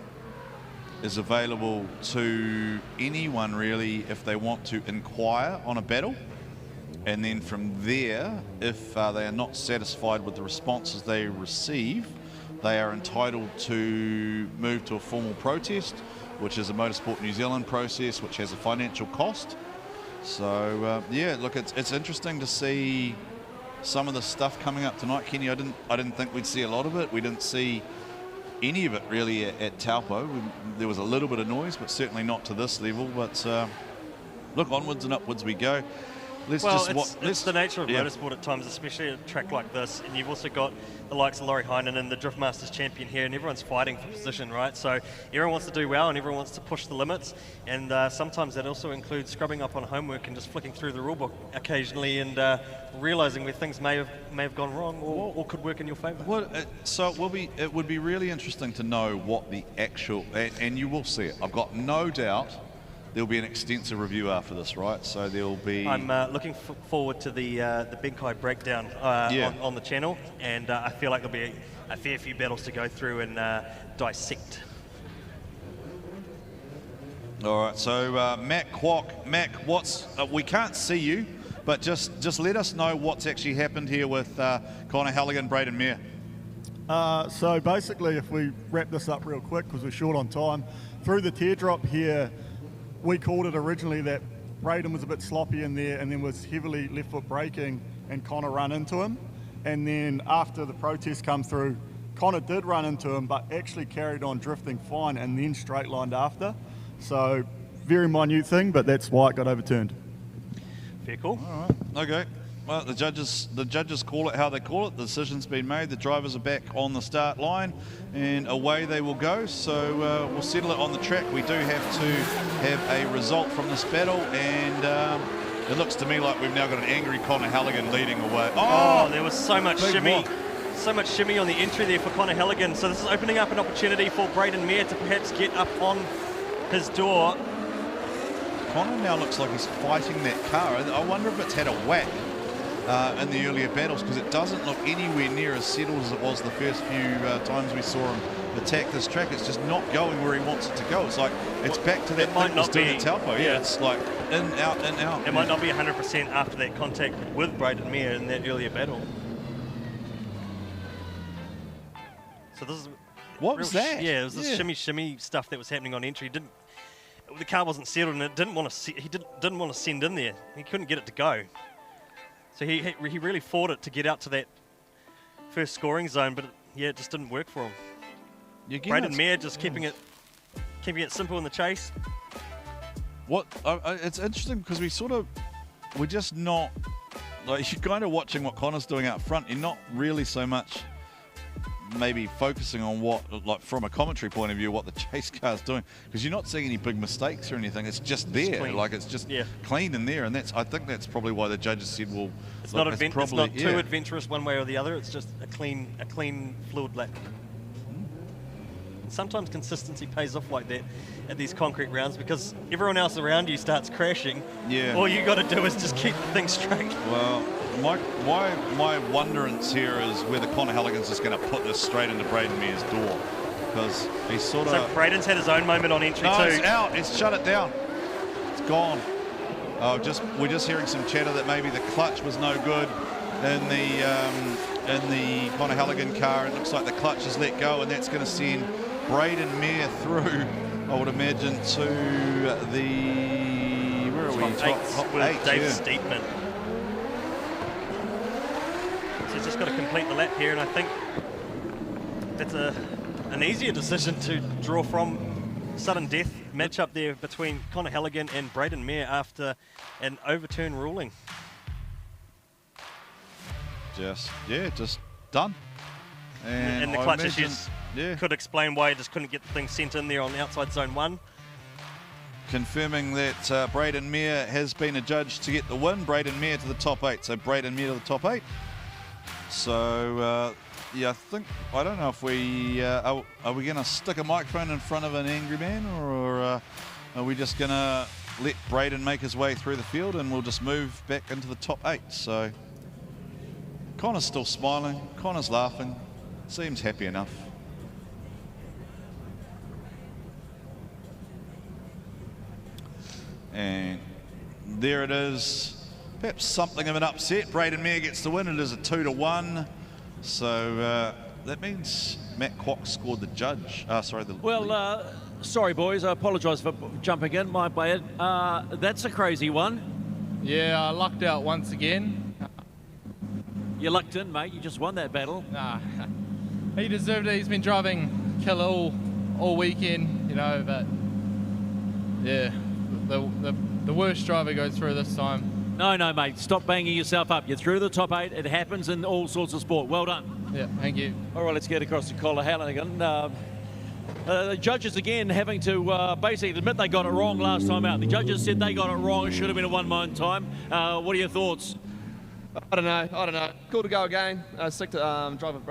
is available to anyone really if they want to inquire on a battle. And then from there, if they are not satisfied with the responses they receive, they are entitled to move to a formal protest, which is a Motorsport New Zealand process, which has a financial cost. So yeah, look, it's interesting to see some of the stuff coming up tonight, Kenny. I didn't think we'd see a lot of it. We didn't see any of it really at Taupo. There was a little bit of noise, but certainly not to this level. But look, onwards and upwards we go. It's the nature of motorsport at times, especially at a track like this. And you've also got the likes of Lauri Heinonen, the Drift Masters champion here, and everyone's fighting for position, right? So everyone wants to do well and everyone wants to push the limits. And sometimes that also includes scrubbing up on homework and just flicking through the rulebook occasionally and realising where things may have gone wrong or could work in your favour. Well, so it would be really interesting to know what the actual, and you will see it. I've got no doubt there'll be an extensive review after this, right? So there'll be... I'm looking forward to the Benkai breakdown on the channel, and I feel like there'll be a fair few battles to go through and dissect. All right, so Mac Kwok, what's we can't see you, but just let us know what's actually happened here with Connor Halligan, Braden Mayer. So basically, if we wrap this up real quick, because we're short on time, through the teardrop here, we called it originally that Braden was a bit sloppy in there and then was heavily left foot braking and Connor run into him. And then after the protest come through, Connor did run into him, but actually carried on drifting fine and then straight lined after. So very minute thing, but that's why it got overturned. Fair call. All right, okay. Well, the judges call it how they call it. The decision's been made. The drivers are back on the start line, and away they will go. So we'll settle it on the track. We do have to have a result from this battle, and it looks to me like we've now got an angry Connor Halligan leading away. Oh, there was so much shimmy. So much shimmy on the entry there for Connor Halligan. So this is opening up an opportunity for Braden Mayer to perhaps get up on his door. Connor now looks like he's fighting that car. I wonder if it's had a whack in the earlier battles, because it doesn't look anywhere near as settled as it was the first few times we saw him attack this track. It's just not going where he wants it to go. It's like it's back to that thing he was doing at Taupo. Yeah, it's like in, out, in, out. It might not be 100% after that contact with Braden Mayer in that earlier battle. So this is what was that? Yeah, it was this shimmy stuff that was happening on entry. The car wasn't settled, and it didn't want to. He didn't want to send in there. He couldn't get it to go. So he really fought it to get out to that first scoring zone, but it just didn't work for him. Braden Mayer just keeping it simple in the chase. It's interesting because we're just not, like, you're kind of watching what Connor's doing out front. You're not really so much maybe focusing on what, like from a commentary point of view, what the chase car's doing, because you're not seeing any big mistakes or anything. It's just there, it's just clean in there, and I think that's probably why the judges said, well, it's not too adventurous one way or the other. It's just a clean fluid lap. Sometimes consistency pays off like that at these concrete rounds, because everyone else around you starts crashing. Yeah. All you got to do is just keep the thing straight. Well, my wonderance here is whether Connor Halligan's just going to put this straight into Braden Mere's door, because he's sort of... So Braden's had his own moment on entry too. It's out. It's shut it down. It's gone. We're just hearing some chatter that maybe the clutch was no good in the Connor Halligan car. It looks like the clutch is let go, and that's going to send Braden Mere through, I would imagine, to the... Where are we? Top eight, Dave Steepman. So he's just got to complete the lap here, and I think that's an easier decision to draw from. Sudden death matchup there between Connor Halligan and Braden Mere after an overturned ruling. Just done. And the clutch issues could explain why he just couldn't get the thing sent in there on the outside zone 1. Confirming that Braden Mere has been adjudged to get the win. Braden Mere to the top 8. So Braden Mere to the top 8. So yeah, I don't know if we are we going to stick a microphone in front of an angry man, or are we just going to let Braden make his way through the field and we'll just move back into the top 8. So Connor's still smiling, Connor's laughing, seems happy enough. And there it is. Perhaps something of an upset. Braden Mere gets the win. It is a 2-1. So that means Matt Kwok scored the judge. Sorry, boys. I apologise for jumping in. My bad. That's a crazy one. Yeah, I lucked out once again. You lucked in, mate. You just won that battle. Nah, he deserved it. He's been driving killer all weekend, you know. But yeah, the worst driver goes through this time. No, mate. Stop banging yourself up. You're through the top 8. It happens in all sorts of sport. Well done. Yeah, thank you. All right, let's get across to Connor Halligan. The judges again having to basically admit they got it wrong last time out. The judges said they got it wrong. It should have been a one-man time. What are your thoughts? I don't know. Cool to go again. Sick to drive with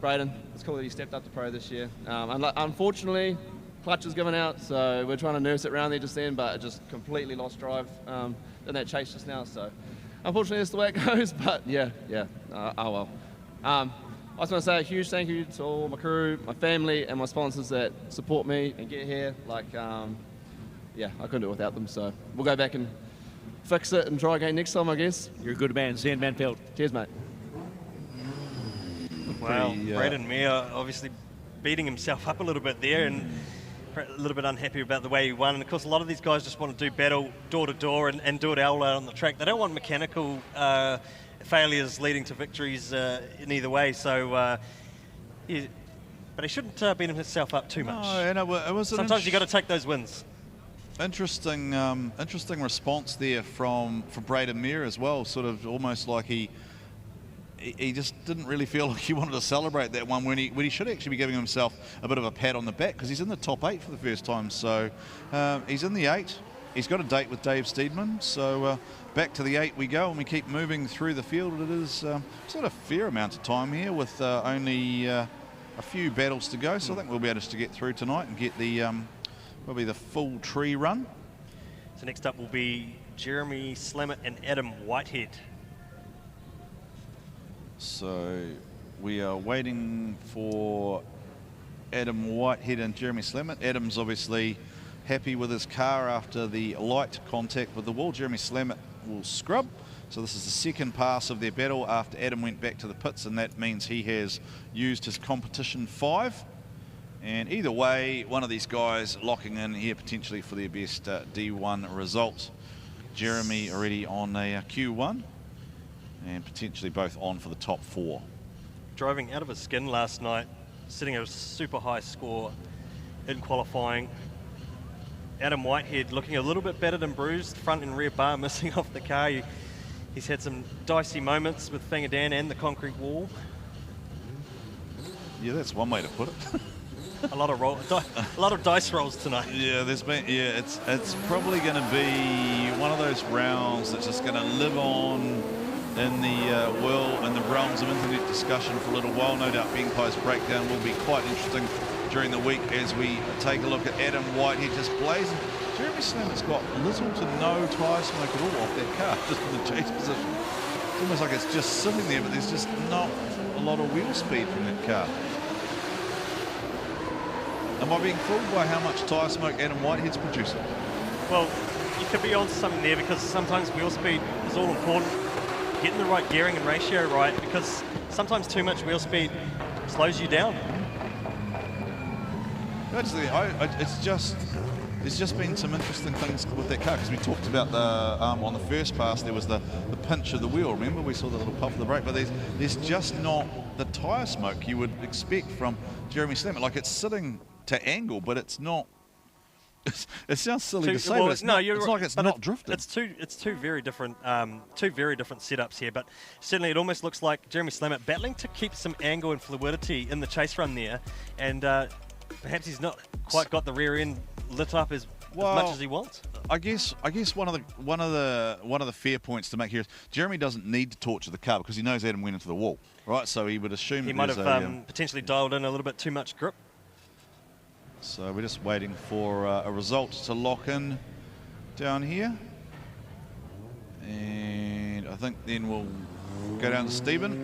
Braden. It's cool that he stepped up to pro this year. Unfortunately, clutch was given out, so we're trying to nurse it around there just then, but it just completely lost drive in that chase just now. So unfortunately, that's the way it goes. But yeah. Oh well. I just want to say a huge thank you to all my crew, my family, and my sponsors that support me and get here. I couldn't do it without them. So we'll go back and fix it and try again next time, I guess. You're a good man, Sam Manfield. Cheers, mate. Wow, Braden Mere obviously beating himself up a little bit there and a little bit unhappy about the way he won. And of course, a lot of these guys just want to do battle door to door and do it all out on the track. They don't want mechanical failures leading to victories in either way. So, but he shouldn't beat himself up too much. No, it was sometimes you got to take those wins. Interesting response there from Braden Mere as well. Sort of almost like he just didn't really feel like he wanted to celebrate that one when he should actually be giving himself a bit of a pat on the back, because he's in the top 8 for the first time. So he's in the 8. He's got a date with Dave Steedman. So back to the 8 we go, and we keep moving through the field. It is sort of a fair amount of time here with only a few battles to go. So I think we'll be able to get through tonight and get the probably the full tree run. So next up will be Jeremy Slammett and Adam Whitehead. So we are waiting for Adam Whitehead and Jeremy Slammett. Adam's obviously happy with his car after the light contact with the wall. Jeremy Slammett will scrub. So this is the second pass of their battle after Adam went back to the pits, and that means he has used his competition 5. And either way, one of these guys locking in here potentially for their best D1 result. Jeremy already on a Q1, and potentially both on for the top 4. Driving out of his skin last night, sitting at a super high score in qualifying. Adam Whitehead looking a little bit battered and bruised, front and rear bar missing off the car. He's had some dicey moments with Whangadan and the concrete wall. Yeah, that's one way to put it. A lot of dice rolls tonight. Yeah, it's probably going to be one of those rounds that's just going to live on in the realms of internet discussion for a little while. No doubt Benkai's breakdown will be quite interesting during the week as we take a look at Adam Whitehead just blazing. Jeremy Slammer's got little to no tyre smoke at all off that car, just in the chase position. It's almost like it's just sitting there, but there's just not a lot of wheel speed from that car. Am I being fooled by how much tyre smoke Adam Whitehead's producing? Well, you could be onto something there, because sometimes wheel speed is all important. Getting the right gearing and ratio right, because sometimes too much wheel speed slows you down. Actually, there's just been some interesting things with that car, because we talked about the on the first pass there was the pinch of the wheel. Remember, we saw the little puff of the brake, but there's just not the tyre smoke you would expect from Jeremy Slammer. Like, it's sitting to angle, but it's not. It sounds silly to say, but it's not. It's like it's not drifting. It's two very different setups here. But certainly, it almost looks like Jeremy Slammer battling to keep some angle and fluidity in the chase run there, and perhaps he's not quite got the rear end lit up as much as he wants. I guess one of the fair points to make here is Jeremy doesn't need to torture the car because he knows Adam went into the wall, right? So he would assume he might have potentially dialed in a little bit too much grip. So we're just waiting for a result to lock in down here. And I think then we'll go down to Stephen.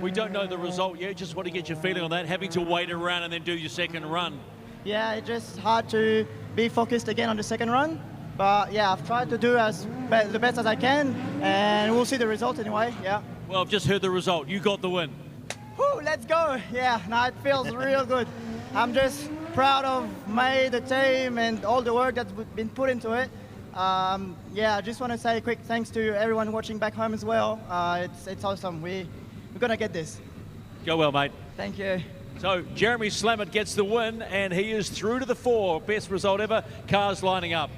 We don't know the result yet, just want to get your feeling on that, having to wait around and then do your second run. Yeah, it's just hard to be focused again on the second run. But yeah, I've tried to do the best as I can, and we'll see the result anyway, yeah. Well, I've just heard the result. You got the win. Woo, let's go. Yeah, no, it feels real good. I'm just proud of May, the team, and all the work that's been put into it. Yeah, I just want to say a quick thanks to everyone watching back home as well. It's awesome. We're going to get this. Go well, mate. Thank you. So Jeremy Slammer gets the win, and he is through to the 4. Best result ever. Cars lining up.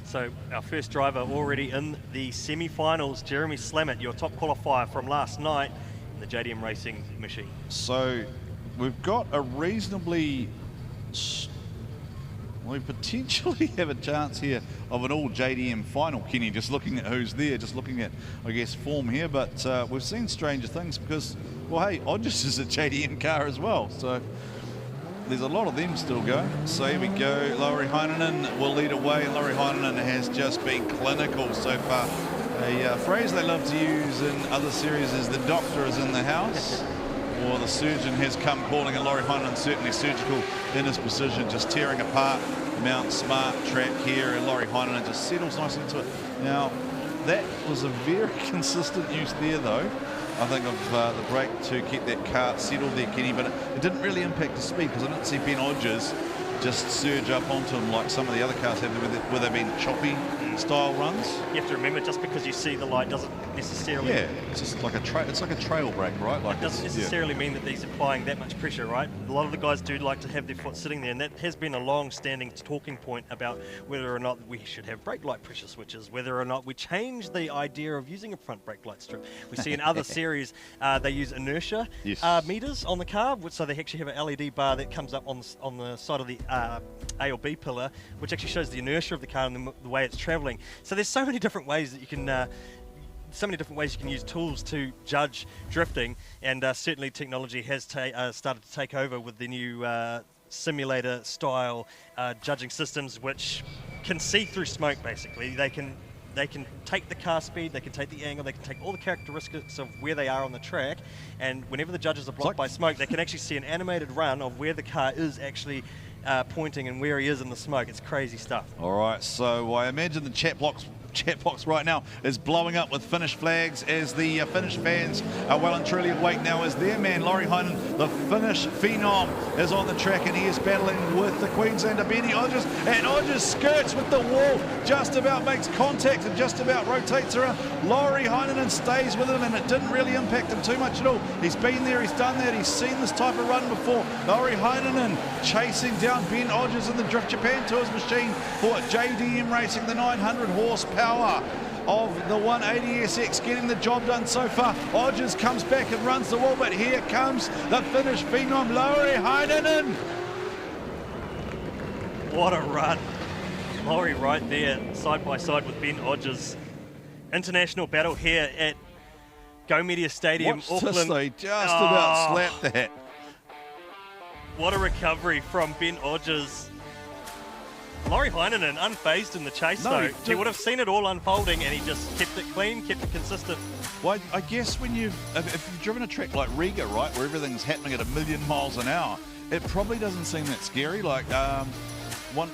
So our first driver already in the semi-finals, Jeremy Slammer, your top qualifier from last night in the JDM Racing machine. So we've got a reasonably, we potentially have a chance here of an all JDM final, Kenny, just looking at who's there, just looking at, I guess, form here. But we've seen stranger things because, well, hey, Odgers is a JDM car as well. So there's a lot of them still going. So here we go. Lauri Heinonen will lead away. Lauri Heinonen has just been clinical so far. A phrase they love to use in other series is the doctor is in the house. Or the surgeon has come calling, and Lauri Heinonen certainly surgical in his precision, just tearing apart Mount Smart track here, and Lauri Heinonen just settles nice into it. Now, that was a very consistent use there, though, I think, of the brake to keep that car settled there, Kenny, but it didn't really impact the speed because I didn't see Ben Odgers just surge up onto him like some of the other cars have, where they've been choppy style runs. You have to remember, just because you see the light doesn't necessarily... Yeah, it's just like a trail brake, right? Like it doesn't necessarily mean that he's applying that much pressure, right? A lot of the guys do like to have their foot sitting there, and that has been a long-standing talking point about whether or not we should have brake light pressure switches, whether or not we change the idea of using a front brake light strip. We see in other series they use inertia meters on the car, so they actually have an LED bar that comes up on the side of the A or B pillar, which actually shows the inertia of the car and the way it's traveling. So there's so many different ways that you can use tools to judge drifting, and certainly technology has started to take over with the new simulator style judging systems, which can see through smoke. Basically, they can take the car speed, they can take the angle, they can take all the characteristics of where they are on the track, and whenever the judges are blocked by smoke, they can actually see an animated run of where the car is actually pointing and where he is in the smoke. It's crazy stuff. All right, so I imagine the chat box right now is blowing up with Finnish flags as the Finnish fans are well and truly awake now as their man Lauri Heinonen, the Finnish phenom, is on the track, and he is battling with the Queenslander Benny Odgers, and Odgers skirts with the wall, just about makes contact and just about rotates around. Lauri Heinonen stays with him, and it didn't really impact him too much at all. He's been there, he's done that, he's seen this type of run before. Lauri Heinonen chasing down Ben Odgers in the Drift Japan Tours machine for JDM Racing, the 900 horsepower power of the 180SX getting the job done so far. Odgers comes back and runs the wall, but here comes the Finnish phenom, Lauri Heinonen. What a run. Lauri right there, side by side with Ben Odgers. International battle here at Go Media Stadium, Watch Auckland. this, they just about slapped that. What a recovery from Ben Odgers. Lauri Heinonen unfazed in the chase though. He would have seen it all unfolding and he just kept it clean, kept it consistent. Well, I guess when if you've driven a track like Riga, right, where everything's happening at 1,000,000 miles an hour, it probably doesn't seem that scary. Like one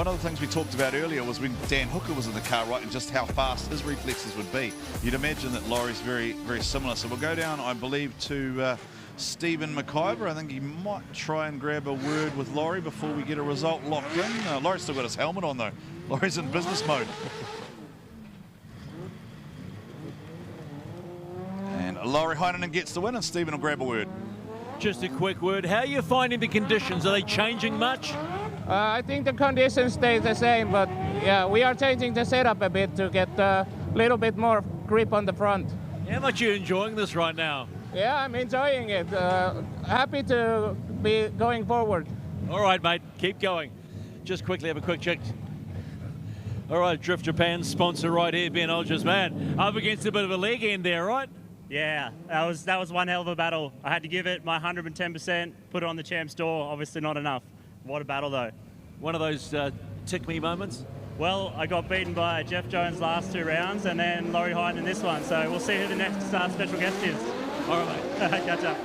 of the things we talked about earlier was when Dan Hooker was in the car, right, and just how fast his reflexes would be. You'd imagine that Lauri's very, very similar. So we'll go down, I believe, to Stephen McIver. I think he might try and grab a word with Lauri before we get a result locked in. Lauri's still got his helmet on, though. Lauri's in business mode. And Lauri Heinonen gets the win, and Stephen will grab a word. Just a quick word. How are you finding the conditions? Are they changing much? I think the conditions stay the same, but yeah, we are changing the setup a bit to get a little bit more grip on the front. How much are you enjoying this right now? Yeah, I'm enjoying it. Happy to be going forward. All right, mate, keep going. Just quickly have a quick check. All right, Drift Japan's sponsor right here, Ben Odgers, man. Up against a bit of a leg end there, right? Yeah, that was one hell of a battle. I had to give it my 110%, put it on the champ's door, obviously not enough. What a battle though. One of those tick me moments? Well, I got beaten by Jeff Jones last 2 rounds and then Lauri Heinonen this one, so we'll see who the next special guest is. All right, mate. Catch up.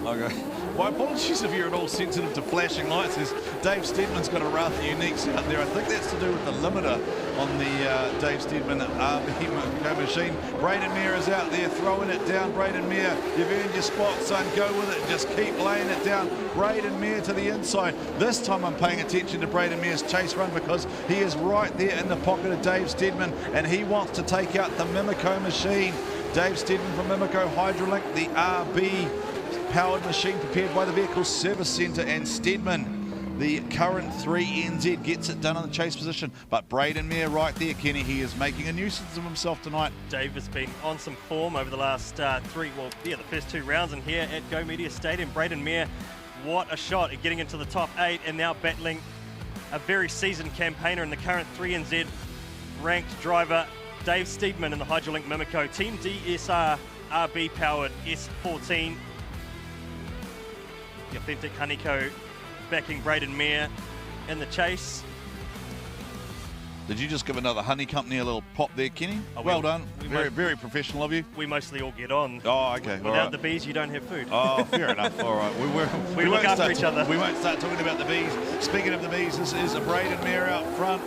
Okay. Well, apologies if you're at all sensitive to flashing lights. Dave Steedman's got a rather unique setup there. I think that's to do with the limiter on the Dave Steedman RB machine. Braden Mayer is out there throwing it down. Braden Mayer, you've earned your spot, son. Go with it. Just keep laying it down. Braden Mayer to the inside. This time I'm paying attention to Braden Mayer's chase run because he is right there in the pocket of Dave Steedman and he wants to take out the Mimico machine. Dave Steedman from Mimico Hydrolink, the RB powered machine prepared by the Vehicle Service Centre, and Steedman, the current 3NZ, gets it done in the chase position. But Braden Mayer right there, Kenny, he is making a nuisance of himself tonight. Dave has been on some form over the last the first 2 rounds, and here at Go Media Stadium, Braden Mayer, what a shot at getting into the top 8 and now battling a very seasoned campaigner in the current 3NZ ranked driver, Dave Steedman in the Hydrolink Mimico Team DSR RB powered S14. The authentic Honeyco backing Braden Mayer in the chase. Did you just give another honey company a little pop there, Kenny? Oh, well done. Very professional of you. We mostly all get on. Oh, okay. Without the bees, you don't have food. Oh, fair enough. All right. We look after each other. We won't start talking about the bees. Speaking of the bees, this is a Braden Mayer out front.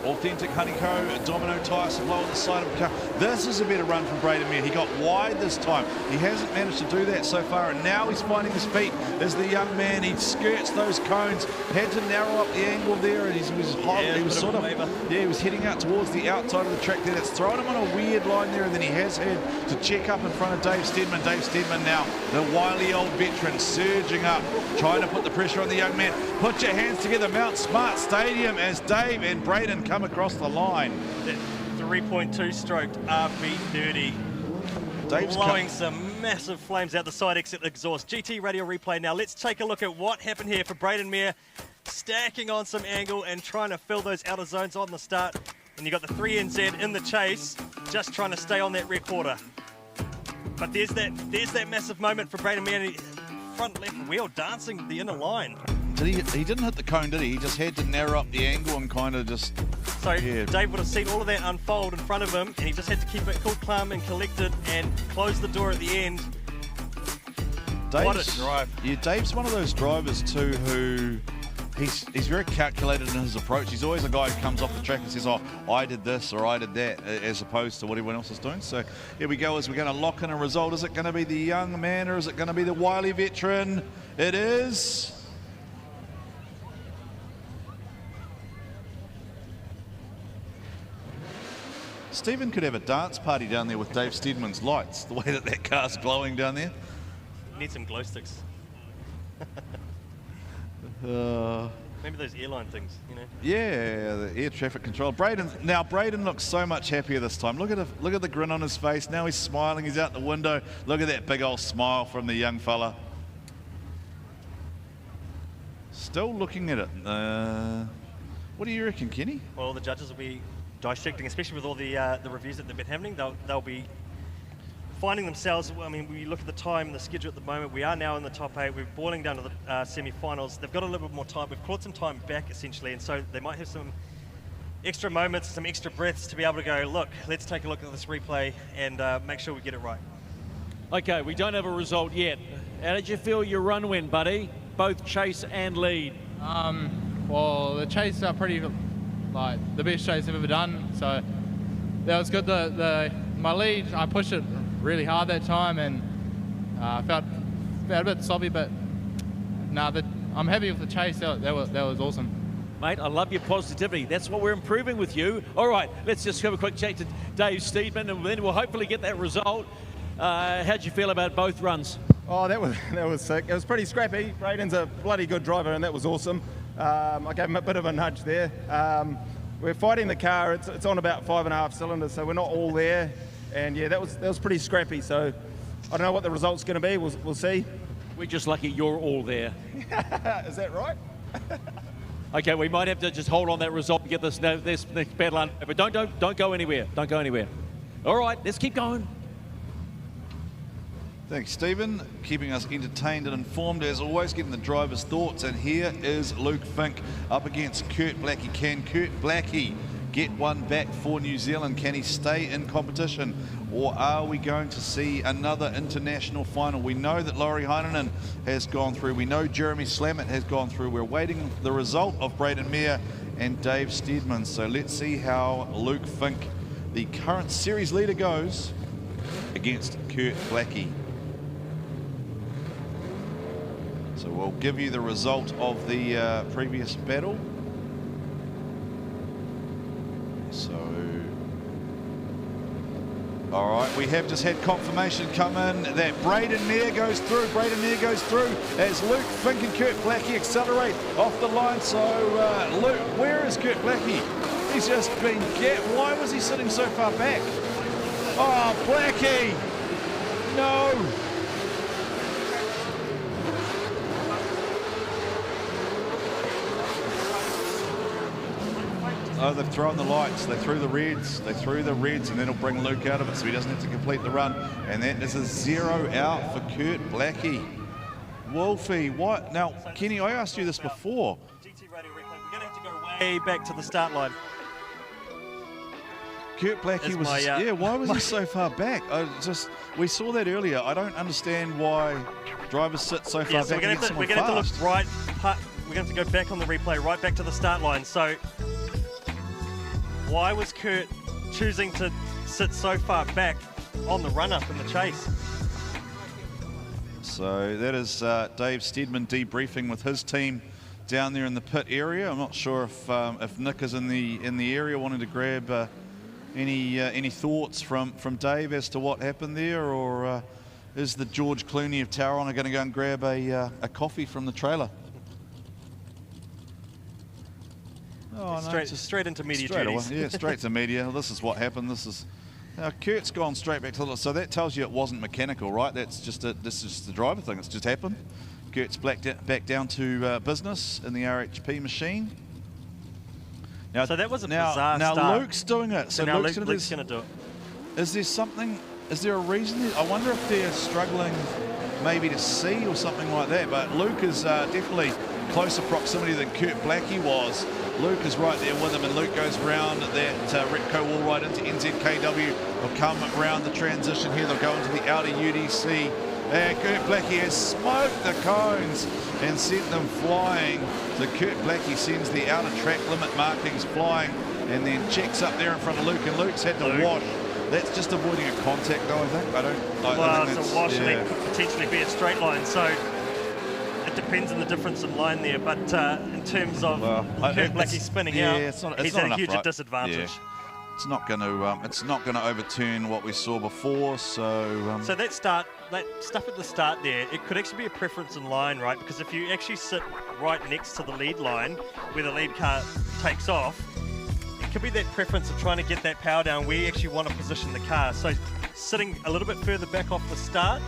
Authentic Honeyco, Domino tyre supply on the side of the car. This is a better run from Braden Mayer. He got wide this time. He hasn't managed to do that so far, and now he's finding his feet as the young man. He skirts those cones, had to narrow up the angle there, and he was heading out towards the outside of the track there. That's thrown him on a weird line there, and then he has had to check up in front of Dave Steedman. Dave Steedman now, the wily old veteran, surging up, trying to put the pressure on the young man. Put your hands together, Mount Smart Stadium, as Dave and Braden come across the line. That 3.2 stroked RB30. Dave's blowing some massive flames out the side exit exhaust. GT radio replay now. Let's take a look at what happened here for Braden Mayer, stacking on some angle and trying to fill those outer zones on the start. And you got the 3NZ in the chase, just trying to stay on that rear quarter. But there's that massive moment for Braden Mayer. Front left wheel dancing the inner line. He didn't hit the cone, did he? He just had to narrow up the angle and kind of just... So yeah. Dave would have seen all of that unfold in front of him, and he just had to keep it cool, calm, and collected, and close the door at the end. What a drive! Yeah, Dave's one of those drivers too who he's very calculated in his approach. He's always a guy who comes off the track and says, "Oh, I did this or I did that," as opposed to what everyone else is doing. So here we go as we're going to lock in a result. Is it going to be the young man or is it going to be the wily veteran? It is. Stephen could have a dance party down there with Dave Steedman's lights, the way that car's glowing down there. Need some glow sticks. Maybe those airline things, you know. Yeah, the air traffic control. Braden looks so much happier this time. Look at the grin on his face. Now he's smiling. He's out the window. Look at that big old smile from the young fella. Still looking at it. What do you reckon, Kenny? Well, the judges will be dissecting, especially with all the reviews that they've been having. They'll be finding themselves. I mean, we look at the time, the schedule at the moment. We are now in the top 8. We're boiling down to the semi-finals. They've got a little bit more time. We've clawed some time back, essentially, and so they might have some extra moments, some extra breaths to be able to go, look, let's take a look at this replay and make sure we get it right. Okay, we don't have a result yet. How did you feel your run went, buddy? Both chase and lead. Well, the chase are pretty, like, the best chase I've ever done, so that was good. My lead, I pushed it really hard that time, and felt a bit sloppy, but I'm happy with the chase. That was awesome. Mate, I love your positivity. That's what we're improving with you. All right, let's just have a quick chat to Dave Steedman, and then we'll hopefully get that result. How'd you feel about both runs? Oh, that was sick. It was pretty scrappy. Braden's a bloody good driver, and that was awesome. I gave him a bit of a nudge there. We're fighting the car. It's on about 5.5 cylinders, so we're not all there. And yeah, that was pretty scrappy. So I don't know what the result's going to be. We'll see. We're just lucky you're all there. Is that right? Okay, we might have to just hold on that result and get this next battle on. But don't go anywhere. Don't go anywhere. All right, let's keep going. Thanks, Stephen. Keeping us entertained and informed as always, getting the driver's thoughts. And here is Luke Fink up against Kurt Blackie. Can Kurt Blackie get one back for New Zealand? Can he stay in competition? Or are we going to see another international final? We know that Lauri Heinonen has gone through. We know Jeremy Slamet has gone through. We're waiting the result of Braden Meyer and Dave Steedman. So let's see how Luke Fink, the current series leader, goes against Kurt Blackie. So we'll give you the result of the previous battle. So, all right, we have just had confirmation come in that Braden Meyer goes through. Braden Meyer goes through as Luke Fink and Kurt Blackie accelerate off the line. So, Luke, where is Kurt Blackie? He's just been why was he sitting so far back? Oh, Blackie! No! Oh, they've thrown the lights, they threw the reds, and then it'll bring Luke out of it so he doesn't have to complete the run. And that is a 0 out for Kurt Blackie. Wolfie, what? Now, Kenny, I asked you this before. GT Radio replay, we're going to have to go way back to the start line. Kurt Blackie was, why was he so far back? We saw that earlier. I don't understand why drivers sit so far back against someone fast. We're going to have to look right, we're going to have to go back on the replay, right back to the start line. So, why was Kurt choosing to sit so far back on the run-up in the chase? So that is Dave Steedman debriefing with his team down there in the pit area. I'm not sure if Nick is in the area wanting to grab any thoughts from Dave as to what happened there, or is the George Clooney of Tauranga going to go and grab a coffee from the trailer? Oh, straight into media duties. Yeah, straight to media. This is what happened. Kurt's gone straight back to the. So that tells you it wasn't mechanical, right? This is the driver thing. It's just happened. Kurt's back down to business in the RHP machine. Now, so that was a bizarre start. Now Luke's doing it. So now Luke's going to do it. Is there something? Is there a reason? I wonder if they're struggling, maybe to see or something like that. But Luke is definitely closer proximity than Kurt Blackie was. Luke is right there with him, and Luke goes round that Repco wall right into NZKW. They'll come around the transition here. They'll go into the outer UDC. And Kurt Blackie has smoked the cones and sent them flying. So Kurt Blackie sends the outer track limit markings flying and then checks up there in front of Luke, and Luke's had to wash. That's just avoiding a contact, though, I think. I think it's a wash, and it could potentially be a straight line. So it depends on the difference in line there, but in terms of Kurt Blackie spinning out, he's at a huge disadvantage. it's not going to overturn what we saw before. So so that stuff at the start there, it could actually be a preference in line, right? Because if you actually sit right next to the lead line where the lead car takes off, it could be that preference of trying to get that power down where you actually want to position the car. So sitting a little bit further back off the start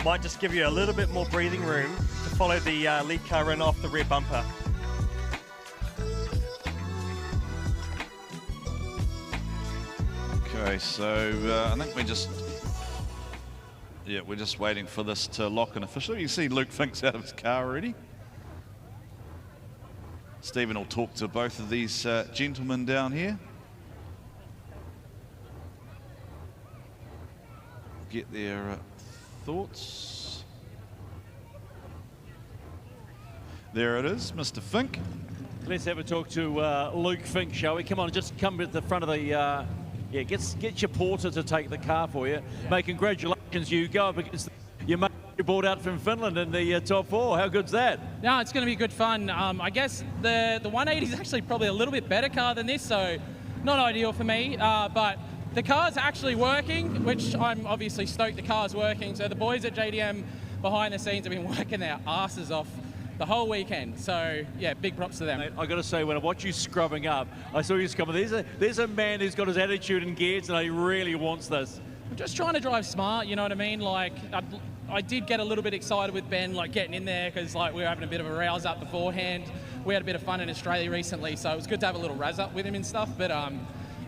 might just give you a little bit more breathing room to follow the lead car in off the rear bumper. Okay, so I think we're just waiting for this to lock in officially. You see Luke Fink's out of his car already. Stephen will talk to both of these gentlemen down here. Get their thoughts. There it is, Mr. Fink. Let's have a talk to Luke Fink, shall we? Come on, just come to the front of the... get your porter to take the car for you. Mate, congratulations, you go up against your mate you brought out from Finland in the top 4. How good's that? No, it's going to be good fun. I guess the 180 is actually probably a little bit better car than this, so not ideal for me. But the car's actually working, which I'm obviously stoked the car's working. So the boys at JDM behind the scenes have been working their asses off the whole weekend. So yeah, big props to them. Mate, I got to say, when I watch you scrubbing up, I saw you coming. There's a man who's got his attitude in gears, and he really wants this. I'm just trying to drive smart, you know what I mean? Like, I did get a little bit excited with Ben, like getting in there, because like we were having a bit of a rouse up beforehand. We had a bit of fun in Australia recently, so it was good to have a little razz up with him and stuff. But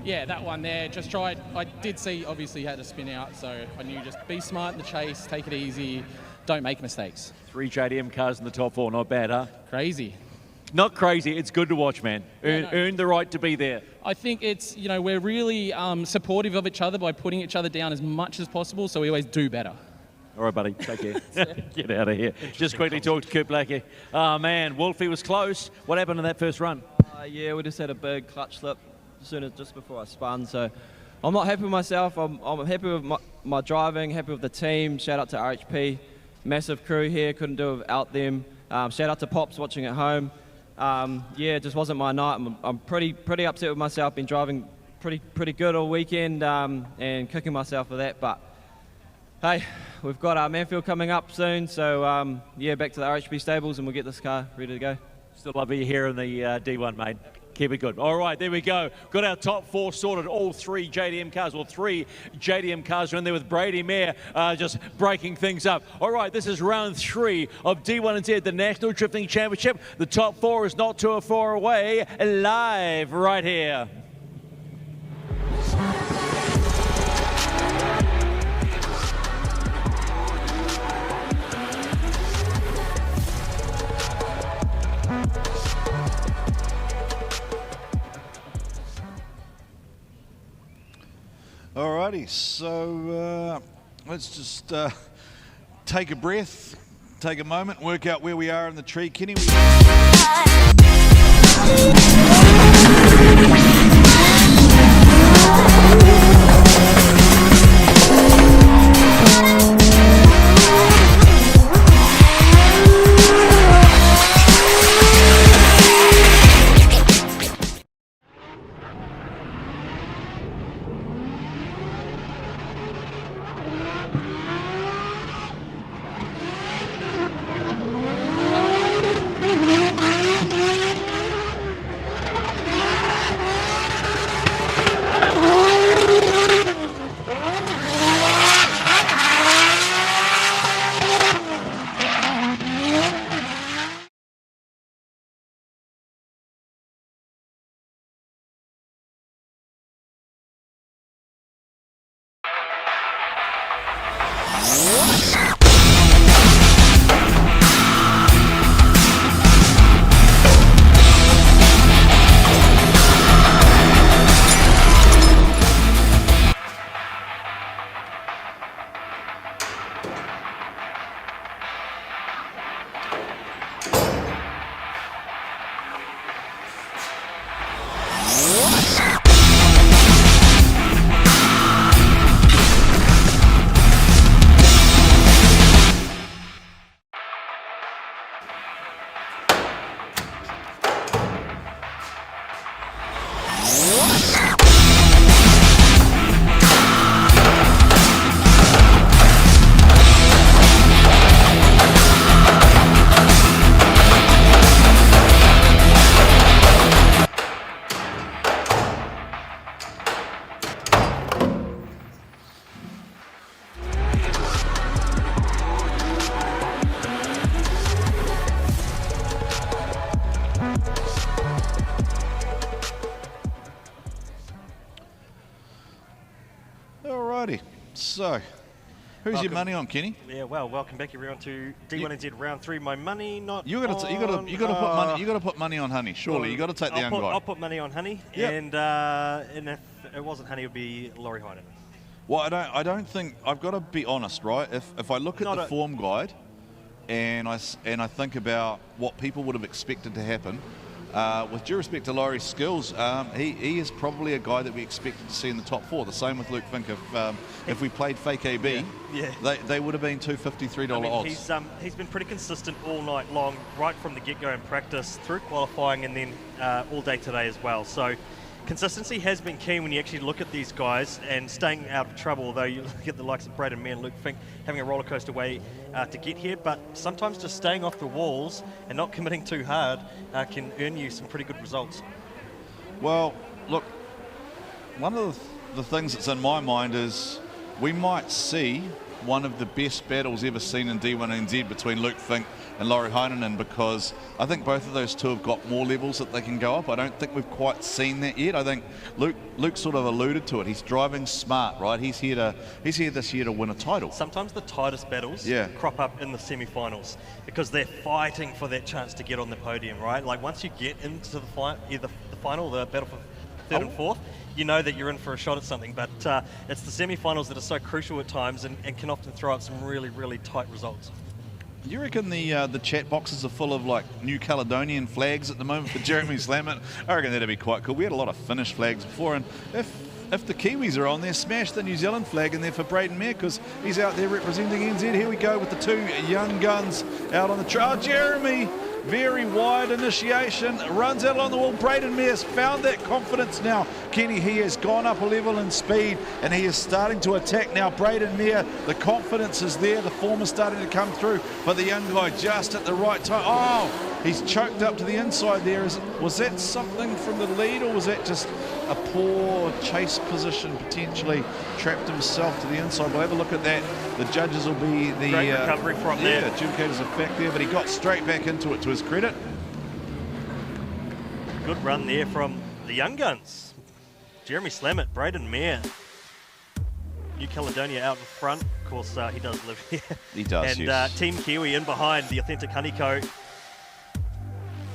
yeah, that one there, just tried. I did see, obviously, he had to spin out, so I knew just be smart in the chase, take it easy, don't make mistakes. 3 JDM cars in the top 4, not bad, huh? Crazy. Not crazy, it's good to watch, man. Earn the right to be there. I think it's, you know, we're really supportive of each other by putting each other down as much as possible, so we always do better. All right, buddy, take care. Get out of here. Just quickly talk to Kurt Blackie. Oh, man, Wolfie was close. What happened in that first run? Yeah, we just had a big clutch slip just before I spun, so I'm not happy with myself. I'm happy with my driving, happy with the team. Shout out to RHP. Massive crew here, couldn't do it without them. Shout out to Pops watching at home. Yeah, it just wasn't my night. I'm pretty upset with myself. Been driving pretty good all weekend and kicking myself for that. But hey, we've got Manfield coming up soon, so yeah, back to the RHP stables and we'll get this car ready to go. Still love you here in the D1, mate. Keep it good. All right, there we go. Got our top 4 sorted. All 3 JDM cars. Well, 3 JDM cars are in there with Brady Mayer just breaking things up. All right, this is round 3 of D1NZ, the National Drifting Championship. The top 4 is not too far away. Live right here. Alrighty, so let's just take a breath, take a moment, work out where we are in the tree. Kenny, Alrighty, so who's your money on, Kenny? Yeah, well, welcome back everyone to D1NZ round 3. My money not. You got to put money on Honey. Surely you got to take the young guy. I'll put money on Honey, Yep. and if it wasn't Honey, it would be Lauri Heinonen. Well, I don't think, I've got to be honest, right? If I look at the form guide and I think about what people would have expected to happen, with due respect to Lauri's skills, he is probably a guy that we expected to see in the top 4. The same with Luke Fink. If we played fake AB, they would have been $253 odds. He's been pretty consistent all night long, right from the get-go in practice, through qualifying, and then all day today as well. So consistency has been key when you actually look at these guys, and staying out of trouble, although you look at the likes of Braden Mayer and Luke Fink having a roller coaster way to get here, but sometimes just staying off the walls and not committing too hard can earn you some pretty good results. Well, look, one of the things that's in my mind is we might see one of the best battles ever seen in D1NZ between Luke Fink and Lauri Heinonen, because I think both of those two have got more levels that they can go up. I don't think we've quite seen that yet. I think Luke sort of alluded to it. He's driving smart, right? He's here this year to win a title. Sometimes the tightest battles crop up in the semi-finals because they're fighting for that chance to get on the podium, right? Like once you get into either the final, the battle for third and fourth, you know that you're in for a shot at something. But it's the semi-finals that are so crucial at times and can often throw out some really, really tight results. Do you reckon the chat boxes are full of like New Caledonian flags at the moment for Jeremy Slammett? I reckon that'd be quite cool. We had a lot of Finnish flags before, and if the Kiwis are on there, smash the New Zealand flag in there for Braden Mayer, because he's out there representing NZ. Here we go with the two young guns out on the trail. Jeremy, very wide initiation, runs out along the wall. Braden Mayer's found that confidence now. Kenny, he has gone up a level in speed and he is starting to attack now. Braden Mayer, the confidence is there, the form is starting to come through, but the young guy just at the right time. Oh, he's choked up to the inside there. Was that something from the lead, or was that just a poor chase position, potentially trapped himself to the inside? We'll have a look at that. The judges will be the great recovery from there. Adjudicators of fact there, but he got straight back into it, to his credit. Good run there from the young guns. Jeremy Slammett, Braden Mayer. New Caledonia out in front. Of course, he does live here. He does, and yes. Team Kiwi in behind, the authentic Honeyco.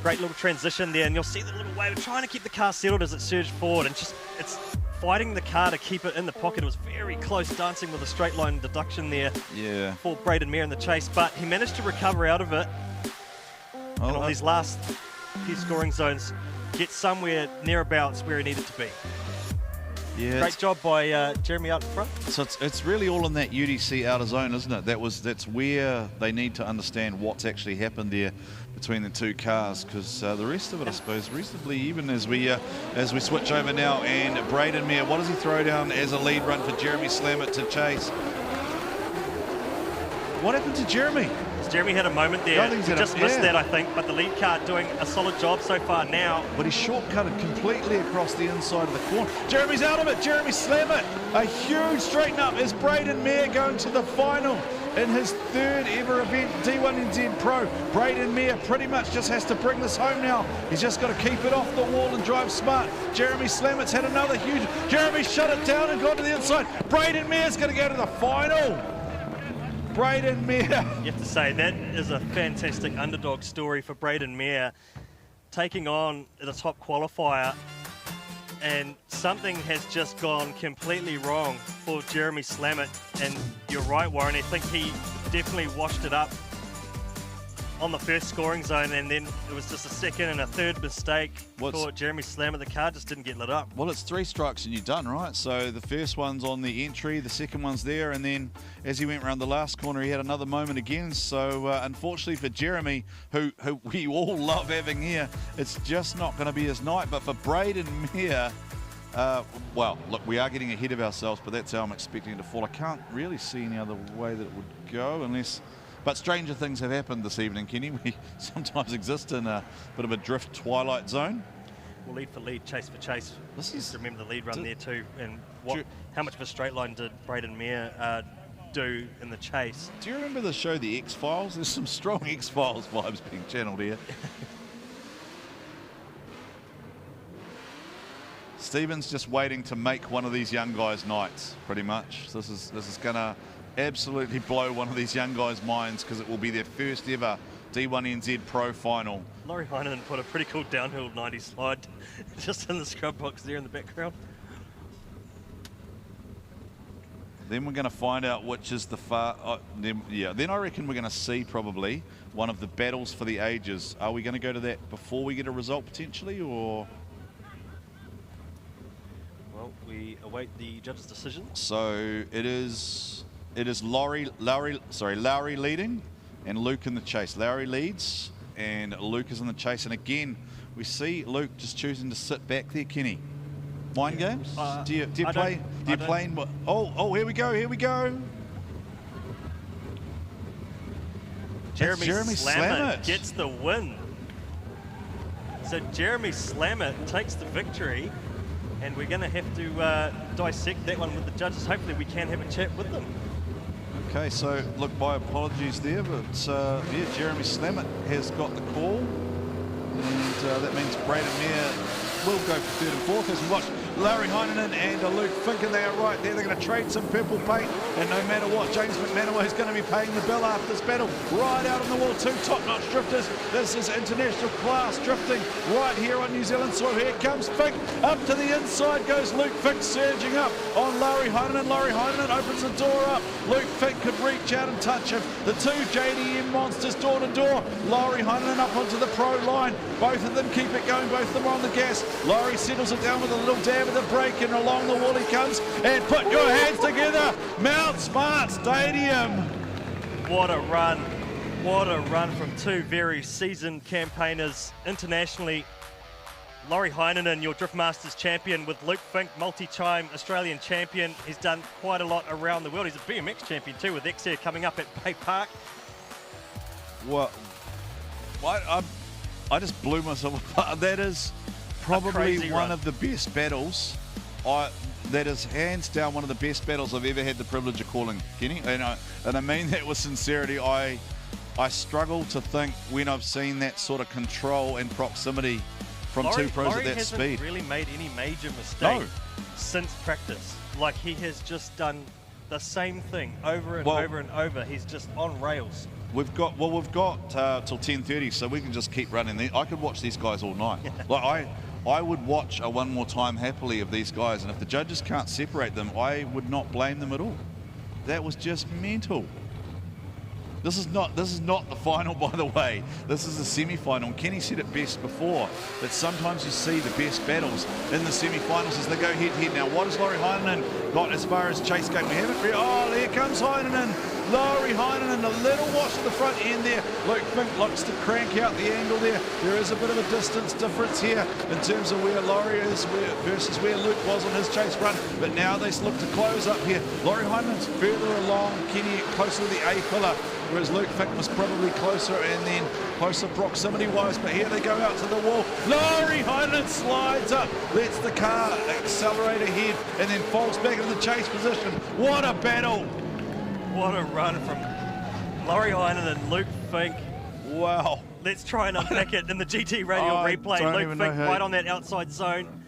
Great little transition there, and you'll see the little wave trying to keep the car settled as it surged forward, and just it's fighting the car to keep it in the pocket. It was very close, dancing with a straight line deduction there for Braden Mayer in the chase, but he managed to recover out of it. And on these last few scoring zones, get somewhere nearabouts where he needed to be. Yeah, great job by Jeremy out in front. So it's really all in that UDC outer zone, isn't it? That's where they need to understand what's actually happened there between the two cars, because the rest of it, I suppose, reasonably even as we switch over now. And Braden Mayer, what does he throw down as a lead run for Jeremy Slammett to chase? What happened to Jeremy? Jeremy had a moment there. He just missed that, I think, but the lead car doing a solid job so far now. But he shortcutted completely across the inside of the corner. Jeremy's out of it. Jeremy Slammett, a huge straighten up as Braden Mayer going to the final in his third ever event, D1NZ Pro. Braden Mayer pretty much just has to bring this home now. He's just got to keep it off the wall and drive smart. Jeremy Slammett's had another huge... Jeremy shut it down and gone to the inside. Braden Mayer's going to go to the final. Braden Mayer. You have to say, that is a fantastic underdog story for Braden Mayer, taking on the top qualifier, and something has just gone completely wrong for Jeremy Slammett. And you're right, Warren, I think he definitely washed it up on the first scoring zone, and then it was just a second and a third mistake for Jeremy Slammett. The car just didn't get lit up. Well, it's 3 strikes and you're done, right? So the first one's on the entry, the second one's there, and then as he went around the last corner, he had another moment again. So unfortunately for Jeremy, who we all love having here, it's just not going to be his night. But for Braden Mayer, well, look, we are getting ahead of ourselves, but that's how I'm expecting it to fall. I can't really see any other way that it would go unless... But stranger things have happened this evening, Kenny. We sometimes exist in a bit of a drift twilight zone. Well, lead for lead, chase for chase. Remember the lead run there too, and how much of a straight line did Braden Mayer do in the chase? Do you remember the show The X-Files? There's some strong X-Files vibes being channeled here. Stephen's just waiting to make one of these young guys' nights, pretty much. This is going to absolutely blow one of these young guys' minds because it will be their first ever D1NZ Pro Final. Lauri Heinonen put a pretty cool downhill 90 slide just in the scrub box there in the background. Then we're going to find out which is the then I reckon we're going to see probably one of the battles for the ages. Are we going to go to that before we get a result potentially, or? Well, we await the judge's decision. So it is Lauri leading and Luke in the chase. Lauri leads and Luke is in the chase, and again we see Luke just choosing to sit back there. Kenny, mind games? Do you play? Do you play in? Oh, here we go. Jeremy Slammer gets the win. So Jeremy Slammer takes the victory, and we're going to have to dissect that one with the judges. Hopefully we can have a chat with them. Okay, so look, my apologies there, but yeah, Jeremy Slammer has got the call, and that means Braden Mayer will go for third and fourth as we watch Lauri Heinonen and Luke Fink, and they are right there. They're going to trade some purple paint, and no matter what, James McManaman is going to be paying the bill after this battle. Right out on the wall, two top-notch drifters. This is international class drifting right here on New Zealand soil. Here comes Fink. Up to the inside goes Luke Fink, surging up on Lauri Heinonen. Lauri Heinonen opens the door up. Luke Fink could reach out and touch him. The two JDM monsters door to door. Lauri Heinonen up onto the pro line. Both of them keep it going. Both of them are on the gas. Lauri settles it down with a little dab of the brake, and along the wall he comes. And put your hands together, Mount Smart Stadium. What a run. What a run from two very seasoned campaigners internationally. Lauri Heinonen, your Drift Masters champion, with Luke Fink, multi-time Australian champion. He's done quite a lot around the world. He's a BMX champion too, with X-Air coming up at Bay Park. What? I just blew myself apart. That is probably one of the best battles. That is hands down one of the best battles I've ever had the privilege of calling, Kenny. And I mean that with sincerity. I struggle to think when I've seen that sort of control and proximity from two pros at that speed. Lauri hasn't really made any major mistake since practice. Like, he has just done the same thing over and over and over. He's just on rails. We've got till 10:30, so we can just keep running. I could watch these guys all night. Like I would watch a one more time happily of these guys, and if the judges can't separate them, I would not blame them at all. That was just mental. This is not the final, by the way. This is the semi-final. And Kenny said it best before, that sometimes you see the best battles in the semi-finals as they go head-to-head. Now, what has Lauri Heinonen got as far as chase game? We haven't really... Oh, here comes Heinonen. Lauri Heinonen, a little wash at the front end there. Luke Fink looks to crank out the angle there. There is a bit of a distance difference here in terms of where Lauri is versus where Luke was on his chase run. But now they look to close up here. Lauri Heinenen's further along, Kenny closer to the A pillar, whereas Luke Fink was probably closer and then closer proximity-wise. But here they go out to the wall. Lauri Heinonen slides up, lets the car accelerate ahead, and then falls back into the chase position. What a battle! What a run from Lauri Heinonen and Luke Fink. Wow. Let's try and unpack it in the GT radio replay. Luke Fink right on that outside zone.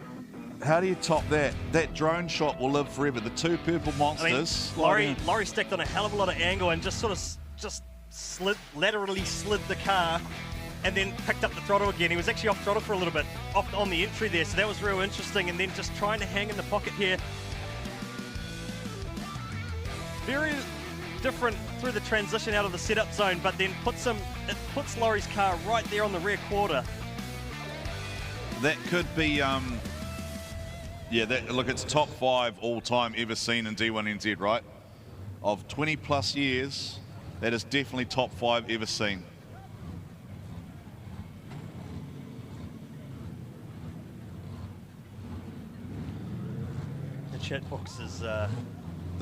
How do you top that? That drone shot will live forever. The two purple monsters. I mean, Lauri stacked on a hell of a lot of angle and just sort of laterally slid the car and then picked up the throttle again. He was actually off throttle for a little bit, off on the entry there, so that was real interesting. And then just trying to hang in the pocket here. Very different through the transition out of the setup zone, but then it puts Lauri's car right there on the rear quarter. That could be, look, it's top 5 all time ever seen in D1NZ, right? Of 20 plus years, that is definitely top 5 ever seen. The chat box is the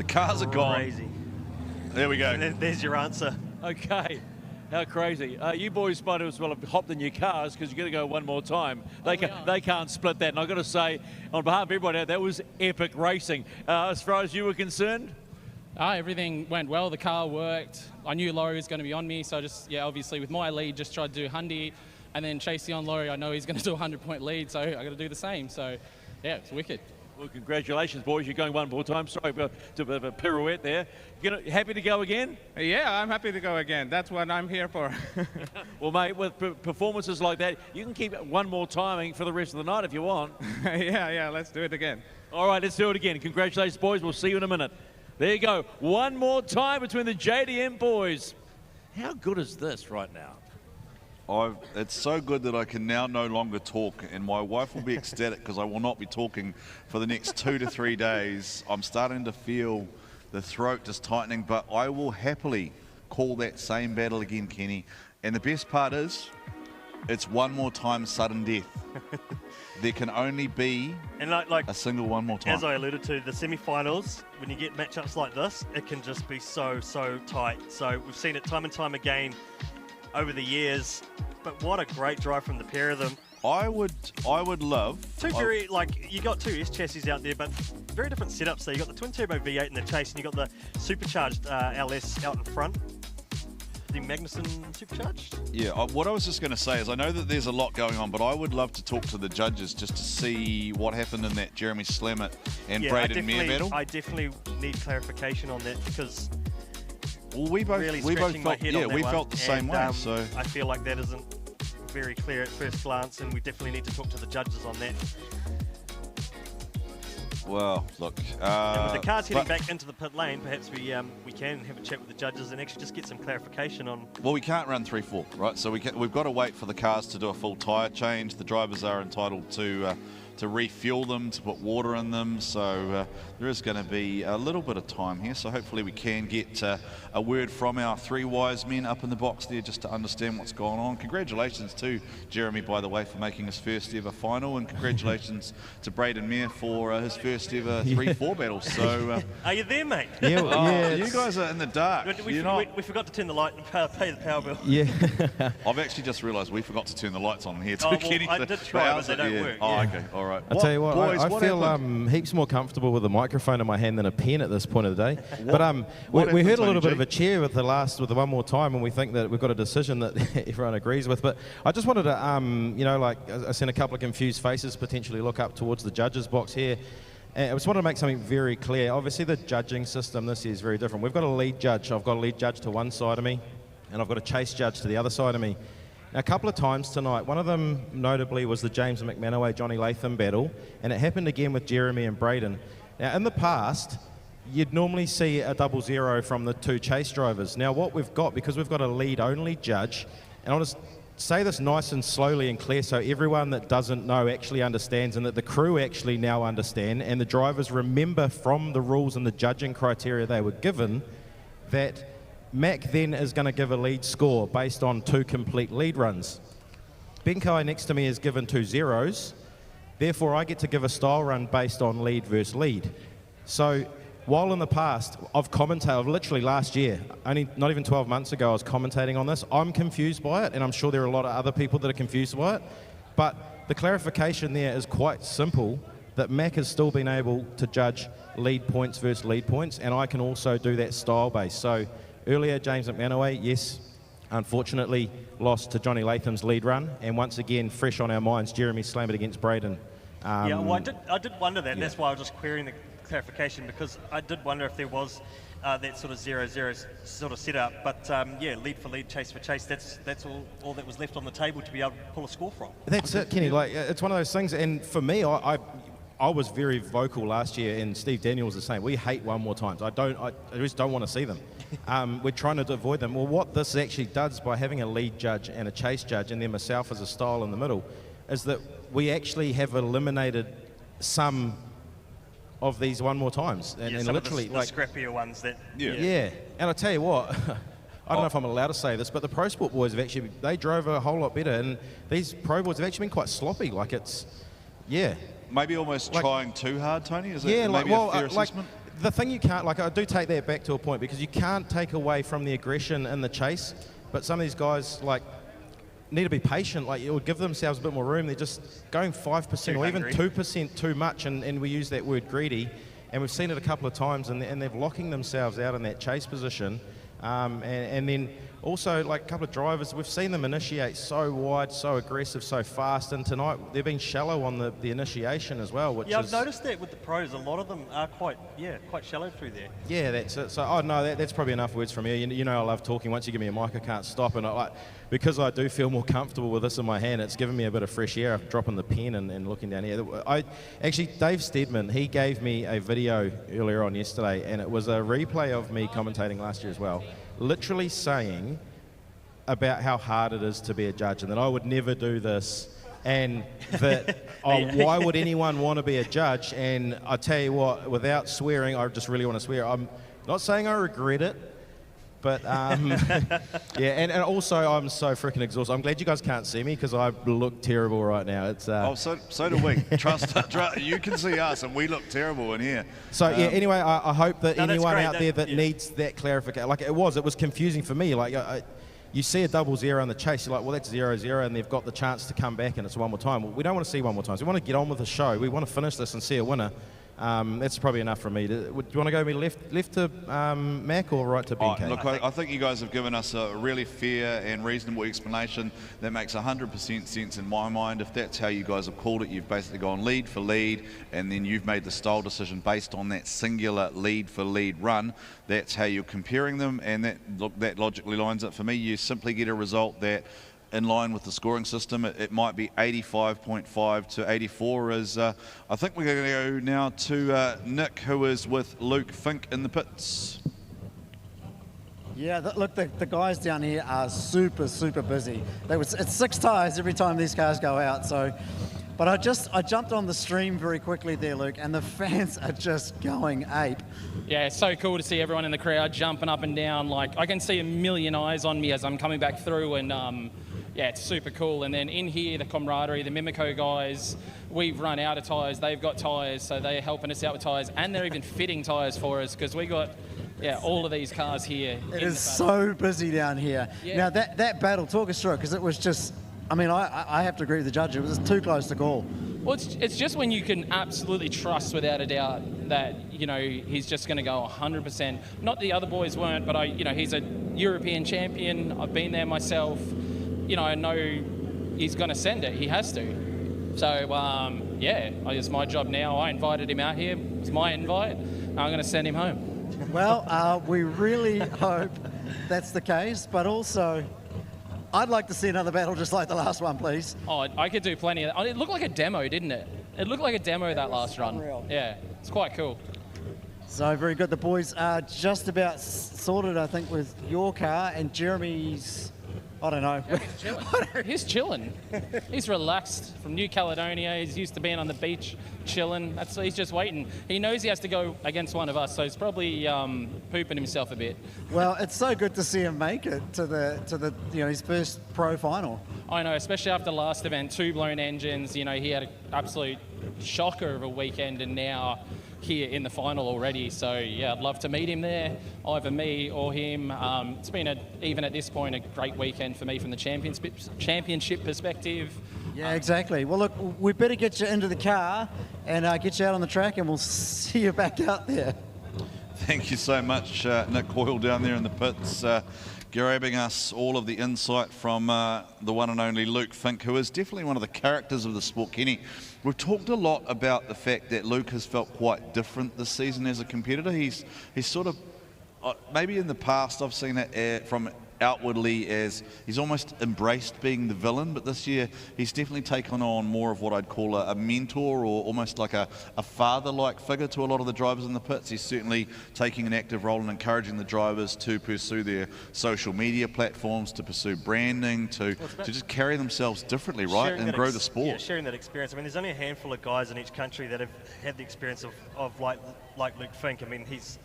cars are gone. Crazy. There we go. And there's your answer. Okay. How crazy. You boys might as well have hopped in your cars because you're going to go one more time. They can't split that. And I've got to say, on behalf of everybody, that was epic racing. As far as you were concerned? Everything went well. The car worked. I knew Lauri was going to be on me. So I just, obviously with my lead, just tried to do 100 and then chasing on Lauri. I know he's going to do a 100-point lead, so I got to do the same. So Yeah, it's wicked. Well, congratulations, boys. You're going one more time. Sorry for a bit of a pirouette there. Happy to go again? Yeah, I'm happy to go again. That's what I'm here for. Well, mate, with performances like that, you can keep one more timing for the rest of the night if you want. Yeah, let's do it again. All right, let's do it again. Congratulations, boys. We'll see you in a minute. There you go. One more time between the JDM boys. How good is this right now? It's so good that I can now no longer talk, and my wife will be ecstatic because I will not be talking for the next 2 to 3 days. I'm starting to feel the throat just tightening, but I will happily call that same battle again, Kenny. And the best part is, it's one more time sudden death. There can only be a single one more time. As I alluded to, the semi-finals, when you get matchups like this, it can just be so tight. So we've seen it time and time again over the years, but what a great drive from the pair of them. I would love you got two S chassis out there, but very different setups. So you got the twin turbo V8 in the chase, and you got the supercharged LS out in front. The Magnuson supercharged. Yeah, what I was just going to say is I know that there's a lot going on, but I would love to talk to the judges just to see what happened in that Jeremy Slammett and Braden Mayer battle. I definitely need clarification on that because we both felt the same way. So I feel like that isn't very clear at first glance, and we definitely need to talk to the judges on that. Well, look. And with the cars heading back into the pit lane, perhaps we can have a chat with the judges and actually just get some clarification on. Well, we can't run 3-4, right? So we've got to wait for the cars to do a full tyre change. The drivers are entitled to refuel them, to put water in them. So there is going to be a little bit of time here. So hopefully we can get a word from our three wise men up in the box there just to understand what's going on. Congratulations to Jeremy, by the way, for making his first ever final, and congratulations to Braden Mayer for his first ever 3-4 battle. So are you there, mate? Yeah, you guys are in the dark. We forgot to turn the light and pay the power bill. Yeah. I've actually just realised we forgot to turn the lights on here too. Oh, well, I did try, but they don't work. Oh, okay, all right. I'll tell you what, boys, I feel heaps more comfortable with a microphone in my hand than a pen at this point of the day. But we heard a little bit of a cheer with the one more time, and we think that we've got a decision that everyone agrees with. But I just wanted to, I seen a couple of confused faces potentially look up towards the judges box here. And I just wanted to make something very clear. Obviously, the judging system this year is very different. We've got a lead judge. I've got a lead judge to one side of me, and I've got a chase judge to the other side of me. Now, a couple of times tonight, one of them notably was the James McManaway, Johnny Latham battle, and it happened again with Jeremy and Braden. Now, in the past, you'd normally see a 0-0 from the two chase drivers. Now, what we've got, because we've got a lead-only judge, and I'll just say this nice and slowly and clear so everyone that doesn't know actually understands, and that the crew actually now understand, and the drivers remember from the rules and the judging criteria they were given, that Mac then is going to give a lead score based on 2 complete lead runs. Benkai next to me is given 2 zeros, therefore I get to give a style run based on lead versus lead. So while in the past, I've literally last year, not even 12 months ago, I was commentating on this. I'm confused by it, and I'm sure there are a lot of other people that are confused by it. But the clarification there is quite simple, that Mac has still been able to judge lead points versus lead points, and I can also do that style base. So earlier, James McManaway, yes, unfortunately lost to Johnny Latham's lead run, and once again, fresh on our minds, Jeremy Slammett against Braden. Yeah, well, I did wonder that. Yeah. That's why I was just querying the clarification, because I did wonder if there was that sort of 0-0 sort of setup. But yeah, lead for lead, chase for chase. That's all that was left on the table to be able to pull a score from. That's it, Kenny. Like, it's one of those things, and for me, I was very vocal last year, and Steve Daniels was saying we hate one more times. I just don't want to see them. We're trying to avoid them. Well, what this actually does by having a lead judge and a chase judge, and then myself as a style in the middle, is that we actually have eliminated some of these one more times, and literally of the scrappier ones that. Yeah. And I tell you what, I don't know if I'm allowed to say this, but the Pro Sport boys have they drove a whole lot better, and these Pro boys have actually been quite sloppy. Like maybe almost trying too hard, Tony. Is it maybe a fair assessment? The thing you can't, I do take that back to a point, because you can't take away from the aggression in the chase, but some of these guys need to be patient. It would give themselves a bit more room. They're just going 5% or even 2% too much, and we use that word greedy, and we've seen it a couple of times, and they're locking themselves out in that chase position, and then also, like a couple of drivers, we've seen them initiate so wide, so aggressive, so fast, and tonight they've been shallow on the initiation as well, which Yeah, is... I've noticed that with the pros, a lot of them are quite shallow through there. Yeah, that's it. So, that's probably enough words from you. You know I love talking. Once you give me a mic, I can't stop, and because I do feel more comfortable with this in my hand, it's given me a bit of fresh air dropping the pen and looking down here. Actually, Dave Steadman, he gave me a video earlier on yesterday, and it was a replay of me commentating last year as well, literally saying about how hard it is to be a judge and that I would never do this, and that why would anyone want to be a judge? And I tell you what, without swearing, I just really want to swear. I'm not saying I regret it, but yeah, and also I'm so freaking exhausted. I'm glad you guys can't see me because I look terrible right now. It's so do we. Trust, you can see us and we look terrible in here. So yeah, anyway, I hope that anyone out there that needs that clarification, like it was confusing for me. Like you see a 0-0 in the chase, you're like, well, that's 0-0, and they've got the chance to come back and it's one more time. Well, we don't want to see one more time. So we want to get on with the show. We want to finish this and see a winner. That's probably enough from me. Do you want to go left to Mac or right to BK? Look, I think you guys have given us a really fair and reasonable explanation that makes 100% sense in my mind. If that's how you guys have called it, you've basically gone lead for lead, and then you've made the style decision based on that singular lead for lead run. That's how you're comparing them, and that logically lines up for me. You simply get a result that, in line with the scoring system, it might be 85.5 to 84. I think we're going to go now to Nick, who is with Luke Fink in the pits. Yeah, look, the guys down here are super busy. It's 6 tyres every time these cars go out. So, but I jumped on the stream very quickly there, Luke, and the fans are just going ape. Yeah, it's so cool to see everyone in the crowd jumping up and down. Like, I can see a million eyes on me as I'm coming back through, and yeah, it's super cool. And then in here, the camaraderie, the Mimico guys, we've run out of tyres, they've got tyres, so they're helping us out with tyres, and they're even fitting tyres for us because we got all of these cars here. It is so busy down here. Yeah. Now that battle, talk us through it, because it was just, I mean, I have to agree with the judge, it was too close to call. Well, it's just when you can absolutely trust without a doubt that, he's just going to go 100%. Not the other boys weren't, but he's a European champion. I've been there myself. I know he's going to send it. He has to. So, it's my job now. I invited him out here. It's my invite. I'm going to send him home. Well, we really hope that's the case, but also I'd like to see another battle just like the last one, please. Oh, I could do plenty of that. It looked like a demo, didn't it? It looked like a demo that last run. Unreal. Yeah, it's quite cool. So very good. The boys are just about sorted, I think, with your car, and Jeremy's, I don't know. He's chilling. He's relaxed from New Caledonia. He's used to being on the beach, chilling. He's just waiting. He knows he has to go against one of us, so he's probably pooping himself a bit. Well, it's so good to see him make it to the his first pro final. I know, especially after the last event, 2 blown engines. He had an absolute shocker of a weekend, and now here in the final already. So yeah, I'd love to meet him there, either me or him. It's been even at this point a great weekend for me from the championship perspective. Yeah, exactly. Well, look, we better get you into the car and get you out on the track, and we'll see you back out there. Thank you so much, Nick Hoyle down there in the pits, grabbing us all of the insight from the one and only Luke Fink, who is definitely one of the characters of the sport. Kenny, we've talked a lot about the fact that Luke has felt quite different this season as a competitor. He's sort of, maybe in the past I've seen it from outwardly as he's almost embraced being the villain, but this year he's definitely taken on more of what I'd call a mentor, or almost like a father-like figure to a lot of the drivers in the pits. He's certainly taking an active role in encouraging the drivers to pursue their social media platforms, to pursue branding, to just carry themselves differently, right, and grow the sport. Yeah, sharing that experience. I mean, there's only a handful of guys in each country that have had the experience of like Luke Fink. I mean, he's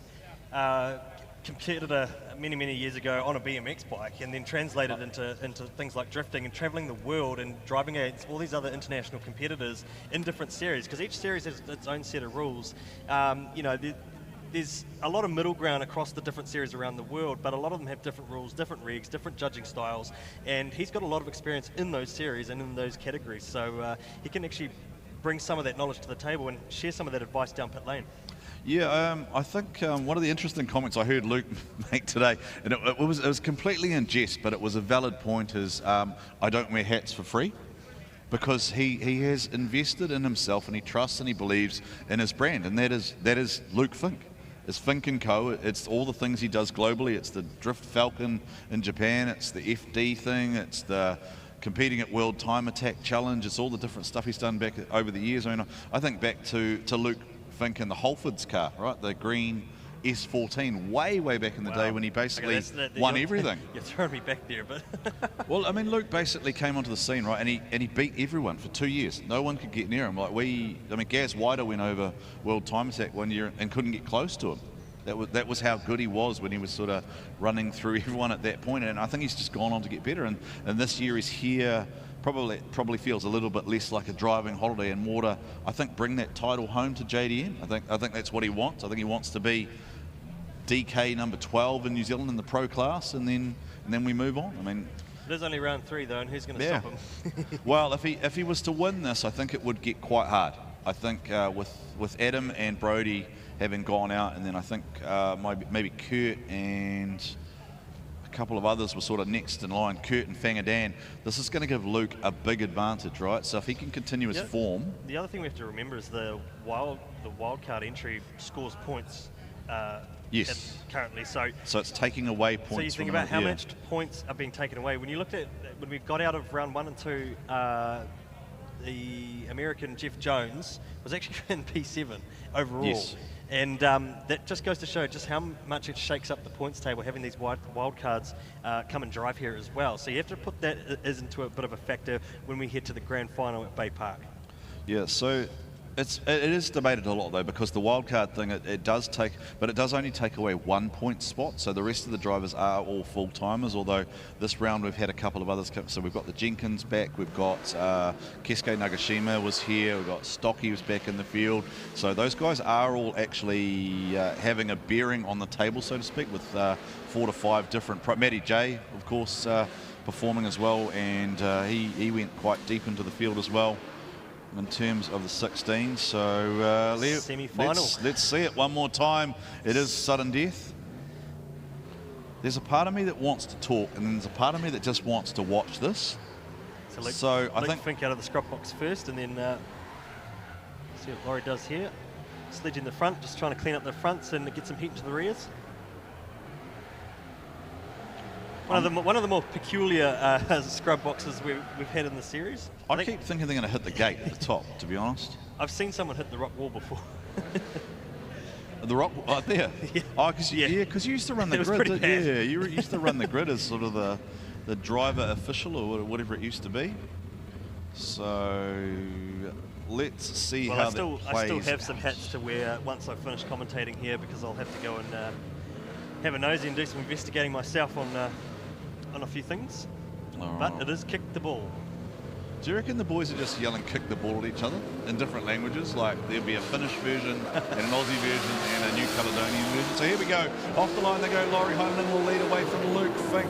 competed many years ago on a BMX bike, and then translated into things like drifting and traveling the world and driving against all these other international competitors in different series, because each series has its own set of rules. There's a lot of middle ground across the different series around the world, but a lot of them have different rules, different regs, different judging styles, and he's got a lot of experience in those series and in those categories, so he can actually bring some of that knowledge to the table and share some of that advice down pit lane. Yeah, I think one of the interesting comments I heard Luke make today, and it was completely in jest, but it was a valid point, is I don't wear hats for free, because he has invested in himself and he trusts and he believes in his brand, and that is Luke Fink. It's Fink & Co. It's all the things he does globally. It's the Drift Falcon in Japan. It's the FD thing. It's the competing at World Time Attack Challenge. It's all the different stuff he's done back over the years. I mean, I think back to Luke Fink in the Holfords car, right? The green S14, way back in the day when he basically won everything. You're throwing me back there, but well, I mean, Luke basically came onto the scene, right, and he beat everyone for 2 years. No one could get near him. Gaz Wider went over World Time Attack one year and couldn't get close to him. That was how good he was when he was sort of running through everyone at that point, and I think he's just gone on to get better. And this year he's here. Probably feels a little bit less like a driving holiday and more to, I think, bring that title home to JDM. I think that's what he wants. I think he wants to be DK number 12 in New Zealand in the pro class, and then we move on. I mean, it is only round 3 though, and who's going to stop him? Well, if he was to win this, I think it would get quite hard. I think with Adam and Brody having gone out, and then I think maybe Kurt and a couple of others were sort of next in line, Kurt and Fangadan. This is going to give Luke a big advantage, right? So if he can continue his form. The other thing we have to remember is the wild card entry scores points. Yes. Currently, so it's taking away points. So you think about how much points are being taken away. When you looked at when we got out of round 1 and 2, the American Jeff Jones was actually in P7 overall. Yes. And that just goes to show just how much it shakes up the points table, having these wild cards come and drive here as well. So you have to put that into a bit of a factor when we head to the grand final at Bay Park. Yeah, so it is debated a lot though, because the wildcard thing, it does only take away 1 point spot. So the rest of the drivers are all full timers. Although this round we've had a couple of others come. So we've got the Jenkins back. We've got Keisuke Nagashima was here. We've got Stocky was back in the field. So those guys are all actually having a bearing on the table, so to speak, with 4 to 5 different. Matty J, of course, performing as well, and he went quite deep into the field as well in terms of the 16. So semi-final. Let's see it one more time. It is sudden death. There's a part of me that wants to talk, and then there's a part of me that just wants to watch this. So I think out of the scrub box first, and then see what Lauri does here. Sledge in the front, just trying to clean up the fronts and get some heat into the rears. One of the more peculiar scrub boxes we've had in the series. I keep thinking they're going to hit the gate at the top, to be honest. I've seen someone hit the rock wall before. The rock there? Yeah. Oh, because you used to run the grid. Yeah, you used to run the grid as sort of the driver official or whatever it used to be. So let's see how that plays. I still have some hats to wear once I finish commentating here, because I'll have to go and have a nosy and do some investigating myself on a few things. But it is kick the ball. Do you reckon the boys are just yelling kick the ball at each other in different languages? Like there'll be a Finnish version and an Aussie version and a New Caledonian version. So here we go. Off the line they go. Lauri Heinonen will lead away from Luke Fink.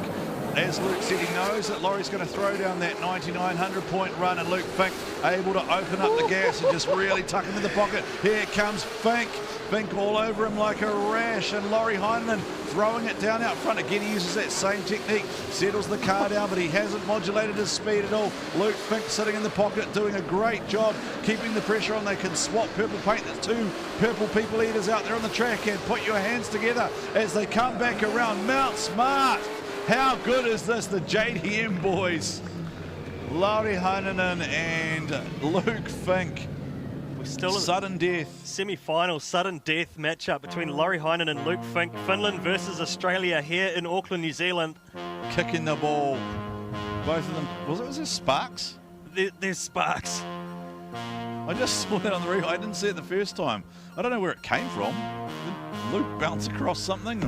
As Luke said, he knows that Lauri's going to throw down that 9,900 point run, and Luke Fink able to open up the gas and just really tuck him in the pocket. Here comes Fink. Fink all over him like a rash, and Lauri Heinonen throwing it down out front. Again, he uses that same technique, settles the car down, but he hasn't modulated his speed at all. Luke Fink sitting in the pocket, doing a great job, keeping the pressure on. They can swap purple paint. There's 2 purple people eaters out there on the track, and put your hands together as they come back around Mount Smart. How good is this, the JDM boys? Lauri Heinonen and Luke Fink. We're still in sudden death. Semi-final sudden death matchup between Lauri Heinonen and Luke Fink. Finland versus Australia here in Auckland, New Zealand. Kicking the ball. Both of them. Was it Sparks? There's Sparks. I just saw that on the replay. I didn't see it the first time. I don't know where it came from. Did Luke bounce across something?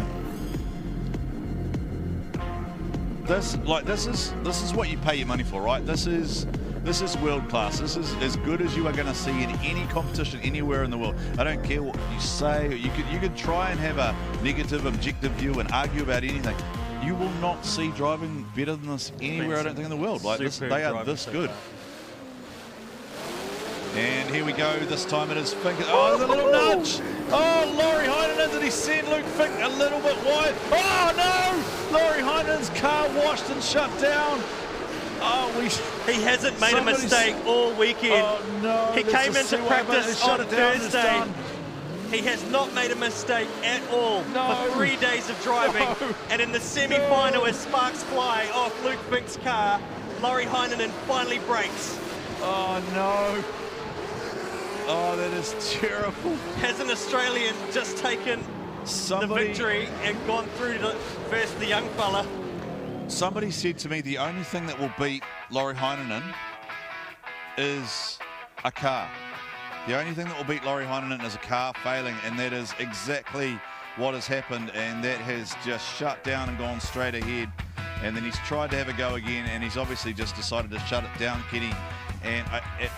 This is what you pay your money for, right? This is world class. This is as good as you are going to see in any competition anywhere in the world. I don't care what you say. You could try and have a negative, objective view and argue about anything. You will not see driving better than this anywhere, I don't think, in the world. Like this, they are this good. And here we go, this time it is Fink. Oh, there's a little nudge. Oh, Lauri Heinonen, did he send Luke Fink a little bit wide? Oh, no! Lauri Heinenen's car washed and shut down. Oh, he hasn't made a mistake all weekend. Oh, no. He came into practice on Thursday. He has not made a mistake at all for 3 days of driving. No. And in the semi-final, as sparks fly off Luke Fink's car, Lauri Heinonen finally brakes. Oh, no. Oh, that is terrible. Has an Australian just taken the victory and gone through to versus the young fella? Somebody said to me the only thing that will beat Lauri Heinonen is a car. The only thing that will beat Lauri Heinonen is a car failing, and that is exactly what has happened, and that has just shut down and gone straight ahead. And then he's tried to have a go again, and he's obviously just decided to shut it down, Kenny. And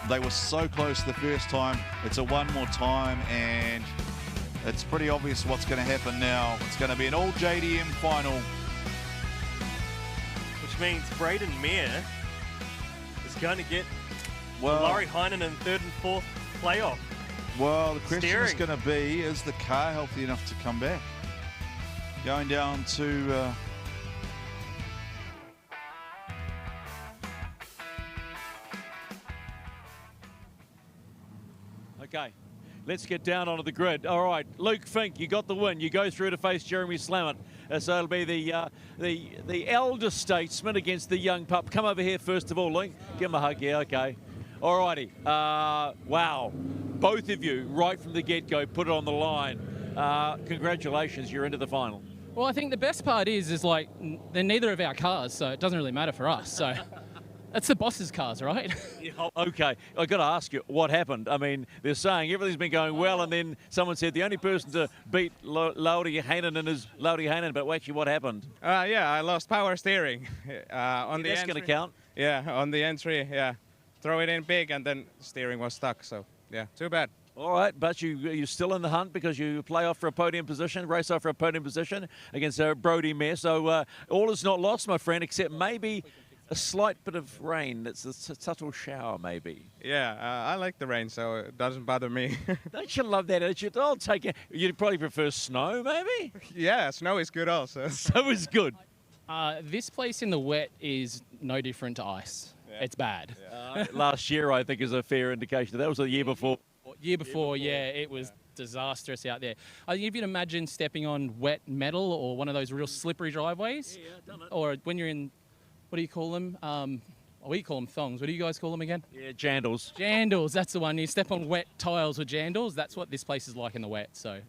they were so close the first time. It's a one more time, and it's pretty obvious what's going to happen now. It's going to be an all JDM final. Which means Braden Mayer is going to get Well, Lauri Heinonen third and fourth playoff. Well, the question is Steering. going to be, is the car healthy enough to come back? Going down to... Okay, let's get down onto the grid. All right, Luke Fink, you got the win. You go through to face Jeremy Slammett. So it'll be the elder statesman against the young pup. Come over here first of all, Luke. Give him a hug. Yeah, okay. All righty. Wow. Both of you, right from the get-go, put it on the line. Congratulations, you're into the final. Well, I think the best part is like, they're neither of our cars, so it doesn't really matter for us. So that's the boss's cars, right? Yeah, okay, I got to ask you, what happened? I mean, they're saying everything's been going well, and then someone said the only person to beat Lauri Heinonen is Lauri Heinonen, but actually what happened? Yeah, I lost power steering on the That's entry. going to count? Yeah, on the entry, yeah. Throw it in big, and then steering was stuck, so yeah, too bad. All right, but you're still in the hunt because you play off for a podium position, race off for a podium position against Brody Mayer. So all is not lost, my friend, except maybe a slight bit of rain. It's a subtle shower, maybe. Yeah, I like the rain, so it doesn't bother me. Don't you love that attitude? I'll take it. You'd probably prefer snow, maybe? Yeah, snow is good also. Snow is good. This place in the wet is no different to ice. Yeah. It's bad. Yeah. Last year, I think, is a fair indication. That was the year before. Year before, yeah, it was disastrous out there. I think if you'd imagine stepping on wet metal or one of those real slippery driveways, or when you're in, what do you call them? We call them thongs. What do you guys call them again? Yeah, jandals. Jandals, that's the one. You step on wet tiles with jandals. That's what this place is like in the wet. So.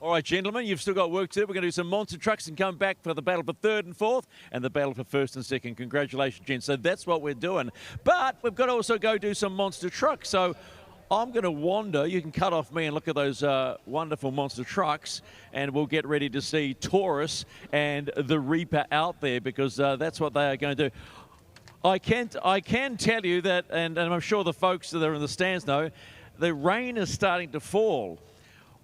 All right, gentlemen, you've still got work to do. We're going to do some monster trucks and come back for the battle for third and fourth and the battle for first and second. Congratulations, gents. So that's what we're doing. But we've got to also go do some monster trucks. So I'm going to wander. You can cut off me and look at those wonderful monster trucks, and we'll get ready to see Taurus and the Reaper out there because that's what they are going to do. I can tell you that, and I'm sure the folks that are in the stands know, the rain is starting to fall,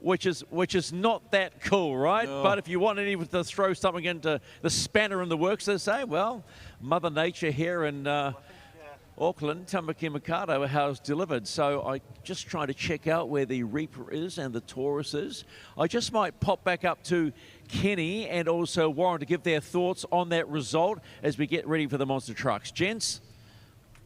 which is not that cool, right? No. But if you want anyone to throw something into the spanner in the works, they say, well, Mother Nature here in Auckland, Tamaki Mikado has delivered. So I just trying to check out where the Reaper is and the Taurus is. I just might pop back up to Kenny and also Warren to give their thoughts on that result as we get ready for the monster trucks. Gents?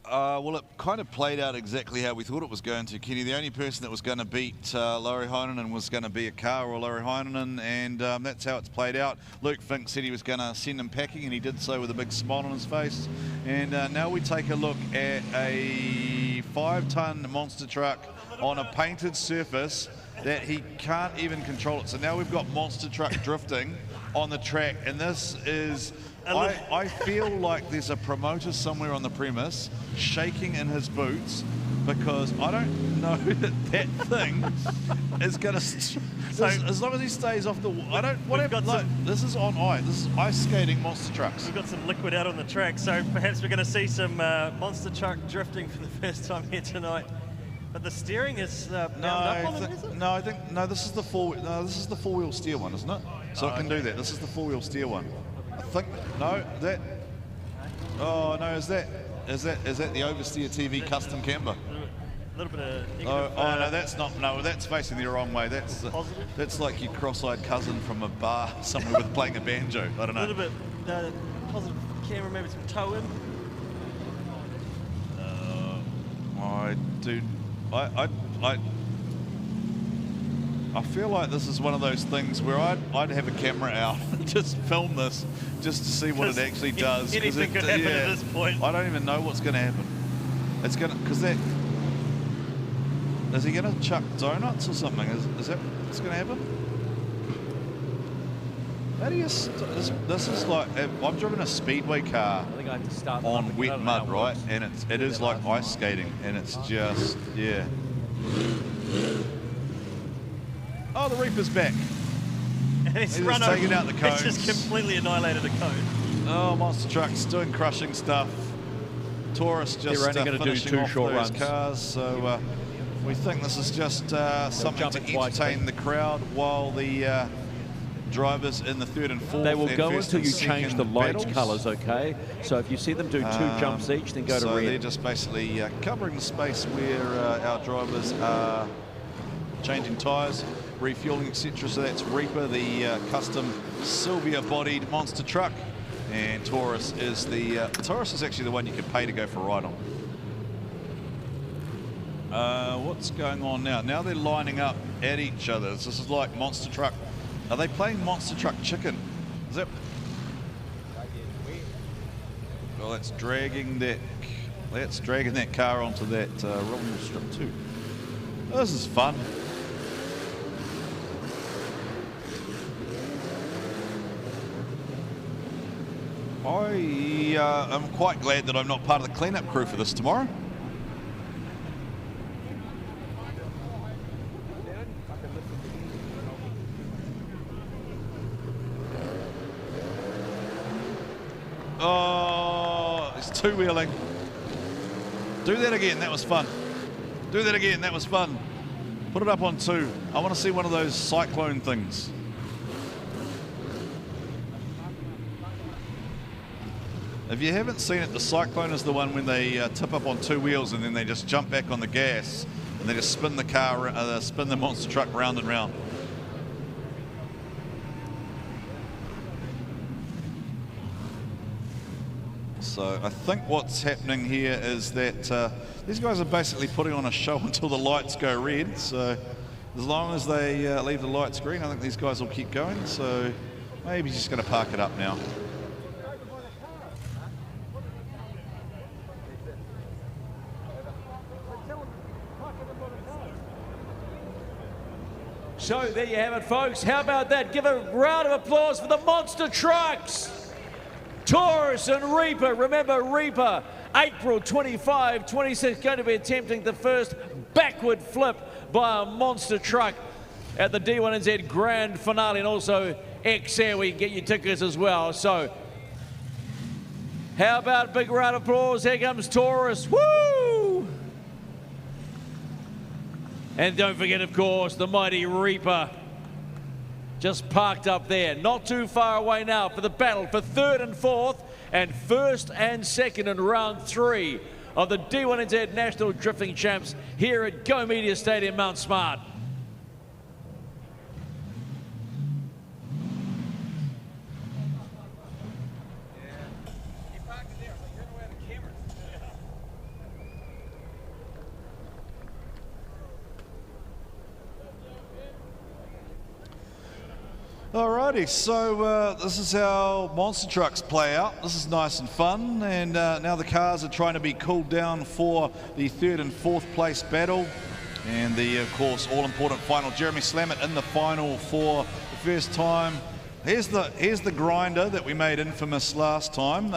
Well, it kind of played out exactly how we thought it was going to, Kenny. The only person that was going to beat Lauri Heinonen was going to be a car or Lauri Heinonen, and that's how it's played out. Luke Fink said he was going to send him packing, and he did so with a big smile on his face. And now we take a look at a 5-ton monster truck on a painted surface that he can't even control it. So now we've got monster truck drifting on the track, and this is... I feel like there's a promoter somewhere on the premise shaking in his boots because I don't know that thing is going to... So, as long as he stays off the... this is on ice. This is ice skating monster trucks. We've got some liquid out on the track, so perhaps we're going to see some monster truck drifting for the first time here tonight. But the steering is bound up on it, is it? This is the four-wheel steer one, isn't it? So it can do that. This is the four-wheel steer one. I think that. Oh no, is that the Oversteer TV custom camber? A little bit of negative. No, that's not. No, that's facing the wrong way. That's like your cross-eyed cousin from a bar somewhere with playing a banjo. I don't know. A little bit positive camera, maybe some toe in. I feel like this is one of those things where I'd have a camera out and just film this just to see what it actually does. Anything could happen at this point. I don't even know what's going to happen. It's going to, because that, is he going to chuck donuts or something? Is that what's going to happen? How do you, this is like, I've driven a speedway car I think I have to start on wet mud, right? And it is like ice skating, and it's just, yeah. Oh, the Reaper's back. And he's just run taking over, out the cones. He's just completely annihilated a cone. Oh, Monster Truck's doing crushing stuff. Taurus just finishing off those cars. So we think this is just something to entertain the crowd while the drivers in the third and fourth. They will go until you second change the light battles. colours, okay? So if you see them do 2 jumps each, then go to so red. They're just basically covering the space where our drivers are changing tyres, refueling, etc. So that's Reaper, the custom Sylvia-bodied monster truck, and Taurus is the Taurus is actually the one you can pay to go for a ride on. What's going on now? Now they're lining up at each other. This is like monster truck. Are they playing monster truck chicken? Is that? Well, that's dragging that. That's dragging that car onto that rolling strip too. Oh, this is fun. I am quite glad that I'm not part of the cleanup crew for this tomorrow. Oh, it's two-wheeling. Do that again, that was fun. Do that again, that was fun. Put it up on 2. I want to see one of those cyclone things. If you haven't seen it, the cyclone is the one when they tip up on 2 wheels and then they just jump back on the gas and they just spin the car, spin the monster truck round and round. So I think what's happening here is that these guys are basically putting on a show until the lights go red. So as long as they leave the lights green, I think these guys will keep going. So maybe he's just going to park it up now. So there you have it, folks. How about that? Give a round of applause for the monster trucks. Taurus and Reaper. Remember, Reaper, April 25, 26, going to be attempting the first backward flip by a monster truck at the D1NZ Grand Finale, and also XAir, where you can get your tickets as well. So how about a big round of applause? Here comes Taurus. Woo! And don't forget, of course, the mighty Reaper, just parked up there, not too far away now for the battle for 3rd and 4th and 1st and 2nd in round 3 of the D1NZ National Drifting Champs here at Go Media Stadium, Mount Smart. Alrighty, so this is how monster trucks play out. This is nice and fun, and now the cars are trying to be cooled down for the 3rd and 4th place battle, and the, of course, all-important final. Jeremy Slammett in the final for the first time. Here's the grinder that we made infamous last time.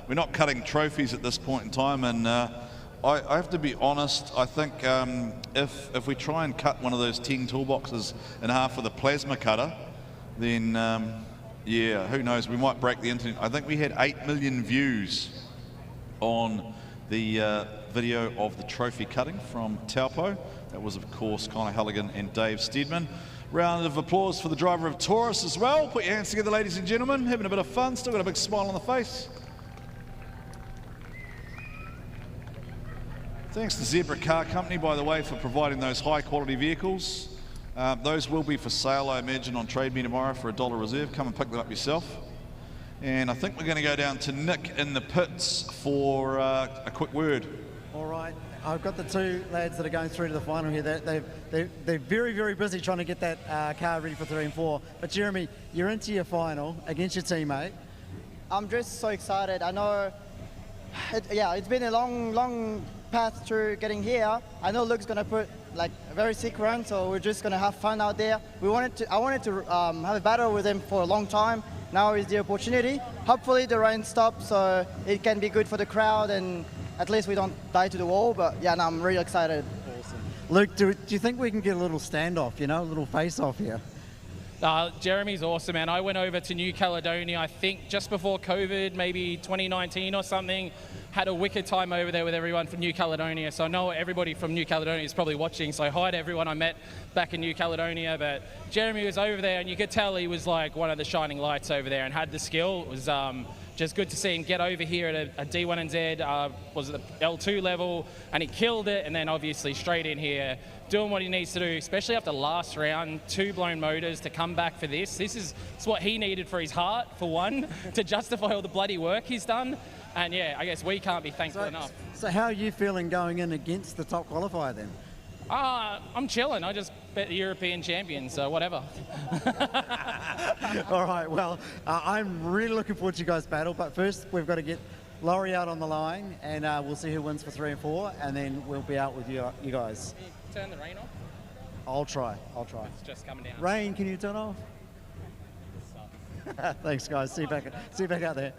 We're not cutting trophies at this point in time, and I have to be honest. I think if we try and cut one of those 10 toolboxes in half with a plasma cutter, then yeah, who knows, we might break the internet. I think we had 8 million views on the video of the trophy cutting from Taupo. That was, of course, Connor Halligan and Dave Steedman. Round of applause for the driver of Taurus as well. Put your hands together, ladies and gentlemen. Having a bit of fun, still got a big smile on the face. Thanks to Zebra Car Company, by the way, for providing those high-quality vehicles. Those will be for sale, I imagine, on Trade Me tomorrow for $1 reserve. Come and pick them up yourself. And I think we're going to go down to Nick in the pits for a quick word. All right. I've got the two lads that are going through to the final here. They're very, very busy trying to get that car ready for 3 and 4. But Jeremy, you're into your final against your teammate. I'm just so excited. I know, it's been a long path through getting here. I know Luke's gonna put like a very sick run, so we're just gonna have fun out there. I wanted to have a battle with him for a long time. Now is the opportunity. Hopefully the rain stops, so it can be good for the crowd, and at least we don't die to the wall. But yeah, no, I'm really excited. Awesome. Luke, do you think we can get a little standoff? A little face-off here? Jeremy's awesome, man. I went over to New Caledonia, I think just before COVID, maybe 2019 or something. Had a wicked time over there with everyone from New Caledonia. So I know everybody from New Caledonia is probably watching. So hi to everyone I met back in New Caledonia. But Jeremy was over there, and you could tell he was like one of the shining lights over there and had the skill. It was just good to see him get over here at a D1NZ, was at the L2 level, and he killed it. And then obviously straight in here, doing what he needs to do, especially after last round, 2 blown motors to come back for this. This is what he needed for his heart, for one, to justify all the bloody work he's done. And yeah, I guess we can't be thankful enough. So how are you feeling going in against the top qualifier then? I'm chilling. I just bet the European champion, so whatever. All right, well, I'm really looking forward to you guys' battle, but first we've got to get Lauri out on the line, and we'll see who wins for 3 and 4, and then we'll be out with you guys. Can you turn the rain off? I'll try. It's just coming down. Rain, can you turn off? Thanks, guys. See you back out there.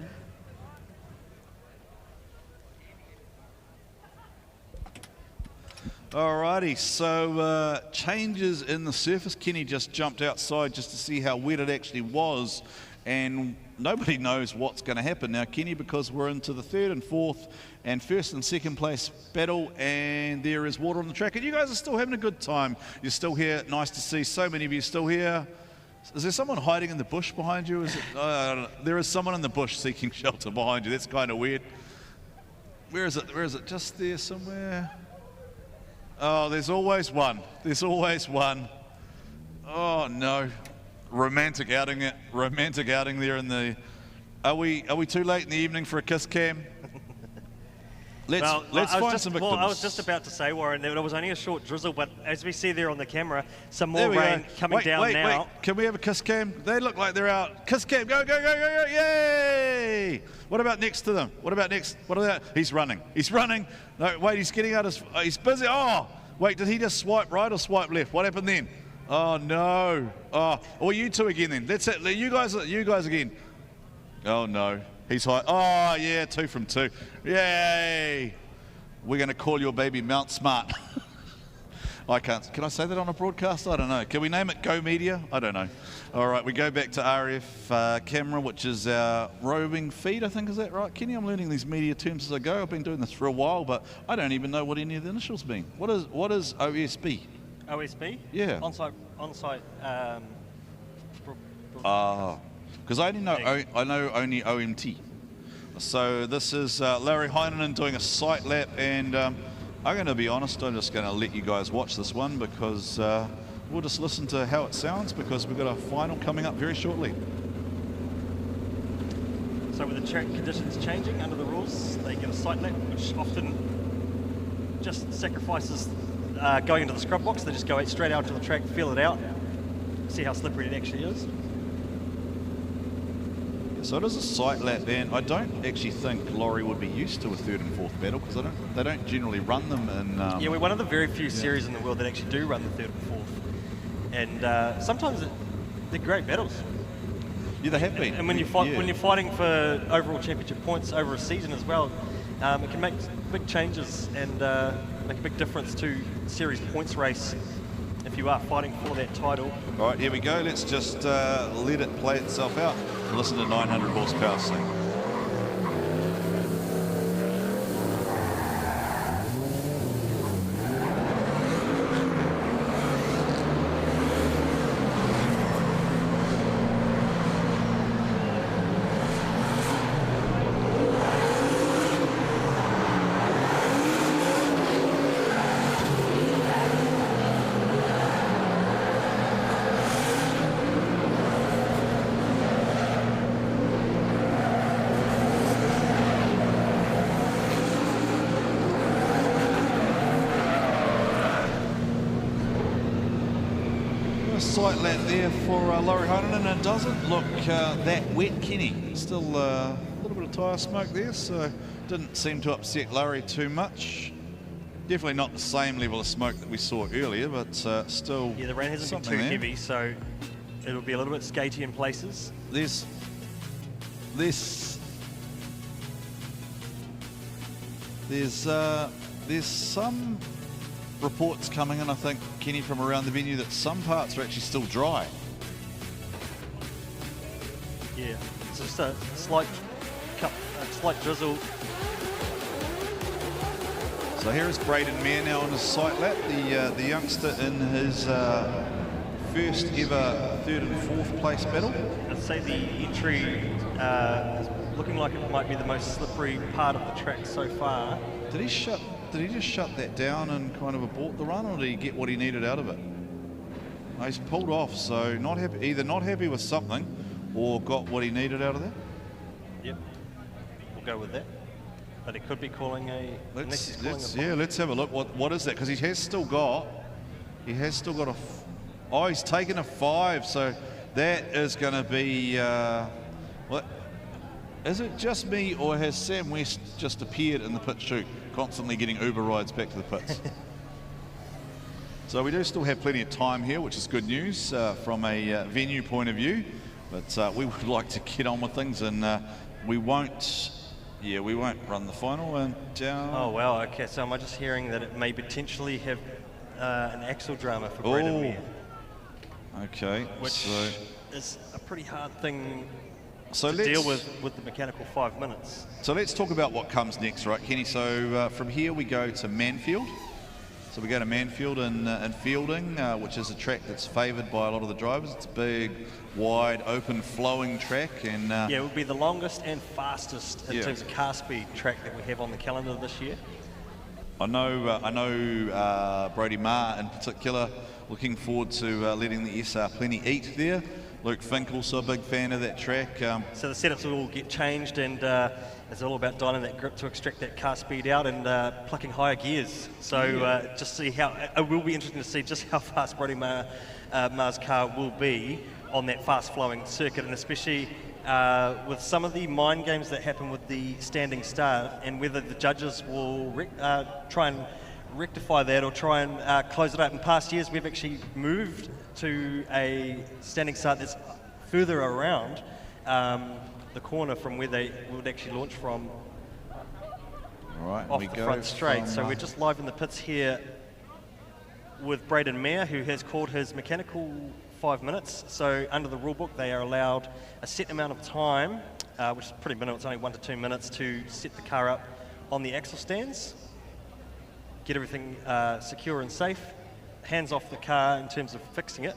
Alrighty, so changes in the surface. Kenny just jumped outside just to see how wet it actually was, and nobody knows what's going to happen now, Kenny, because we're into the 3rd and 4th and 1st and 2nd place battle, and there is water on the track, and you guys are still having a good time. You're still here. Nice to see so many of you still here. Is there someone hiding in the bush behind you? I don't know. There is someone in the bush seeking shelter behind you. That's kind of weird. Where is it? Where is it? Just there somewhere. Oh, there's always one. There's always one. Oh no, romantic outing there in the. Are we too late in the evening for a kiss cam? Let's find some victims. Well, I was just about to say, Warren, that it was only a short drizzle, but as we see there on the camera, some more rain coming down now. Wait. Can we have a kiss cam? They look like they're out. Kiss cam, go, yay! What about next to them? What about next? What are they? He's running. No, wait, he's getting out he's busy. Oh, wait, did he just swipe right or swipe left? What happened then? Oh, no. Oh, or you two again then. That's it. You guys again. Oh, no. He's high. Oh, yeah, 2 from 2. Yay. We're going to call your baby Mount Smart. I can't. Can I say that on a broadcast? I don't know. Can we name it Go Media? I don't know. All right, we go back to RF camera, which is our roving feed, I think. Is that right, Kenny? I'm learning these media terms as I go. I've been doing this for a while, but I don't even know what any of the initials mean. What is OSB? OSB? Yeah. On-site. Because I know only OMT. So this is Lauri Heinonen doing a sight lap, and I'm going to be honest, I'm just going to let you guys watch this one because we'll just listen to how it sounds because we've got a final coming up very shortly. So with the track conditions changing under the rules, they get a sight lap, which often just sacrifices going into the scrub box. They just go straight out to the track, feel it out, see how slippery it actually is. So it is a sight lap, and I don't actually think Lauri would be used to a 3rd and 4th battle because they don't generally run them in. Yeah, we're one of the very few series in the world that actually do run the 3rd and 4th, and sometimes they're great battles. Yeah, they have been. And when you're fighting for overall championship points over a season as well, it can make big changes and make a big difference to series points race if you are fighting for that title. All right, here we go. Let's just let it play itself out. Listen to 900 horsepower sing. a sight lap there for Lauri Heinonen, and it doesn't look that wet, Kenny. Still a little bit of tyre smoke there, so didn't seem to upset Lauri too much. Definitely not the same level of smoke that we saw earlier, but still. Yeah, the rain hasn't been too heavy, so it'll be a little bit skatey in places. There's some reports coming in, I think, Kenny, from around the venue that some parts are actually still dry. Yeah, it's just a slight drizzle. So here is Braden Mayer now on his sight lap, the youngster in his first ever 3rd and 4th place battle. I'd say the entry is looking like it might be the most slippery part of the track so far. Did he just shut that down and kind of abort the run, or did he get what he needed out of it? No, he's pulled off, so not happy, either not happy with something or got what he needed out of that. Yep, we'll go with that. But he could be calling a. Let's have a look. What is that? Because he has still got a. Oh, he's taken a 5. So that is going to be. What? Is it just me, or has Sam West just appeared in the pit chute, constantly getting Uber rides back to the pits? So we do still have plenty of time here, which is good news from a venue point of view. But we would like to get on with things, and we won't. Yeah, we won't run the final. And oh wow, okay. So am I just hearing that it may potentially have an axle drama for Braden Mayer? Okay, which is a pretty hard thing to deal with the mechanical 5 minutes. So let's talk about what comes next, right, Kenny? So from here we go to Manfield. So we go to Manfield in Fielding, which is a track that's favoured by a lot of the drivers. It's a big, wide, open, flowing track, and yeah, it would be the longest and fastest in terms of car speed track that we have on the calendar this year. I know Brodie Marr in particular looking forward to letting the SR Plenty eat there. Luke Fink also a big fan of that track. So the setups will all get changed, and it's all about dialing that grip to extract that car speed out and plucking higher gears. So just see how, it will be interesting to see just how fast Brodie Marr's car will be on that fast flowing circuit, and especially with some of the mind games that happen with the standing start, and whether the judges will try and rectify that or try and close it up. In past years we've actually moved to a standing start that's further around the corner from where they would actually launch from. All right, off the front straight. So we're just live in the pits here with Braden Mayer, who has called his mechanical 5 minutes. So under the rule book they are allowed a set amount of time, which is pretty minimal, it's only 1 to 2 minutes, to set the car up on the axle stands, get everything secure and safe, hands off the car in terms of fixing it.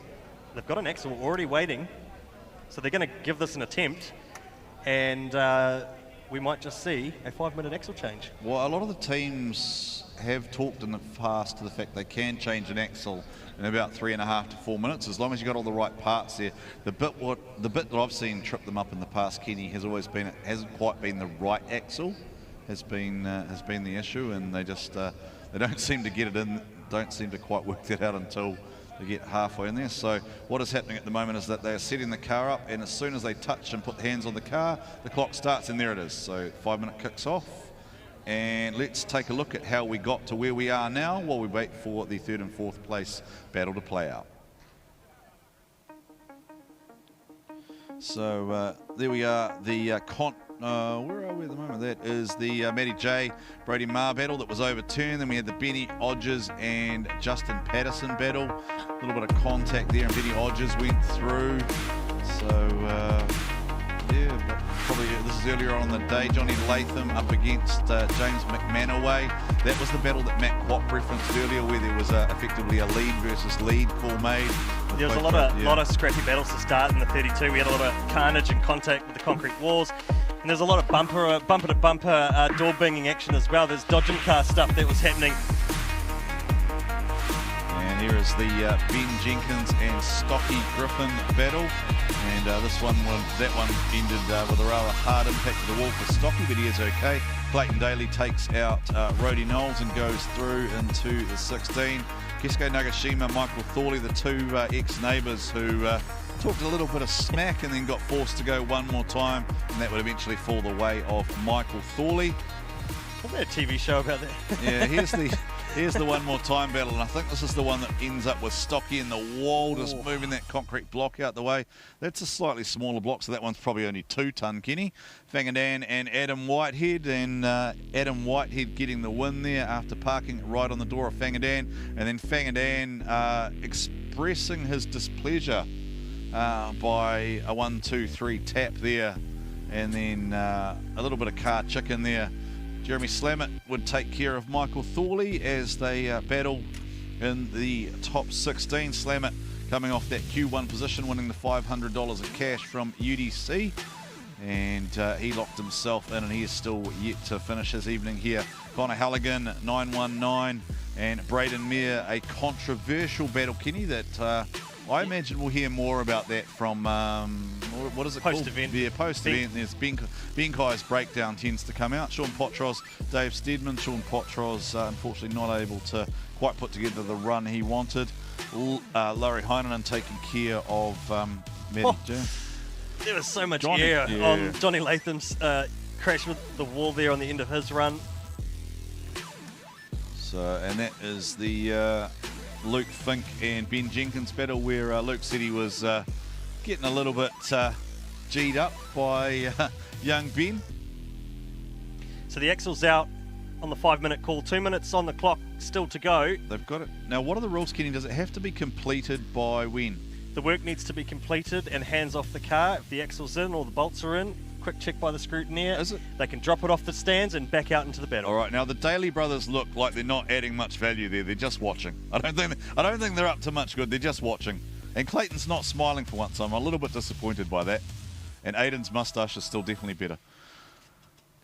They've got an axle already waiting, so they're going to give this an attempt, and we might just see a 5 minute axle change. Well, a lot of the teams have talked in the past to the fact they can change an axle in about 3.5 to 4 minutes, as long as you've got all the right parts there. The bit that I've seen trip them up in the past, Kenny, has always been, it hasn't quite been the right axle, has been the issue, and they just they don't seem to get it in, don't seem to quite work that out until they get halfway in there. So what is happening at the moment is that they are setting the car up, and as soon as they touch and put hands on the car, the clock starts, and there it is. So 5 minute kicks off, and let's take a look at how we got to where we are now while we wait for the 3rd and 4th place battle to play out. So there we are, the where are we at the moment? That is the Matty J, Brodie Marr battle that was overturned. Then we had the Benny Odgers and Justin Patterson battle. A little bit of contact there, and Benny Odgers went through. So yeah, but probably this is earlier on in the day. Johnny Latham up against James McManaway. That was the battle that Matt Quapp referenced earlier, where there was effectively a lead versus lead call made. There was a lot of scrappy battles to start in the 32. We had a lot of carnage and contact with the concrete walls. And there's a lot of bumper to bumper door banging action as well. There's dodging car stuff that was happening. And here is the Ben Jenkins and Stocky Griffin battle. And that one ended with a rather hard impact to the wall for Stocky, but he is okay. Clayton Daly takes out Rhodey Knowles and goes through into the 16. Kesko Nagashima, Michael Thorley, the two ex-neighbours who talked a little bit of smack and then got forced to go one more time, and that would eventually fall the way of Michael Thorley. Wasn't there a TV show about that? Yeah, here's the one more time battle, and I think this is the one that ends up with Stocky in the wall, just moving that concrete block out the way. That's a slightly smaller block, so that one's probably only 2 tonne, Kenny. Fangadan and Adam Whitehead, and Adam Whitehead getting the win there after parking it right on the door of Fangadan, and then Fangadan expressing his displeasure by a 1-2-3 tap there, and then a little bit of car chicken there. Jeremy Slammett would take care of Michael Thorley as they battle in the top 16. Slammett coming off that Q1 position, winning the $500 of cash from UDC. And he locked himself in, and he is still yet to finish his evening here. Connor Halligan, 919, and Braden Meir, a controversial battle, Kenny, that I imagine we'll hear more about that from, what is it called? Post-event. Yeah, post-event. There's Ben Kai's breakdown tends to come out. Sean Potros, Dave Steedman. Sean Potros, unfortunately not able to quite put together the run he wanted. Lauri Heinonen taking care of Matty Jones. There was so much Johnny, air yeah. on Johnny Latham's crash with the wall there on the end of his run. So, and that is the Luke Fink and Ben Jenkins battle, where Luke said he was getting a little bit G'd up by young Ben. So the axle's out on the 5-minute call, 2 minutes on the clock still to go. They've got it. Now, what are the rules, Kenny? Does it have to be completed by when? The work needs to be completed and hands off the car. If the axle's in or the bolts are in, quick check by the scrutineer. Is it? They can drop it off the stands and back out into the battle. All right. Now the Daly brothers look like they're not adding much value there. They're just watching. I don't think they're up to much good. They're just watching. And Clayton's not smiling for once. I'm a little bit disappointed by that. And Aiden's moustache is still definitely better.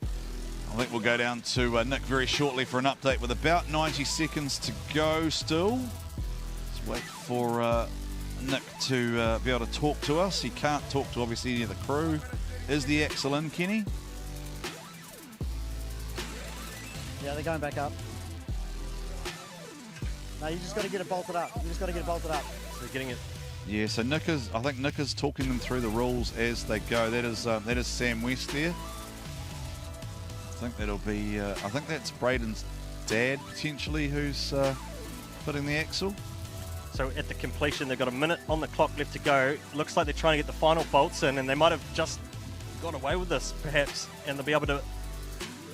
I think we'll go down to Nick very shortly for an update with about 90 seconds to go still. Let's wait for Nick to be able to talk to us. He can't talk to obviously any of the crew. Is the axle in, Kenny? Yeah, they're going back up. No, you just got to get it bolted up. You just got to get it bolted up. So they're getting it. Yeah, so I think Nick is talking them through the rules as they go. That is Sam West there. I think that'll be, I think that's Braden's dad potentially who's fitting the axle. So at the completion, they've got a minute on the clock left to go. Looks like they're trying to get the final bolts in, and they might have just got away with this, perhaps, and they'll be able to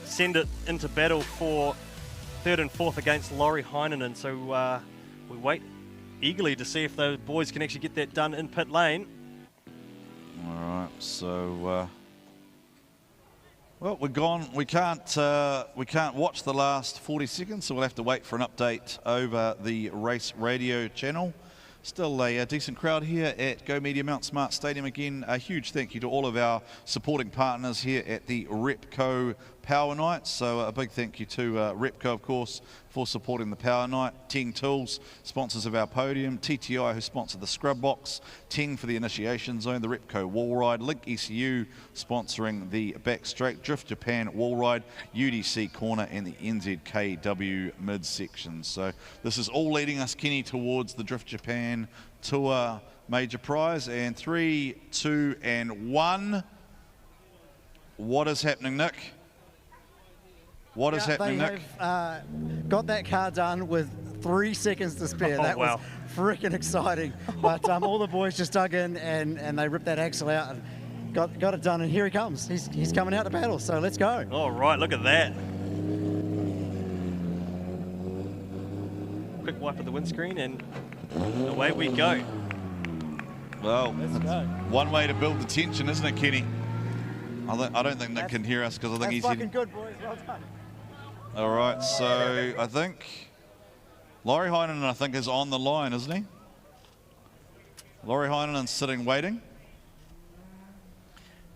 send it into battle for 3rd and 4th against Lauri Heinonen. So we wait eagerly to see if those boys can actually get that done in pit lane. All right, so well, we're gone. We can't watch the last 40 seconds, so we'll have to wait for an update over the race radio channel. Still a decent crowd here at Go Media Mount Smart Stadium. Again, a huge thank you to all of our supporting partners here at the Repco Power Night. So a big thank you to Repco, of course, for supporting the Power Night. Ting Tools, sponsors of our podium. TTI, who sponsored the Scrub Box. Ting for the Initiation Zone. The Repco Wall Ride. Link ECU, sponsoring the Back Straight. Drift Japan Wall Ride. UDC Corner and the NZKW midsection. So this is all leading us, Kenny, towards the Drift Japan Tour major prize. And 3, 2, and 1. What is happening, Nick? What is happening, Nick? They have got that car done with 3 seconds to spare. That was freaking exciting. But all the boys just dug in and they ripped that axle out and got it done. And here he comes. He's coming out to battle. So let's go. All right, look at that. Quick wipe of the windscreen and away we go. Well, let's go. One way to build the tension, isn't it, Kenny? I don't think Nick can hear us because I think he's fucking good, boys. Well done. All right, so I think Lauri Heinonen, I think, is on the line, isn't he? Lauri Heinenen's sitting waiting.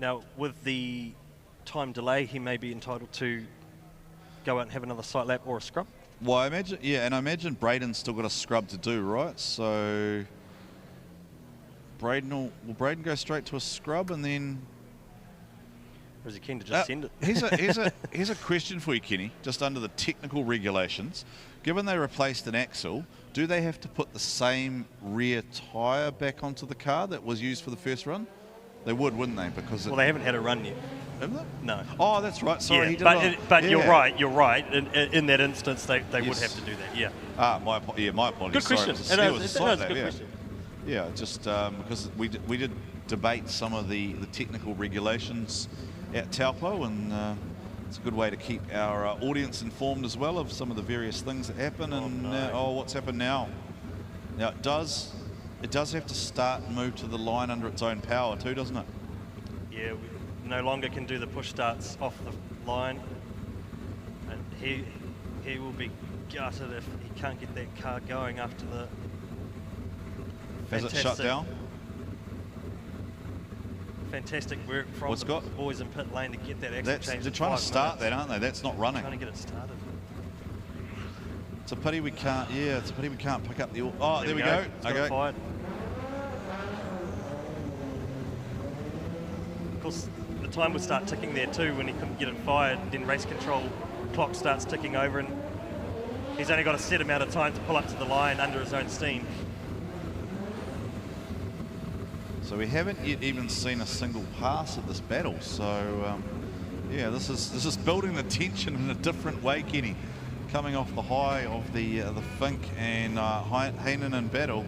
Now, with the time delay, he may be entitled to go out and have another sight lap or a scrub. Well, I imagine, yeah, and I imagine Braden's still got a scrub to do, right? So Braden will Braden go straight to a scrub and then? Or is he keen to just send it? Here's a question for you, Kenny, just under the technical regulations. Given they replaced an axle, do they have to put the same rear tyre back onto the car that was used for the first run? They would, wouldn't they? Because Well, they haven't had a run yet. Have they? No. Oh, that's right. Sorry, Yeah, he did but not. you're right. In that instance, they would Yes. have to do that. Yeah. My apologies. Good Sorry, question. it was It a- is, it was a it slight is a there, good yeah. question. Yeah, just because we did debate some of the technical regulations at Taupo, and it's a good way to keep our audience informed as well of some of the various things that happen. What's happened now? Now it does have to start and move to the line under its own power too, doesn't it? Yeah, we no longer can do the push starts off the line, and he will be gutted if he can't get that car going after the. Has it shut down? Fantastic work from the boys in pit lane to get that axle change. They're trying to start that, aren't they? That's not running. Trying to get it started. It's a pity we can't. Yeah, it's a pity we can't pick up the. Oh, there we go. It's got it fired. Of course, the time would start ticking there too when he couldn't get it fired. Then race control clock starts ticking over, and he's only got a set amount of time to pull up to the line under his own steam. So we haven't yet even seen a single pass at this battle. So yeah, this is building the tension in a different way, Kenny. Coming off the high of the Fink and Heinonen battle.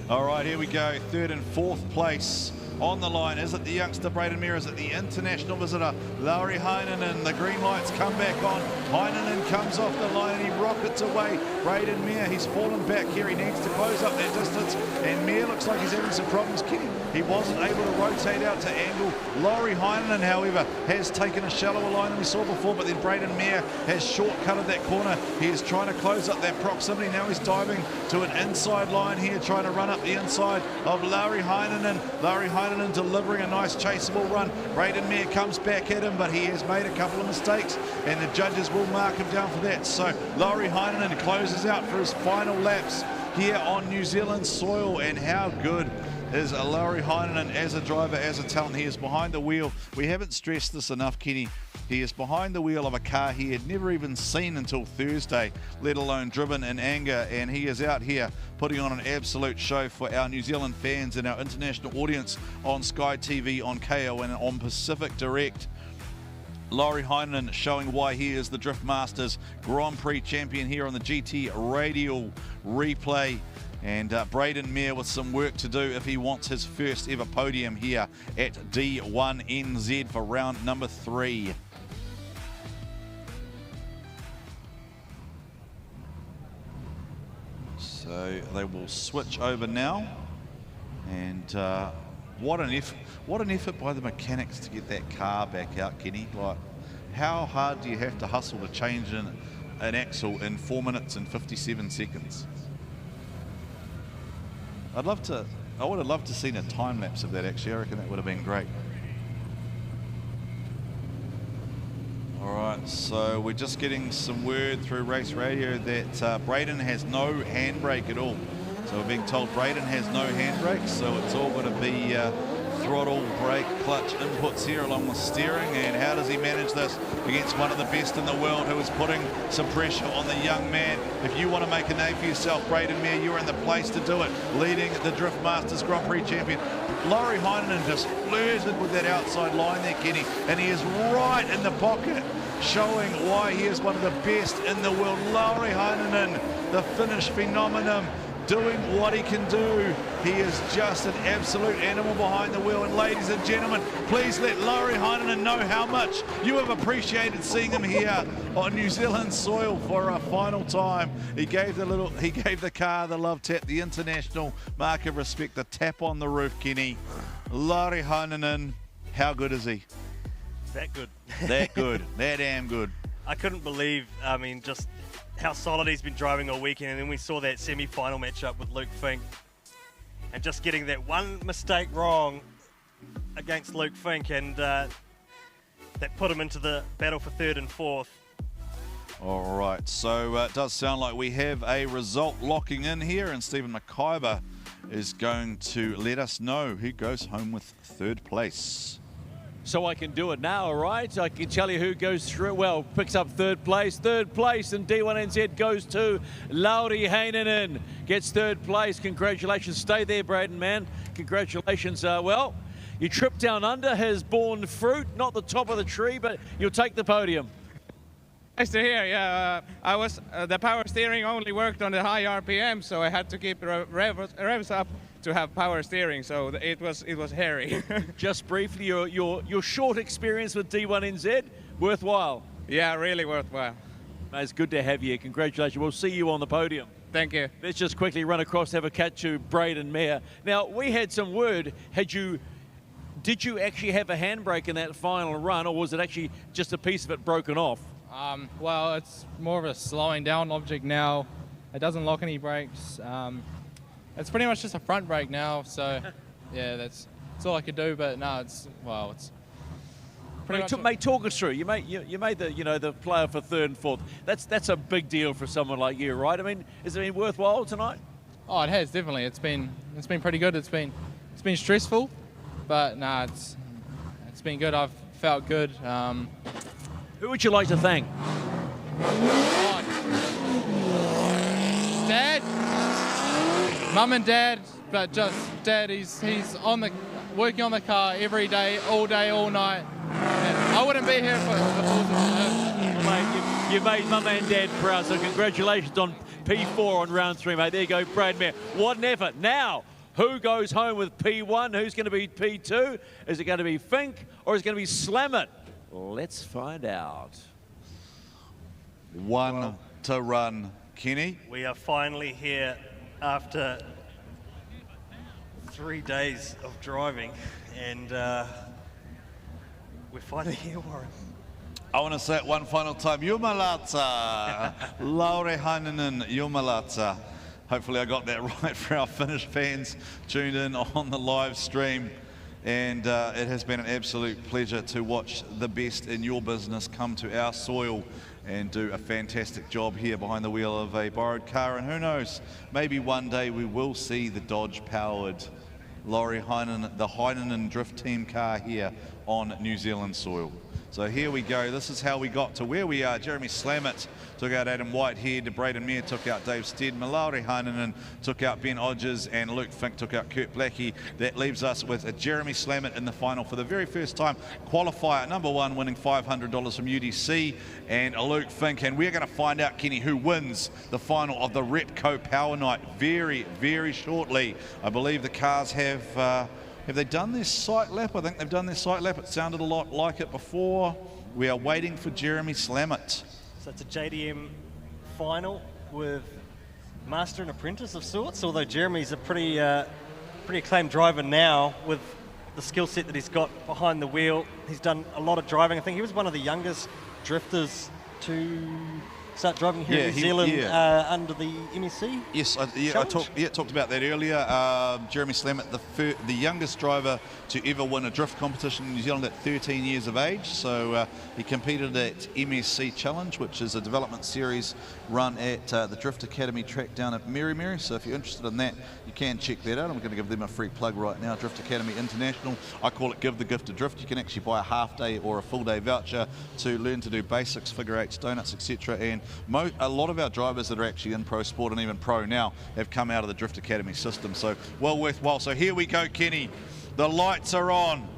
All right, here we go. Third and fourth place on the line. Is it the youngster Braden Meir? Is it the international visitor Lauri Heinonen? The green lights come back on. Heinonen comes off the line and he rockets away. Braden Meir, he's fallen back here. He needs to close up that distance. And Meir looks like he's having some problems. Kenny, he wasn't able to rotate out to angle. Lauri Heinonen, however, has taken a shallower line than we saw before, but then Braden Meir has shortcutted that corner. He is trying to close up that proximity. Now he's diving to an inside line here, trying to run up the inside of Lauri Heinonen. Lauri Heinonen delivering a nice chaseable run. Braden Meir comes back at him, but he has made a couple of mistakes, and the judges will mark him down for that. So Lauri Heinonen closes out for his final laps here on New Zealand soil. And how good is Lauri Heinonen as a driver, as a talent? He is behind the wheel. We haven't stressed this enough, Kenny. He is behind the wheel of a car he had never even seen until Thursday, let alone driven in anger, and he is out here putting on an absolute show for our New Zealand fans and our international audience on Sky TV, on KO and on Pacific Direct. Lauri Heinonen showing why he is the Drift Masters Grand Prix champion here on the GT Radial replay. And Braden Meir with some work to do if he wants his first ever podium here at D1NZ for round number 3. So they will switch over now. And what an effort by the mechanics to get that car back out, Kenny. Like, how hard do you have to hustle to change an axle in 4 minutes and 57 seconds? I would have loved to seen a time lapse of that actually. I reckon that would have been great. All right, so we're just getting some word through race radio that Braden has no handbrake at all. So we're being told Braden has no handbrake, so it's all going to be throttle, brake, clutch inputs here along with steering. And how does he manage this against one of the best in the world who is putting some pressure on the young man? If you want to make a name for yourself, Braden Meir, you're in the place to do it, leading the Drift Masters Grand Prix champion. Lauri Heinonen just flirted with that outside line there, Kenny, and he is right in the pocket, showing why he is one of the best in the world. Lauri Heinonen, the Finnish phenomenon, doing what he can do. He is just an absolute animal behind the wheel. And ladies and gentlemen, please let Lauri Heinonen know how much you have appreciated seeing him here on New Zealand soil for a final time. He gave the car the love tap, the international mark of respect, the tap on the roof, Kenny. Lauri Heinonen, how good is he? That good. That good. That damn good. I couldn't believe, I mean, just how solid he's been driving all weekend, and then we saw that semi-final matchup with Luke Fink, and just getting that one mistake wrong against Luke Fink, and that put him into the battle for third and fourth. All right, so it does sound like we have a result locking in here, and Stephen McIver is going to let us know who goes home with third place. So I can do it now, all right? I can tell you who goes through. Well, picks up third place. Third place, and D1NZ goes to Lauri Heinonen. Gets third place. Congratulations. Stay there, Braden, man. Congratulations. Well, your trip down under has borne fruit. Not the top of the tree, but you'll take the podium. Nice to hear. Yeah, I was the power steering only worked on the high RPM, so I had to keep revs up to have power steering. So it was hairy. Just briefly, your short experience with D1NZ, worthwhile. Yeah, really worthwhile. It's good to have you. Congratulations. We'll see you on the podium. Thank you. Let's just quickly run across, have a cat to Braden Mayer. Now, we had some word. Did you actually have a handbrake in that final run, or was it actually just a piece of it broken off? Well, it's more of a slowing down object now. It doesn't lock any brakes. It's pretty much just a front brake now, so yeah, that's all I could do. But no, it's pretty much. Mate, talk us through. You made the player for third and fourth. That's a big deal for someone like you, right? I mean, has it been worthwhile tonight? Oh, it has definitely. It's been pretty good. It's been stressful, but no, it's been good. I've felt good. Who would you like to thank? Dad, Mum and Dad, but just Dad. He's working on the car every day, all night. And I wouldn't be here for well, mate, you made Mum and Dad proud, so congratulations on P4 on round 3, mate. There you go, Brad Mayer. What an effort. Now, who goes home with P1? Who's going to be P2? Is it going to be Fink or is it going to be Slam It? Let's find out. One to run, Kenny. We are finally here after 3 days of driving, and we're finally here, Warren. I want to say it one final time. Jumalata. Lauri Heinonen, Jumalata. Hopefully I got that right for our Finnish fans tuned in on the live stream. And it has been an absolute pleasure to watch the best in your business come to our soil and do a fantastic job here behind the wheel of a borrowed car. And who knows, maybe one day we will see the Dodge-powered Lauri Heinonen, the Heinonen Drift Team car here on New Zealand soil. So here we go. This is how we got to where we are. Jeremy Slam It took out Adam Whitehead. Braden Mayer took out Dave Steedman. Lauri Heinonen took out Ben Odgers, and Luke Fink took out Kurt Blackie. That leaves us with a Jeremy Slam It in the final for the very first time. Qualifier number 1, winning $500 from UDC, and a Luke Fink. And we're going to find out, Kenny, who wins the final of the Repco Power Night very, very shortly. I believe the cars have they done their sight lap? I think they've done their sight lap. It sounded a lot like it before. We are waiting for Jeremy Slam It. So it's a JDM final with master and apprentice of sorts, although Jeremy's a pretty acclaimed driver now with the skill set that he's got behind the wheel. He's done a lot of driving. I think he was one of the youngest drifters to start driving here in New Zealand under the MSC. Yes, I talked about that earlier. Jeremy Slam It, the youngest driver to ever win a drift competition in New Zealand at 13 years of age. So he competed at MSC Challenge, which is a development series run at the Drift Academy track down at Merry. So if you're interested in that, you can check that out. I'm going to give them a free plug right now, Drift Academy International. I call it Give the Gift of Drift. You can actually buy a half day or a full day voucher to learn to do basics, figure eights, donuts, etc. And a lot of our drivers that are actually in pro sport and even pro now have come out of the Drift Academy system. So well worthwhile. So here we go, Kenny. The lights are on.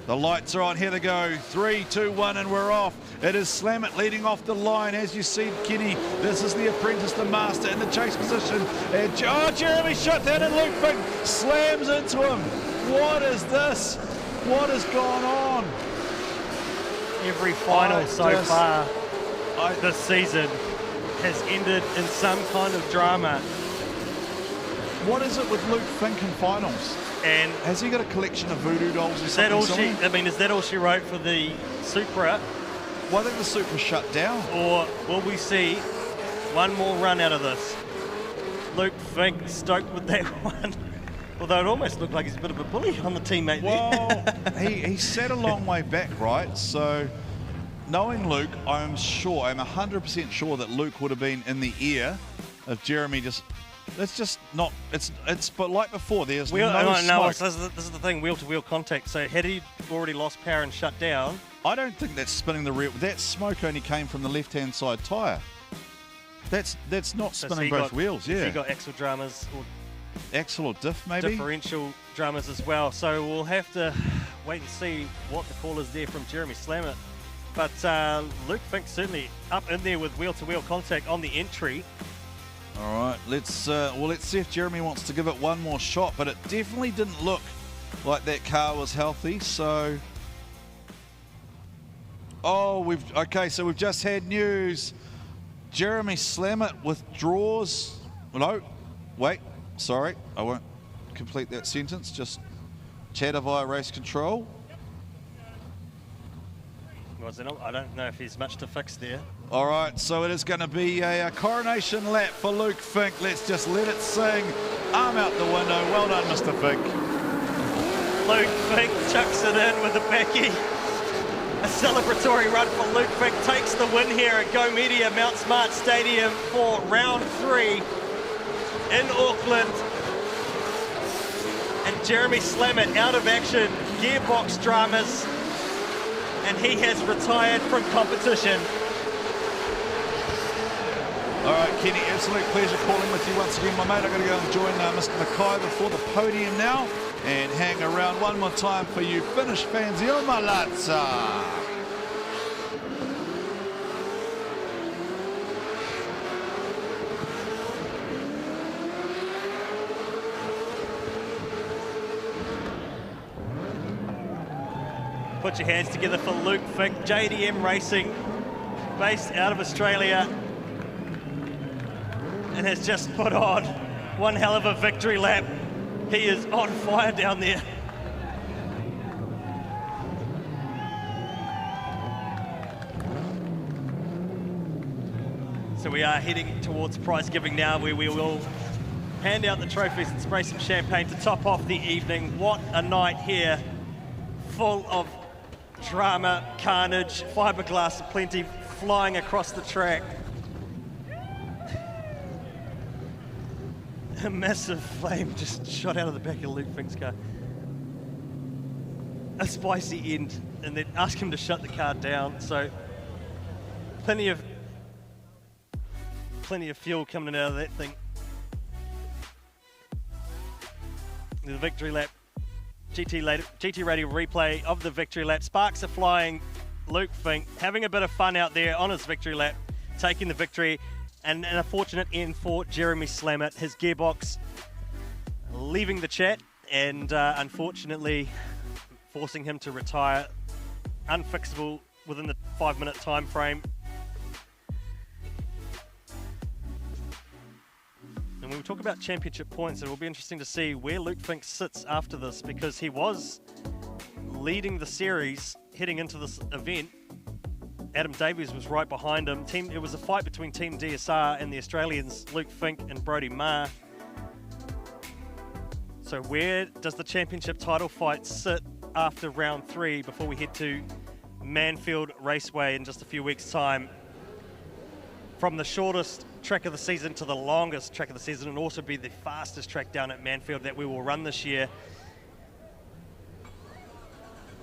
The lights are on. Here they go. 3, 2, 1, and we're off. It is Slam It leading off the line. As you see, Kenny, this is the apprentice, the master in the chase position. And Jeremy shut that, and Luke Fink slams into him. What is this? What has gone on? Every final so far this season has ended in some kind of drama. What is it with Luke Fink in finals? And has he got a collection of voodoo dolls or is something? Is that all she wrote for the Supra? Well, I think the Supra shut down. Or will we see one more run out of this? Luke Fink stoked with that one. Although it almost looked like he's a bit of a bully on the teammate there. Well, he sat a long way back, right? So knowing Luke, I'm 100% sure that Luke would have been in the ear of Jeremy just It's just not. It's but like before, there's No, smoke. this is the thing, wheel-to-wheel contact. So had he already lost power and shut down? I don't think that's spinning the rear. That smoke only came from the left-hand side tyre. That's not spinning both wheels. Yeah. Has he got axle dramas or axle or diff maybe? Differential dramas as well. So we'll have to wait and see what the call is there from Jeremy Slammett. But Luke Fink certainly up in there with wheel-to-wheel contact on the entry. All right, let's see if Jeremy wants to give it one more shot, but it definitely didn't look like that car was healthy. So, so we've just had news. Jeremy Slammett withdraws. No, wait, sorry, I won't complete that sentence. Just chatter via race control. I don't know if there's much to fix there. All right, so it is going to be a coronation lap for Luke Fink. Let's just let it sing. Arm out the window. Well done, Mr. Fink. Luke Fink chucks it in with a Becky. A celebratory run for Luke Fink. Takes the win here at Go Media Mount Smart Stadium for round 3 in Auckland. And Jeremy Slammett out of action. Gearbox dramas. And he has retired from competition. All right, Kenny, absolute pleasure calling with you once again, my mate. I'm going to go and join Mr. Mackay before the podium now and hang around one more time for you Finnish fans. Io Malazza. Put your hands together for Luke Fink, JDM Racing, based out of Australia, and has just put on one hell of a victory lap. He is on fire down there. So we are heading towards prize giving now, where we will hand out the trophies and spray some champagne to top off the evening. What a night here, full of drama, carnage, fiberglass aplenty flying across the track. A massive flame just shot out of the back of Luke Fink's car. A spicy end, and then ask him to shut the car down. So plenty of fuel coming out of that thing. The victory lap. GT Radio replay of the victory lap. Sparks are flying. Luke Fink having a bit of fun out there on his victory lap, taking the victory, and an unfortunate end for Jeremy Slammett. His gearbox leaving the chat and unfortunately forcing him to retire. Unfixable within the 5-minute time frame. And when we talk about championship points, it will be interesting to see where Luke Fink sits after this, because he was leading the series heading into this event. Adam Davies was right behind him. It was a fight between Team DSR and the Australians, Luke Fink and Brodie Marr. So where does the championship title fight sit after round 3 before we head to Manfield Raceway in just a few weeks' time? From the shortest track of the season to the longest track of the season, and also be the fastest track down at Manfield that we will run this year.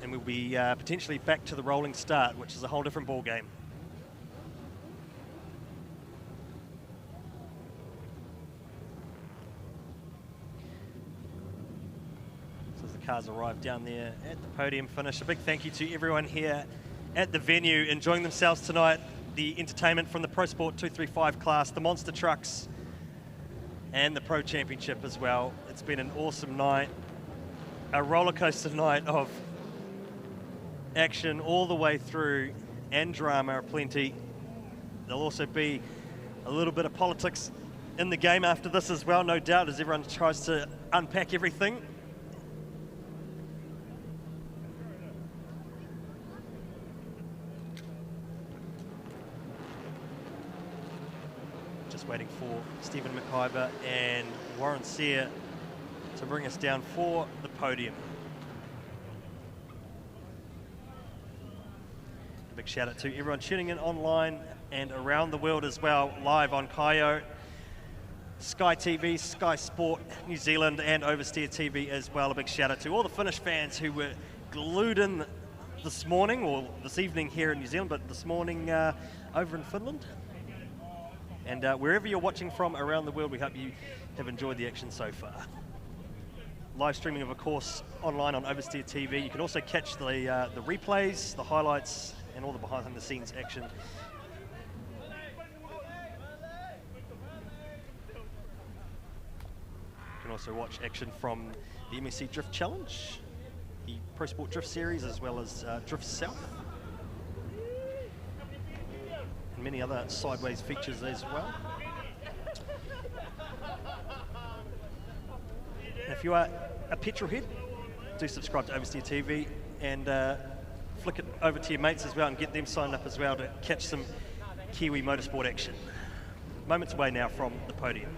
And we'll be potentially back to the rolling start, which is a whole different ball game. So as the cars arrive down there at the podium finish, a big thank you to everyone here at the venue enjoying themselves tonight. The entertainment from the Pro Sport 235 class, the monster trucks, and the Pro Championship as well. It's been an awesome night, a roller coaster night of action all the way through, and drama aplenty. There'll also be a little bit of politics in the game after this as well, no doubt, as everyone tries to unpack everything. Waiting for Stephen McIver and Warren Sear to bring us down for the podium. A big shout out to everyone tuning in online and around the world as well, live on Kaio. Sky TV, Sky Sport New Zealand, and Oversteer TV as well. A big shout out to all the Finnish fans who were glued in this morning, or this evening here in New Zealand, but this morning over in Finland. And wherever you're watching from around the world, we hope you have enjoyed the action so far. Live streaming, of course, online on Oversteer TV. You can also catch the replays, the highlights, and all the behind-the-scenes action. You can also watch action from the MSC Drift Challenge, the Pro Sport Drift Series, as well as Drift South, and many other sideways features as well. And if you are a petrol head, do subscribe to Oversteer TV and flick it over to your mates as well and get them signed up as well to catch some Kiwi motorsport action. Moments away now from the podium.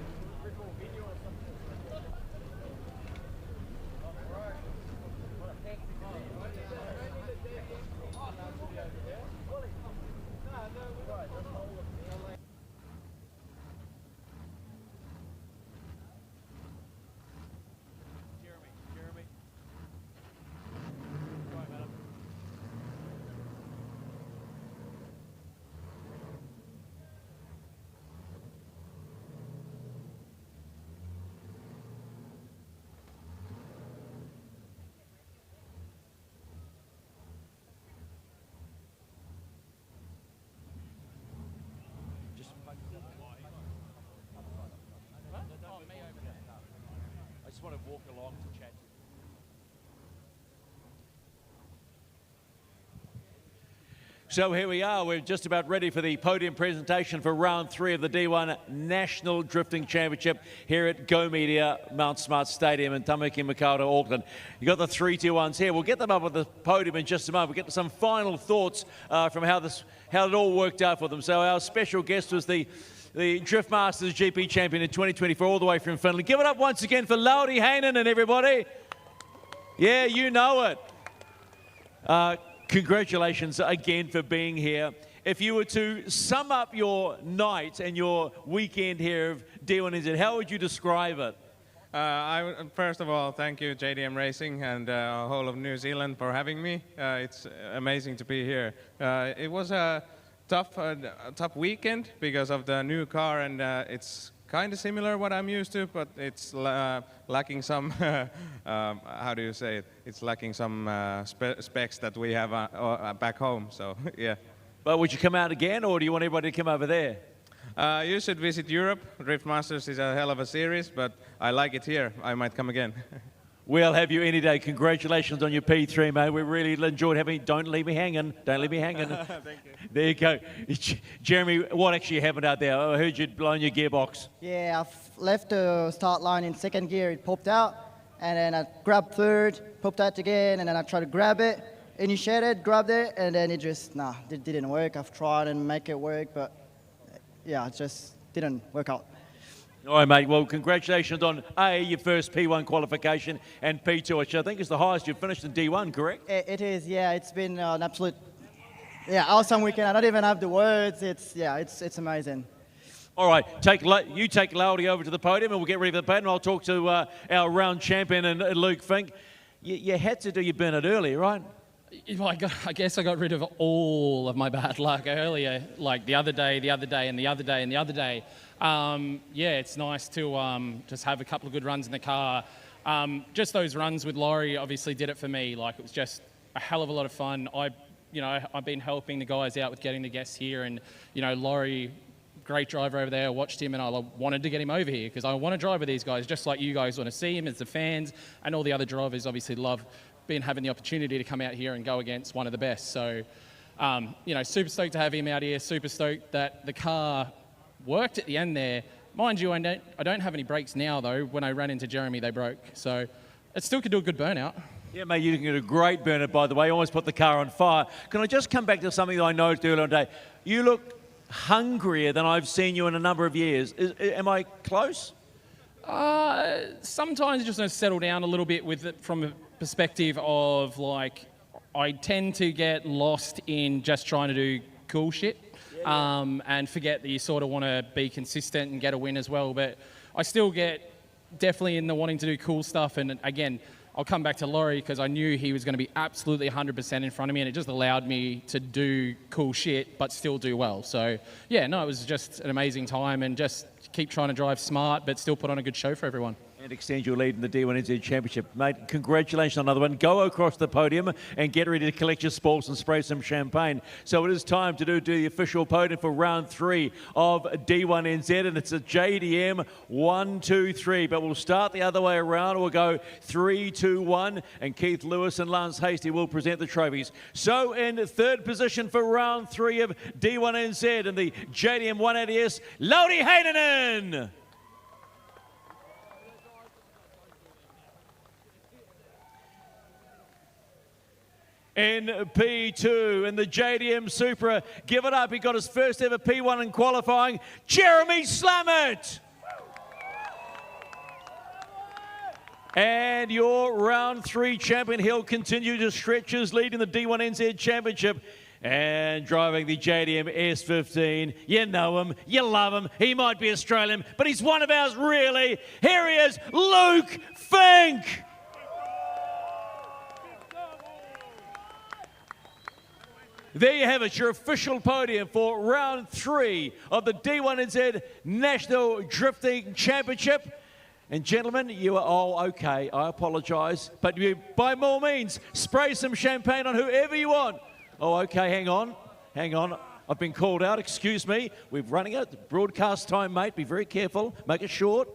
I just want to walk along to chat. So here we are, we're just about ready for the podium presentation for round 3 of the D1 National Drifting Championship here at Go Media Mount Smart Stadium in Tamaki Makaurau, Auckland. You've got the 3-2-1s here. We'll get them up at the podium in just a moment. We'll get some final thoughts from how it all worked out for them. So our special guest was the Drift Masters GP champion in 2024, all the way from Finland. Give it up once again for Lauri Heinonen, everybody. Yeah, you know it. Congratulations again for being here. If you were to sum up your night and your weekend here of D1NZ, how would you describe it? First of all, thank you JDM Racing and whole of New Zealand for having me. It's amazing to be here. It was a tough weekend because of the new car, and it's kind of similar what I'm used to, but it's lacking some, how do you say it? It's lacking some specs that we have back home, so yeah. But would you come out again, or do you want everybody to come over there? You should visit Europe. Drift Masters is a hell of a series, but I like it here. I might come again. We'll have you any day. Congratulations on your P3, mate. We really enjoyed having you. Don't leave me hanging. Don't leave me hanging. Thank you. There you go. Jeremy, what actually happened out there? I heard you'd blown your gearbox. Yeah, I left the start line in second gear. It popped out, and then I grabbed third, popped out again, and then I tried to grab it, initiated, grabbed it, and then it just, it didn't work. I've tried and make it work, but yeah, it just didn't work out. All right, mate. Well, congratulations on your first P1 qualification, and P2, which I think is the highest you've finished in D1, correct? It is, yeah. It's been an absolute, awesome weekend. I don't even have the words. It's amazing. All right, you take Lauri over to the podium, and we'll get ready for the podium. I'll talk to our round champion and Luke Fink. You had to do your Bernard early, right? I guess I got rid of all of my bad luck earlier, like the other day, and the other day. Yeah, it's nice to just have a couple of good runs in the car. Just those runs with Lauri obviously did it for me. Like, it was just a hell of a lot of fun. I've been helping the guys out with getting the guests here, and Lauri, great driver over there. I watched him and I wanted to get him over here because I want to drive with these guys, just like you guys want to see him as the fans, and all the other drivers obviously love having the opportunity to come out here and go against one of the best. So, super stoked to have him out here. Super stoked that the car worked at the end there. Mind you, I don't have any brakes now though. When I ran into Jeremy, they broke. So it still could do a good burnout. Yeah, mate, you can get a great burnout, by the way. You almost put the car on fire. Can I just come back to something that I noticed earlier today? You look hungrier than I've seen you in a number of years. Am I close? Sometimes you just want to settle down a little bit with it from a perspective of, like, I tend to get lost in just trying to do cool shit and forget that you sort of want to be consistent and get a win as well. But I still get definitely in the wanting to do cool stuff. And again, I'll come back to Lauri because I knew he was going to be absolutely 100% in front of me, and it just allowed me to do cool shit but still do well. So yeah, no, it was just an amazing time, and just keep trying to drive smart but still put on a good show for everyone. And extend your lead in the D1NZ Championship. Mate, congratulations on another one. Go across the podium and get ready to collect your spoils and spray some champagne. So it is time to do the official podium for round 3 of D1NZ, and it's a JDM 1, 2, 3. But we'll start the other way around. We'll go 3, 2, 1, and Keith Lewis and Lance Hasty will present the trophies. So in third position for round 3 of D1NZ in the JDM 180S, Lauri Heinonen. In P2, in the JDM Supra, give it up. He got his first ever P1 in qualifying, Jeremy Slammett. And your round 3 champion, he'll continue to stretch his lead in the D1NZ Championship. And driving the JDM S15, you know him, you love him, he might be Australian, but he's one of ours really. Here he is, Luke Fink. There you have it, your official podium for round 3 of the D1NZ National Drifting Championship. And gentlemen, you are all okay. I apologise, but you, by all means, spray some champagne on whoever you want. Oh, okay, hang on. I've been called out, excuse me. We're running out of broadcast time, mate. Be very careful, make it short.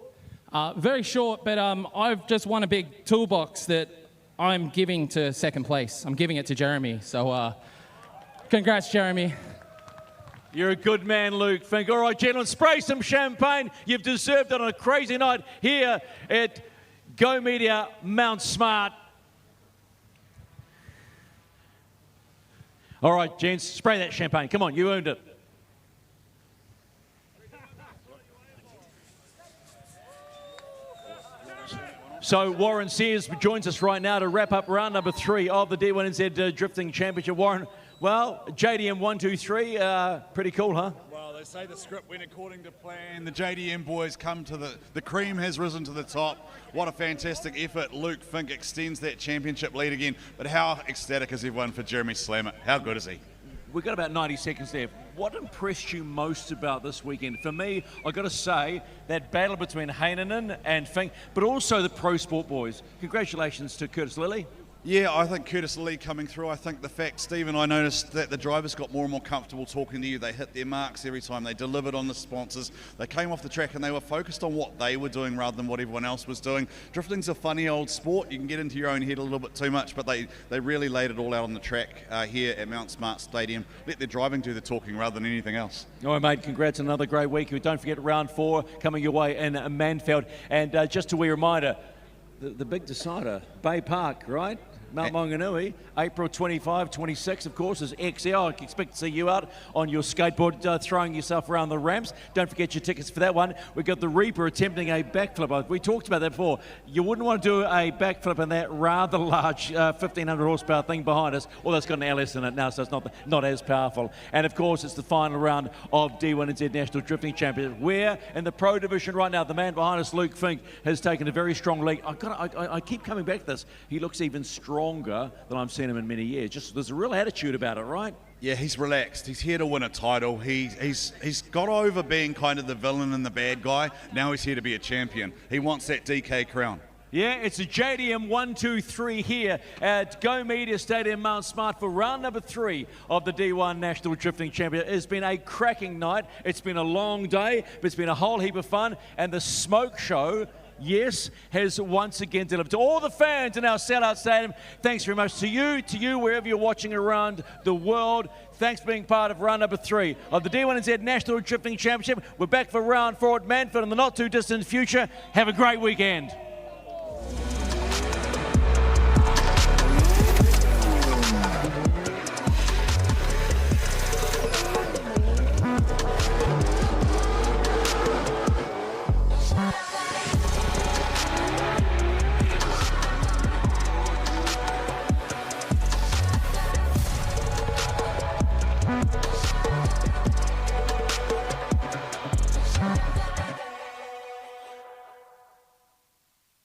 Very short, but I've just won a big toolbox that I'm giving to second place. I'm giving it to Jeremy, so congrats, Jeremy. You're a good man, Luke Fink. All right, gentlemen, spray some champagne. You've deserved it on a crazy night here at Go Media Mount Smart. All right, gents, spray that champagne. Come on, you earned it. So Warren Sears joins us right now to wrap up round number 3 of the D1NZ Drifting Championship. Warren, well, JDM 1, 2, 3, pretty cool, huh? Well, they say the script went according to plan. The JDM boys come to the cream has risen to the top. What a fantastic effort. Luke Fink extends that championship lead again. But how ecstatic is everyone for Jeremy Slammett? How good is he? We've got about 90 seconds there. What impressed you most about this weekend? For me, I've got to say, that battle between Heinonen and Fink, but also the Pro Sport boys. Congratulations to Curtis Lilly. Yeah, I think Curtis Lee coming through. I think the fact, Stephen, I noticed that the drivers got more and more comfortable talking to you. They hit their marks every time. They delivered on the sponsors. They came off the track and they were focused on what they were doing rather than what everyone else was doing. Drifting's a funny old sport. You can get into your own head a little bit too much, but they really laid it all out on the track here at Mount Smart Stadium. Let their driving do the talking rather than anything else. All right, mate, congrats on another great week. Don't forget round 4 coming your way in Manfield. And just a wee reminder, the big decider, Bay Park, right? Mount Maunganui, April 25, 26, of course, is XL. I expect to see you out on your skateboard throwing yourself around the ramps. Don't forget your tickets for that one. We've got the Reaper attempting a backflip. We talked about that before. You wouldn't want to do a backflip in that rather large 1,500 horsepower thing behind us. Well, that's got an LS in it now, so it's not as powerful. And, of course, it's the final round of D1NZ National Drifting Championship, where in the Pro Division right now, the man behind us, Luke Fink, has taken a very strong lead. I keep coming back to this. He looks even stronger than I've seen him in many years. Just there's a real attitude about it, right? Yeah, he's relaxed. He's here to win a title. He's got over being kind of the villain and the bad guy. Now he's here to be a champion. He wants that DK crown. Yeah, it's a JDM 1, 2, 3 here at Go Media Stadium, Mount Smart, for round number 3 of the D1 National Drifting Championship. It's been a cracking night. It's been a long day, but it's been a whole heap of fun. And the smoke show, yes, has once again delivered. To all the fans in our sellout stadium, thanks very much. To you, wherever you're watching around the world, thanks for being part of round number 3 of the D1NZ National Drifting Championship. We're back for round 4 at Manfield in the not too distant future. Have a great weekend.